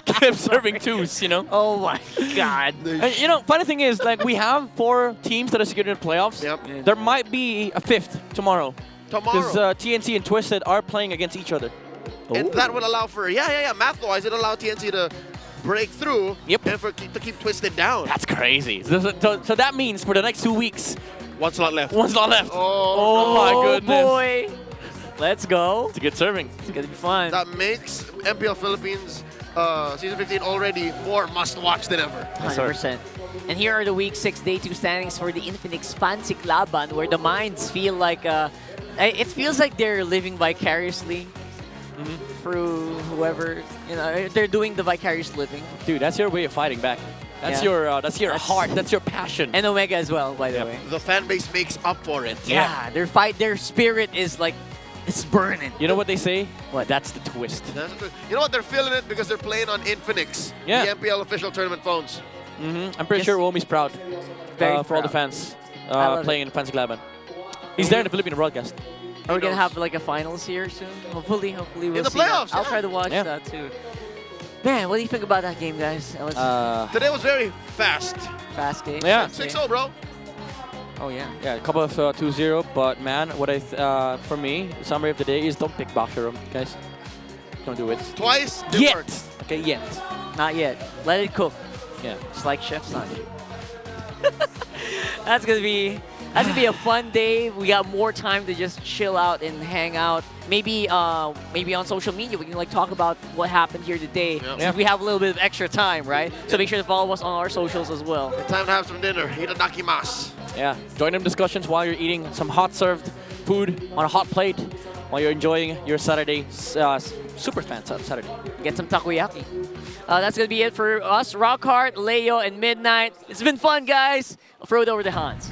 kept serving 2s, Oh my god. And, funny thing is, like, we have 4 teams that are secured in the playoffs. Yep. There might be a 5th tomorrow. Because TNC and TWIS are playing against each other. And that would allow for, math-wise, it allowed TNC to break through and to keep Twisted down. That's crazy. So that means for the next 2 weeks, one slot left. Oh my goodness. Boy. Let's go. It's a good serving. It's going to be fun. That makes MPL Philippines Season 15 already more must-watch than ever. 100%. And here are the Week 6 Day 2 standings for the Infinix Fancy Laban, where the minds feel like it feels like they're living vicariously through whoever, they're doing the vicarious living. Dude, that's your way of fighting back. That's your heart. That's your passion. And Omega as well, by the way. The fan base makes up for it. Yeah, their spirit is like, it's burning. You know what they say? What? That's the twist. You know what? They're feeling it because they're playing on Infinix, the MPL official tournament phones. I'm pretty sure Womi's proud for all the fans playing in Fancy Laban. He's there in the Filipino broadcast. Are we going to have like a finals here soon? Hopefully we'll in the see playoffs, that. I'll try to watch that too. Man, what do you think about that game, guys? Today was very fast. Fast game? Yeah. 6-0, bro. Oh, yeah. Yeah, a couple of 2-0, but man, what for me, the summary of the day is don't pick boxer room, guys. Don't do it. Twice? Yet. Okay, yet. Not yet. Let it cook. Yeah. Just like Chef's Son. That's gonna be a fun day. We got more time to just chill out and hang out. Maybe on social media we can like talk about what happened here today. Since we have a little bit of extra time, right? So make sure to follow us on our socials as well. Time to have some dinner. Itadakimasu. Yeah. Join in discussions while you're eating some hot served food on a hot plate while you're enjoying your Saturday, super fan Saturday. Get some takoyaki. That's going to be it for us. Rockhart, Leo, and Midnight. It's been fun, guys. I'll throw it over to Hans.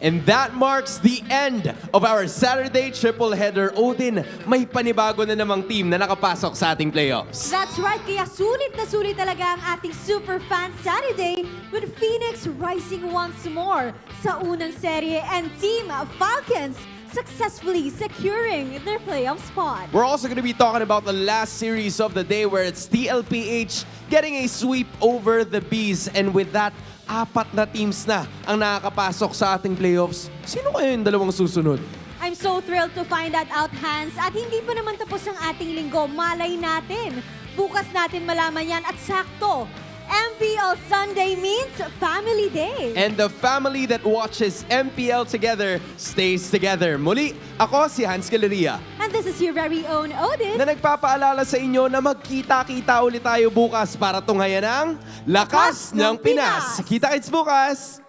And that marks the end of our Saturday triple header. Odin, may panibago na namang team na nakapasok sa ating playoffs. That's right, kaya sulit na sulit talaga ang ating Super Fan Saturday with Phoenix rising once more sa unang serye and Team Falcons successfully securing their playoff spot. We're also going to be talking about the last series of the day where it's TLPH getting a sweep over the Bees. And with that, 4 na teams na ang nakakapasok sa ating playoffs. Sino kaya yung dalawang susunod? I'm so thrilled to find that out, Hans. At hindi pa naman tapos ang ating linggo. Malay natin. Bukas natin malaman yan at sakto. MPL Sunday means Family Day. And the family that watches MPL together stays together. Muli, ako si Hans Galeria. And this is your very own Odin. Na nagpapaalala sa inyo na magkita-kita ulit tayo bukas para tunghayan ang Lakas ng Pinas. Kita-kits bukas!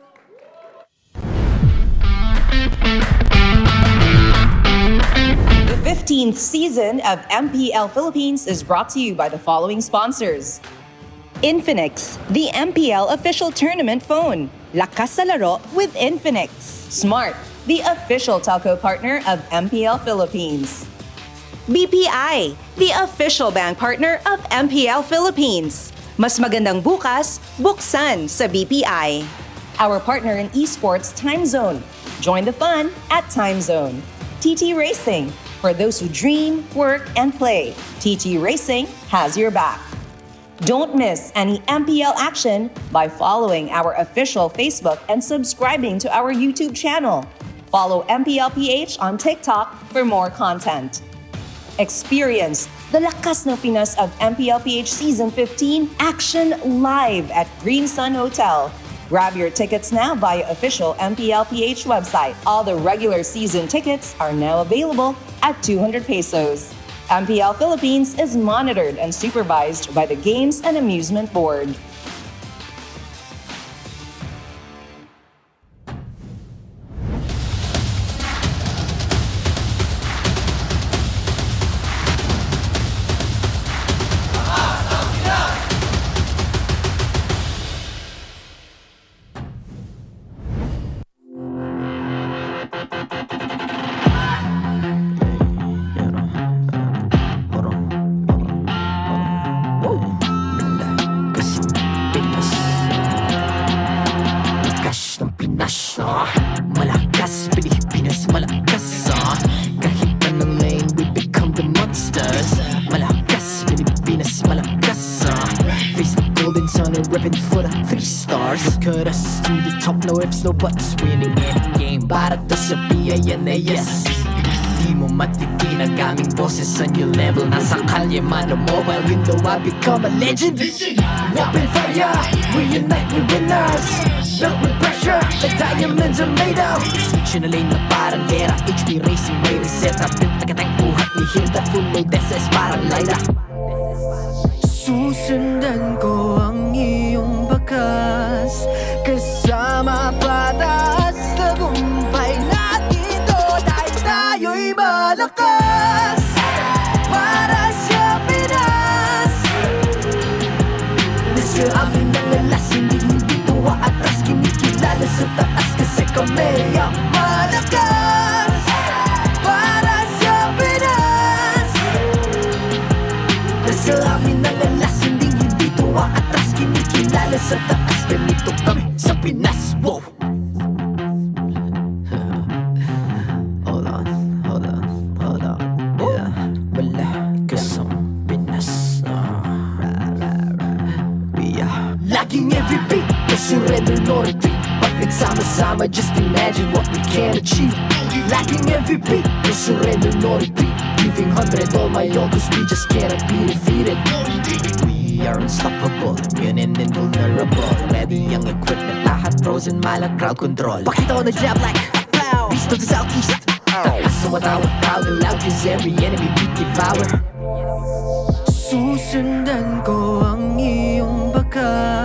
The 15th season of MPL Philippines is brought to you by the following sponsors. Infinix, the MPL official tournament phone. Lakas sa laro with Infinix. Smart, the official telco partner of MPL Philippines. BPI, the official bank partner of MPL Philippines. Mas magandang bukas, buksan sa BPI. Our partner in esports, Time Zone. Join the fun at Time Zone. TT Racing, for those who dream, work, and play. TT Racing has your back. Don't miss any MPL action by following our official Facebook and subscribing to our YouTube channel. Follow MPLPH on TikTok for more content. Experience the Lakas ng Pinas of MPLPH Season 15 action live at Green Sun Hotel. Grab your tickets now via official MPLPH website. All the regular season tickets are now available at 200 pesos. MPL Philippines is monitored and supervised by the Games and Amusement Board. Malakas, Pilipinas, malakas Kahit anong lane, we become the monsters. Malakas, Pilipinas, malakas Face the golden sun and ripping for the 3 stars. Look at us, to the top, no ifs, no buts. Winning any game, para to sa PINAS. Di mo matitinag aming boses sa new level. Nasa kalye man o mobile window, I become a legend. Open fire, we unite, we winners. Built with pressure, the diamonds are made of. Switch na lane na parang gera. HP Racing may reset up. Tagatang buhat ni Hilda, full load SS parang Lyra. Susundan ko ang iyong bakas. Kasama pataas, tagumpay natin to. Dahil tayo'y malakas. Para sa Pinas. Nasa amin ang lalas, hindi tuwa atras. Kinikilala sa taas kasi kami ang malakas. Para sa Pinas. Nasa amin ang lalas, hindi tuwa atras. Kinikilala sa taas, ganito kami sa Pinas. Wow! Hold on. Yeah, malakas ang Pinas. Laging every beat, no surrender, no retreat. Pag nagsama-sama, just imagine what we can achieve. Laging every beat, no surrender, no retreat. Giving 100 all my all, cause we just cannot be defeated. We are unstoppable, immune and invulnerable. Ready ang equipment, lahat frozen, malang crowd control. Pakita ko na jab like beast of the southeast. So what I would proud and loud, cause every enemy we devour. Susundan ko ang iyong bakas.